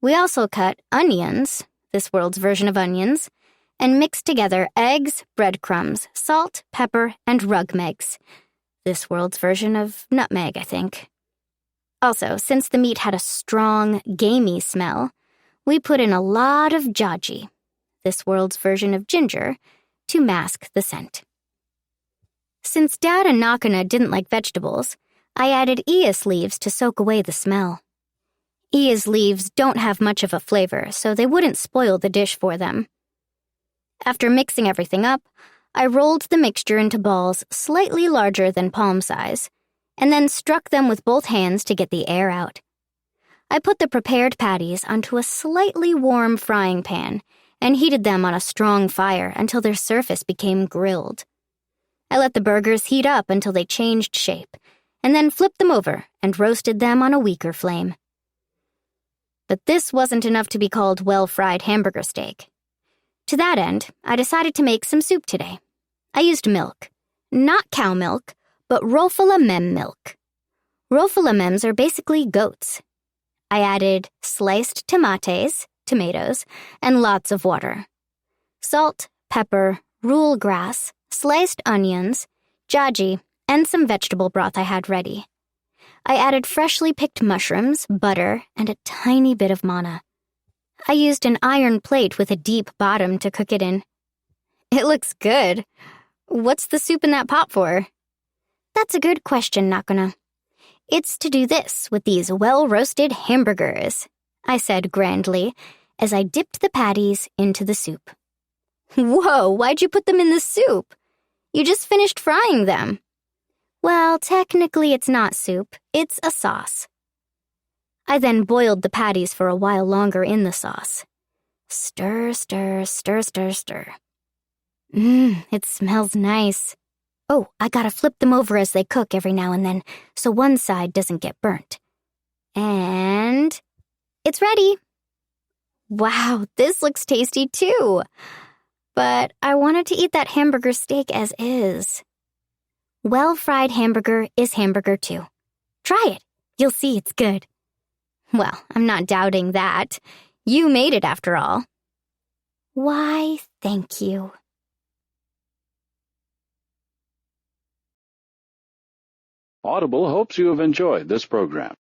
We also cut onions, this world's version of onions, and mixed together eggs, breadcrumbs, salt, pepper, and rugmegs, this world's version of nutmeg, I think. Also, since the meat had a strong, gamey smell, we put in a lot of jaji, this world's version of ginger, to mask the scent. Since Dad and Nakana didn't like vegetables, I added ias leaves to soak away the smell. Ias leaves don't have much of a flavor, so they wouldn't spoil the dish for them. After mixing everything up, I rolled the mixture into balls slightly larger than palm size, and then struck them with both hands to get the air out. I put the prepared patties onto a slightly warm frying pan and heated them on a strong fire until their surface became grilled. I let the burgers heat up until they changed shape, and then flipped them over and roasted them on a weaker flame. But this wasn't enough to be called well-fried hamburger steak. To that end, I decided to make some soup today. I used milk. Not cow milk, but Rofala mem milk. Rofala mems are basically goats. I added sliced tomatoes, and lots of water. Salt, pepper, rule grass, sliced onions, jaji, and some vegetable broth I had ready. I added freshly picked mushrooms, butter, and a tiny bit of mana. I used an iron plate with a deep bottom to cook it in. It looks good. What's the soup in that pot for? That's a good question, Nakuna. It's to do this with these well-roasted hamburgers, I said grandly as I dipped the patties into the soup. Whoa, why'd you put them in the soup? You just finished frying them. Well, technically it's not soup, it's a sauce. I then boiled the patties for a while longer in the sauce. Stir, stir, stir, stir, stir. It smells nice. Oh, I gotta flip them over as they cook every now and then, so one side doesn't get burnt. And it's ready. Wow, this looks tasty too. But I wanted to eat that hamburger steak as is. Well-fried hamburger is hamburger too. Try it. You'll see it's good. Well, I'm not doubting that. You made it after all. Why, thank you. Audible hopes you have enjoyed this program.